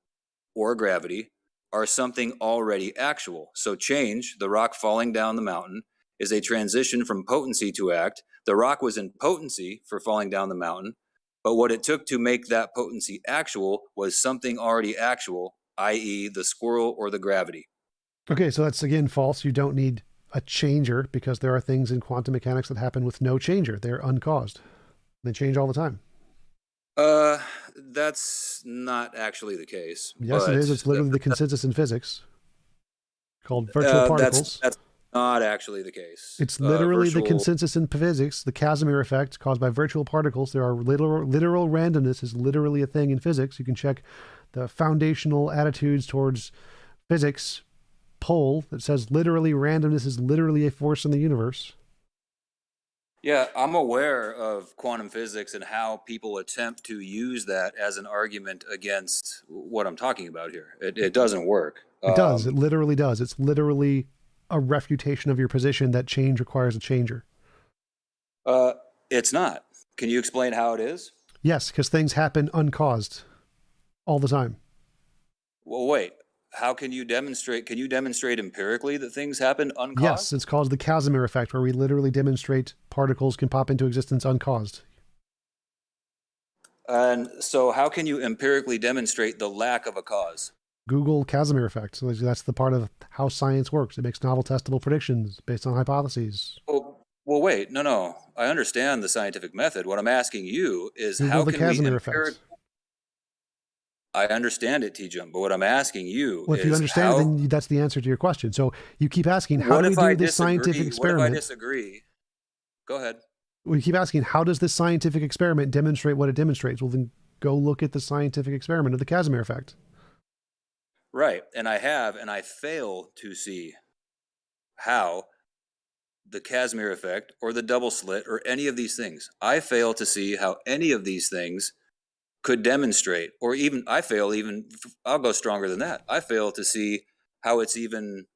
or gravity, are something already actual. So change, the rock falling down the mountain, is a transition from potency to act. The rock was in potency for falling down the mountain, but what it took to make that potency actual was something already actual, i.e. the squirrel or the gravity. Okay, so that's again false. You don't need a changer because there are things in quantum mechanics that happen with no changer. They're uncaused. They change all the time. That's not actually the case. Yes, it is. It's literally the consensus in physics called virtual particles. That's not actually the case. It's literally the consensus in physics, the Casimir effect caused by virtual particles. There are literal randomness is literally a thing in physics. You can check the foundational attitudes towards physics poll that says literally randomness is literally a force in the universe. Yeah, I'm aware of quantum physics and how people attempt to use that as an argument against what I'm talking about here. It doesn't work. It does. It literally does. It's literally a refutation of your position that change requires a changer. It's not. Can you explain how it is? Yes, because things happen uncaused all the time. Well, wait. How can you demonstrate? Can you demonstrate empirically that things happen uncaused? Yes, it's called the Casimir effect, where we literally demonstrate particles can pop into existence uncaused. And so how can you empirically demonstrate the lack of a cause? Google Casimir effect. So that's the part of how science works. It makes novel testable predictions based on hypotheses. Well, wait. No. I understand the scientific method. What I'm asking you is Google how the can Casimir we effect. I understand it, T-Jump, but what I'm asking you Well, if you understand it, then that's the answer to your question. So you keep asking, how do we do this scientific experiment? What if I disagree? Go ahead. We keep asking, how does this scientific experiment demonstrate what it demonstrates? Well, then go look at the scientific experiment of the Casimir effect. Right. And I fail to see how the Casimir effect or the double slit or any of these things, I fail to see how any of these things could demonstrate, or even I'll go stronger than that. I fail to see how it's even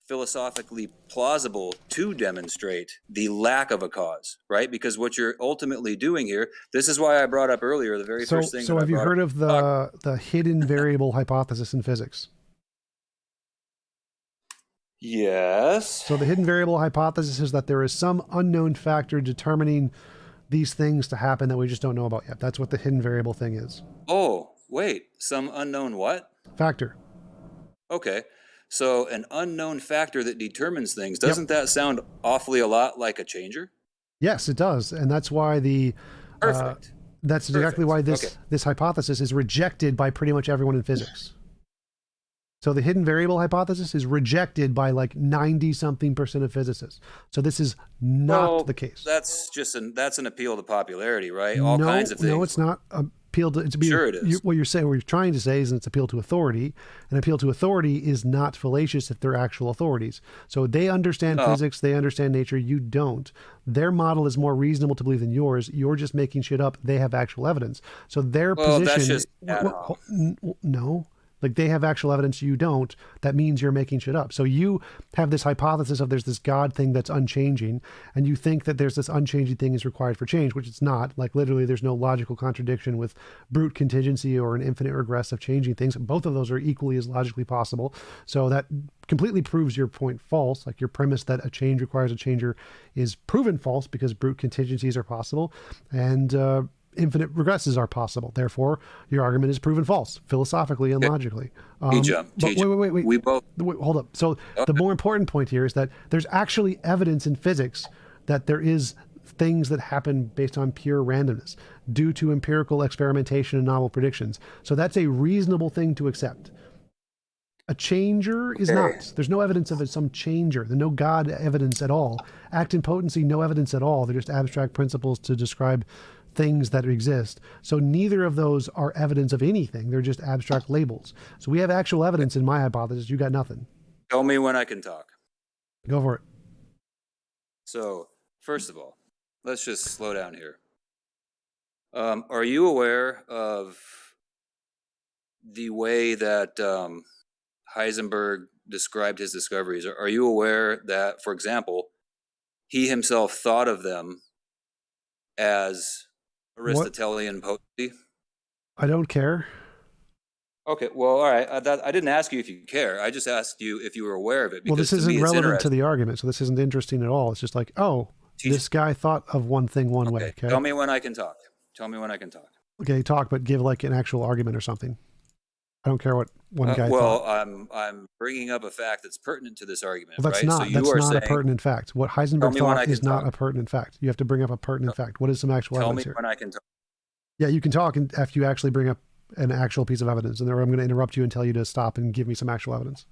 philosophically plausible to demonstrate the lack of a cause, right? Because what you're ultimately doing here, this is why I brought up earlier, the very first thing. So have you heard of the hidden variable hypothesis in physics? Yes. So the hidden variable hypothesis is that there is some unknown factor determining these things to happen that we just don't know about yet. That's what the hidden variable thing is. Oh, wait, some unknown what? Factor. Okay. So an unknown factor that determines things, doesn't that sound awfully a lot like a changer? Yes, it does. And that's why Perfect. That's exactly why this hypothesis is rejected by pretty much everyone in physics. So the hidden variable hypothesis is rejected by like 90-something% of physicists. So this is not the case. That's an appeal to popularity, right? All kinds of things. No, it's not appeal to. Sure, it is. What you're trying to say is it's appeal to authority. An appeal to authority is not fallacious if they're actual authorities. So they understand physics, they understand nature. You don't. Their model is more reasonable to believe than yours. You're just making shit up. They have actual evidence. So their position. That's just no. Like they have actual evidence, you don't. That means you're making shit up. So you have this hypothesis of there's this God thing that's unchanging, and you think that there's this unchanging thing is required for change, which it's not. Like literally there's no logical contradiction with brute contingency or an infinite regress of changing things. Both of those are equally as logically possible. So that completely proves your point false. Like your premise that a change requires a changer is proven false because brute contingencies are possible. And, infinite regresses are possible. Therefore, your argument is proven false, philosophically and logically. Wait. We both. Wait, hold up. So the more important point here is that there's actually evidence in physics that there is things that happen based on pure randomness due to empirical experimentation and novel predictions. So that's a reasonable thing to accept. A changer is not. There's no evidence of some changer. There's no God evidence at all. Act and potency, no evidence at all. They're just abstract principles to describe things that exist. So neither of those are evidence of anything. They're just abstract labels. So we have actual evidence in my hypothesis. You got nothing. Tell me when I can talk. Go for it. So, first of all, let's just slow down here. Are you aware of the way that Heisenberg described his discoveries, are you aware that, for example, he himself thought of them as Aristotelian potency? I don't care. Okay, well, all right. I didn't ask you if you care. I just asked you if you were aware of it. Well, this isn't relevant to the argument, so this isn't interesting at all. It's just like, oh, this guy thought of one thing one way. Okay. Tell me when I can talk. Tell me when I can talk. Okay, talk, but give like an actual argument or something. I don't care what one guy well, thought. I'm bringing up a fact that's pertinent to this argument. Well, that's right? not. So that's not saying, a pertinent fact. What Heisenberg thought is not a pertinent fact. You have to bring up a pertinent fact. What is some actual evidence here? Tell me when I can talk. Yeah, you can talk after you actually bring up an actual piece of evidence, and then I'm going to interrupt you and tell you to stop and give me some actual evidence.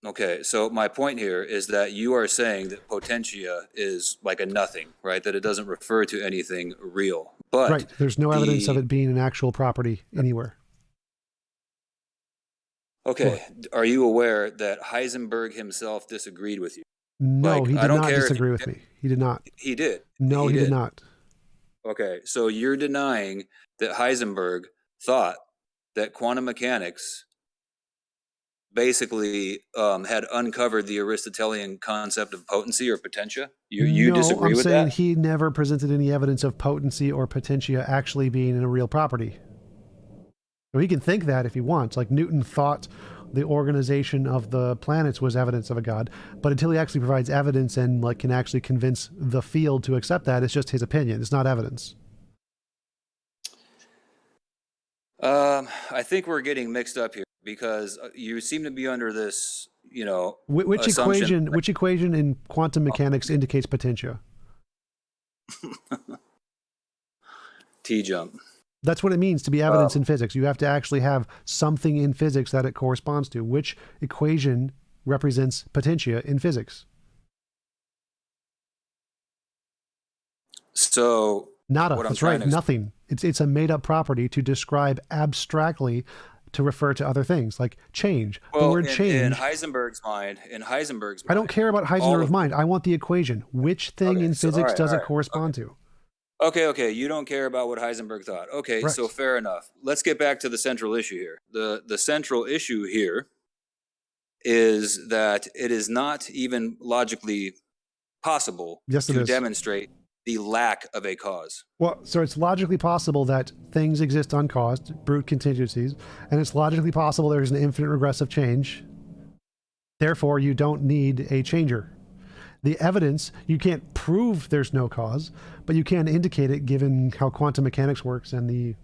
Okay, so my point here is that you are saying that potentia is like a nothing, right? That it doesn't refer to anything real. But right, there's no evidence of it being an actual property anywhere. Okay, are you aware that Heisenberg himself disagreed with you? No, he did not disagree with me. He did not. He did. No, he did not. Okay, so you're denying that Heisenberg thought that quantum mechanics basically had uncovered the Aristotelian concept of potency or potentia? You disagree with that? I'm saying he never presented any evidence of potency or potentia actually being in a real property. So he can think that if he wants. Like Newton thought the organization of the planets was evidence of a god, but until he actually provides evidence and like can actually convince the field to accept that, it's just his opinion. It's not evidence. I think we're getting mixed up here because you seem to be under this, Which equation in quantum mechanics indicates potentia? T-jump. That's what it means to be evidence in physics. You have to actually have something in physics that it corresponds to. Which equation represents potentia in physics? So nada. That's right. Nothing. It's a made-up property to describe abstractly to refer to other things like change. Well, the word change. In Heisenberg's mind, I don't care about Heisenberg's mind. I want the equation. Which thing in physics does it correspond to? Okay. You don't care about what Heisenberg thought. Okay, right. So fair enough. Let's get back to the central issue here. The central issue here is that it is not even logically possible to demonstrate the lack of a cause. Well, so it's logically possible that things exist uncaused, brute contingencies, and it's logically possible there's an infinite regressive change. Therefore, you don't need a changer. The evidence, you can't prove there's no cause, but you can indicate it given how quantum mechanics works and the,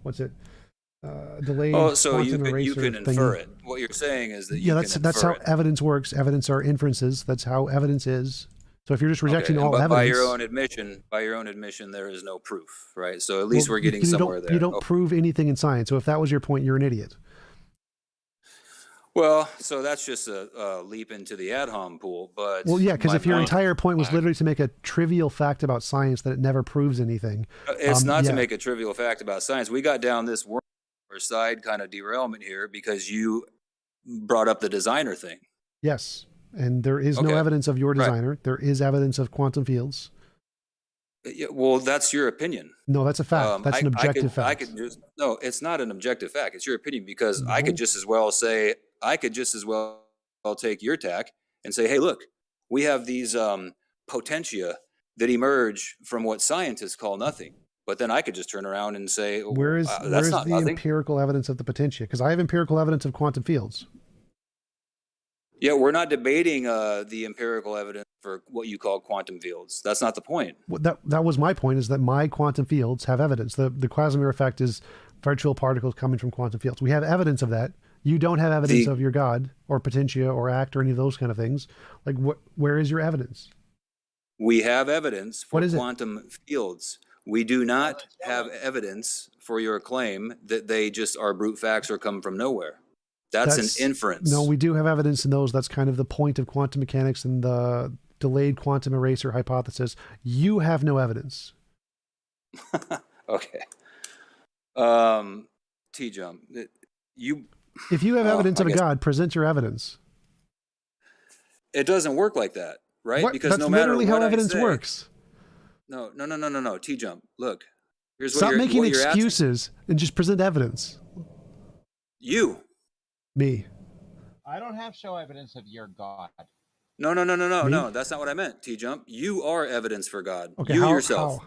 delayed quantum eraser you can infer it. What you're saying is that that's how evidence works. Evidence are inferences. That's how evidence is. So if you're just rejecting all evidence, by your own admission, there is no proof, right? So at least we're getting somewhere there. You don't prove anything in science. So if that was your point, you're an idiot. Well, so that's just a leap into the ad hom pool, but because if your entire point was literally to make a trivial fact about science that it never proves anything, it's not to make a trivial fact about science. We got down this side kind of derailment here because you brought up the designer thing. Yes. And there is no evidence of your designer. Right. There is evidence of quantum fields. Yeah, well, that's your opinion. No, that's a fact. That's an objective fact. No, it's not an objective fact. It's your opinion because I could just as well take your tack and say, hey, look, we have these potentia that emerge from what scientists call nothing. But then I could just turn around and say, where is the empirical evidence of the potentia? Because I have empirical evidence of quantum fields. Yeah, we're not debating the empirical evidence for what you call quantum fields. That's not the point. Well, that was my point, is that my quantum fields have evidence. The Casimir effect is virtual particles coming from quantum fields. We have evidence of that. You don't have evidence of your God or potentia or act or any of those kind of things. Like, where is your evidence? We have evidence for quantum fields. We do not have evidence for your claim that they just are brute facts or come from nowhere. That's an inference. No, we do have evidence in those. That's kind of the point of quantum mechanics and the delayed quantum eraser hypothesis. You have no evidence. Okay. T-jump. If you have evidence of a God, present your evidence. It doesn't work like that, right? What? Because That's literally how evidence works. No. T-jump. Look, here's Stop making excuses and just present evidence. You. Me. I don't have show evidence of your God. No. Me? That's not what I meant, T-Jump. You are evidence for God. Okay, You how, yourself.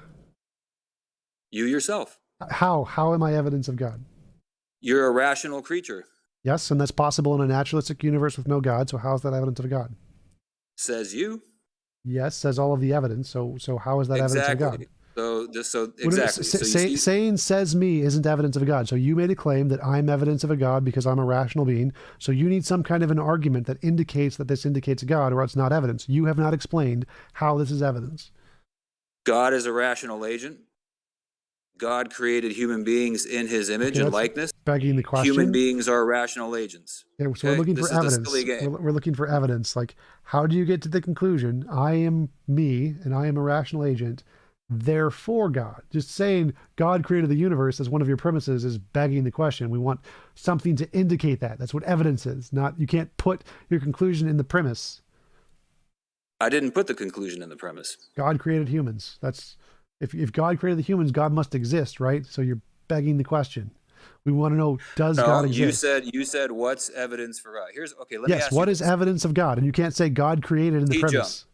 You yourself. How am I evidence of God? You're a rational creature. Yes, and that's possible in a naturalistic universe with no God. So how is that evidence of God? Says you. Yes, says all of the evidence. So how is that evidence of God? Exactly. Saying says me isn't evidence of a God. So you made a claim that I'm evidence of a God because I'm a rational being. So you need some kind of an argument that indicates that this indicates a God, or it's not evidence. You have not explained how this is evidence. God is a rational agent. God created human beings in his image and likeness. Begging the question. Human beings are rational agents. Yeah, so we're looking for evidence. Silly game. We're looking for evidence. Like, how do you get to the conclusion, I am me and I am a rational agent, therefore God? Just saying God created the universe as one of your premises is begging the question. We want something to indicate that. That's what evidence is. Not, you can't put your conclusion in the premise. I didn't put the conclusion in the premise. God created humans. That's if God created the humans, God must exist, right? So you're begging the question. We want to know, does God exist? You said what's evidence for God? Let me ask you. What is evidence of God? And you can't say God created in the premise.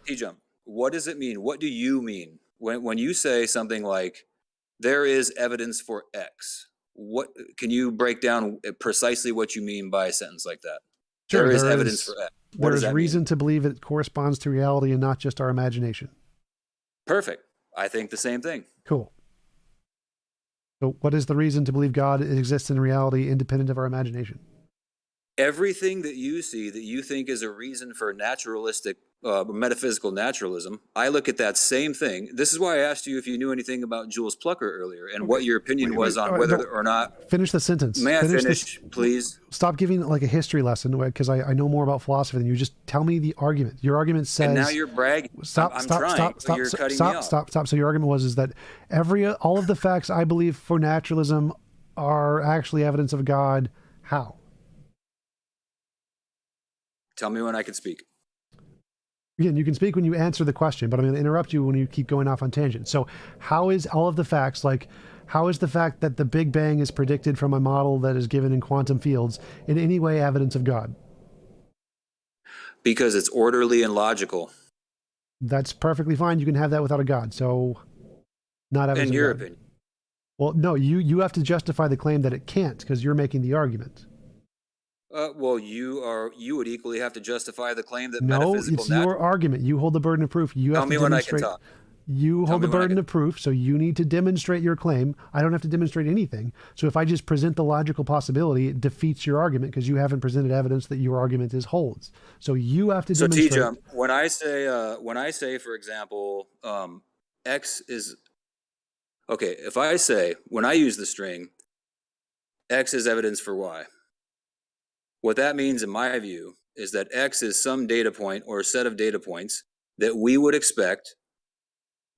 T-Jump. What does it mean? What do you mean when you say something like there is evidence for X? What can you break down precisely what you mean by a sentence like that? Sure, there is evidence for X. There is reason to believe it corresponds to reality and not just our imagination. Perfect. I think the same thing. Cool. So what is the reason to believe God exists in reality independent of our imagination? Everything that you see that you think is a reason for naturalistic, metaphysical naturalism, I look at that same thing. This is why I asked you if you knew anything about Jules Plucker earlier and what your opinion was on whether or not... Finish the sentence. May I finish, please? Stop giving like a history lesson because I know more about philosophy than you. Just tell me the argument. Your argument says... And now you're bragging. Stop. You're cutting me off. Stop. So your argument was that all of the facts I believe for naturalism are actually evidence of God. How? Tell me when I can speak. Again, you can speak when you answer the question, but I'm going to interrupt you when you keep going off on tangents. So how is all of the facts, like how is the fact that the Big Bang is predicted from a model that is given in quantum fields in any way evidence of God? Because it's orderly and logical. That's perfectly fine. You can have that without a God. So not evidence in your of God. opinion. Well, no, you have to justify the claim that it can't because you're making the argument. Well, you would equally have to justify the claim that no, it's your argument. You hold the burden of proof. You have to demonstrate. When I can talk. You hold the burden of proof, so you need to demonstrate your claim. I don't have to demonstrate anything. So if I just present the logical possibility, it defeats your argument because you haven't presented evidence that your argument holds. So you have to demonstrate. So T-Jump, when I say, for example, X is okay. If I say when I use the string, X is evidence for Y. What that means, in my view, is that X is some data point or a set of data points that we would expect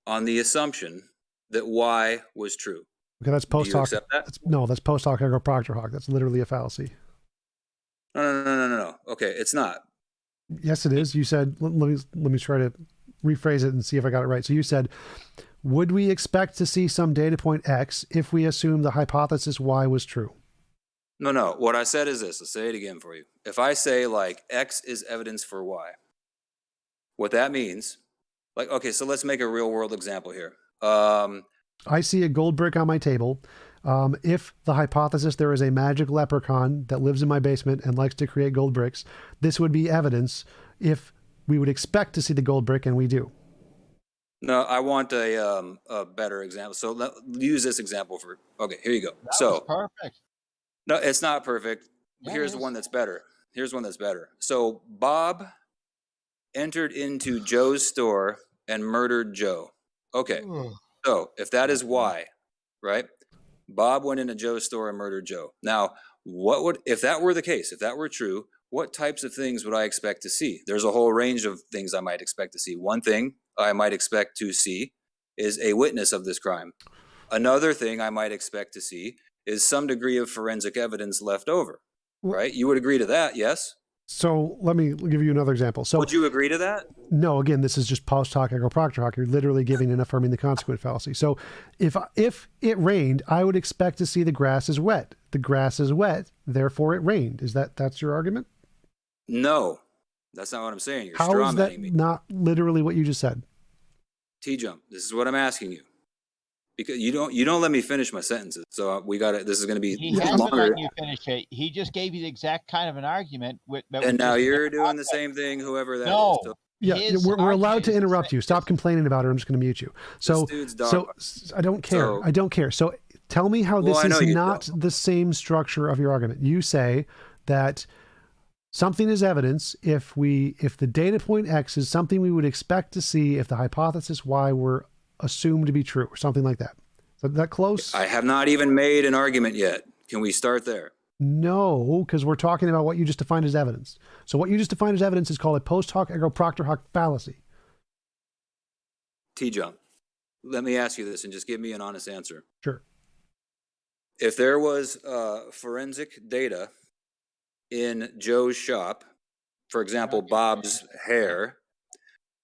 on the assumption that Y was true. Okay, that's post hoc. That's post hoc ergo propter hoc. That's literally a fallacy. No. Okay, it's not. Yes, it is. You said, let me try to rephrase it and see if I got it right. So you said, would we expect to see some data point X if we assume the hypothesis Y was true? No. What I said is this. I'll say it again for you. If I say like X is evidence for Y, what that means, like, okay, so let's make a real world example here. I see a gold brick on my table. If the hypothesis there is a magic leprechaun that lives in my basement and likes to create gold bricks, this would be evidence if we would expect to see the gold brick, and we do. No, I want a better example. So use this example for. Okay, here you go. That was perfect. No, it's not perfect. Yeah, Here's one that's better. So Bob entered into Joe's store and murdered Joe. Okay. So if that is Y, right? Bob went into Joe's store and murdered Joe. Now, if that were the case, if that were true, what types of things would I expect to see? There's a whole range of things I might expect to see. One thing I might expect to see is a witness of this crime. Another thing I might expect to see is some degree of forensic evidence left over, right? You would agree to that, yes? So let me give you another example. So would you agree to that? No, again, this is just post hoc ergo propter hoc. You're literally giving and affirming the consequent fallacy. So if it rained, I would expect to see the grass is wet. The grass is wet, therefore it rained. That's your argument? No, that's not what I'm saying. You're How is that strawmanning me. not literally what you just said? T-Jump, this is what I'm asking you. Because you don't let me finish my sentences. So this is going to be He hasn't longer. let you finish it. He just gave you the exact kind of an argument. And now you're doing the same thing, whoever that is. No. So Yeah, we're allowed to interrupt you. Stop complaining about it. I'm just going to mute you. So I don't care. I don't care. So tell me how this is not the same structure of your argument. You say that something is evidence if the data point X is something we would expect to see if the hypothesis Y were assumed to be true or something like that. Is that close? I have not even made an argument yet. Can we start there? No, because we're talking about what you just defined as evidence. So what you just defined as evidence is called a post hoc ergo propter hoc fallacy. T-Jump, let me ask you this and just give me an honest answer. Sure. If there was forensic data in Joe's shop, for example, Bob's hair,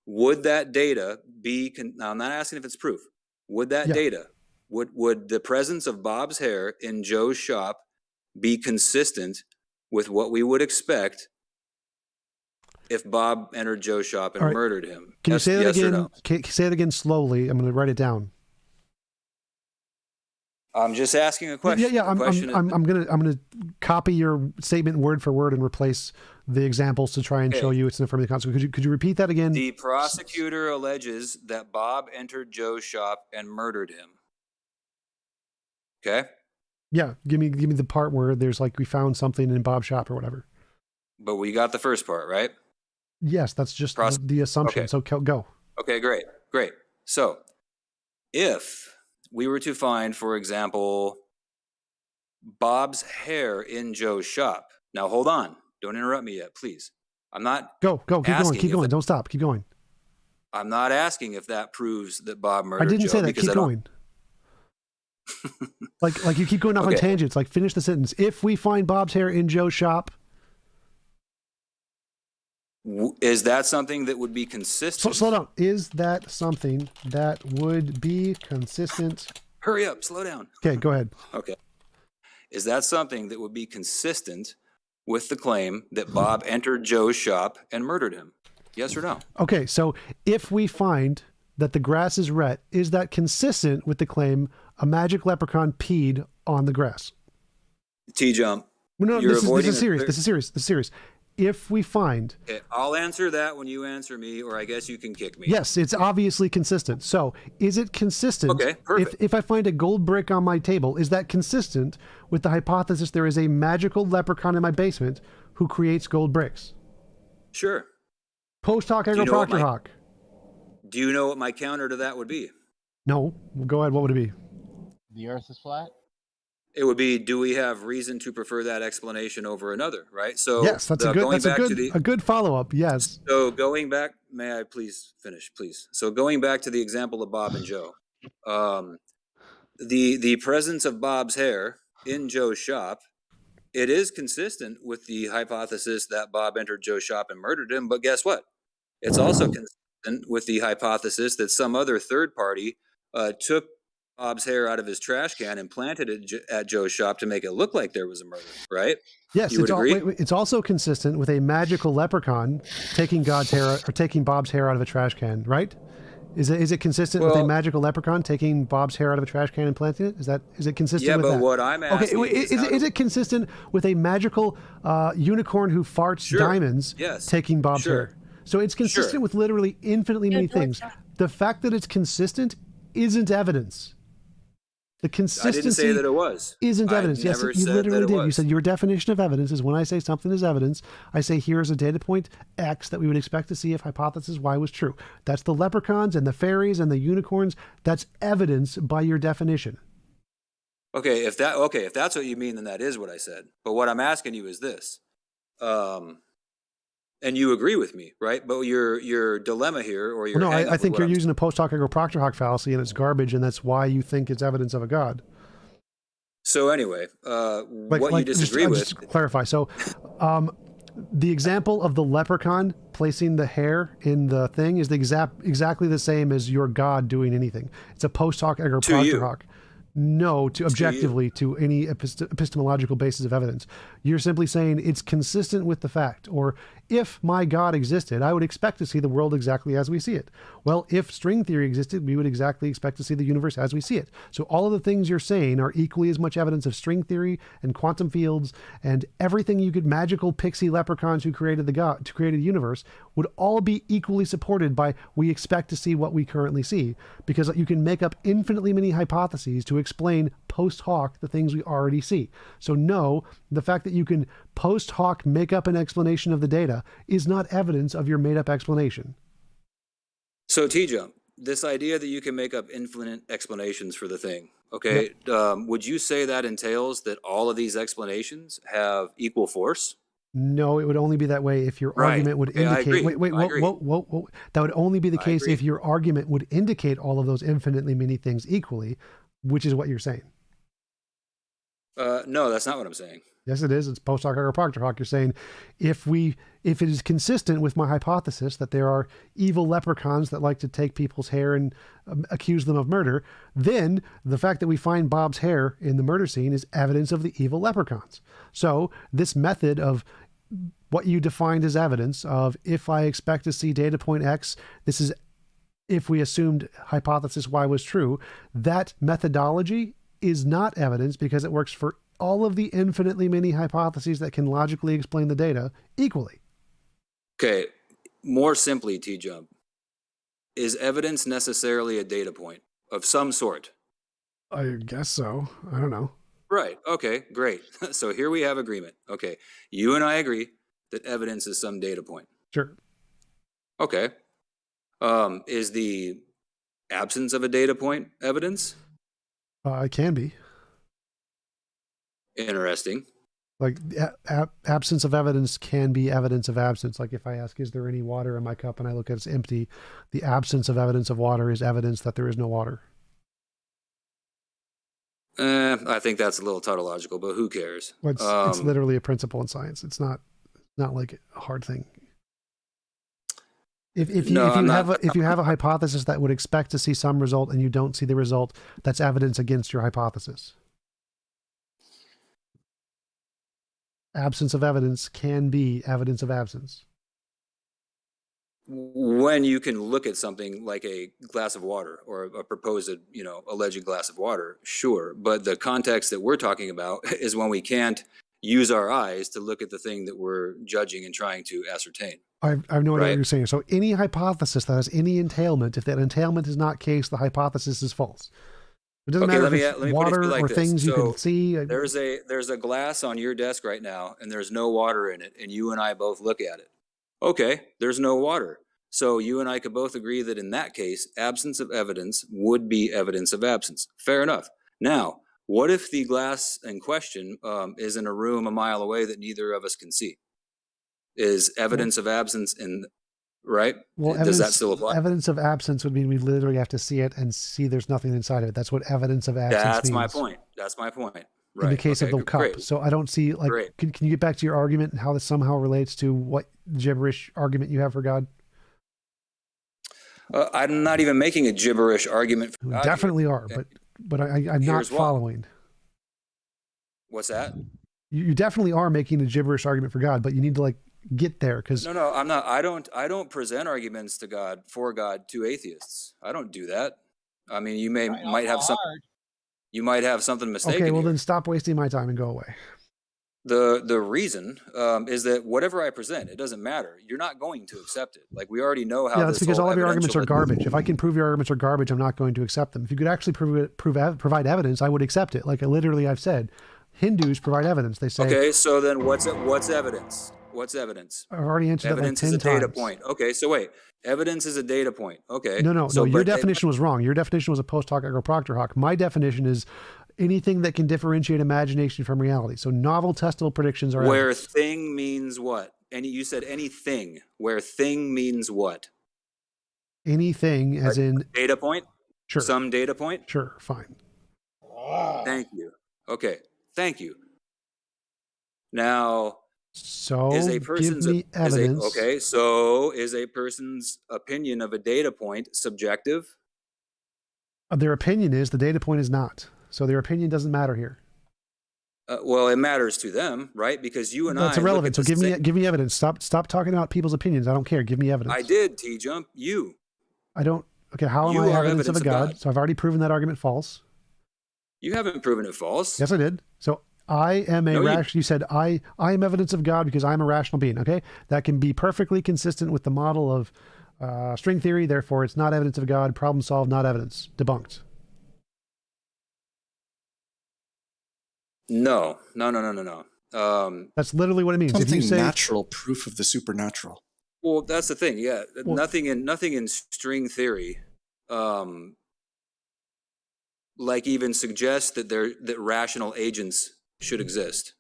would that data be, now I'm not asking if it's proof, would that data, would the presence of Bob's hair in Joe's shop be consistent with what we would expect if Bob entered Joe's shop and murdered him? Can you say that again? No? Can you say it again slowly? I'm going to write it down. I'm just asking a question. Yeah. I'm gonna copy your statement word for word and replace the examples to try and show you it's an affirmative consequence. Could you repeat that again? The prosecutor alleges that Bob entered Joe's shop and murdered him. Okay. Yeah, give me the part where there's like we found something in Bob's shop or whatever. But we got the first part, right? Yes, that's just the assumption. Okay. So go. Okay, great. So if we were to find, for example, Bob's hair in Joe's shop. Now, hold on. Don't interrupt me yet, please. I'm not. Go. Keep going. Don't stop. Keep going. I'm not asking if that proves that Bob murdered Joe. I didn't say that. Keep going. like you keep going off on tangents. Like finish the sentence. If we find Bob's hair in Joe's shop. Is that something that would be consistent? Slow down. Is that something that would be consistent? Hurry up. Slow down. Okay, go ahead. Okay. Is that something that would be consistent with the claim that Bob entered Joe's shop and murdered him? Yes or no? Okay, so if we find that the grass is red, is that consistent with the claim a magic leprechaun peed on the grass? T-Jump. No, this is serious. This is serious. If we find... Okay, I'll answer that when you answer me, or I guess you can kick me. Yes, it's obviously consistent. So, is it consistent? Okay, perfect. If I find a gold brick on my table, is that consistent with the hypothesis there is a magical leprechaun in my basement who creates gold bricks? Sure. Post hoc ergo propter hoc. Do you know what my counter to that would be? No. Go ahead. What would it be? The earth is flat? It would be, do we have reason to prefer that explanation over another, right? So yes, that's a good follow-up. Yes. So going back, may I please finish, please? So going back to the example of Bob and Joe, the presence of Bob's hair in Joe's shop, it is consistent with the hypothesis that Bob entered Joe's shop and murdered him. But guess what? It's also consistent with the hypothesis that some other third party took Bob's hair out of his trash can and planted it at Joe's shop to make it look like there was a murder, right? Yes, it's also consistent with a magical leprechaun taking God's hair or taking Bob's hair out of a trash can, right? Is it consistent with a magical leprechaun taking Bob's hair out of a trash can and planting it? Is it consistent with that? Yeah, but what I'm asking is it consistent with a magical unicorn who farts diamonds taking Bob's hair? So it's consistent with literally infinitely many things. The fact that it's consistent isn't evidence. The consistency I didn't say that it was. Isn't evidence. Yes, you literally did. You said your definition of evidence is when I say something is evidence, I say here's a data point X that we would expect to see if hypothesis Y was true. That's the leprechauns and the fairies and the unicorns. That's evidence by your definition. Okay, if that's what you mean, then that is what I said. But what I'm asking you is this. And you agree with me, right? But your dilemma here, or your I think you're using a post hoc ergo propter hoc fallacy, and it's garbage, and that's why you think it's evidence of a god. So anyway, what you disagree with? Just to clarify. So, The example of the leprechaun placing the hair in the thing is exactly the same as your God doing anything. It's a post hoc ergo propter hoc. No, to objectively to any epistemological basis of evidence. You're simply saying it's consistent with the fact, or if my God existed, I would expect to see the world exactly as we see it. Well, if string theory existed, we would exactly expect to see the universe as we see it. So all of the things you're saying are equally as much evidence of string theory and quantum fields and everything you could magical pixie leprechauns who created the universe would all be equally supported by we expect to see what we currently see, because you can make up infinitely many hypotheses to explain post hoc the things we already see. So no, the fact that you can post hoc make up an explanation of the data is not evidence of your made up explanation. So T-Jump, this idea that you can make up infinite explanations for the thing, okay, would you say that entails that all of these explanations have equal force? No, it would only be that way if your argument would indicate. Whoa. That would only be the case if your argument would indicate all of those infinitely many things equally, which is what you're saying. No, that's not what I'm saying. Yes, it is. It's post hoc ergo propter hoc. You're saying if it is consistent with my hypothesis that there are evil leprechauns that like to take people's hair and accuse them of murder, then the fact that we find Bob's hair in the murder scene is evidence of the evil leprechauns. So this method of what you defined as evidence of if I expect to see data point X, this is if we assumed hypothesis Y was true, that methodology is not evidence because it works for all of the infinitely many hypotheses that can logically explain the data equally. Okay, more simply, T-Jump, is evidence necessarily a data point of some sort? I guess so. I don't know. Right, okay, great. So here we have agreement. Okay, you and I agree that evidence is some data point. Sure. Okay. Is the absence of a data point evidence? It can be. Interesting. Like absence of evidence can be evidence of absence. Like if I ask, is there any water in my cup and I look at it's empty, the absence of evidence of water is evidence that there is no water. I think that's a little tautological, but who cares? Well, it's literally a principle in science. It's not like a hard thing. If you have a hypothesis that would expect to see some result and you don't see the result, that's evidence against your hypothesis. Absence of evidence can be evidence of absence. When you can look at something like a glass of water or a proposed, alleged glass of water, sure. But the context that we're talking about is when we can't use our eyes to look at the thing that we're judging and trying to ascertain. I have no idea what you're saying. So any hypothesis that has any entailment, if that entailment is not case, the hypothesis is false. It doesn't matter if it's water or things you can see. There's a glass on your desk right now, and there's no water in it, and you and I both look at it. Okay, there's no water. So you and I could both agree that in that case, absence of evidence would be evidence of absence. Fair enough. Now, what if the glass in question is in a room a mile away that neither of us can see? Is evidence of absence right? Well, does that still apply? Evidence of absence would mean we literally have to see it and see there's nothing inside of it. That's what evidence of absence means. That's my point. Right. In the case of the cup. Great. So I don't see, can you get back to your argument and how this somehow relates to what gibberish argument you have for God? I'm not even making a gibberish argument for God. Definitely are, but I'm not following. What's that? You definitely are making a gibberish argument for God, but you need to get there because no, I'm not. I don't present arguments to God for God to atheists. I don't do that. I mean, you might have some. You might have something mistaken. Okay, well then stop wasting my time and go away. The reason is that whatever I present, it doesn't matter. You're not going to accept it. Like we already know how. Yeah, that's because all of your arguments are garbage. If I can prove your arguments are garbage, I'm not going to accept them. If you could actually provide evidence, I would accept it. Like I've said, Hindus provide evidence. They say. Okay, so then what's evidence? What's evidence? I've already answered evidence that like 10 is a data times. Point. Okay, so wait. Evidence is a data point. Okay. No. Your definition was wrong. Your definition was a post hoc ergo propter hoc. My definition is anything that can differentiate imagination from reality. So novel testable predictions are where evidence. Thing means what? You said anything. Where thing means what? Anything, as in data point. Sure. Some data point. Sure. Fine. Thank you. Okay. Thank you. Now, So Is a give person's me evidence. okay, so is a person's opinion of a data point subjective? Their opinion is, the data point is not. So their opinion doesn't matter here. Well, it matters to them, right? Because you and That's I irrelevant. So look at the give me evidence. Stop talking about people's opinions. I don't care. Give me evidence. I did, T-Jump. You. I don't. Okay, how am You I are evidence of a God? So I've already proven that argument false. You haven't proven it false. Yes, I did. So I am a rational. You said I am evidence of God because I'm a rational being. Okay, that can be perfectly consistent with the model of string theory. Therefore, it's not evidence of God. Problem solved. Not evidence. Debunked. No. That's literally what it means. Something if you say natural proof of the supernatural. Well, that's the thing. Yeah, Well, nothing in string theory, like even suggests that rational agents should exist.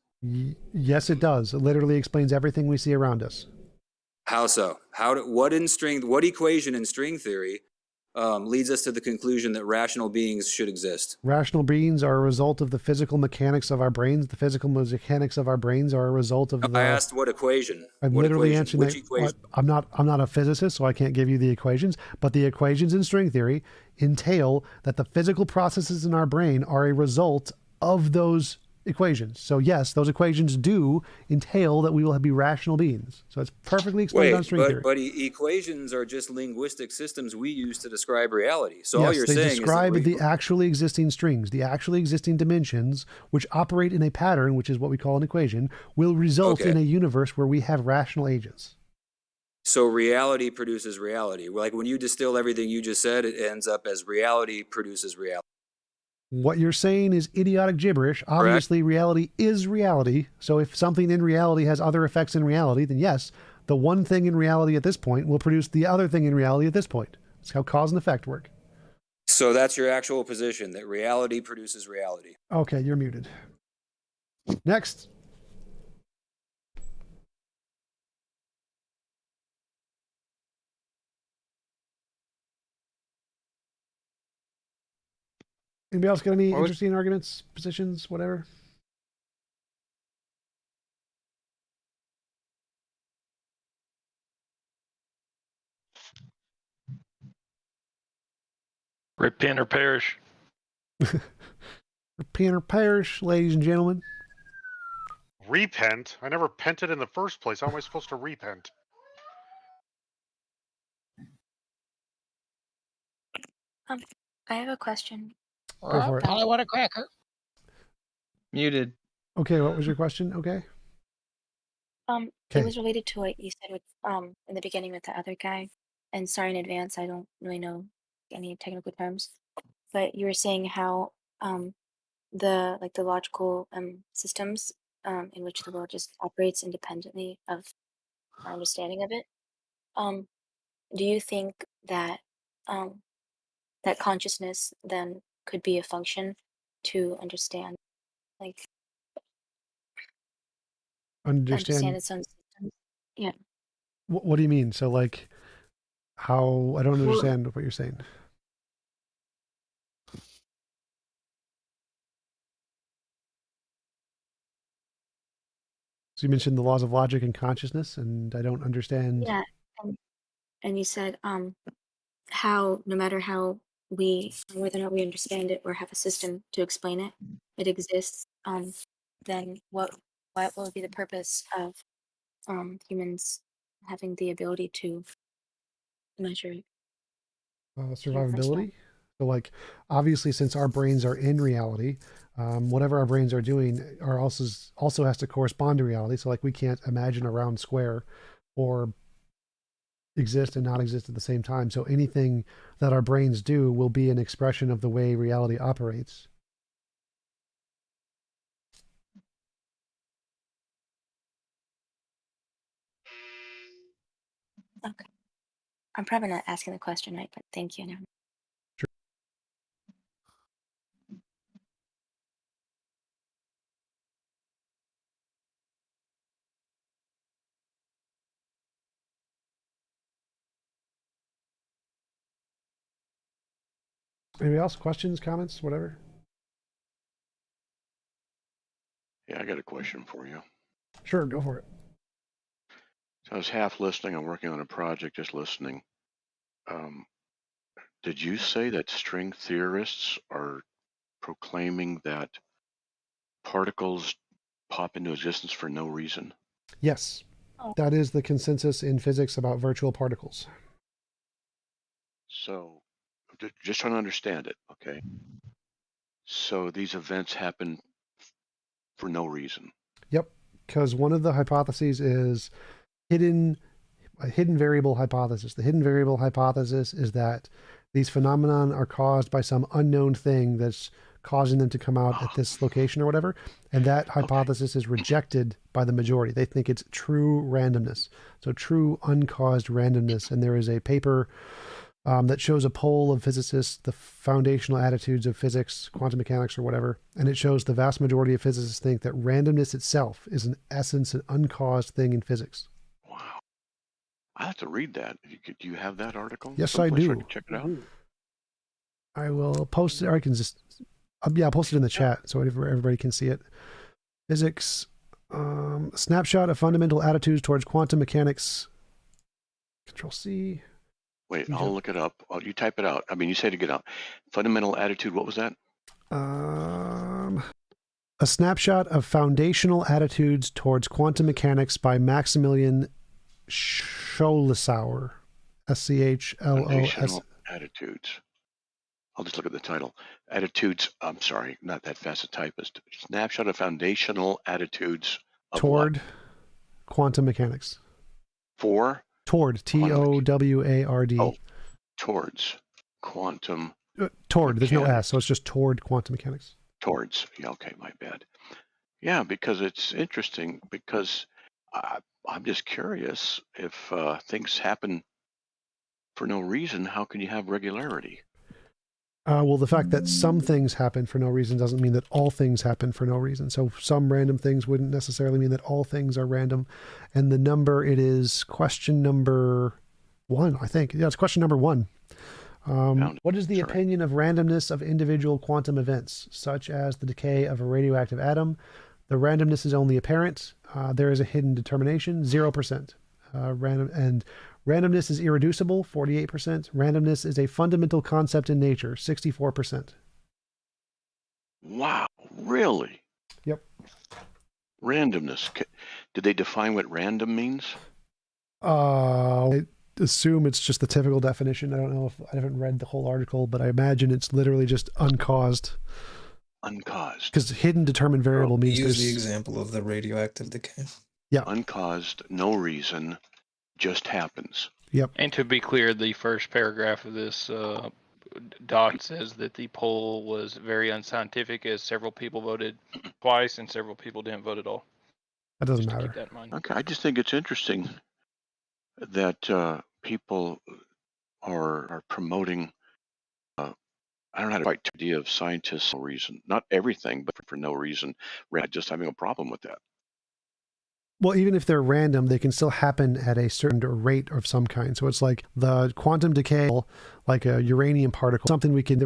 Yes, it does. It literally explains everything we see around us. How so? What equation in string theory leads us to the conclusion that rational beings should exist? Rational beings are a result of the physical mechanics of our brains. The physical mechanics of our brains are a result of the... I asked what equation. I'm what literally equation? answering Which that. equation? I'm not a physicist, so I can't give you the equations. But the equations in string theory entail that the physical processes in our brain are a result of those equations. So yes, those equations do entail that we will be rational beings. So it's perfectly explained on string theory. But equations are just linguistic systems we use to describe reality. So yes, all you're they saying describe is that the actually existing strings, the actually existing dimensions, which operate in a pattern, which is what we call an equation, will result in a universe where we have rational agents. So reality produces reality. Like when you distill everything you just said, it ends up as reality produces reality. What you're saying is idiotic gibberish. Obviously, reality is reality. So if something in reality has other effects in reality, then yes, the one thing in reality at this point will produce the other thing in reality at this point. That's how cause and effect work. So that's your actual position, that reality produces reality. Okay, you're muted. Next. Anybody else got any interesting arguments, positions, whatever? Repent or perish. Repent or perish, ladies and gentlemen. Repent? I never pented in the first place. How am I supposed to repent? I have a question. Go for it. I want a cracker. Muted. Okay, what was your question? Okay. It was related to what you said with in the beginning with the other guy. And sorry in advance, I don't really know any technical terms. But you were saying how the logical systems in which the world just operates independently of our understanding of it. Do you think that that consciousness then could be a function to understand, like understand its own systems? Yeah. What do you mean? So like, how? I don't understand what you're saying. So you mentioned the laws of logic and consciousness, and I don't understand. Yeah, and you said how no matter how whether or not we understand it or have a system to explain it, it exists. Then what would be the purpose of humans having the ability to measure it? Survivability. So like, obviously, since our brains are in reality, whatever our brains are doing also has to correspond to reality. So like, we can't imagine a round square or exist and not exist at the same time. So anything that our brains do will be an expression of the way reality operates. Okay. I'm probably not asking the question right, but thank you. Sure. Anybody else? Questions, comments, whatever? Yeah, I got a question for you. Sure, go for it. I was half listening. I'm working on a project, just listening. Did you say that string theorists are proclaiming that particles pop into existence for no reason? Yes, that is the consensus in physics about virtual particles. So, just trying to understand it, okay? So these events happen for no reason. Yep, because one of the hypotheses is a hidden variable hypothesis. The hidden variable hypothesis is that these phenomenon are caused by some unknown thing that's causing them to come out at this location or whatever, and that hypothesis is rejected by the majority. They think it's true randomness, so true uncaused randomness. And there is a paper that shows a poll of physicists, the foundational attitudes of physics, quantum mechanics or whatever, and it shows the vast majority of physicists think that randomness itself is in essence an uncaused thing in physics. Wow. I have to read that. Do you have that article? Yes, I do. I can check it out. I will post it, or I can just, I'll post it in the chat so everybody can see it. Physics, snapshot of fundamental attitudes towards quantum mechanics. Control-C. Wait, I'll look it up. Oh, you type it out. I mean, you say to get out. Fundamental attitude, what was that? A snapshot of foundational attitudes towards quantum mechanics by Maximilian Scholesauer. SCHLOS. Foundational attitudes. I'll just look at the title. Attitudes, I'm sorry, not that fast a typist. Snapshot of foundational attitudes of toward what? Quantum mechanics. For? Toward, T-O-W-A-R-D. Oh, towards quantum. Toward, there's no S, so it's just toward quantum mechanics. Towards, yeah, okay, my bad. Yeah, because it's interesting, because I'm just curious, if things happen for no reason, how can you have regularity? Well, the fact that some things happen for no reason doesn't mean that all things happen for no reason. So some random things wouldn't necessarily mean that all things are random. And the number, it is question number 1, I think. Yeah, it's question number 1. What is the opinion of randomness of individual quantum events, such as the decay of a radioactive atom? The randomness is only apparent. There is a hidden determination, 0%. Randomness is irreducible, 48%. Randomness is a fundamental concept in nature, 64%. Wow, really? Yep. Randomness. Did they define what random means? I assume it's just the typical definition. I don't know, if I haven't read the whole article, but I imagine it's literally just uncaused. Uncaused. Because hidden determined variable means Use the there's... example of the radioactive decay. Yeah. Uncaused, no reason, just happens. Yep. And to be clear, the first paragraph of this doc says that the poll was very unscientific, as several people voted twice and several people didn't vote at all. That doesn't Just to matter. keep that in mind. Okay, I just think it's interesting that people are promoting, I don't know how to write the idea of scientists for no reason. Not everything, but for no reason. Just having a problem with that. Well, even if they're random, they can still happen at a certain rate of some kind. So it's like the quantum decay, like a uranium particle, something we can